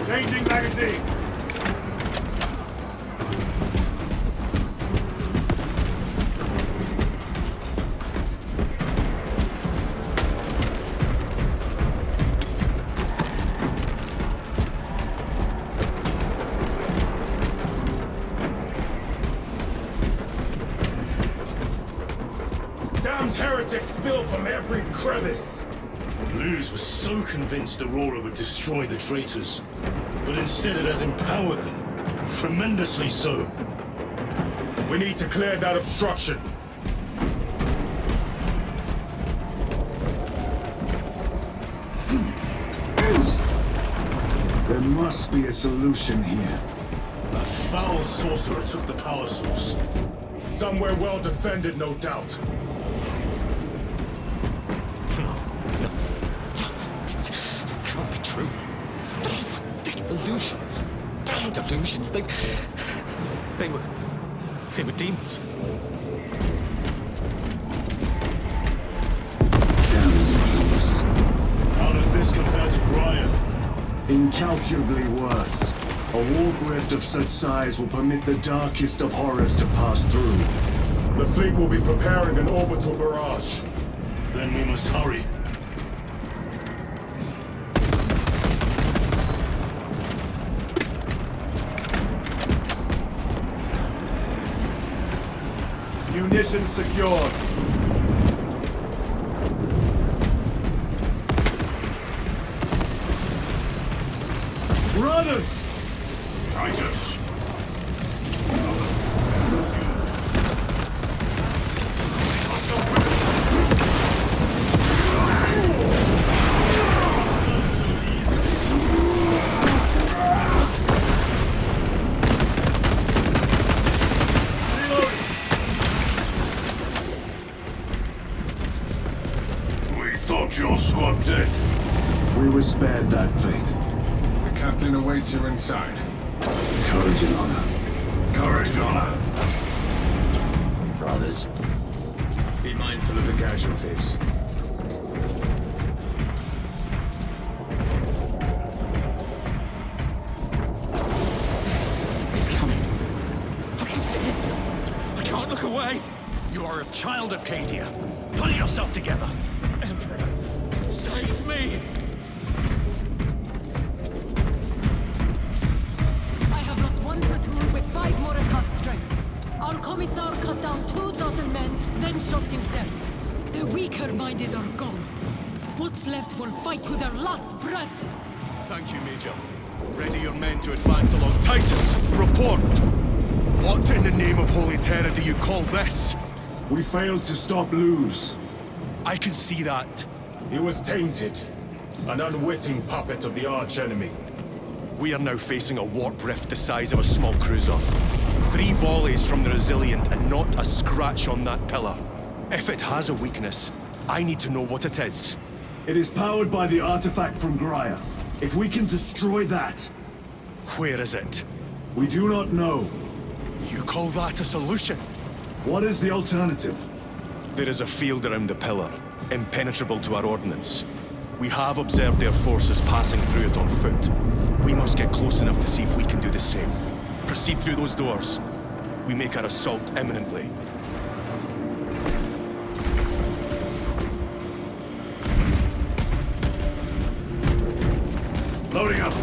Changing magazine. Damned heretics spill from every crevice. Luz was so convinced Aurora would destroy the traitors, but instead it has empowered them. Tremendously so. We need to clear that obstruction. There must be a solution here. That foul sorcerer took the power source. Somewhere well defended, no doubt. Can't be true. Those illusions. Damn delusions. They were They were demons. How does this compare to Graya? Incalculably worse. A warp rift of such size will permit the darkest of horrors to pass through. The fleet will be preparing an orbital barrage. Then we must hurry. Munitions secured. Runners! Titus! We thought your squad dead. We were spared that fate. The captain awaits you inside. Courage and honor. Courage, honor. Brothers, be mindful of the casualties. It's coming. I can see it. I can't look away. You are a child of Cadia. Pull yourself together. Emperor, save me. I have lost one platoon with 5 more at half strength. Our commissar cut down 24 men, then shot himself. The weaker-minded are gone. What's left will fight to their last breath. Thank you, Major. Ready your men to advance along. Titus, report! What in the name of Holy Terror do you call this? We failed to stop Luz. I can see that. He was tainted. An unwitting puppet of the arch-enemy. We are now facing a warp rift the size of a small cruiser. 3 volleys from the Resilient and not a scratch on that pillar. If it has a weakness, I need to know what it is. It is powered by the artifact from Graya. If we can destroy that... Where is it? We do not know. You call that a solution? What is the alternative? There is a field around the pillar, impenetrable to our ordnance. We have observed their forces passing through it on foot. We must get close enough to see if we can do the same. Proceed through those doors. We make our assault imminently. Loading up.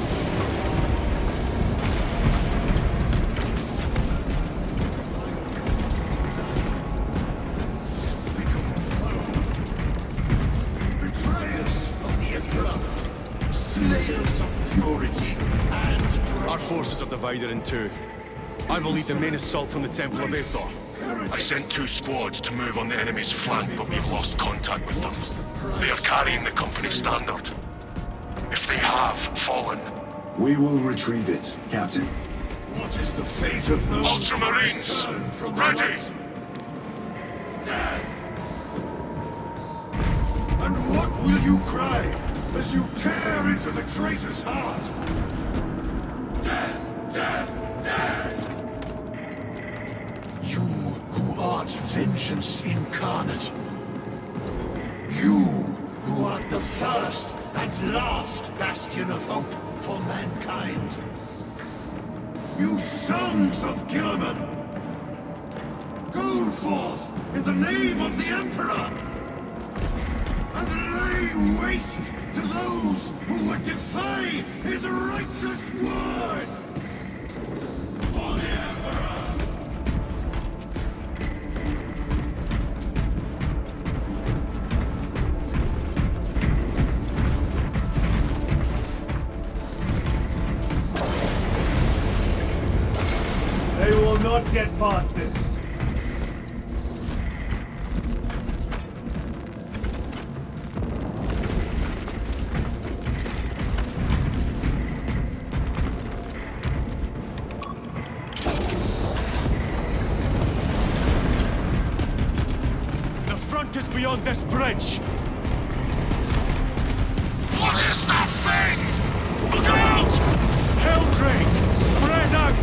Betrayers of the Emperor, slayers of purity and Our forces are divided in 2. I will lead the main assault from the Temple of Aethor. I sent 2 squads to move on the enemy's flank, but we've lost contact with them. They are carrying the company standard. If they have fallen... We will retrieve it, Captain. What is the fate of those... Ultramarines! Ready! Death! And what will you cry as you tear into the traitor's heart? Death! Death! Death! You who art vengeance incarnate. You who art the first and last bastion of hope for mankind. You sons of Gilliman! Go forth in the name of the Emperor! And lay waste to those who would defy his righteous word! For the Emperor! They will not get past this. The front is beyond this bridge! What is that thing? Look out! Helldrake! Spread out!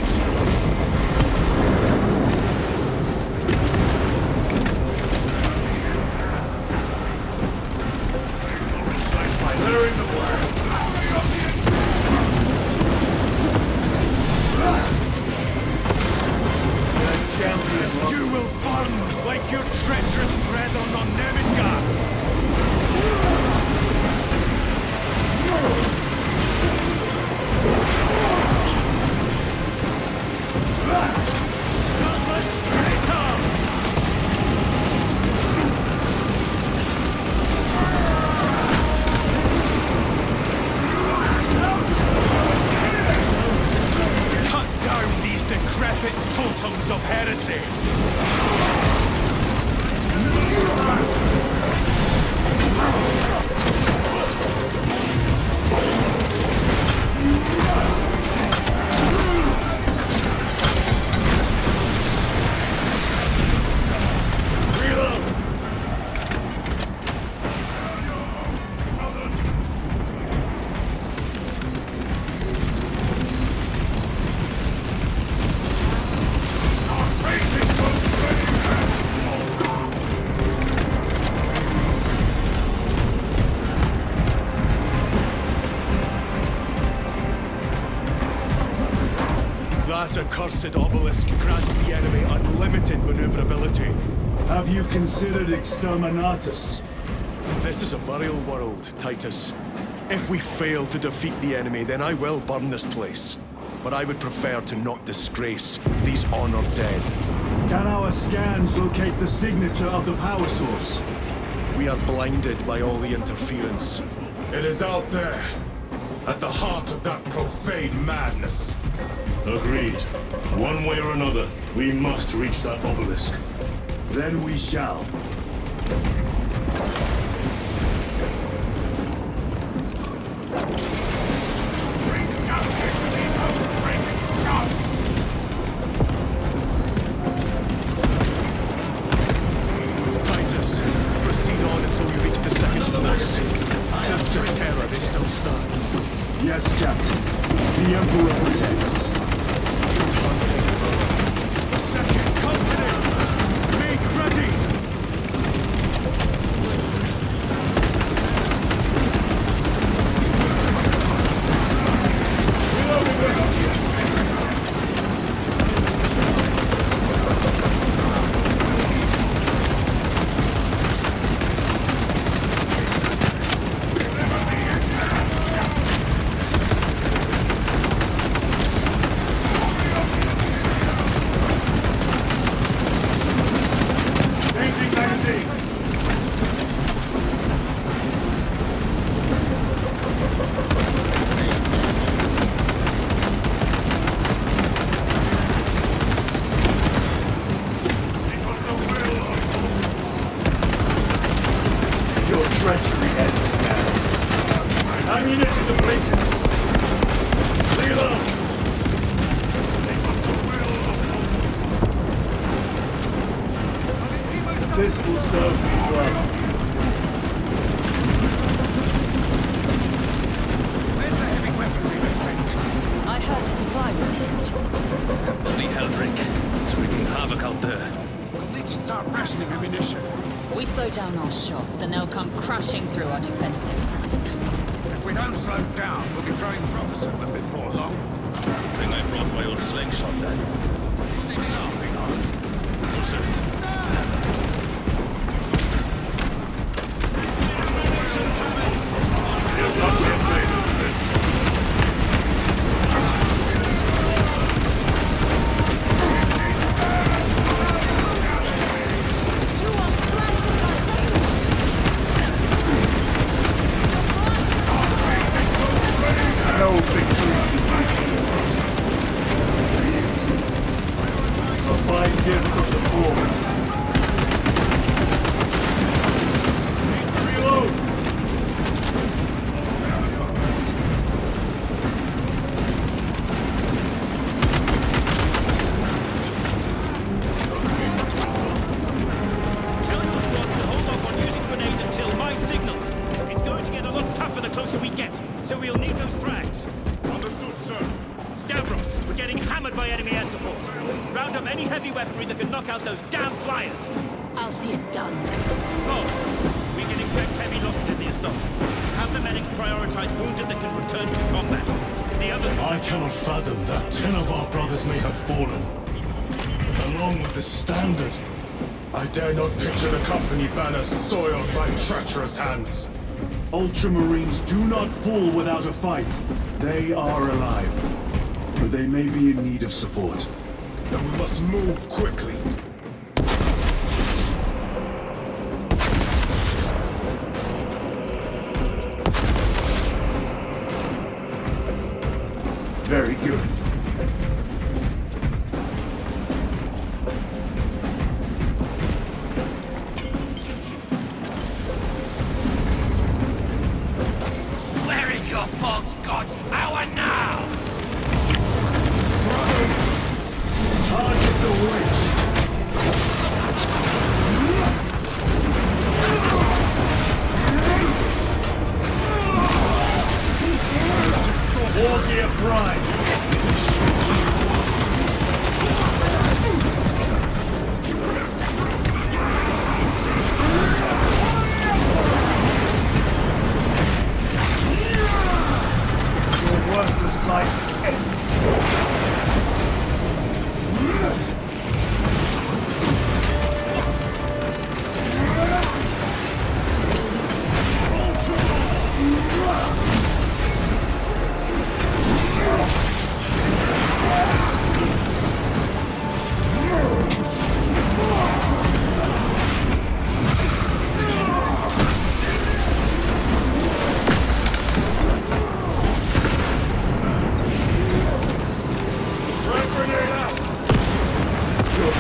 decrepit totems of heresy! That accursed obelisk grants the enemy unlimited maneuverability. Have you considered Exterminatus? This is a burial world, Titus. If we fail to defeat the enemy, then I will burn this place. But I would prefer to not disgrace these honored dead. Can our scans locate the signature of the power source? We are blinded by all the interference. It is out there, at the heart of that profane madness. Agreed. One way or another, we must reach that obelisk. Then we shall. Titus, proceed on until you reach the second force. Capture terror, they still stand. Yes, Captain. The Emperor protects. Second company! Make ready! This will serve me well. Where's the heavy weaponry they sent? I heard the supply was hit. That bloody Heldrick. It's wreaking havoc out there. We'll need to start rationing ammunition. We slow down our shots and they'll come crashing through our defensive. If we don't slow down, we'll be throwing rockets at them before long. I think I brought my old slingshot then. You see me laughing, Holland? No, sir. No victory. A fine gift of the forward. Reload! Tell your squad to hold off on using grenades until my signal. It's going to get a lot tougher the closer we get, so we'll need those frags. Understood, sir. Stavros, we're getting hammered by enemy air support. Round up any heavy weaponry that can knock out those damn flyers. I'll see it done. Oh, we can expect heavy losses in the assault. Have the medics prioritize wounded that can return to combat. The others... I cannot fathom that 10 of our brothers may have fallen. Along with the Standard. I dare not picture the company banner soiled by treacherous hands. Ultramarines do not fall without a fight. They are alive. But they may be in need of support. Then we must move quickly. Very good.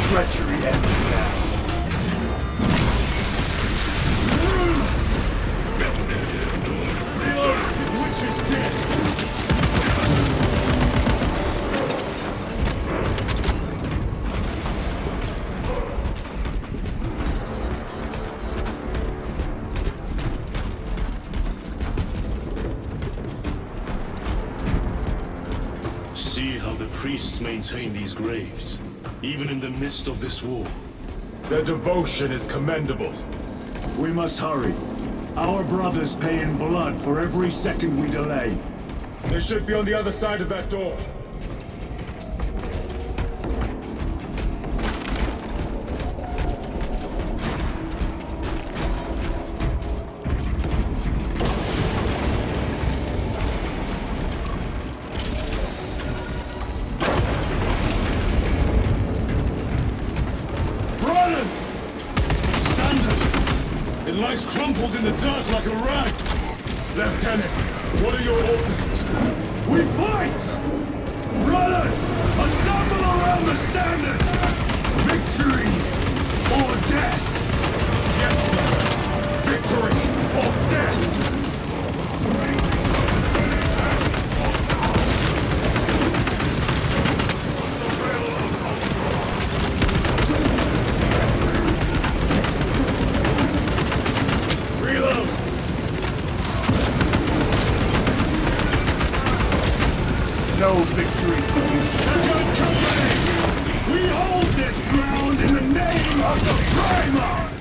treachery ends now. Reload! The witch is dead! See how the priests maintain these graves, even in the midst of this war. Their devotion is commendable. We must hurry. Our brothers pay in blood for every second we delay. They should be on the other side of that door. Lies crumpled in the dirt like a rag! Lieutenant, what are your orders? We fight! Brothers, assemble around the standard! Victory or death! Yes, brother! Victory or death! No victory for you. Second Company! We hold this ground in the name of the Primarch!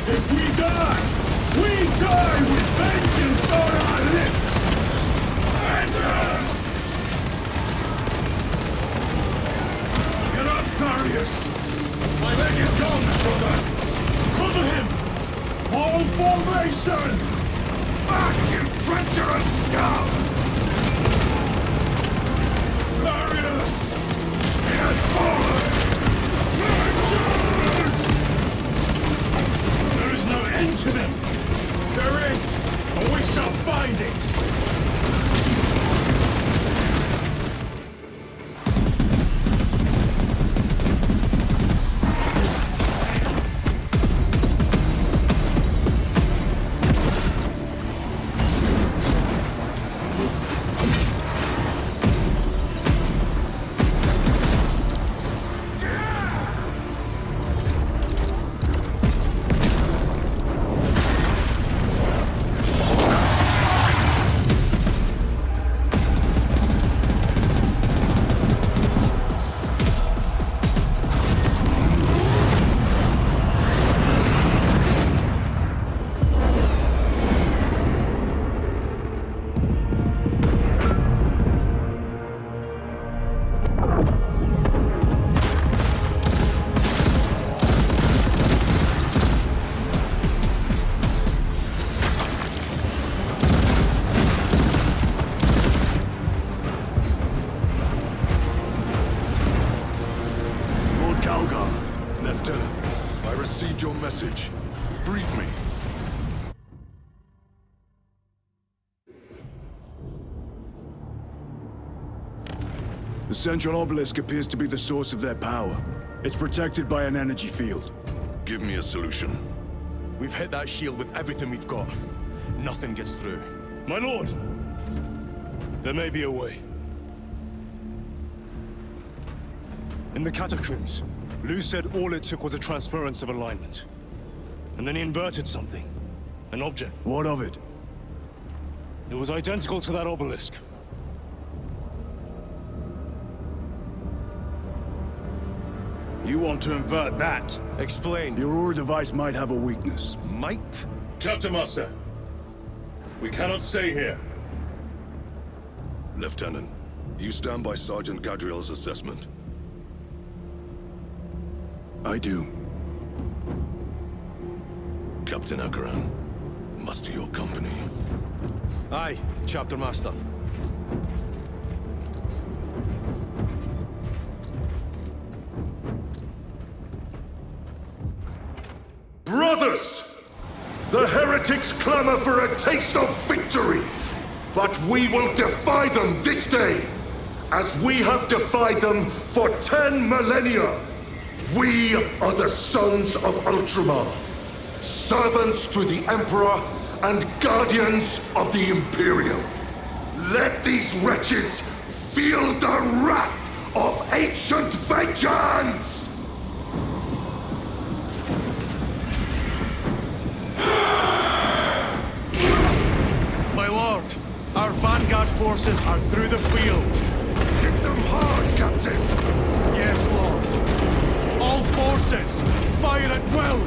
If we die with vengeance on our lips! Vengeance! Get up, Tharius! My leg is gone, brother! Cover him! Hold formation! Back, you treacherous scum! Tharius! He has fallen! Vengeance! There is no end to them! There is, and we shall find it! Your message. Brief me. The central obelisk appears to be the source of their power. It's protected by an energy field. Give me a solution. We've hit that shield with everything we've got. Nothing gets through. My lord! There may be a way. In the catacombs, Lu said all it took was a transference of alignment. And then he inverted something. An object. What of it? It was identical to that obelisk. You want to invert that? Explain. Your Aura device might have a weakness. Might? Chapter Master. We cannot stay here. Lieutenant, you stand by Sergeant Gadriel's assessment. I do. Captain Akaran, muster your company. Aye, Chapter Master. Brothers! The heretics clamor for a taste of victory! But we will defy them this day! as we have defied them for 10 millennia. We are the sons of Ultramar, servants to the Emperor and guardians of the Imperium. Let these wretches feel the wrath of ancient vengeance! My lord, our vanguard forces are through the field. Hit them hard, Captain! Yes, lord. All forces, fire at will!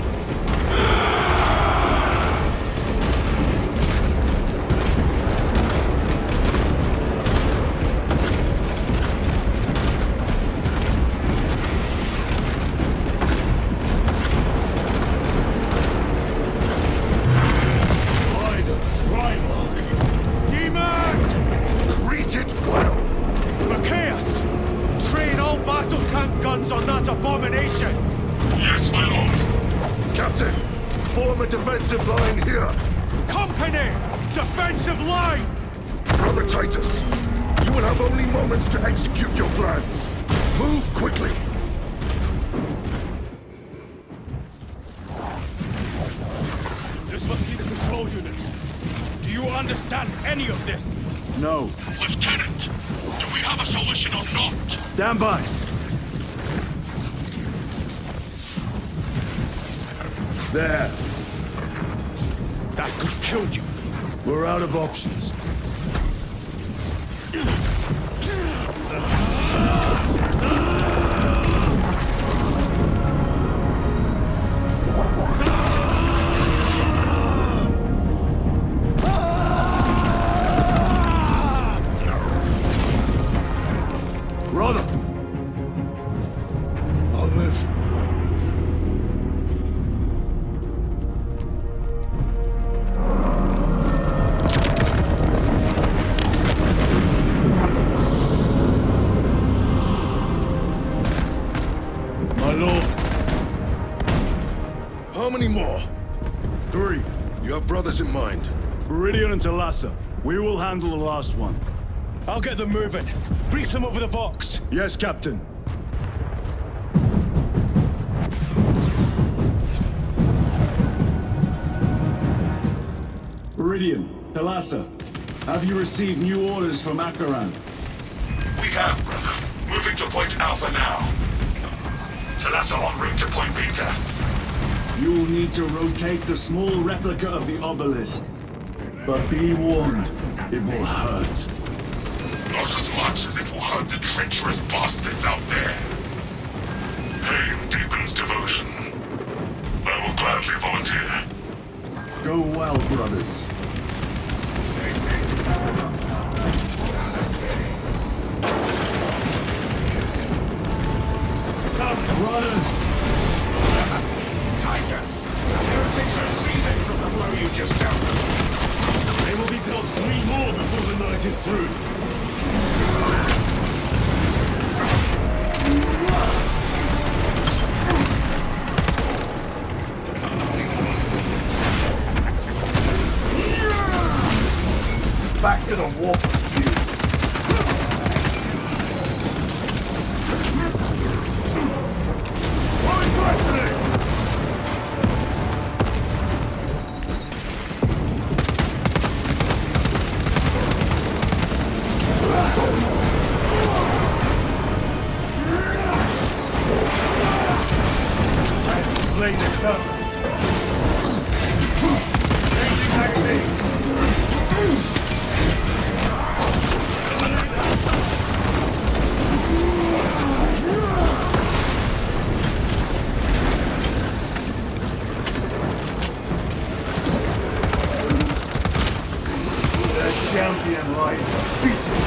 On that abomination! Yes, my lord. Captain, form a defensive line here. Company! Defensive line! Brother Titus, you will have only moments to execute your plans. Move quickly. This must be the control unit. Do you understand any of this? No. Lieutenant, do we have a solution or not? Stand by. There. That could kill you. We're out of options. Brother! I'll live. How many more? 3. You have brothers in mind? Viridian and Talassa. We will handle the last one. I'll get them moving. Brief them over the Vox. Yes, Captain. Viridian, Talassa, have you received new orders from Akaran? We have, brother. Moving to Point Alpha now. Talassa en route to Point Beta. You will need to rotate the small replica of the obelisk. But be warned, it will hurt. Not as much as it will hurt the treacherous bastards out there. Pain deepens devotion. I will gladly volunteer. Go well, brothers. Come, brothers! Titus, the heretics are seething from the blow you just dealt them. They will be dealt 3 more before the night is through. Back to the wall. Champion lies defeated.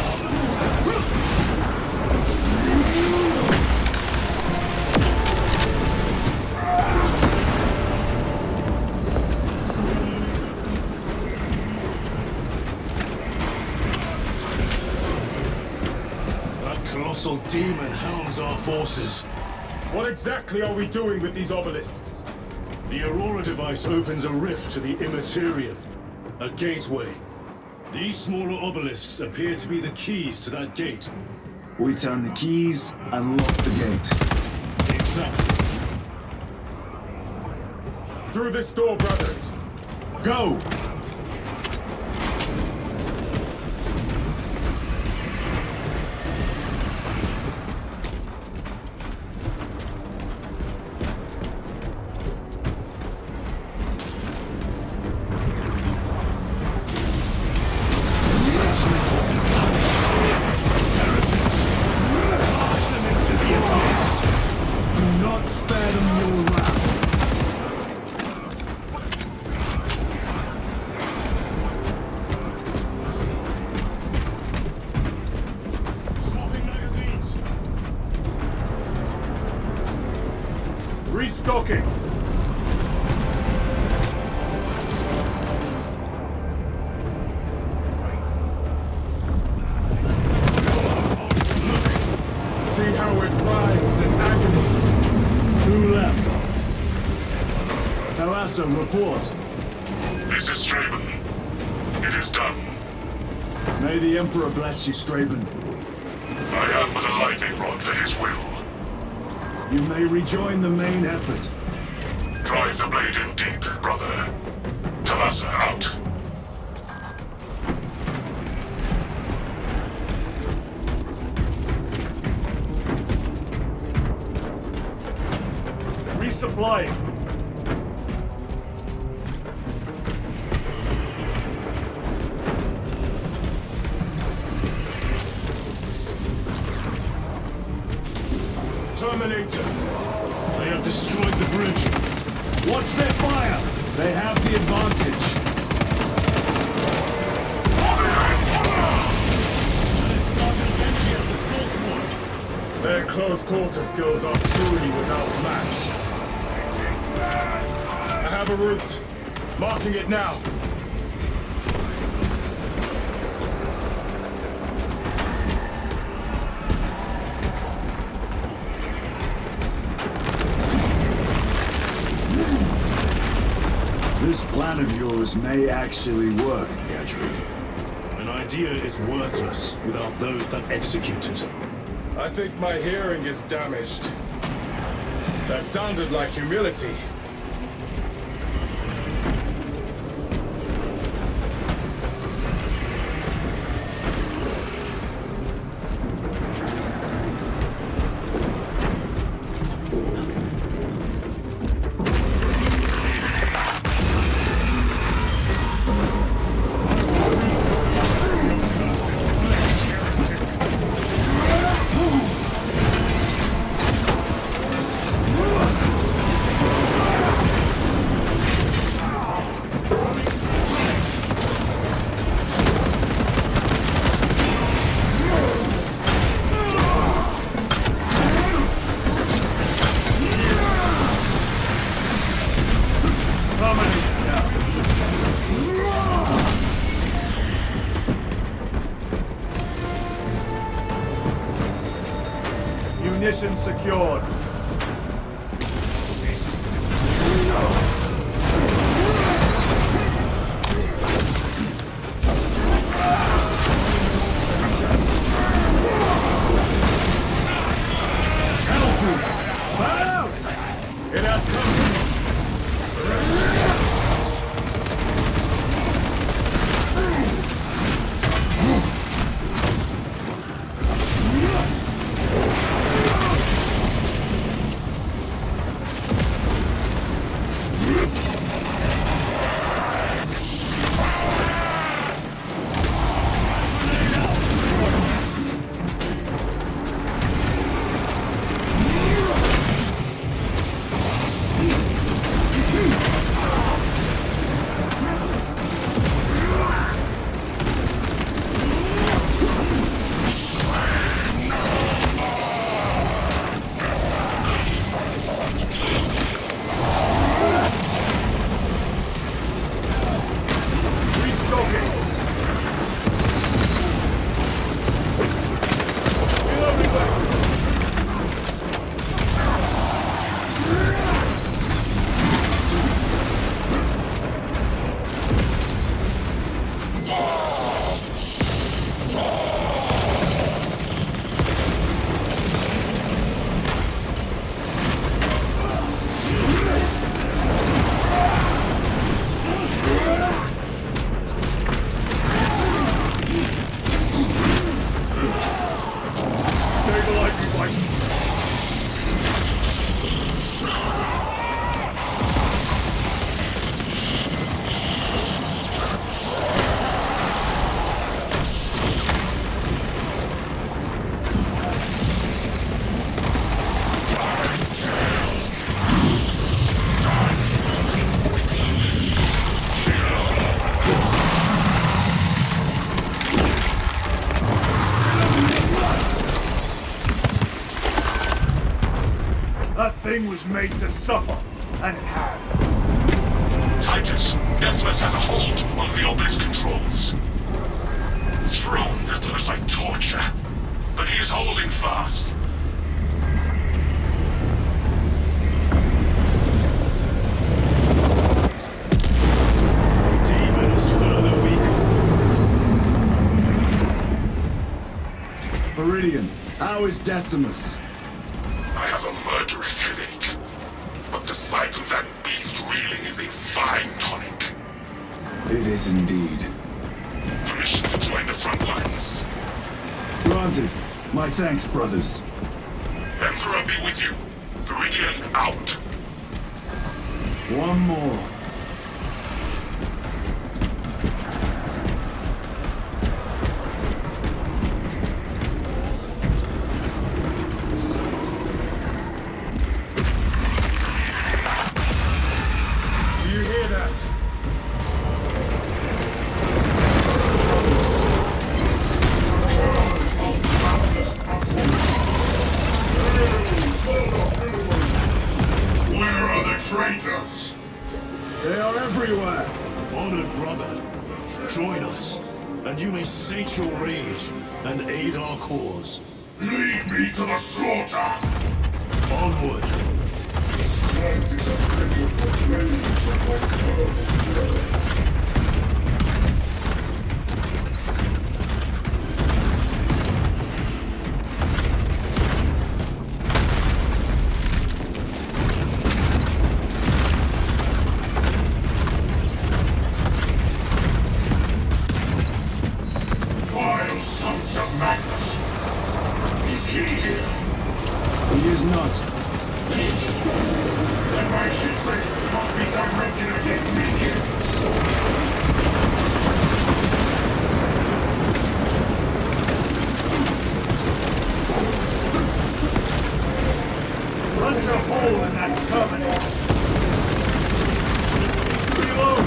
That colossal demon hounds our forces. What exactly are we doing with these obelisks? The Aurora device opens a rift to the Immaterium, a gateway. These smaller obelisks appear to be the keys to that gate. We turn the keys and lock the gate. Exactly. Through this door, brothers. Go! Restocking! See how it writhes in agony. Who left? Thalassa, report. This is Straben. It is done. May the Emperor bless you, Straben. I am but a lightning rod for his will. You may rejoin the main effort. Drive the blade in deep, brother. Thalassa out. Resupplying. Terminators. They have destroyed the bridge. Watch their fire! They have the advantage. That is Sergeant Ventia's assault squad. Their close quarter skills are truly without match. I have a route. Marking it now. This plan of yours may actually work, Gadri. An idea is worthless without those that execute it. I think my hearing is damaged. That sounded like humility. Munition secured. It has come. thing was made to suffer, and it has. Titus, Decimus has a hold on the obelisk controls. Throne that looks like torture, but he is holding fast. The demon is further weakened. Meridian, how is Decimus? I have a murderous headache, but the sight of that beast reeling is a fine tonic. It is indeed. Permission to join the front lines. Granted. My thanks, brothers. Emperor be with you. Meridian out. One more. Do you hear that? Where are the traitors? They are everywhere. Honored brother, join us, and you may sate your rage and aid our cause. Lead me to the slaughter! Onward! Vile sons of Magnus! Is he here? He is not. Pity. Then my hatred must be directed at his minions! Punch a hole in that terminal. Reload.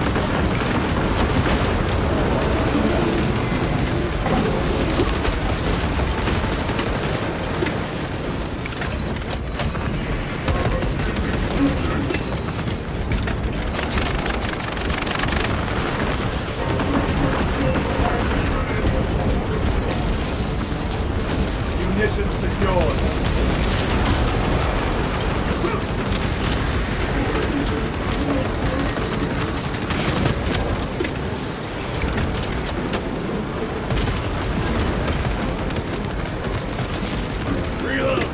Munitions secured. Reload.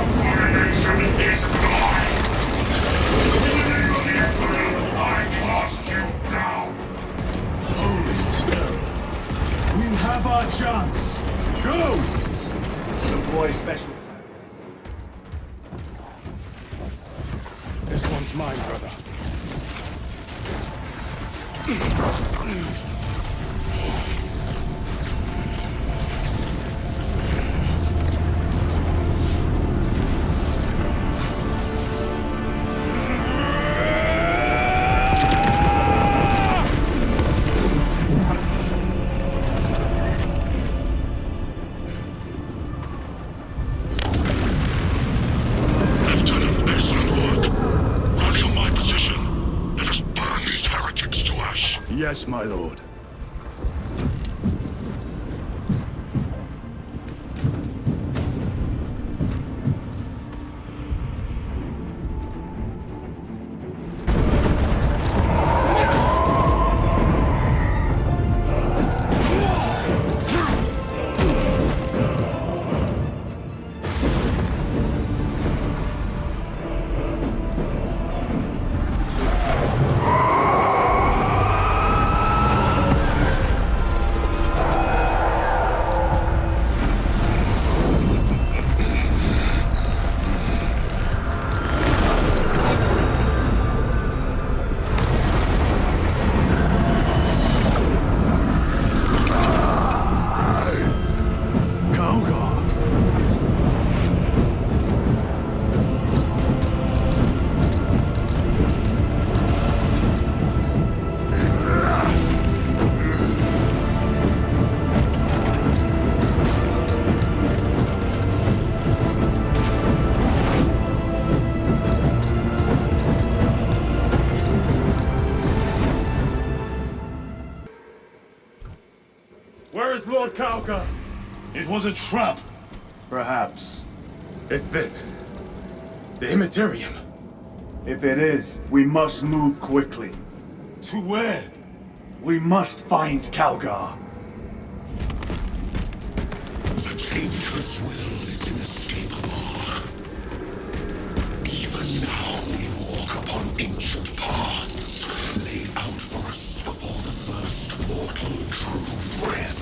Contamination is mine! In the name of the Emperor, I cast you down! Holy terror. We have our chance. Go! Deploy special attack. This one's mine, brother. Lieutenant, excellent work. Rally on my position. Let us burn these heretics to ash. Yes, my lord. this, Lord Kalka? It was a trap. Perhaps. Is this the Immaterium? If it is, we must move quickly. To where? We must find Kalgar. The Changeless will is inescapable. Even now we walk upon ancient paths, laid out for us before the first mortal true breath.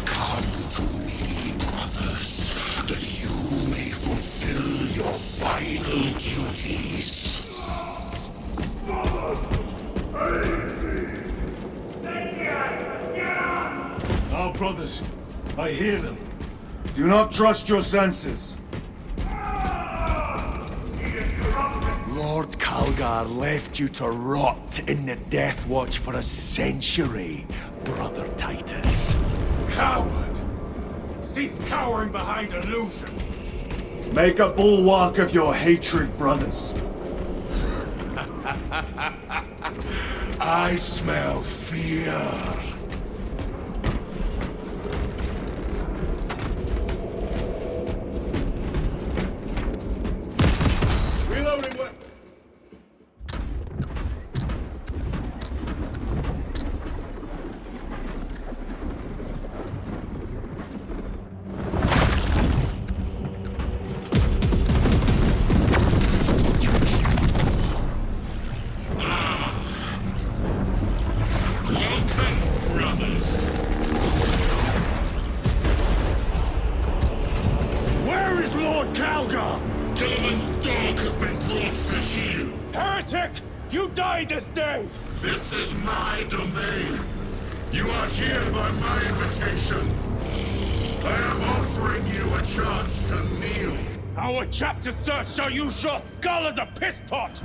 Come to me, brothers, that you may fulfill your final duties. Our brothers, I hear them. Do not trust your senses. Lord Kalgar left you to rot in the Death Watch for a century, Brother Titus. Coward! Cease cowering behind illusions! Make a bulwark of your hatred, brothers. I smell fear. Reloading weapon! Where is Lord Kalgar? Gilliman's dog has been brought to heel. Heretic! You died this day! This is my domain. You are here by my invitation. I am offering you a chance to kneel. Our chapter, sir, shall use your skull as a piss pot!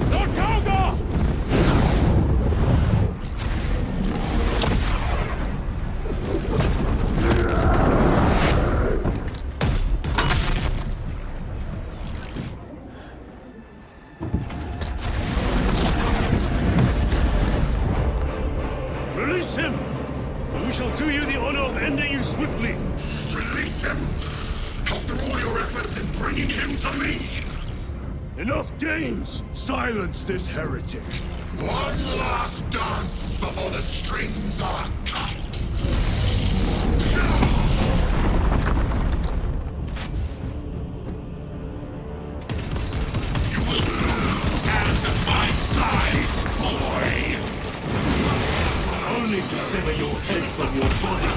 Lord Kalgar! Release him! We shall do you the honor of ending you swiftly. Release him! After all your efforts in bringing him to me! Enough games! Silence this heretic! One last dance before the strings are cut! You will stand at my side, boy! Only to sever your head from your body.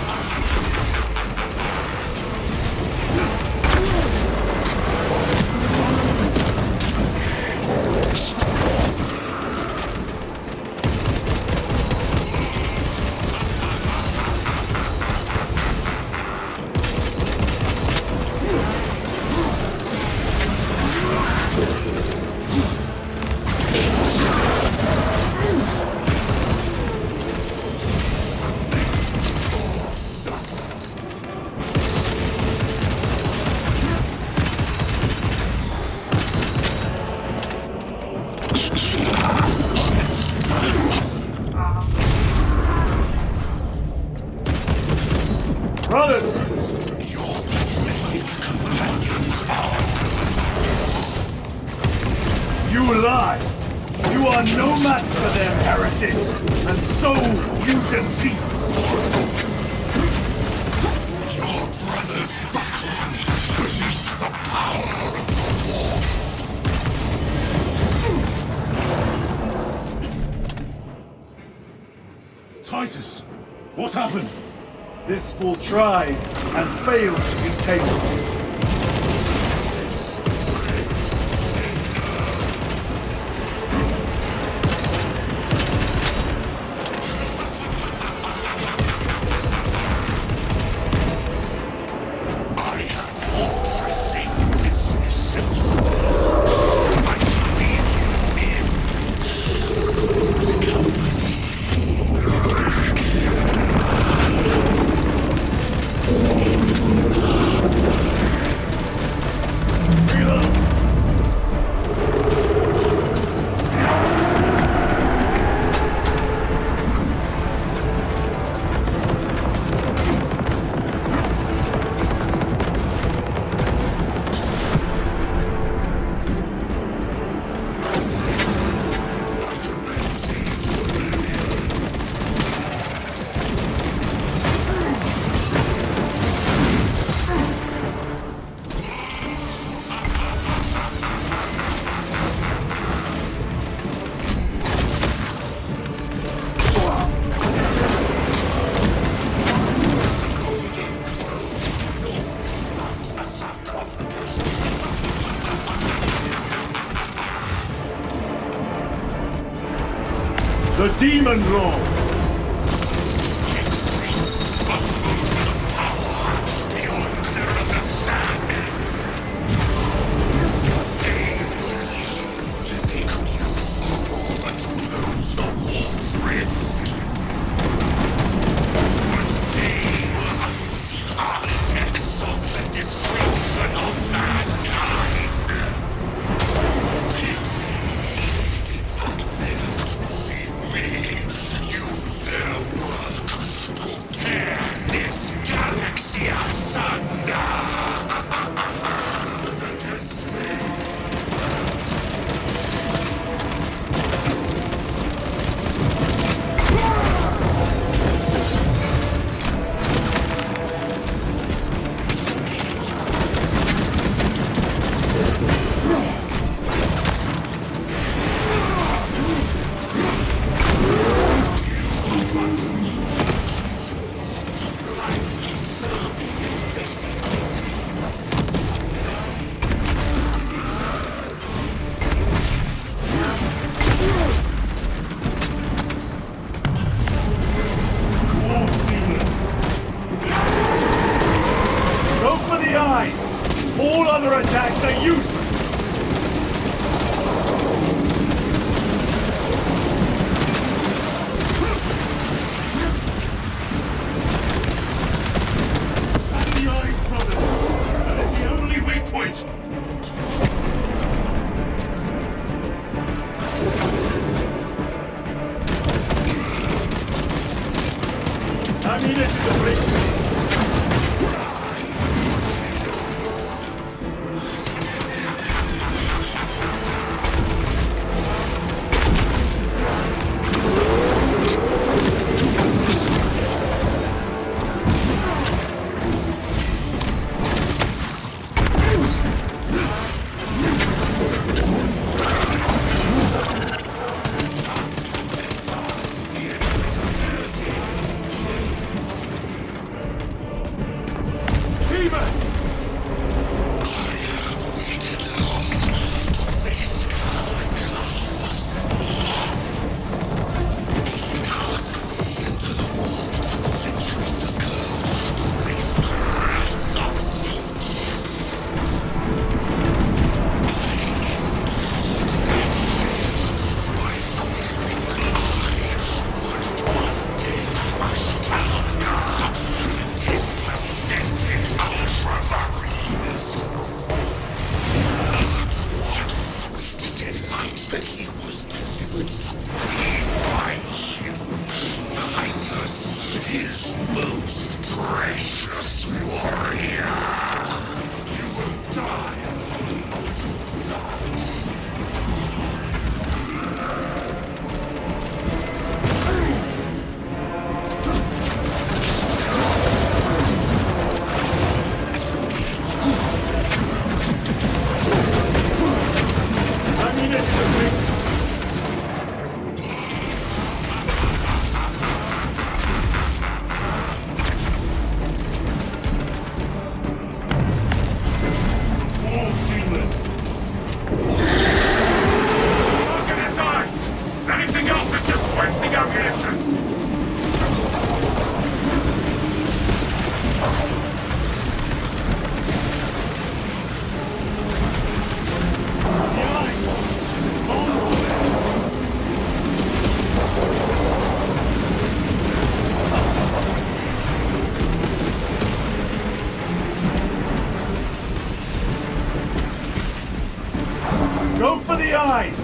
Brothers! You lie! You are no match for them, heretics! And so you deceive! Your brothers buckle beneath the power of the war. Titus! What happened? This fool tried and failed to be taken. I have Demon Roll! All other attacks are useless! At the eyes, brothers! That is the only weak point! Ammunition depleted! Go for the eyes!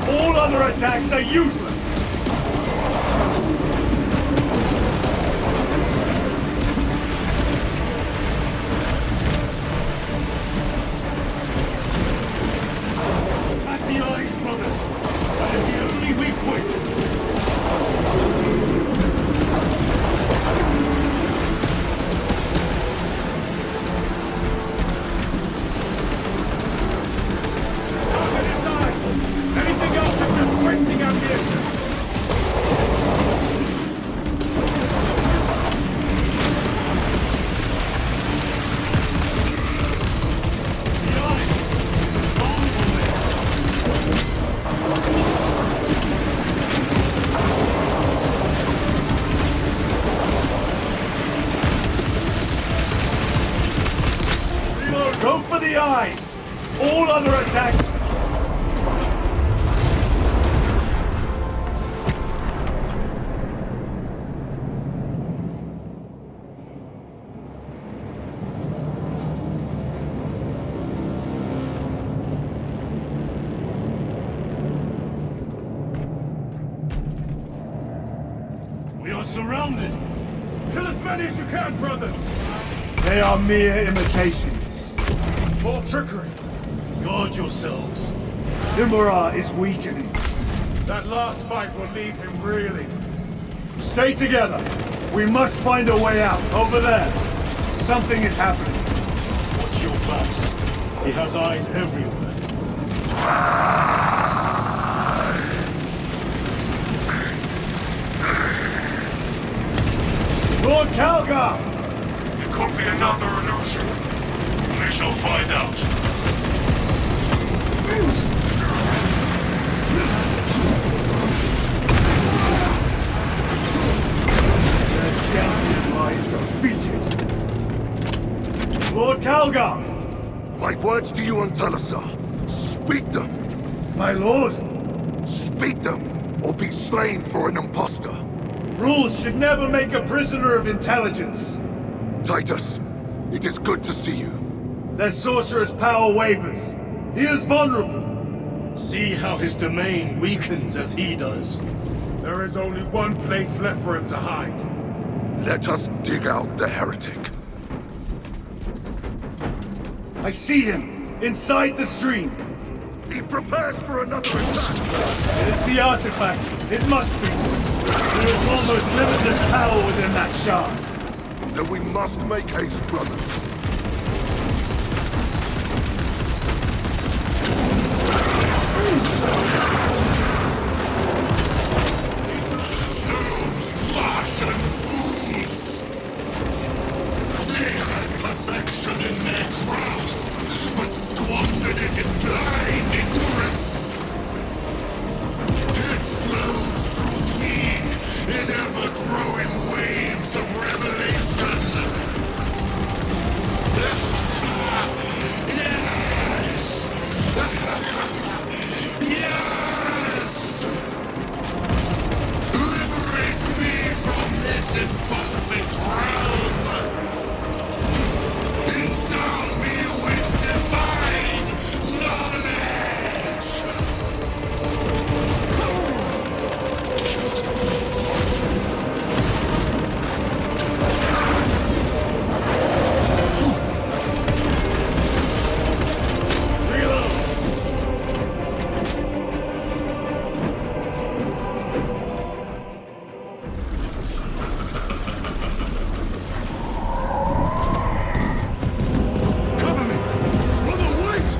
All other attacks are useless! Attack the eyes, brothers! That is the only weak point! Anything else is just wasting ammunition! sides! All other attacks... We are surrounded! Kill as many as you can, brothers! They are mere imitations. More trickery! Guard yourselves. Imura is weakening. That last fight will leave him reeling. Stay together. We must find a way out. Over there. Something is happening. Watch your backs. He has eyes everywhere. Lord Calgar! It could be another illusion. We shall find out. The champion lies defeated. Lord Calgar! My words to you on Talassa. Speak them. My lord? Speak them, or be slain for an impostor. Rules should never make a prisoner of intelligence. Titus, it is good to see you. Their sorcerer's power wavers. He is vulnerable. See how his domain weakens as he does. There is only one place left for him to hide. Let us dig out the heretic. I see him! Inside the stream! He prepares for another attack! It is the artifact. It must be. There is almost limitless power within that shard. Then we must make haste, brothers. Martian fools! They had perfection in their grasp, but squandered it in blind ignorance. It flows through me in ever-growing waves of revelation. Yes! Yes! Liberate me from this imperfect realm! Endow me with divine knowledge! Cover me! Brother, wait!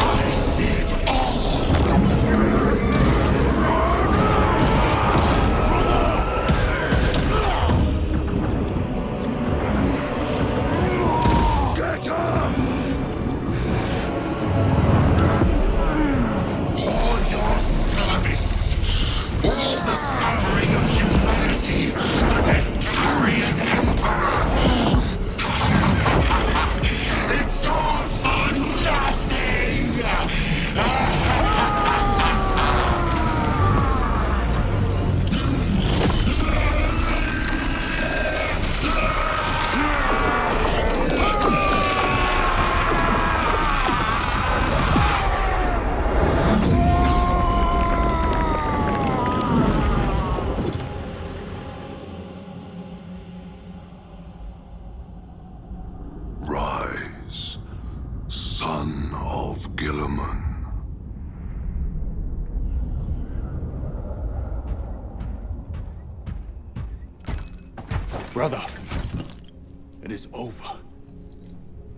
I see it all! Get up! All your service, all the suffering of humanity, the Vectarian Emperor. It's all for nothing! Rise, son of Gilliman. Brother, it is over.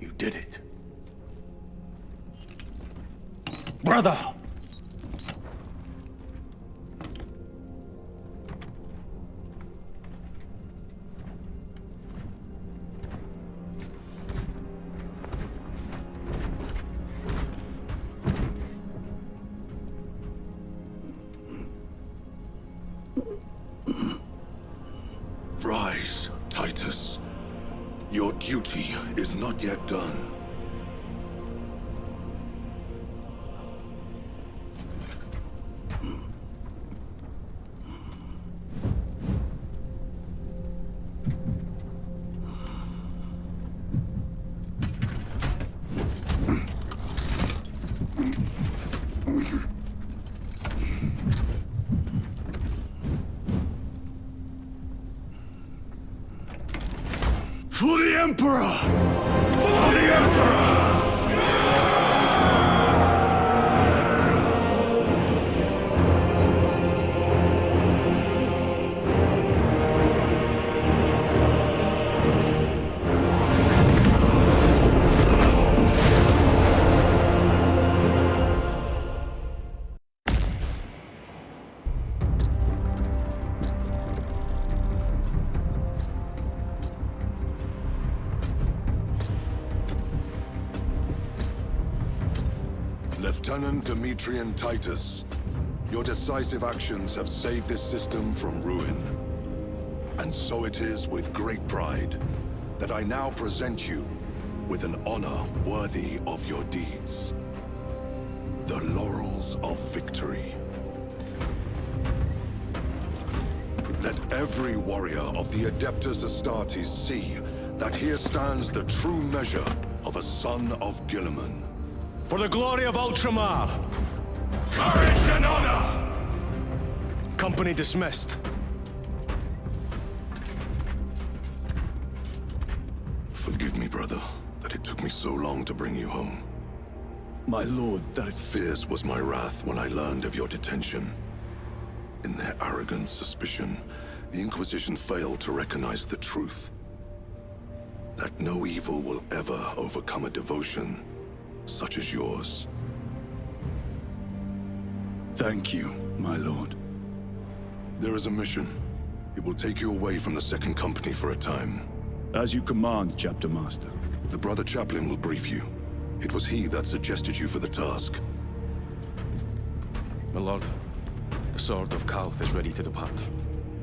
You did it. Brother! Your duty is not yet done. For the Emperor! For the Emperor! Lieutenant Demetrian Titus, your decisive actions have saved this system from ruin. And so it is with great pride that I now present you with an honor worthy of your deeds. The Laurels of Victory. Let every warrior of the Adeptus Astartes see that here stands the true measure of a son of Guilliman. For the glory of Ultramar! Courage and honor! Company dismissed. Forgive me, brother, that it took me so long to bring you home. My lord, that's... Fierce was my wrath when I learned of your detention. In their arrogant suspicion, the Inquisition failed to recognize the truth. That no evil will ever overcome a devotion such as yours. Thank you, my lord. There is a mission. It will take you away from the Second Company for a time. As you command, Chapter Master. The Brother Chaplain will brief you. It was he that suggested you for the task. My lord, the Sword of Kalth is ready to depart.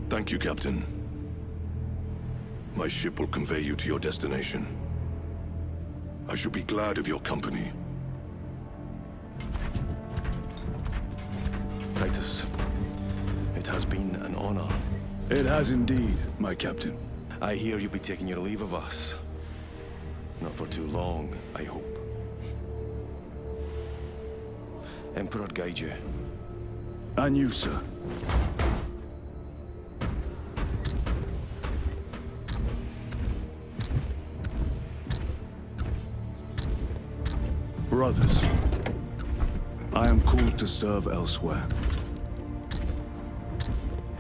Thank you, Captain. My ship will convey you to your destination. I shall be glad of your company. Titus, it has been an honor. It has indeed, my captain. I hear you'll be taking your leave of us. Not for too long, I hope. Emperor guide you. And you, sir. Brothers, I am called to serve elsewhere.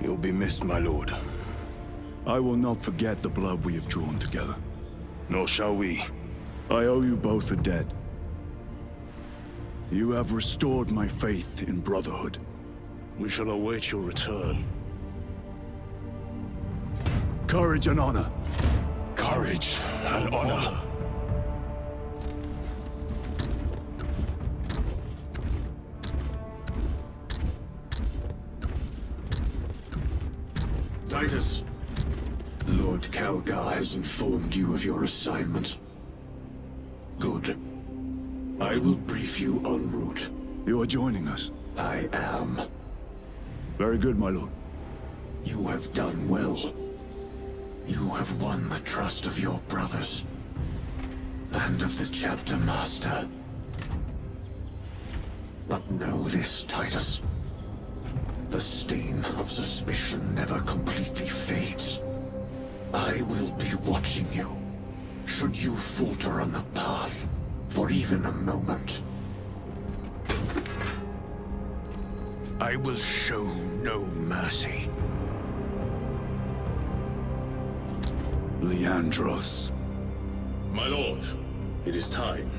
You'll be missed, my lord. I will not forget the blood we have drawn together. Nor shall we. I owe you both a debt. You have restored my faith in brotherhood. We shall await your return. Courage and honor. Courage and honor. Titus, Lord Calgar has informed you of your assignment. Good. I will brief you en route. You are joining us? I am. Very good, my lord. You have done well. You have won the trust of your brothers. And of the Chapter Master. But know this, Titus. The stain of suspicion never completely fades. I will be watching you, should you falter on the path, for even a moment. I will show no mercy. Leandros. My lord, it is time.